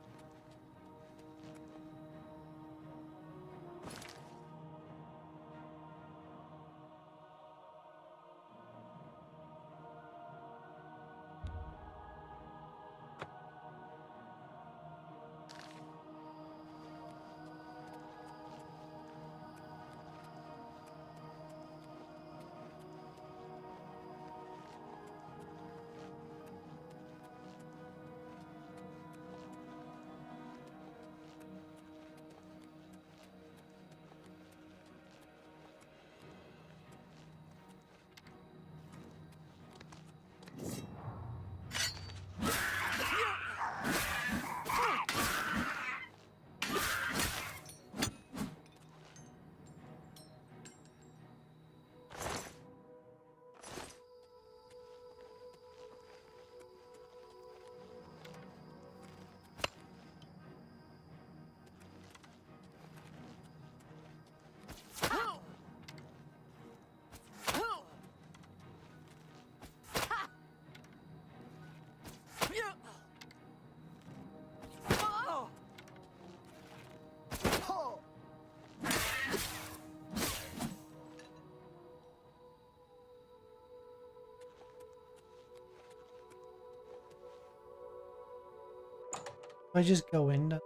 I just go in.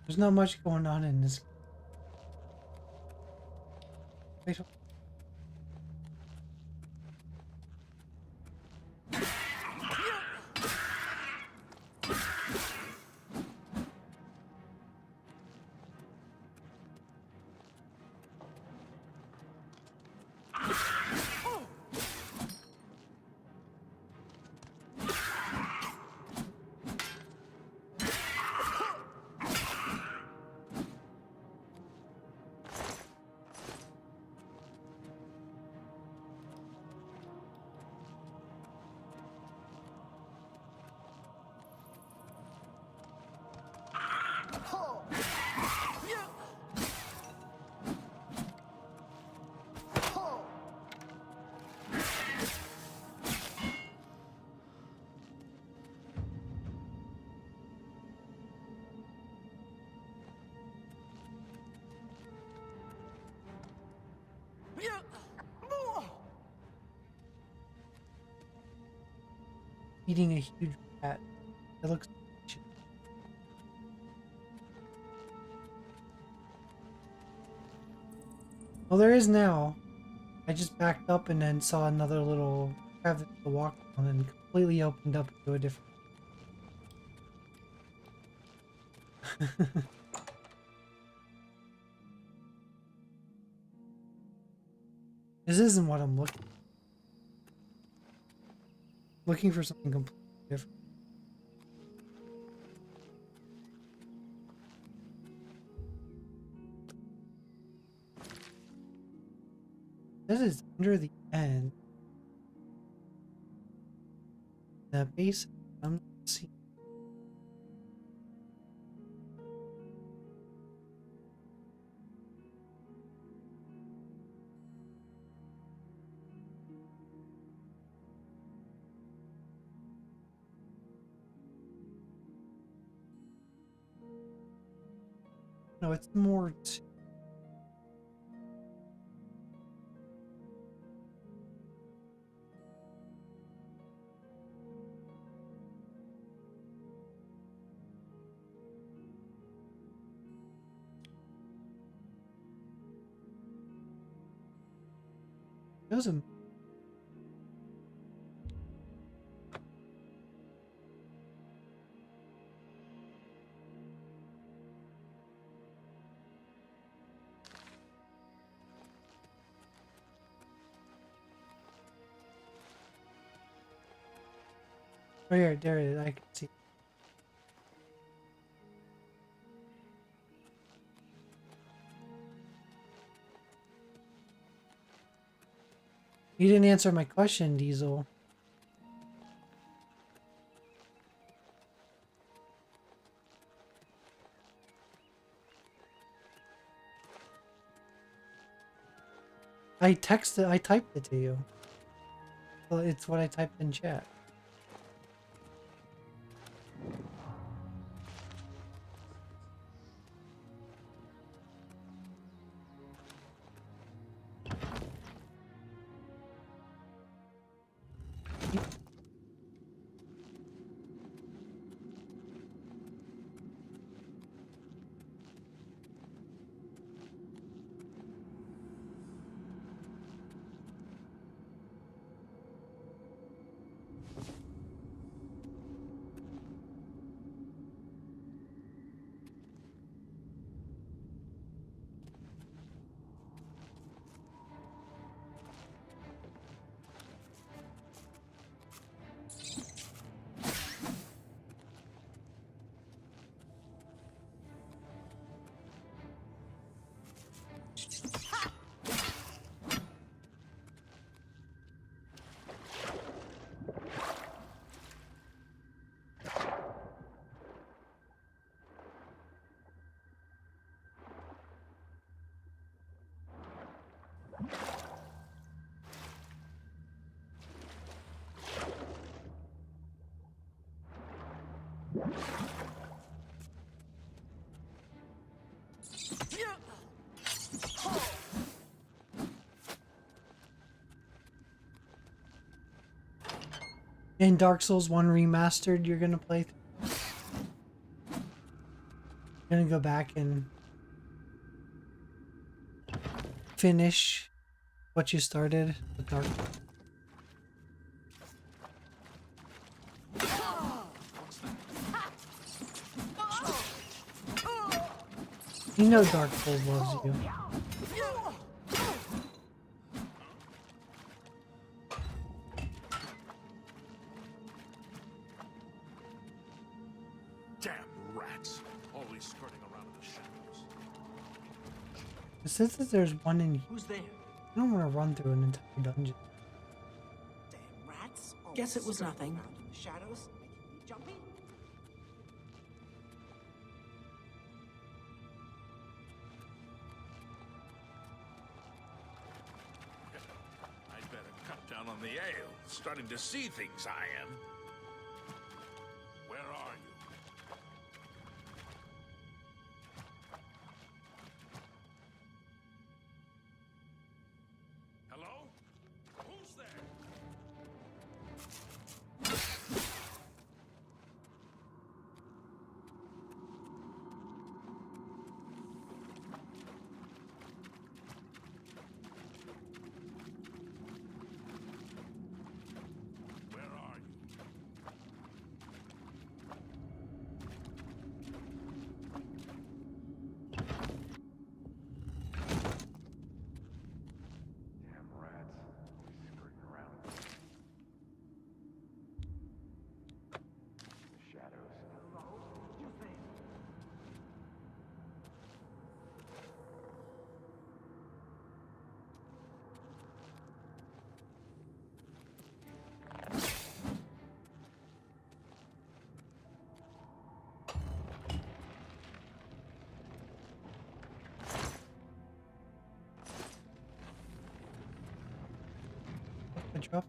There's not much going on in this. Wait. Eating a huge rat. That looks. Well, there is now. I just backed up and then saw another little have to walk on and completely opened up to a different. This isn't what I'm looking for. Looking for something completely different. This is under the end. That base, I'm not seeing. No, it's more to. Doesn't. Oh yeah, there it is. I can see. You didn't answer my question, Diesel. I typed it to you. Well, it's what I typed in chat. In Dark Souls 1 Remastered, you're gonna play through. You're gonna go back and finish what you started with Dark. You know Dark Souls loves you. Damn rats! Always skirting around in the shadows. It says that there's one in here. Who's there? I don't want to run through an entire dungeon. Damn rats. Guess it was Skirting nothing. around in the shadows, making me jumpy. I'd better cut down on the ale. Starting to see things, I am. Where are you? Hello? Who's there? I dropped.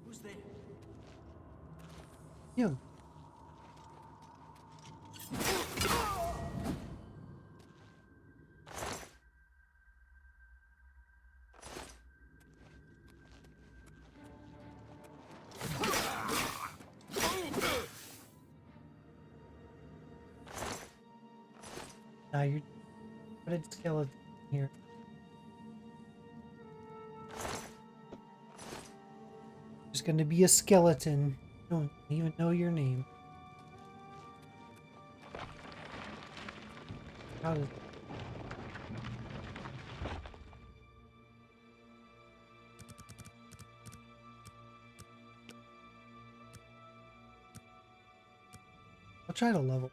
Who's there? You. Now you're put a skeleton here. There's gonna be a skeleton. I don't even know your name. How did... I'll try to level.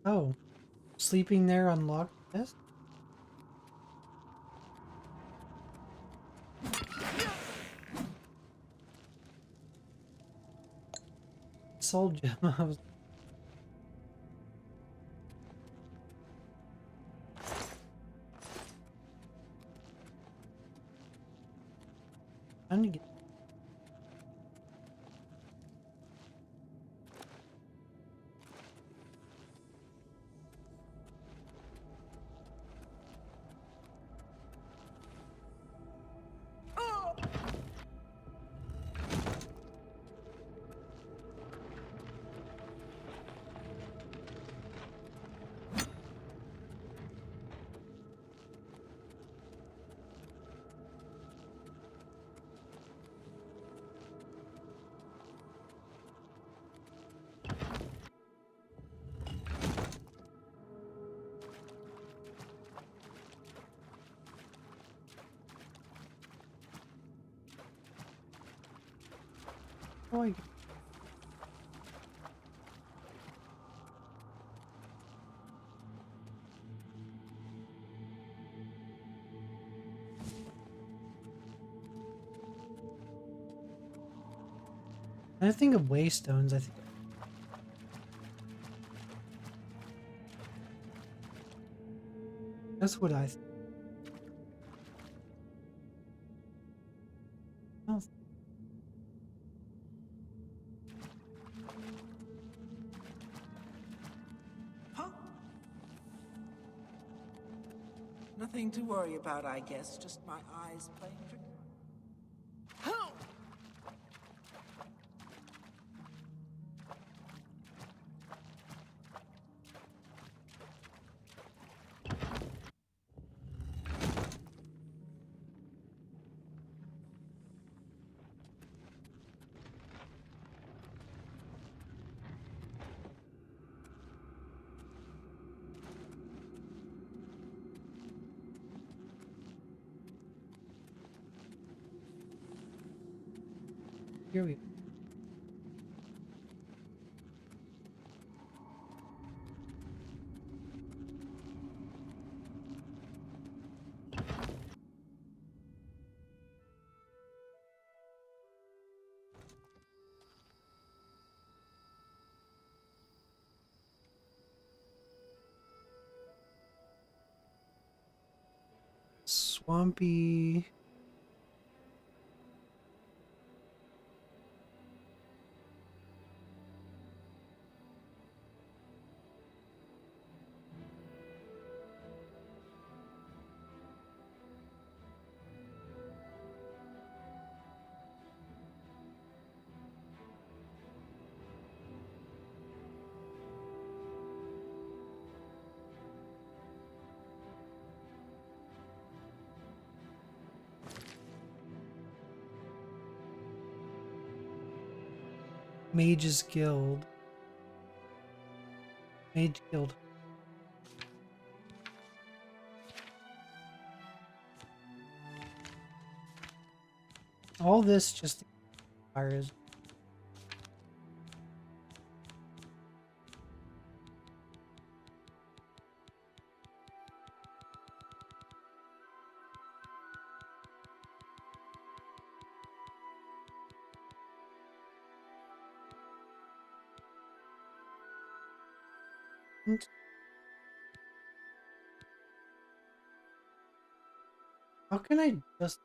Oh, sleeping there unlocked this? Soul gem. I was... trying to get... Oh, I think of waystones, I think. That's what I think. Oh. Huh? Nothing to worry about, I guess. Just my eyes playing tricks. Here we go. Swampy. Mage's Guild. Mage Guild. All this just expires. How can I just...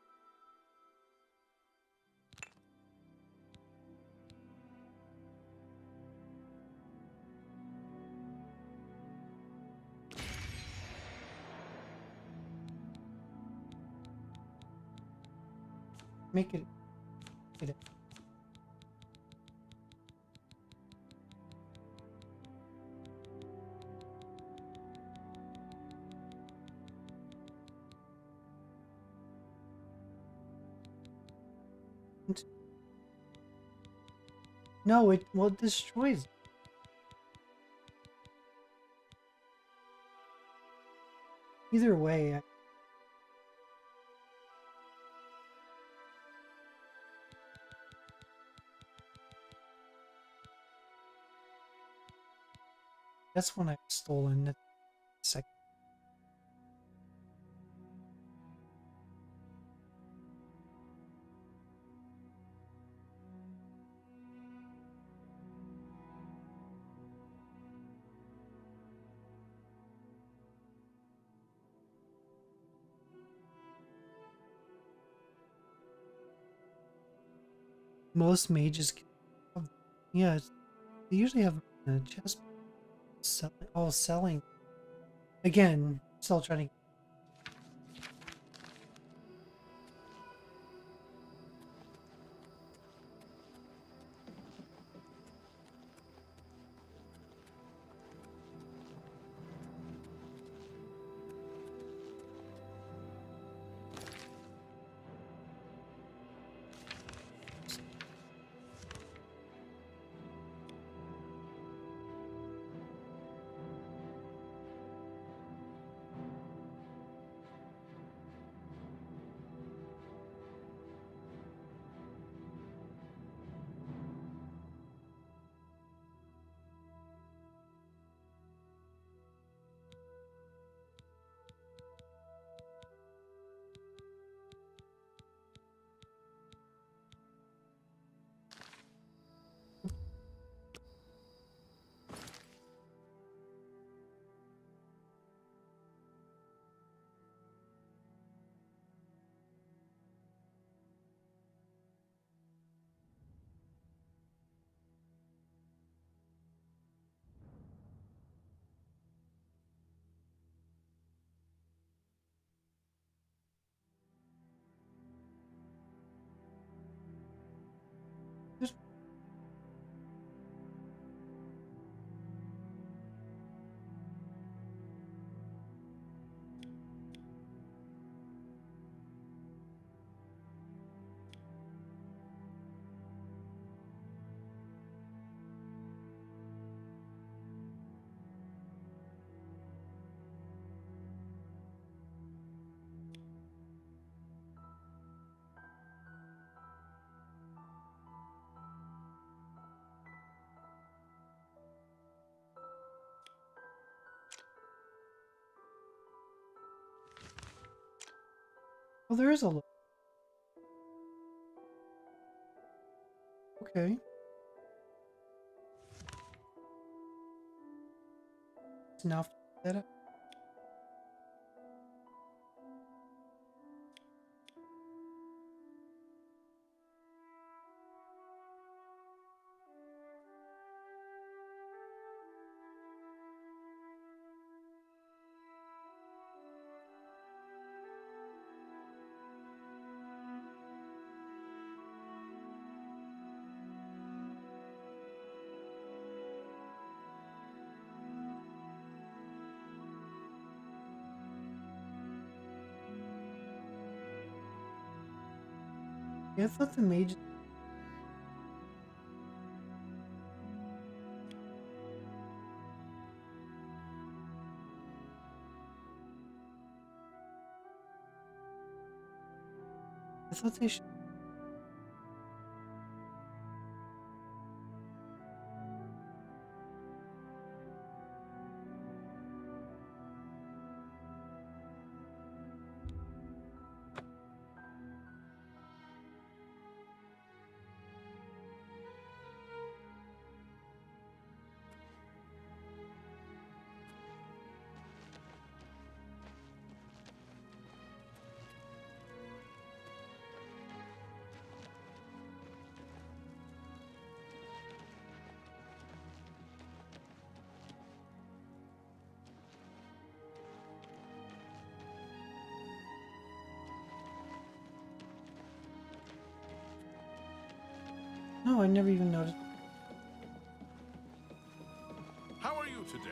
make it... Get it. No, it destroys. Either way, that's when I've stolen it. Second. Most mages, yeah, they usually have a chest all selling. Again, still trying to. Oh, there is a little. Okay. Now that up. Yeah, I thought the mage. I thought they should. No, I never even noticed. How are you today?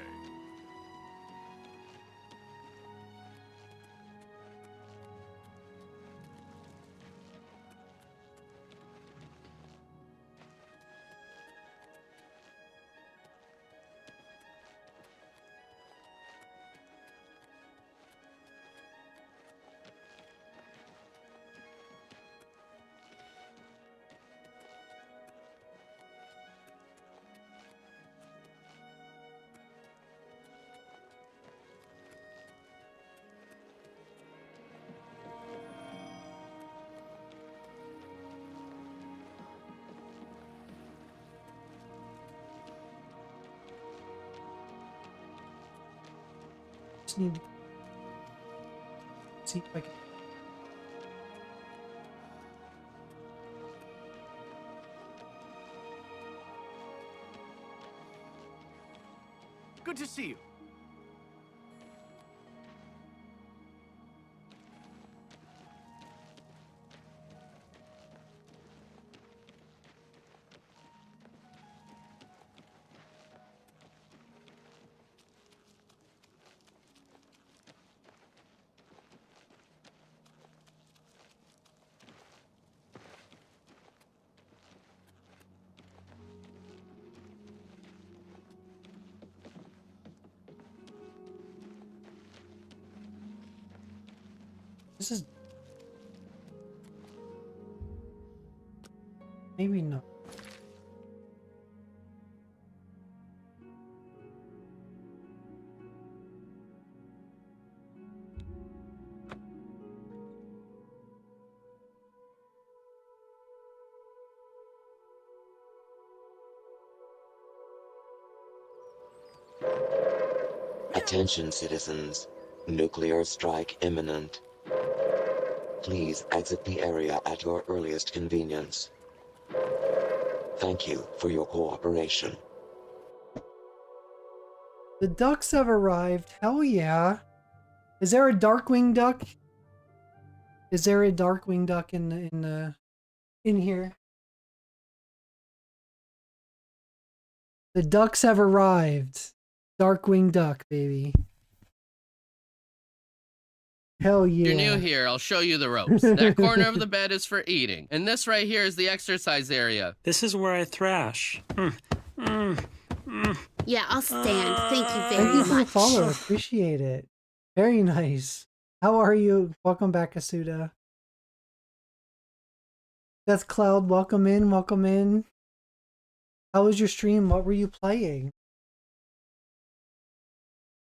Just need to see if I can. Good to see you. This is maybe not. Attention citizens, nuclear strike imminent. Please exit the area at your earliest convenience. Thank you for your cooperation. The ducks have arrived. Hell yeah. Is there a Darkwing Duck? Is there a Darkwing Duck in here? The ducks have arrived. Darkwing Duck, baby. Hell yeah. You're new here, I'll show you the ropes. That corner of the bed is for eating, and this right here is the exercise area. This is where I thrash. Yeah, I'll stand. Thank you Thank very you for the much. follow. Appreciate it. Very nice. How are you? Welcome back, Asuda. That's Cloud. Welcome in. Welcome in. How was your stream? What were you playing?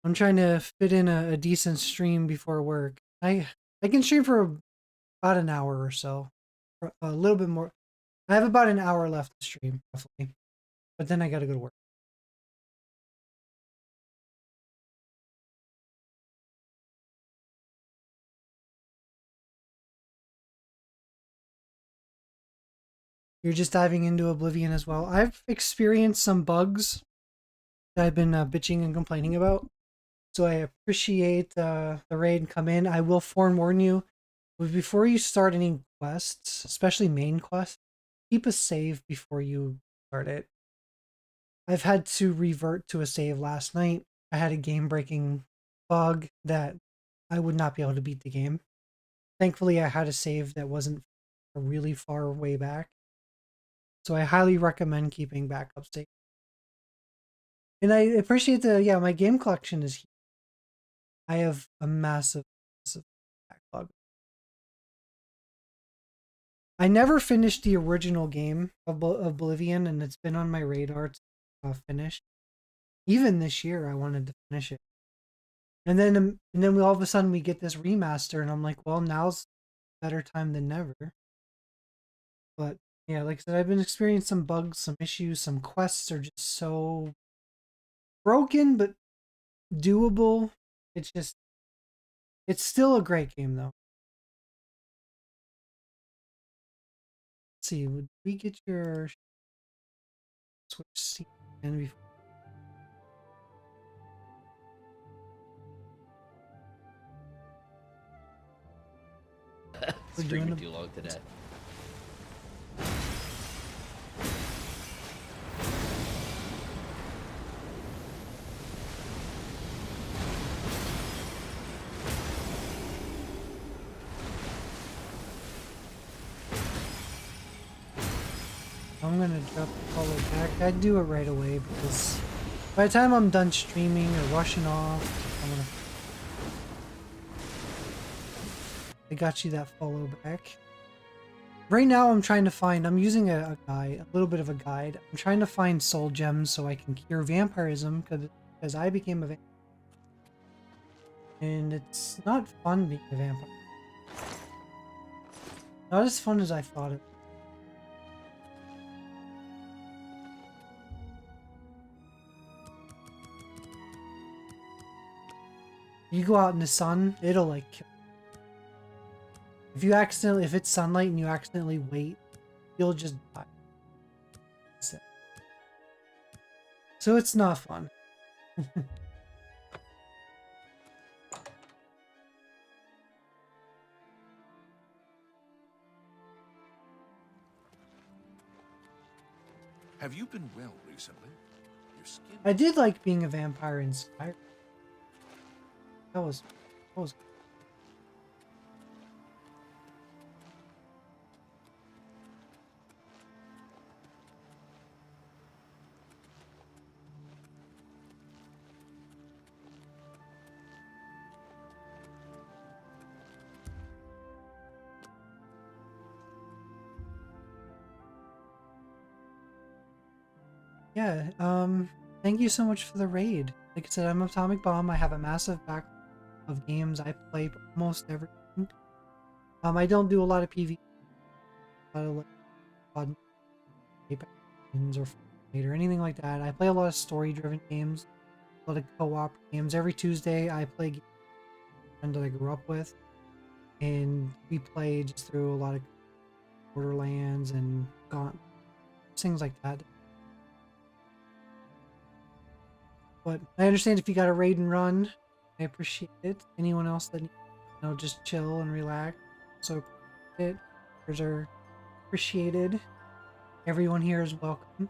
I'm trying to fit in a decent stream before work. I can stream for about an hour or so. A little bit more. I have about an hour left to stream, roughly. But then I gotta go to work. You're just diving into Oblivion as well. I've experienced some bugs that I've been bitching and complaining about. So I appreciate the raid come in. I will forewarn you, but before you start any quests, especially main quests, keep a save before you start it. I've had to revert to a save last night. I had a game-breaking bug that I would not be able to beat the game. Thankfully, I had a save that wasn't a really far way back. So I highly recommend keeping backup safe. And I appreciate my game collection is huge. I have a massive backlog. I never finished the original game of Oblivion, and it's been on my radar to finish. Even this year, I wanted to finish it. And then we all of a sudden we get this remaster, and I'm like, well, now's a better time than never. But yeah, like I said, I've been experiencing some bugs, some issues, some quests are just so broken, but doable. It's still a great game though. Let's see, would we get your switch seat and before? Streaming too long today. I'm gonna drop the follow back. I'd do it right away because by the time I'm done streaming or rushing off, I'm gonna. I got you that follow back. Right now I'm using a guide, a little bit of a guide. I'm trying to find soul gems so I can cure vampirism because I became a vampire. And it's not fun being a vampire. Not as fun as I thought it. You go out in the sun, it'll like kill. If it's sunlight and you accidentally wait, you'll just die. So it's not fun. Have you been well recently? Your skin. I did like being a vampire in Skyrim. That was yeah, thank you so much for the raid. Like I said, I'm Atomic Bomb. I have a massive back of games. I play almost everything. I don't do a lot of PvP. A lot of Apex or Fortnite or anything like that. I play a lot of story-driven games, a lot of co-op games. Every Tuesday, I play games with a friend that I grew up with, and we play just through a lot of Borderlands and Gauntlet, things like that. But I understand if you got a raid and run, I appreciate it. Anyone else that just chill and relax, so it. Yours are appreciated. Everyone here is welcome.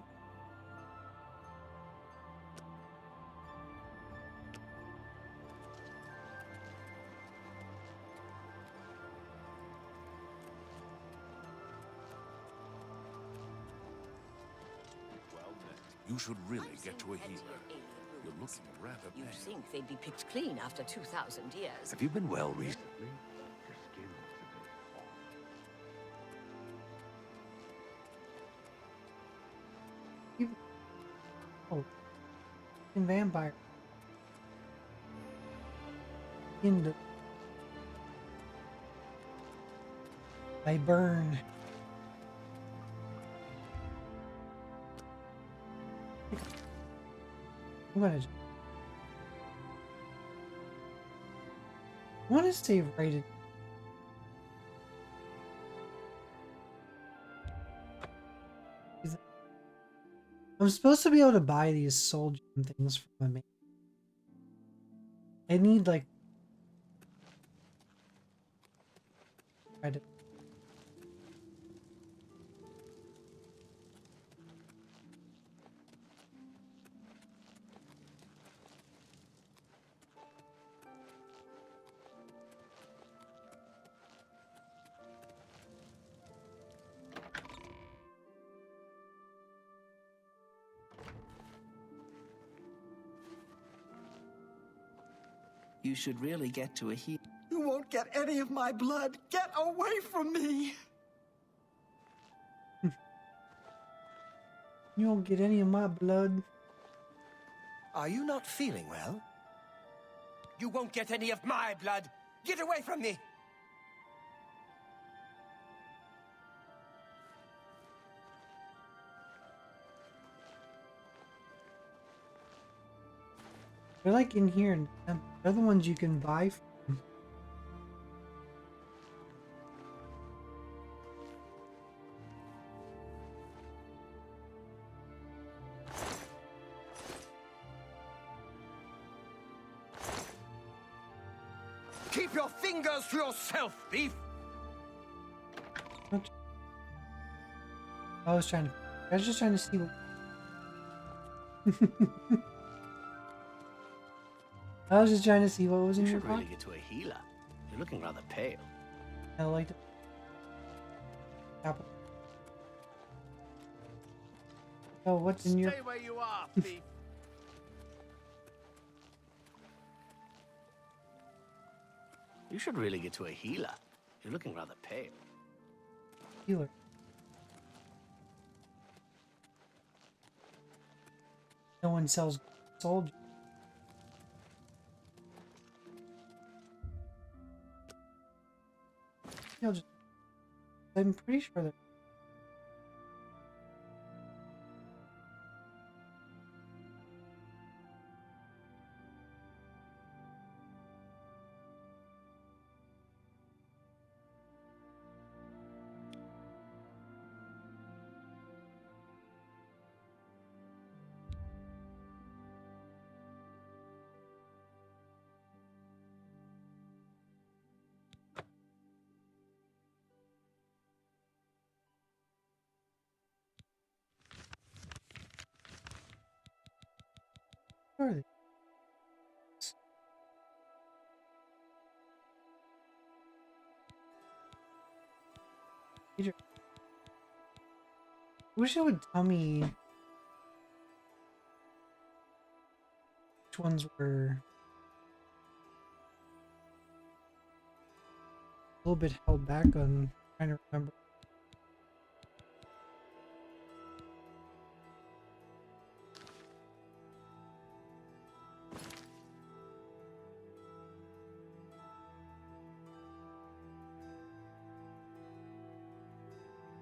You should really get to a healer. You're looking rather You'd bad. think they'd be picked clean after 2,000 years. Have you been well recently? Oh, in vampire. In the I burn. I'm gonna. I want to stay right. I'm supposed to be able to buy these soul gem things from my main. I need like. Credit. You should really get to a heal. You won't get any of my blood. Get away from me! You won't get any of my blood. Are you not feeling well? You won't get any of my blood! Get away from me! They're like in here, and they're the ones you can buy from. Keep your fingers to yourself, thief! I was just trying to see what. I was just trying to see what was in You your should really pocket. get to a healer. You're looking rather pale. I like it. Apple. Oh, what's in your? Stay where you are, thief. You should really get to a healer. You're looking rather pale. Healer. No one sells soul. I'm pretty sure that. Where are they? Peter. I wish it would tell me which ones were a little bit held back on. Trying to remember.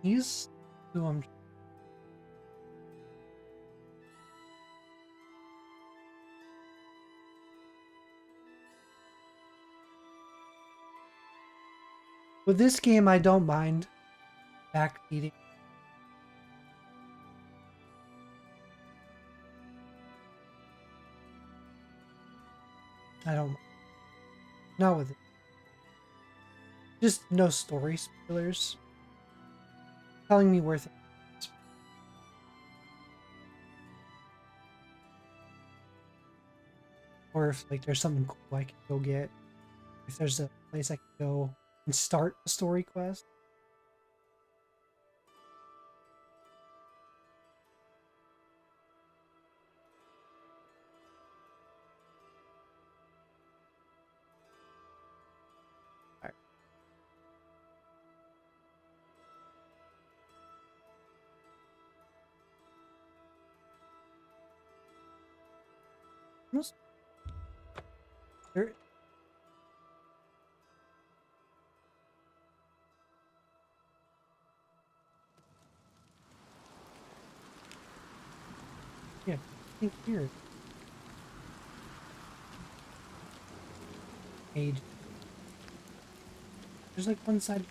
These two I'm. With this game, I don't mind backbeating. I don't. Not with it. Just no story spoilers. Telling me worth it. Or if like there's something cool I can go get. If there's a place I can go and start a story quest. There, think here. Age. There's like one side.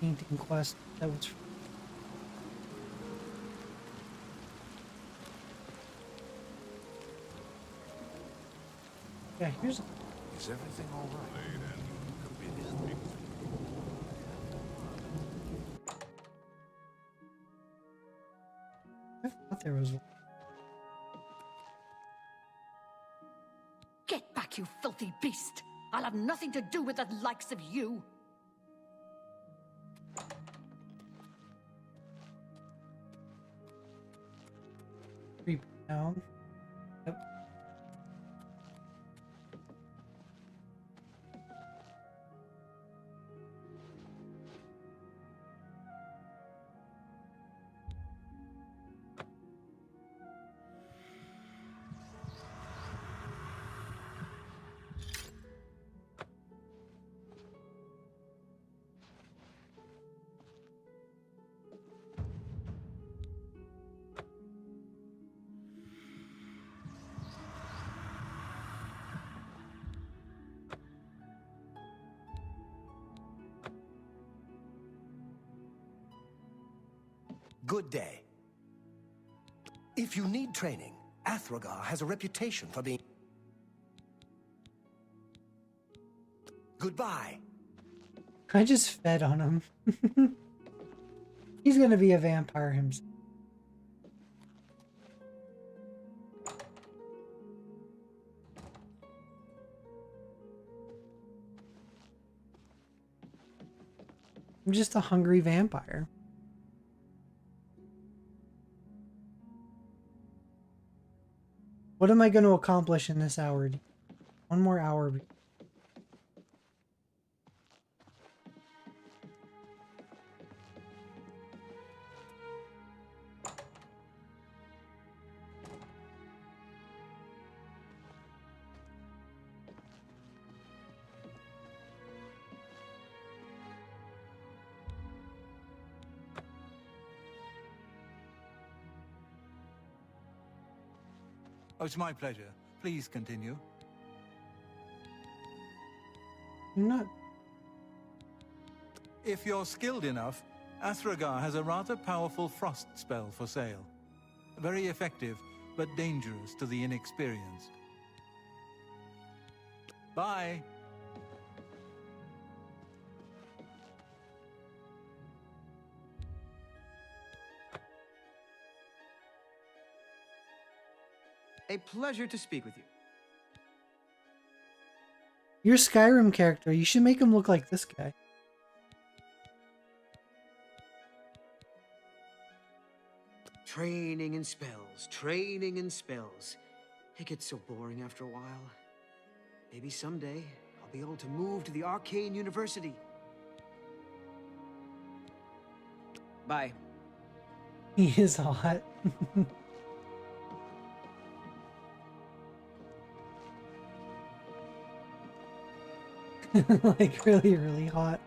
Painting quest that was. Yeah, here's. Is everything all right? I thought there was. Get back, you filthy beast! I'll have nothing to do with the likes of you! Creep down. Yep. Good day. If you need training, Athragar has a reputation for being... Goodbye. I just fed on him. He's gonna be a vampire himself. I'm just a hungry vampire. What am I going to accomplish in this hour? One more hour. Oh, it's my pleasure. Please continue. Not. If you're skilled enough, Athragar has a rather powerful frost spell for sale. Very effective, but dangerous to the inexperienced. Bye. A pleasure to speak with you. Your Skyrim character, you should make him look like this guy. Training and spells, training and spells. It gets so boring after a while. Maybe someday I'll be able to move to the Arcane University. Bye. He is hot. Like really, really hot.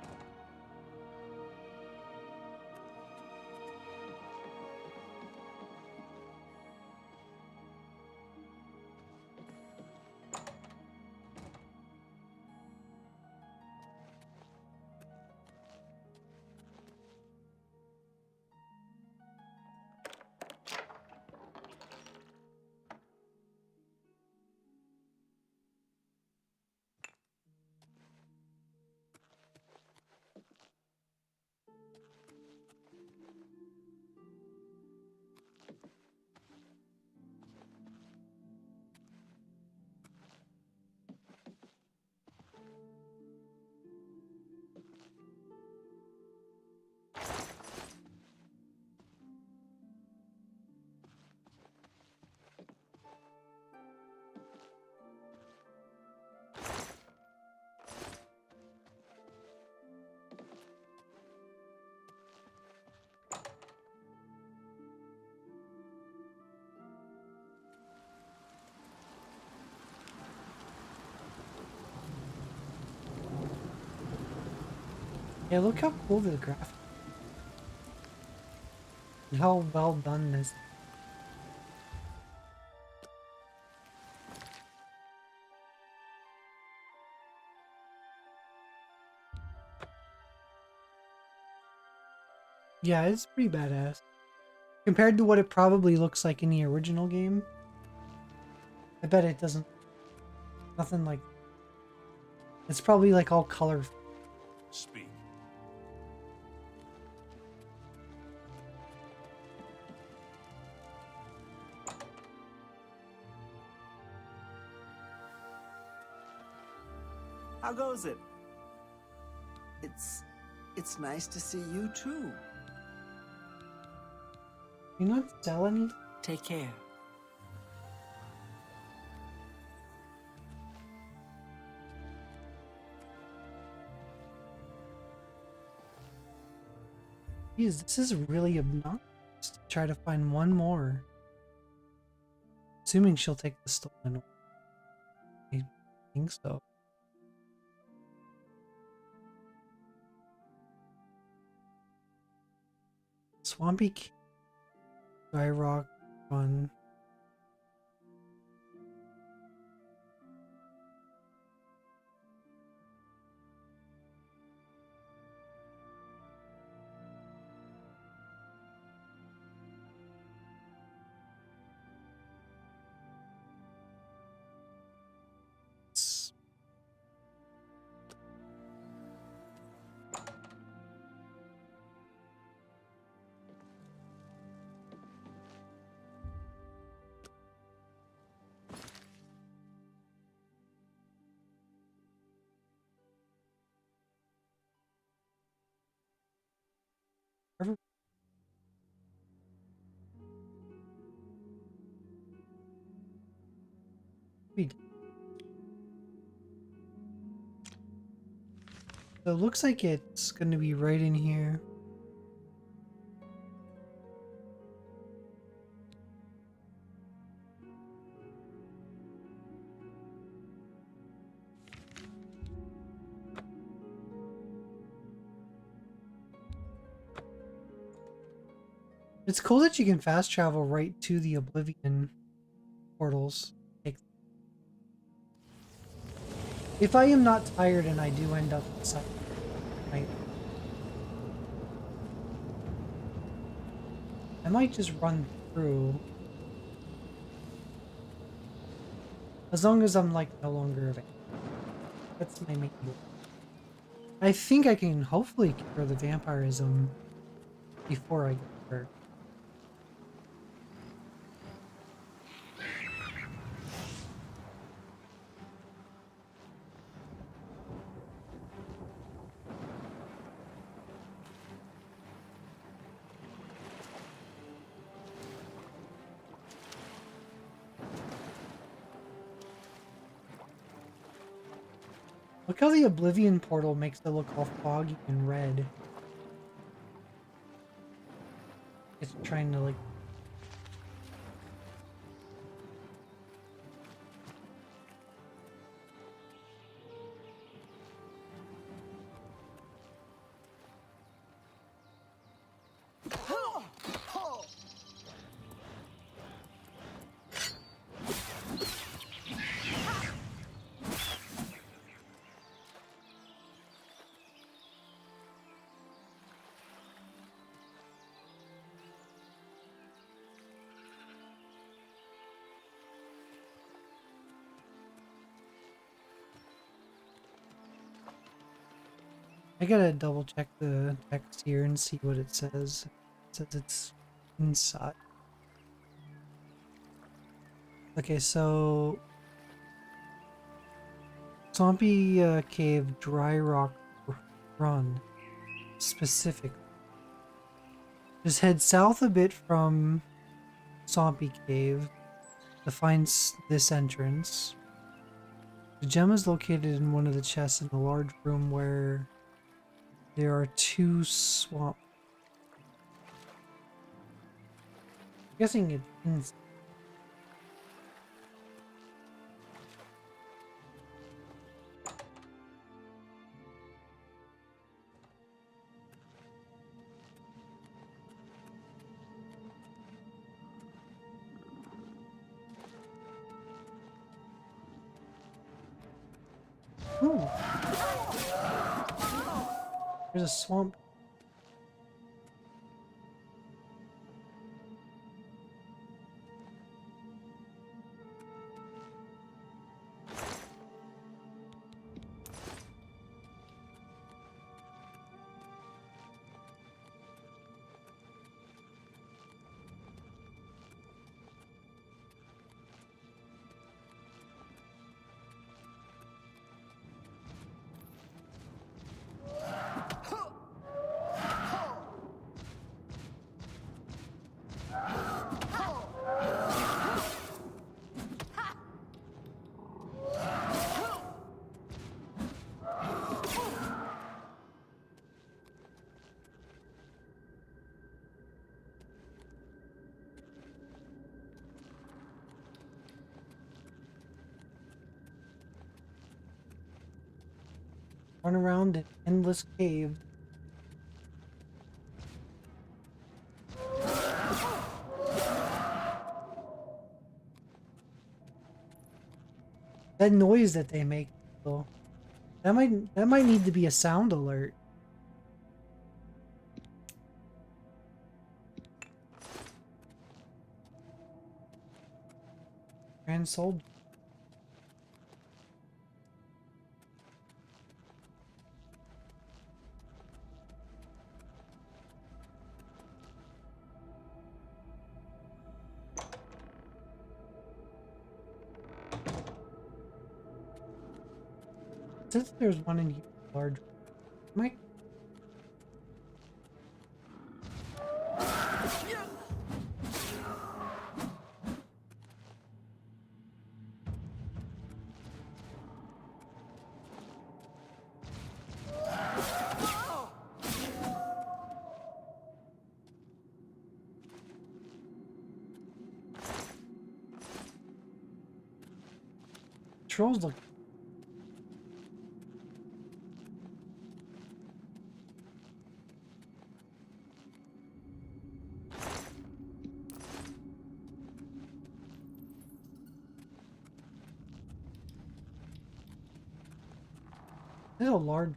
Yeah, look how cool the graphics and how well done this. Yeah, it's pretty badass. Compared to what it probably looks like in the original game. I bet it doesn't. Nothing like. It's probably like all colorful. Speak. How goes it? It's nice to see you too. You not sell any? Take care. Jeez, this is really obnoxious to try to find one more. Assuming she'll take the stolen one. I think so. Swampy Dry Rock Run. So it looks like it's going to be right in here. It's cool that you can fast travel right to the Oblivion portals. If I am not tired and I do end up inside, I might just run through. As long as I'm like no longer available. That's my main goal. I think I can hopefully cure the vampirism before I get hurt. Look how the Oblivion portal makes it look all foggy and red. It's trying to like... I gotta double check the text here and see what it says. It says it's inside. Okay, so... Swampy Cave Dry Rock Run. Specific. Just head south a bit from Swampy Cave to find this entrance. The gem is located in one of the chests in a large room where there are two swamp. I'm guessing it's inside. Ooh. There's a swamp. Run around an endless cave. That noise that they make, though, that might need to be a sound alert. Grand Soul. Since there's one in here, large. Mike. Trolls look. There's a large.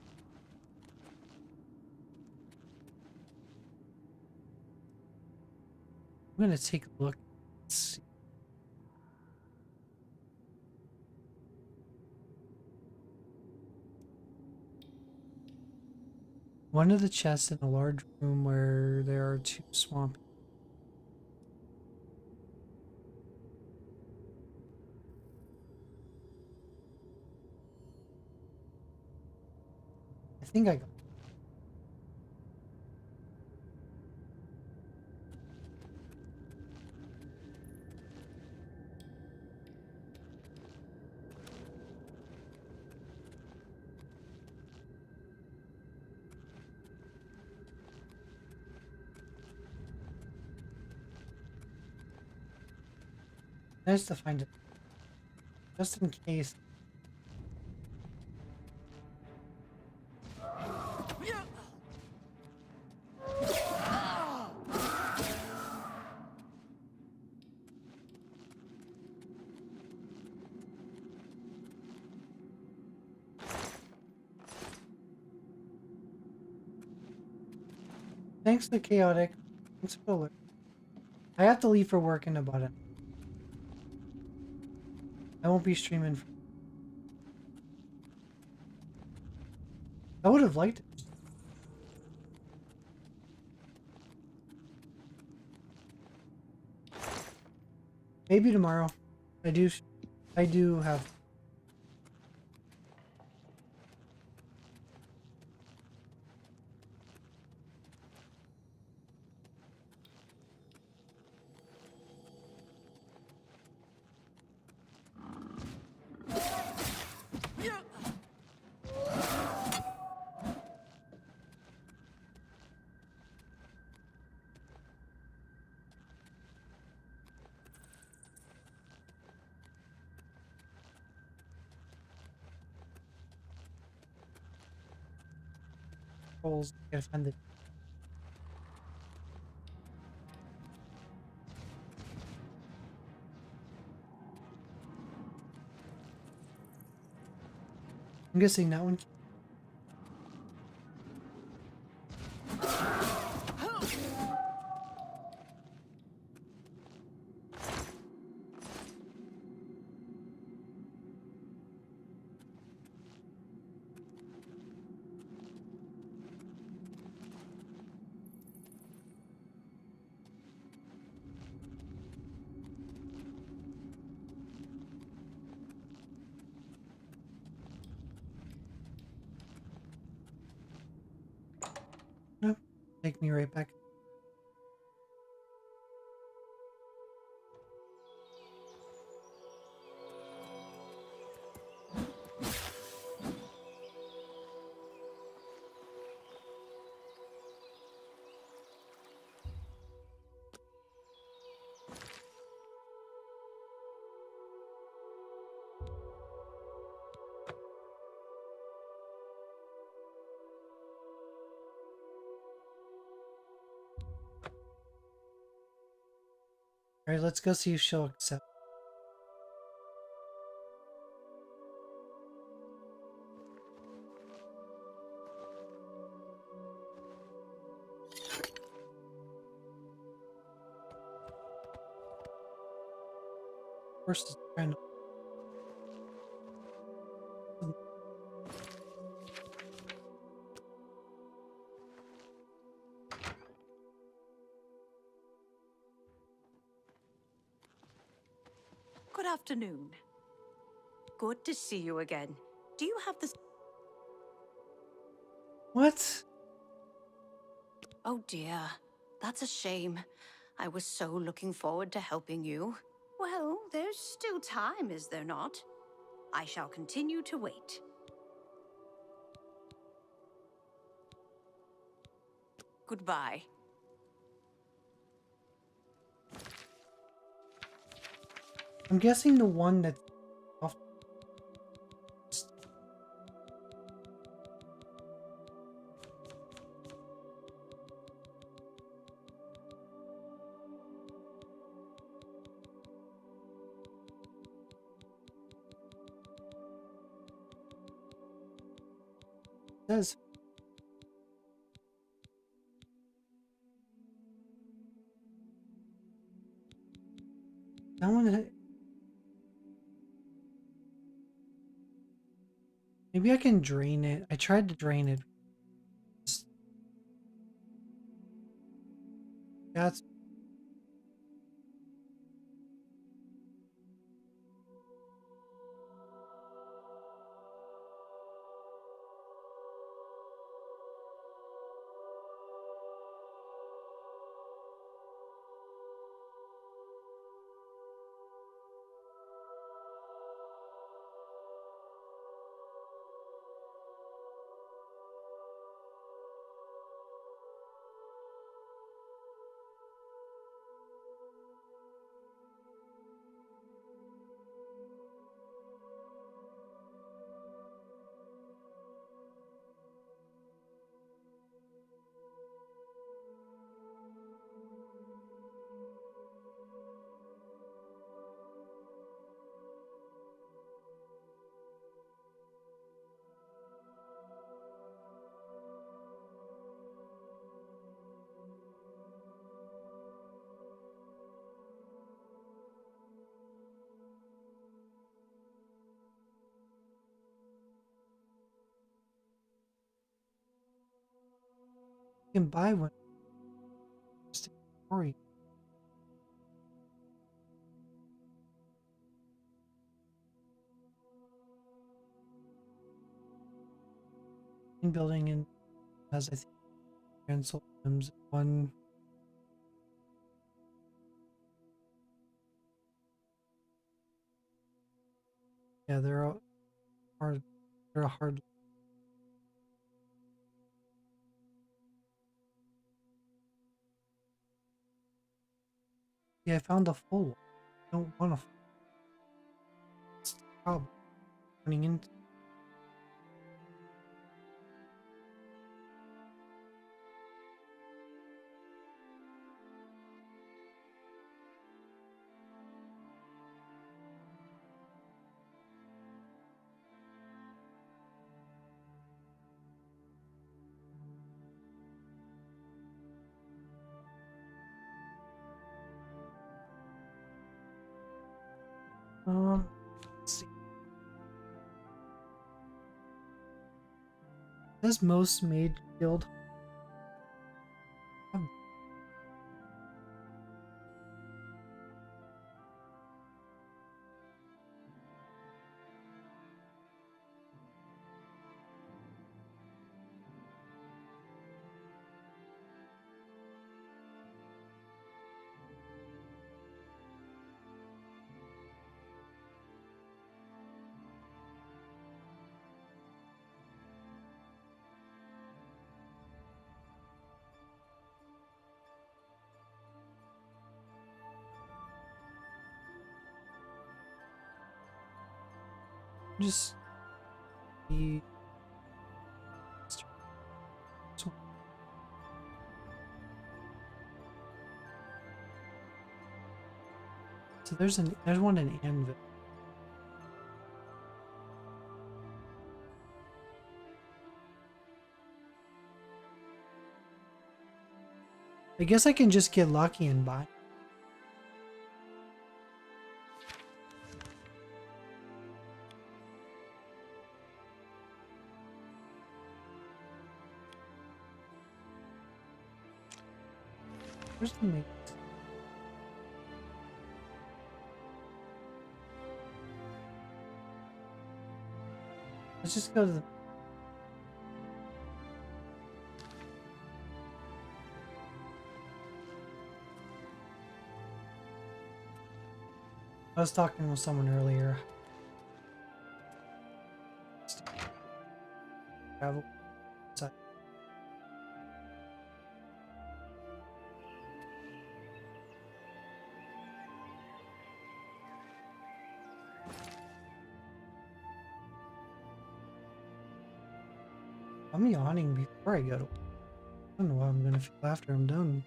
I'm gonna take a look. Let's see. One of the chests in a large room where there are two swamp. I think I got. Nice to find it. Just in case. Thanks to Chaotic. Thanks for the alert. I have to leave for work in about it. I won't be streaming. I would have liked it. Maybe tomorrow. I do have. Gotta find it. I'm guessing that one. Nope. Take me right back. All right, let's go see if she'll accept. Of course, it's trying to. Good afternoon. Good to see you again. Do you have the... What? Oh dear, that's a shame. I was so looking forward to helping you. Well, there's still time, is there not? I shall continue to wait. Goodbye. I'm guessing the one that's off. Says. That one. Maybe I can drain it. I tried to drain it. That's. You can buy one. Just a story. Building in has I think cancel items. One. Yeah, they're all hard. They're a hard. Yeah, I found a full one. I don't want a full. It's the problem. Running into. Let's see. Does most mage guild? Just the so there's one in Anvil. I guess I can just get lucky and buy. Where's the mate? Let's just go to the... I was talking with someone earlier. Travel. I'm yawning before I go to... I don't know how I'm gonna feel after I'm done.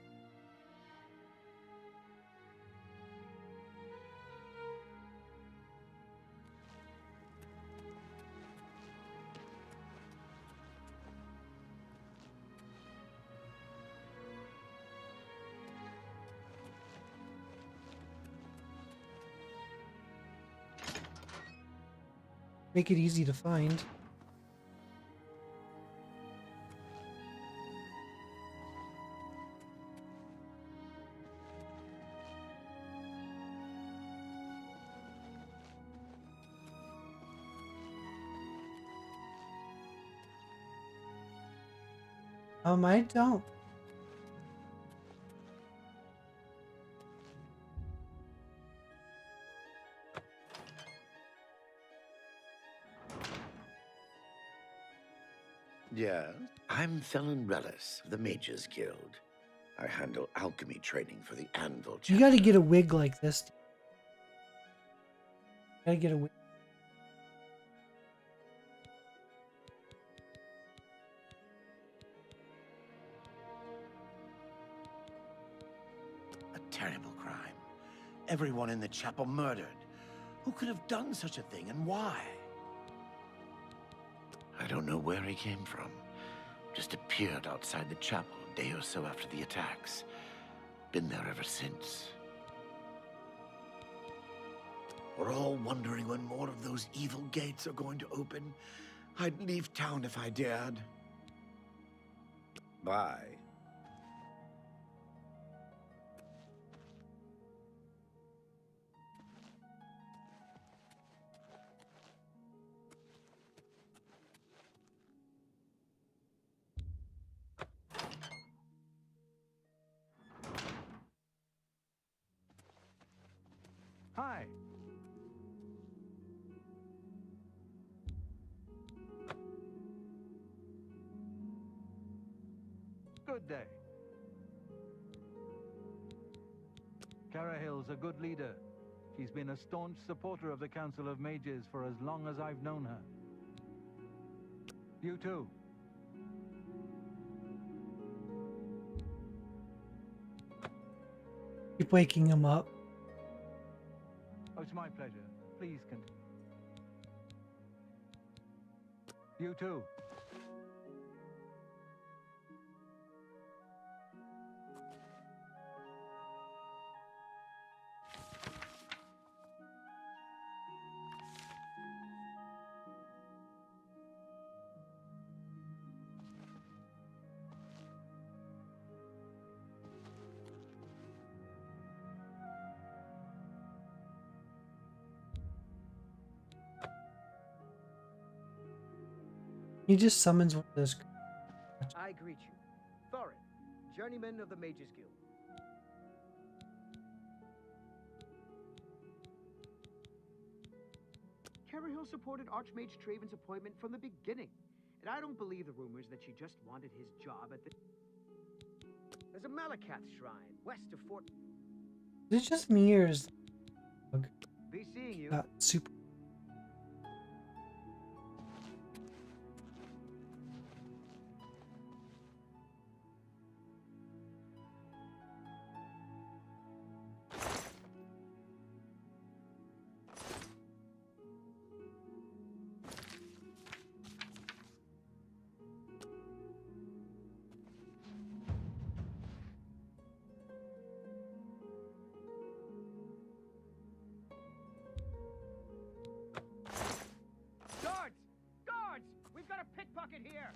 Make it easy to find. I don't. Yeah, I'm Felon Relis of the Mages Guild. I handle alchemy training for the Anvil You gotta get a wig like this. Gotta get a wig. A terrible crime. Everyone in the chapel murdered. Who could have done such a thing and why? I don't know where he came from. Just appeared outside the chapel a day or so after the attacks. Been there ever since. We're all wondering when more of those evil gates are going to open. I'd leave town if I dared. Bye. Hi. Good day. Carahill's a good leader. She's been a staunch supporter of the Council of Mages for as long as I've known her. You too. Keep waking him up. Oh, it's my pleasure. Please continue. You too. He just summons one of those. I greet you, Thorin, journeyman of the Mages Guild. Carahill supported Archmage Traven's appointment from the beginning, and I don't believe the rumors that she just wanted his job at the... There's a Malakath shrine west of Fort... Is it just me or is Be seeing you. that super? Guards! Guards! We've got a pickpocket here!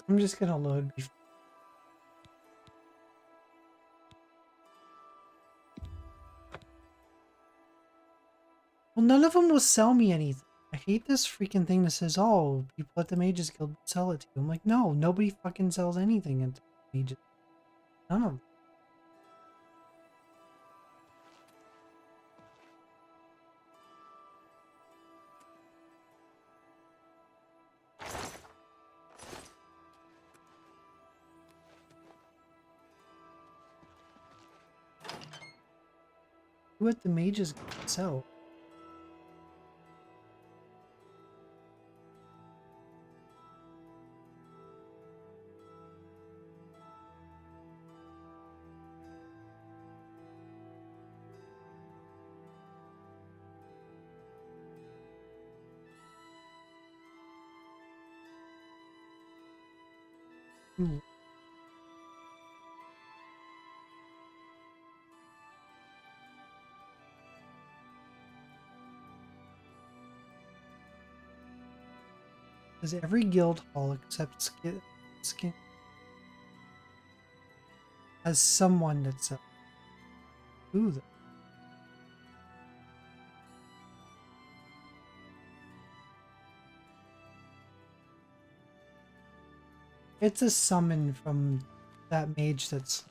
I'm just gonna load. Well, none of them will sell me anything. I hate this freaking thing that says, "Oh, people at the Mages Guild will sell it to you." I'm like, no, nobody fucking sells anything at the Mages. None of them. Who at the Mages Guild sell? Hmm. Does every guild hall except skin has someone that sells? Who though? It's a summon from that mage that's...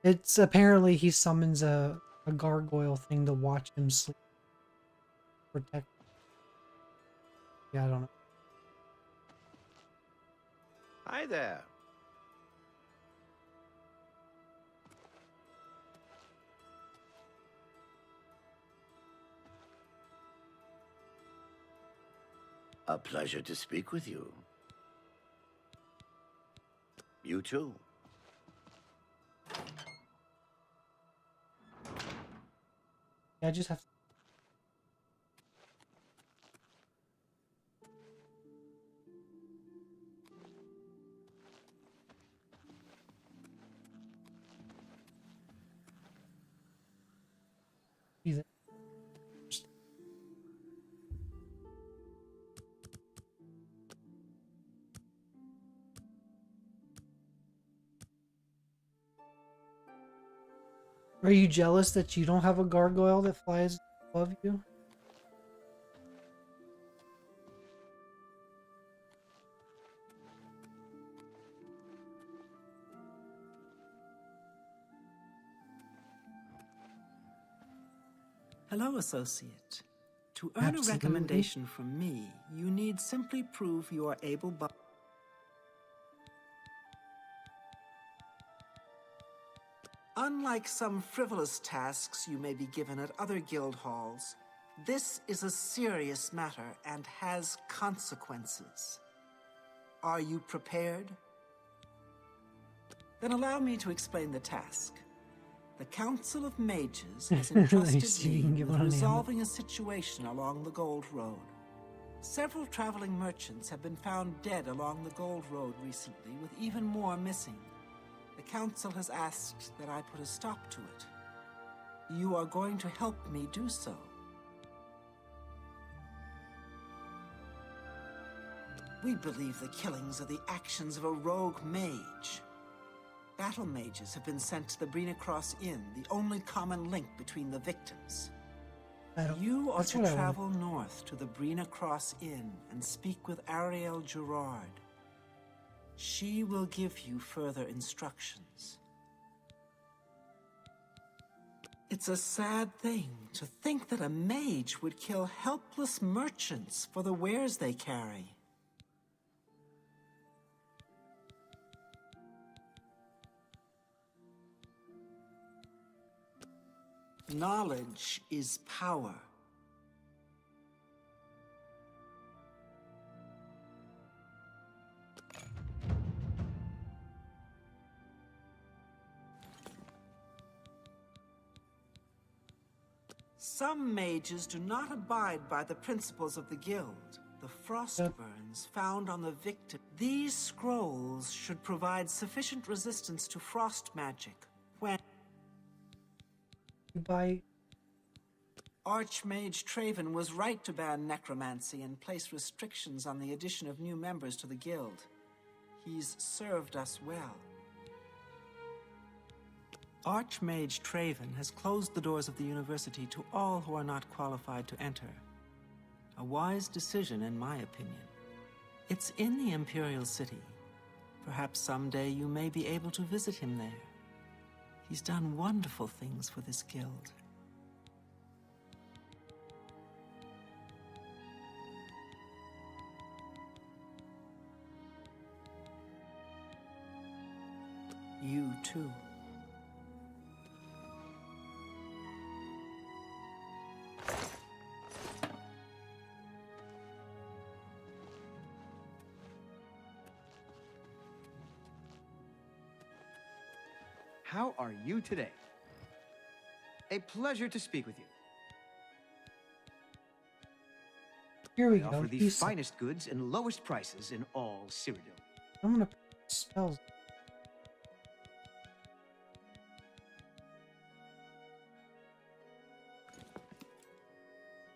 It's apparently he summons a gargoyle thing to watch him sleep. Protect. Yeah, I don't know. Hi there. A pleasure to speak with you. You too. Yeah, I just have to... Be there. Are you jealous that you don't have a gargoyle that flies above you? Hello, associate. To earn Absolutely. a recommendation from me, you need simply prove you are able-bodied. Unlike some frivolous tasks you may be given at other guild halls, this is a serious matter and has consequences. Are you prepared? Then allow me to explain the task. The Council of Mages has entrusted me with resolving a situation along the Gold Road. Several traveling merchants have been found dead along the Gold Road recently, with even more missing. The Council has asked that I put a stop to it. you are going to help me do so. We believe the killings are the actions of a rogue mage. Battle mages have been sent to the Brina Cross Inn, the only common link between the victims. You are That's to what I want. travel north to the Brina Cross Inn and speak with Ariel Gerard. She will give you further instructions. It's a sad thing to think that a mage would kill helpless merchants for the wares they carry. Knowledge is power. Some mages do not abide by the principles of the guild, the frostburns found on the victim. These scrolls should provide sufficient resistance to frost magic when By Archmage Traven was right to ban necromancy and place restrictions on the addition of new members to the guild. He's served us well. Archmage Traven has closed the doors of the university to all who are not qualified to enter. A wise decision, in my opinion. It's in the Imperial City. Perhaps someday you may be able to visit him there. He's done wonderful things for this guild. You too. How are you today? A pleasure to speak with you. here we I go. offer the He's- finest goods and lowest prices in all Cyrodiil. I'm gonna put spells.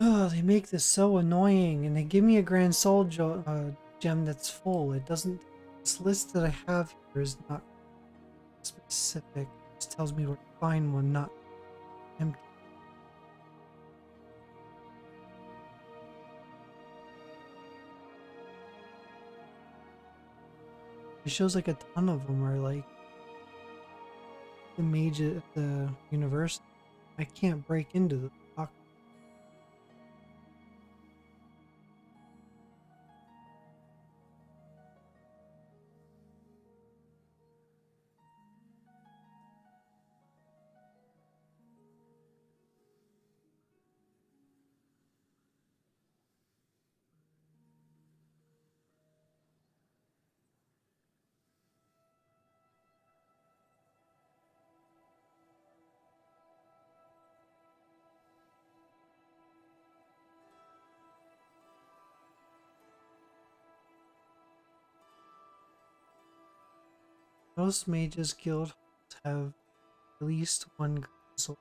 Oh, they make this so annoying, and they give me a Grand Soul gem that's full. It doesn't. This list that I have here is not specific. It just tells me where to find one, not empty. It shows like a ton of them are like the mage at the university. I can't break into the lock. Most mages guild have at least one Grand Soul.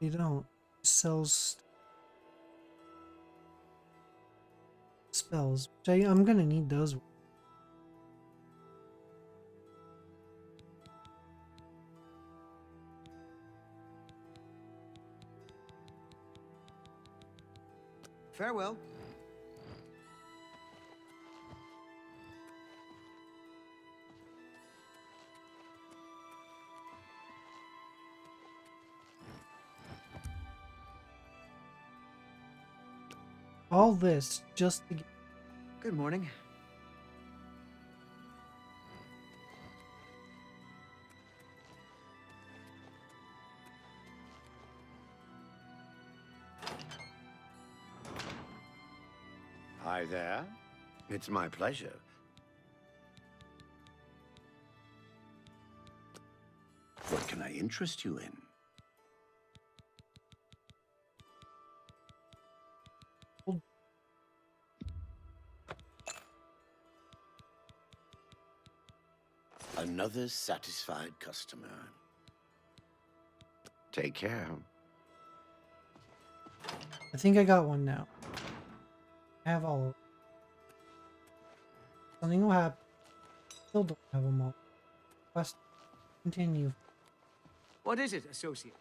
They don't. It sells spells, which I'm gonna need those. Farewell. All this just to get. Good morning. Hi there. It's my pleasure. What can I interest you in? Another satisfied customer. Take care. I think I got one now. I have all of them. Something will happen. Still don't have them all. Quest continue. What is it, associate?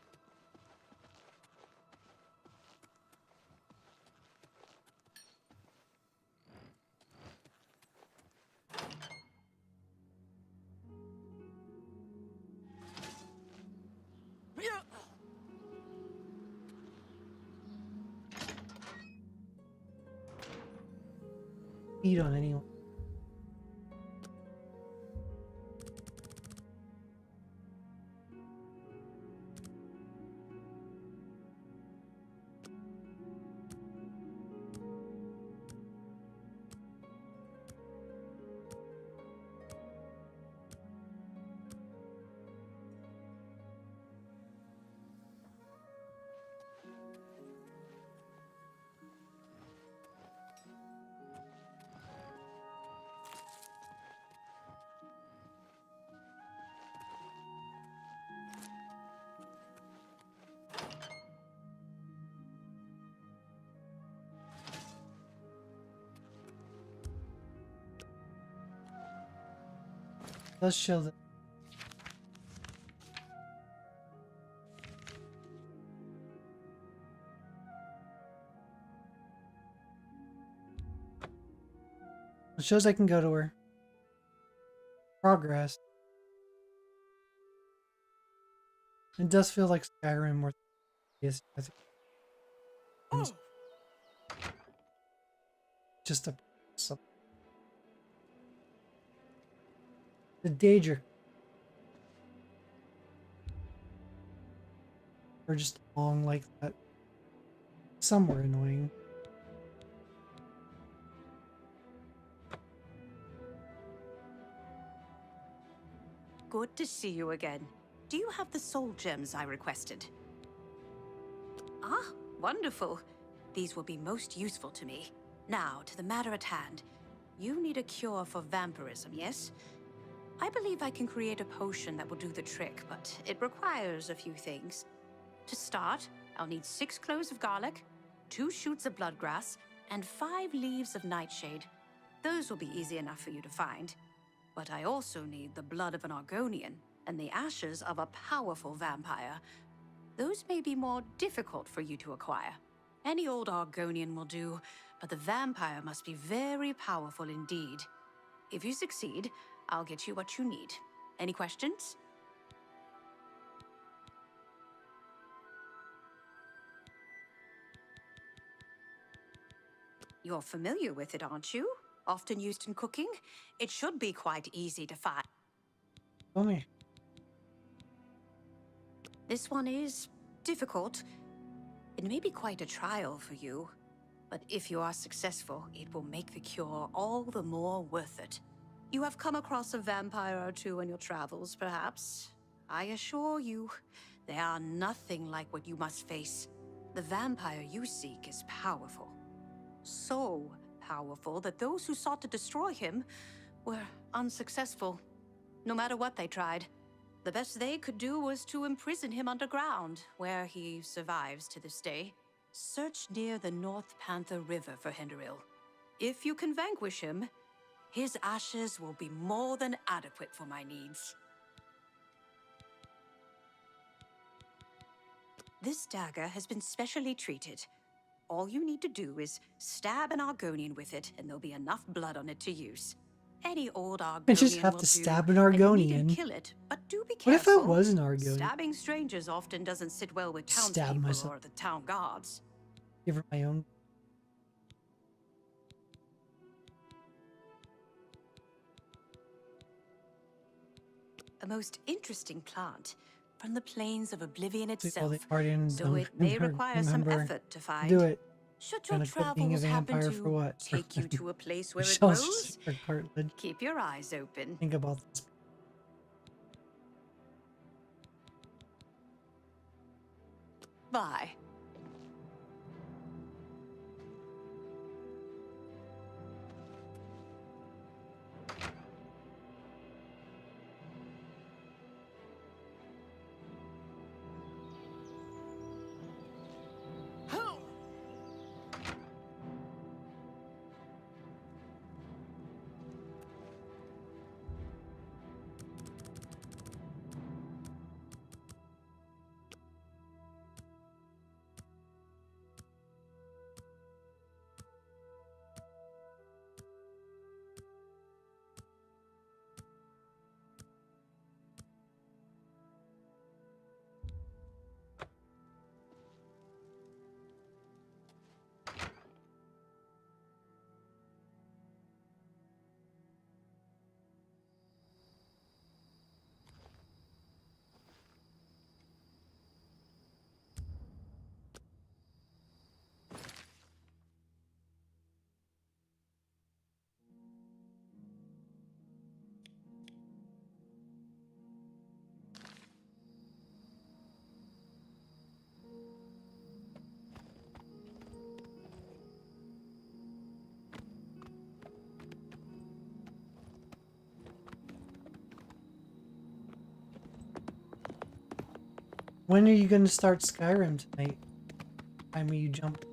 Feed on anyone. Let's show them. It shows I can go to her. Progress. It does feel like Skyrim more. Yes, I think. Just a. The Daedric. Or just long like that. Some were annoying. Good to see you again. Do you have the soul gems I requested? Ah, wonderful. These will be most useful to me. Now, to the matter at hand. You need a cure for vampirism, yes? I believe I can create a potion that will do the trick, but it requires a few things. To start, I'll need 6 cloves of garlic, 2 shoots of bloodgrass, and 5 leaves of nightshade. Those will be easy enough for you to find. But I also need the blood of an Argonian and the ashes of a powerful vampire. Those may be more difficult for you to acquire. Any old Argonian will do, but the vampire must be very powerful indeed. If you succeed, I'll get you what you need. Any questions? You're familiar with it, aren't you? Often used in cooking? It should be quite easy to find. Tell me. This one is difficult. It may be quite a trial for you, but if you are successful, it will make the cure all the more worth it. You have come across a vampire or two in your travels, perhaps. I assure you, they are nothing like what you must face. The vampire you seek is powerful. So powerful that those who sought to destroy him were unsuccessful. No matter what they tried, the best they could do was to imprison him underground, where he survives to this day. Search near the North Panther River for Hinderil. If you can vanquish him, his ashes will be more than adequate for my needs. This dagger has been specially treated. All you need to do is stab an Argonian with it, and there'll be enough blood on it to use. Any old Argonian I just have will to do, stab an and you need to Argonian. kill it, but do be What if careful. I was an Argonian? Stabbing strangers often doesn't sit well with Stab townspeople myself. or the town guards. Give her my own. A most interesting plant from the plains of Oblivion See, all itself, the Guardian so don't it may require some remember effort to find. do it. Should your Gonna quit being a travels happen vampire for to what? take you to a place where it Shell's grows, just her cartilage. keep your eyes open. Think about this. Bye. When are you gonna start Skyrim tonight? Time you jump.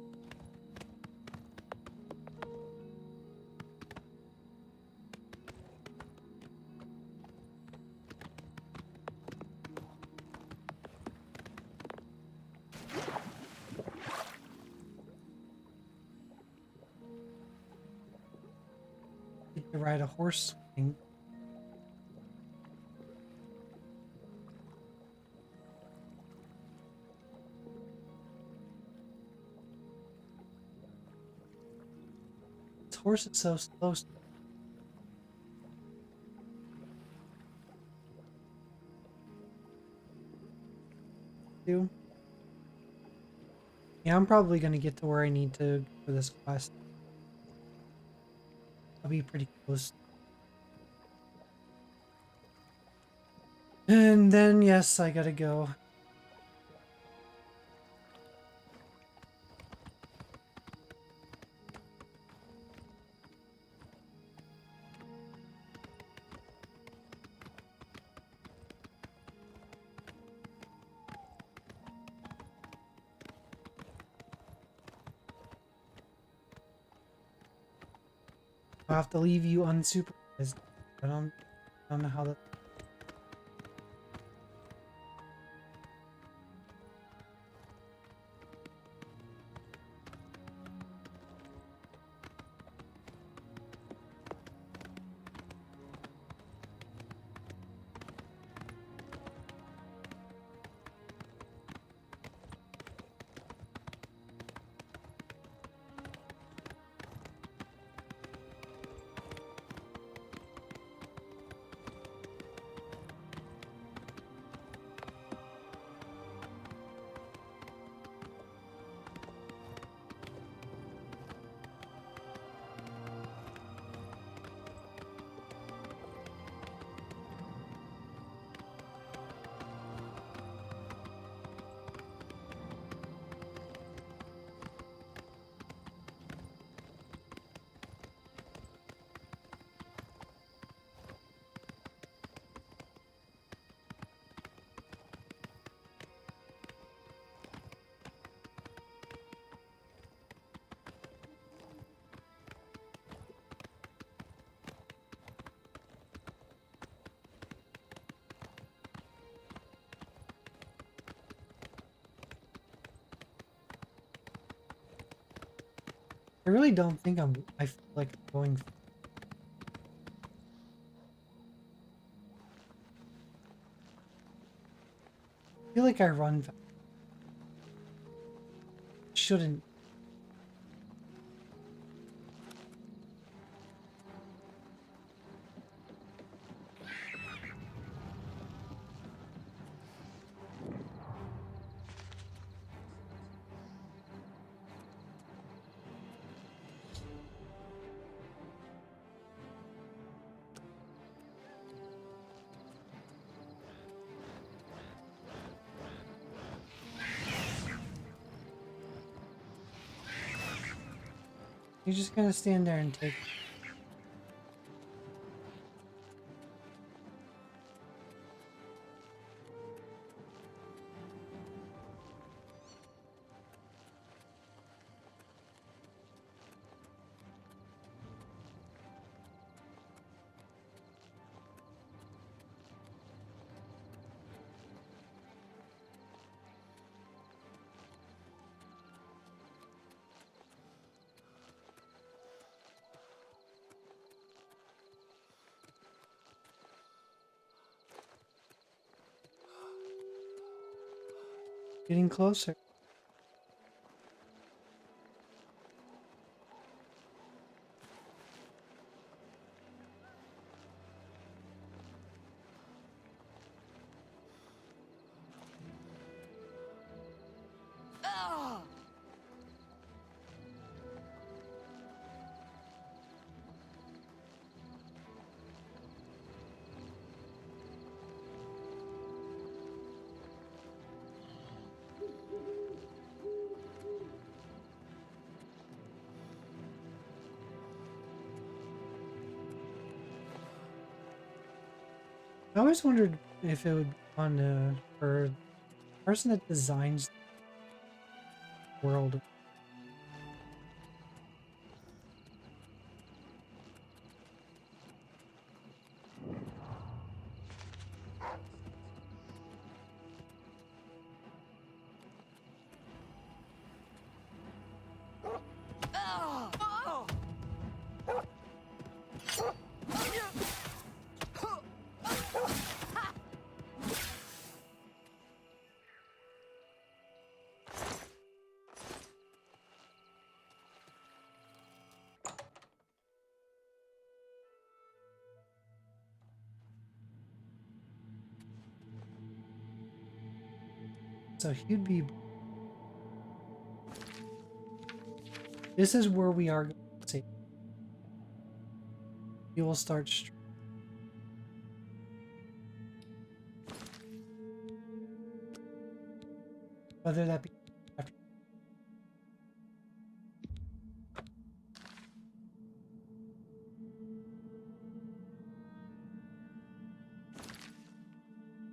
Get to ride a horse thing. This horse is so slow. Do. Yeah, I'm probably gonna get to where I need to for this quest. I'll be pretty close. And then, yes, I gotta go. I'll have to leave you unsupervised. I don't know how that. I really don't think I feel like going. I feel like I run fast. Shouldn't. You're just gonna stand there and take. Getting closer. I always wondered if it would be fun for person that designs the world. So he'd be. This is where we are going to see. He will start. Whether that be after.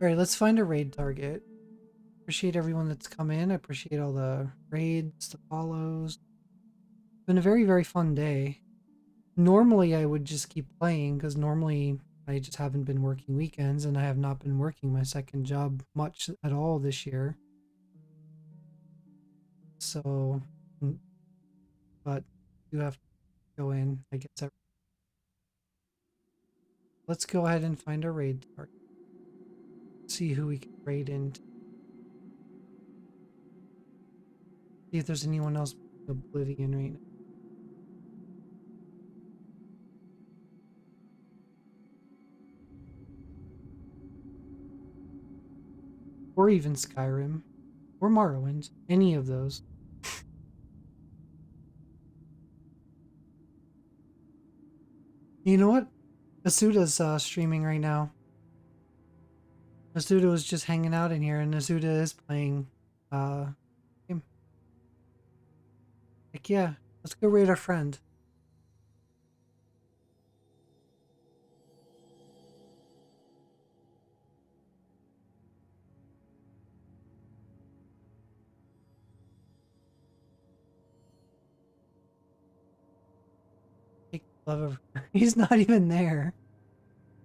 All right, let's find a raid target. Appreciate everyone that's come in. I appreciate all the raids, the follows. It's been a very, very fun day. Normally, I would just keep playing because normally I just haven't been working weekends and I have not been working my second job much at all this year. So, but you have to go in, I guess. Let's go ahead and find a raid target. See who we can raid into. See if there's anyone else Oblivion right now. Or even Skyrim. Or Morrowind. Any of those. You know what? Asuda's streaming right now. Asuda was just hanging out in here and Asuda is playing game. Heck yeah. Let's go raid our friend. Take love of he's not even there.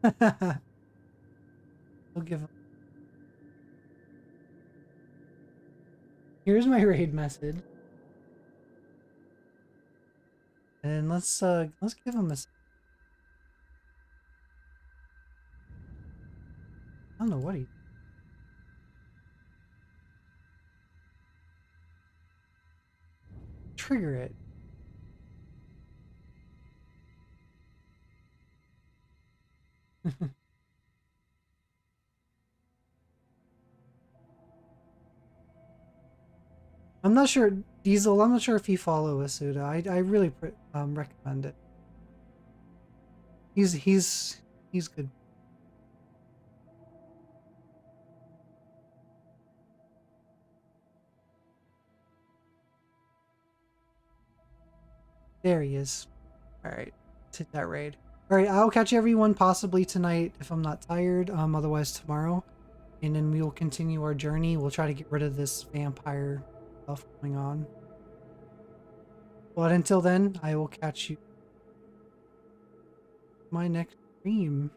We'll give him. Here's my raid message. And let's give him a. I don't know what he. Trigger it. I'm not sure, Diesel. I'm not sure if you follow Asuda. I really recommend it. He's good. There he is. All right, let's hit that raid. All right, I'll catch everyone possibly tonight if I'm not tired. Otherwise tomorrow, and then we will continue our journey. We'll try to get rid of this vampire stuff going on. But until then, I will catch you my next stream.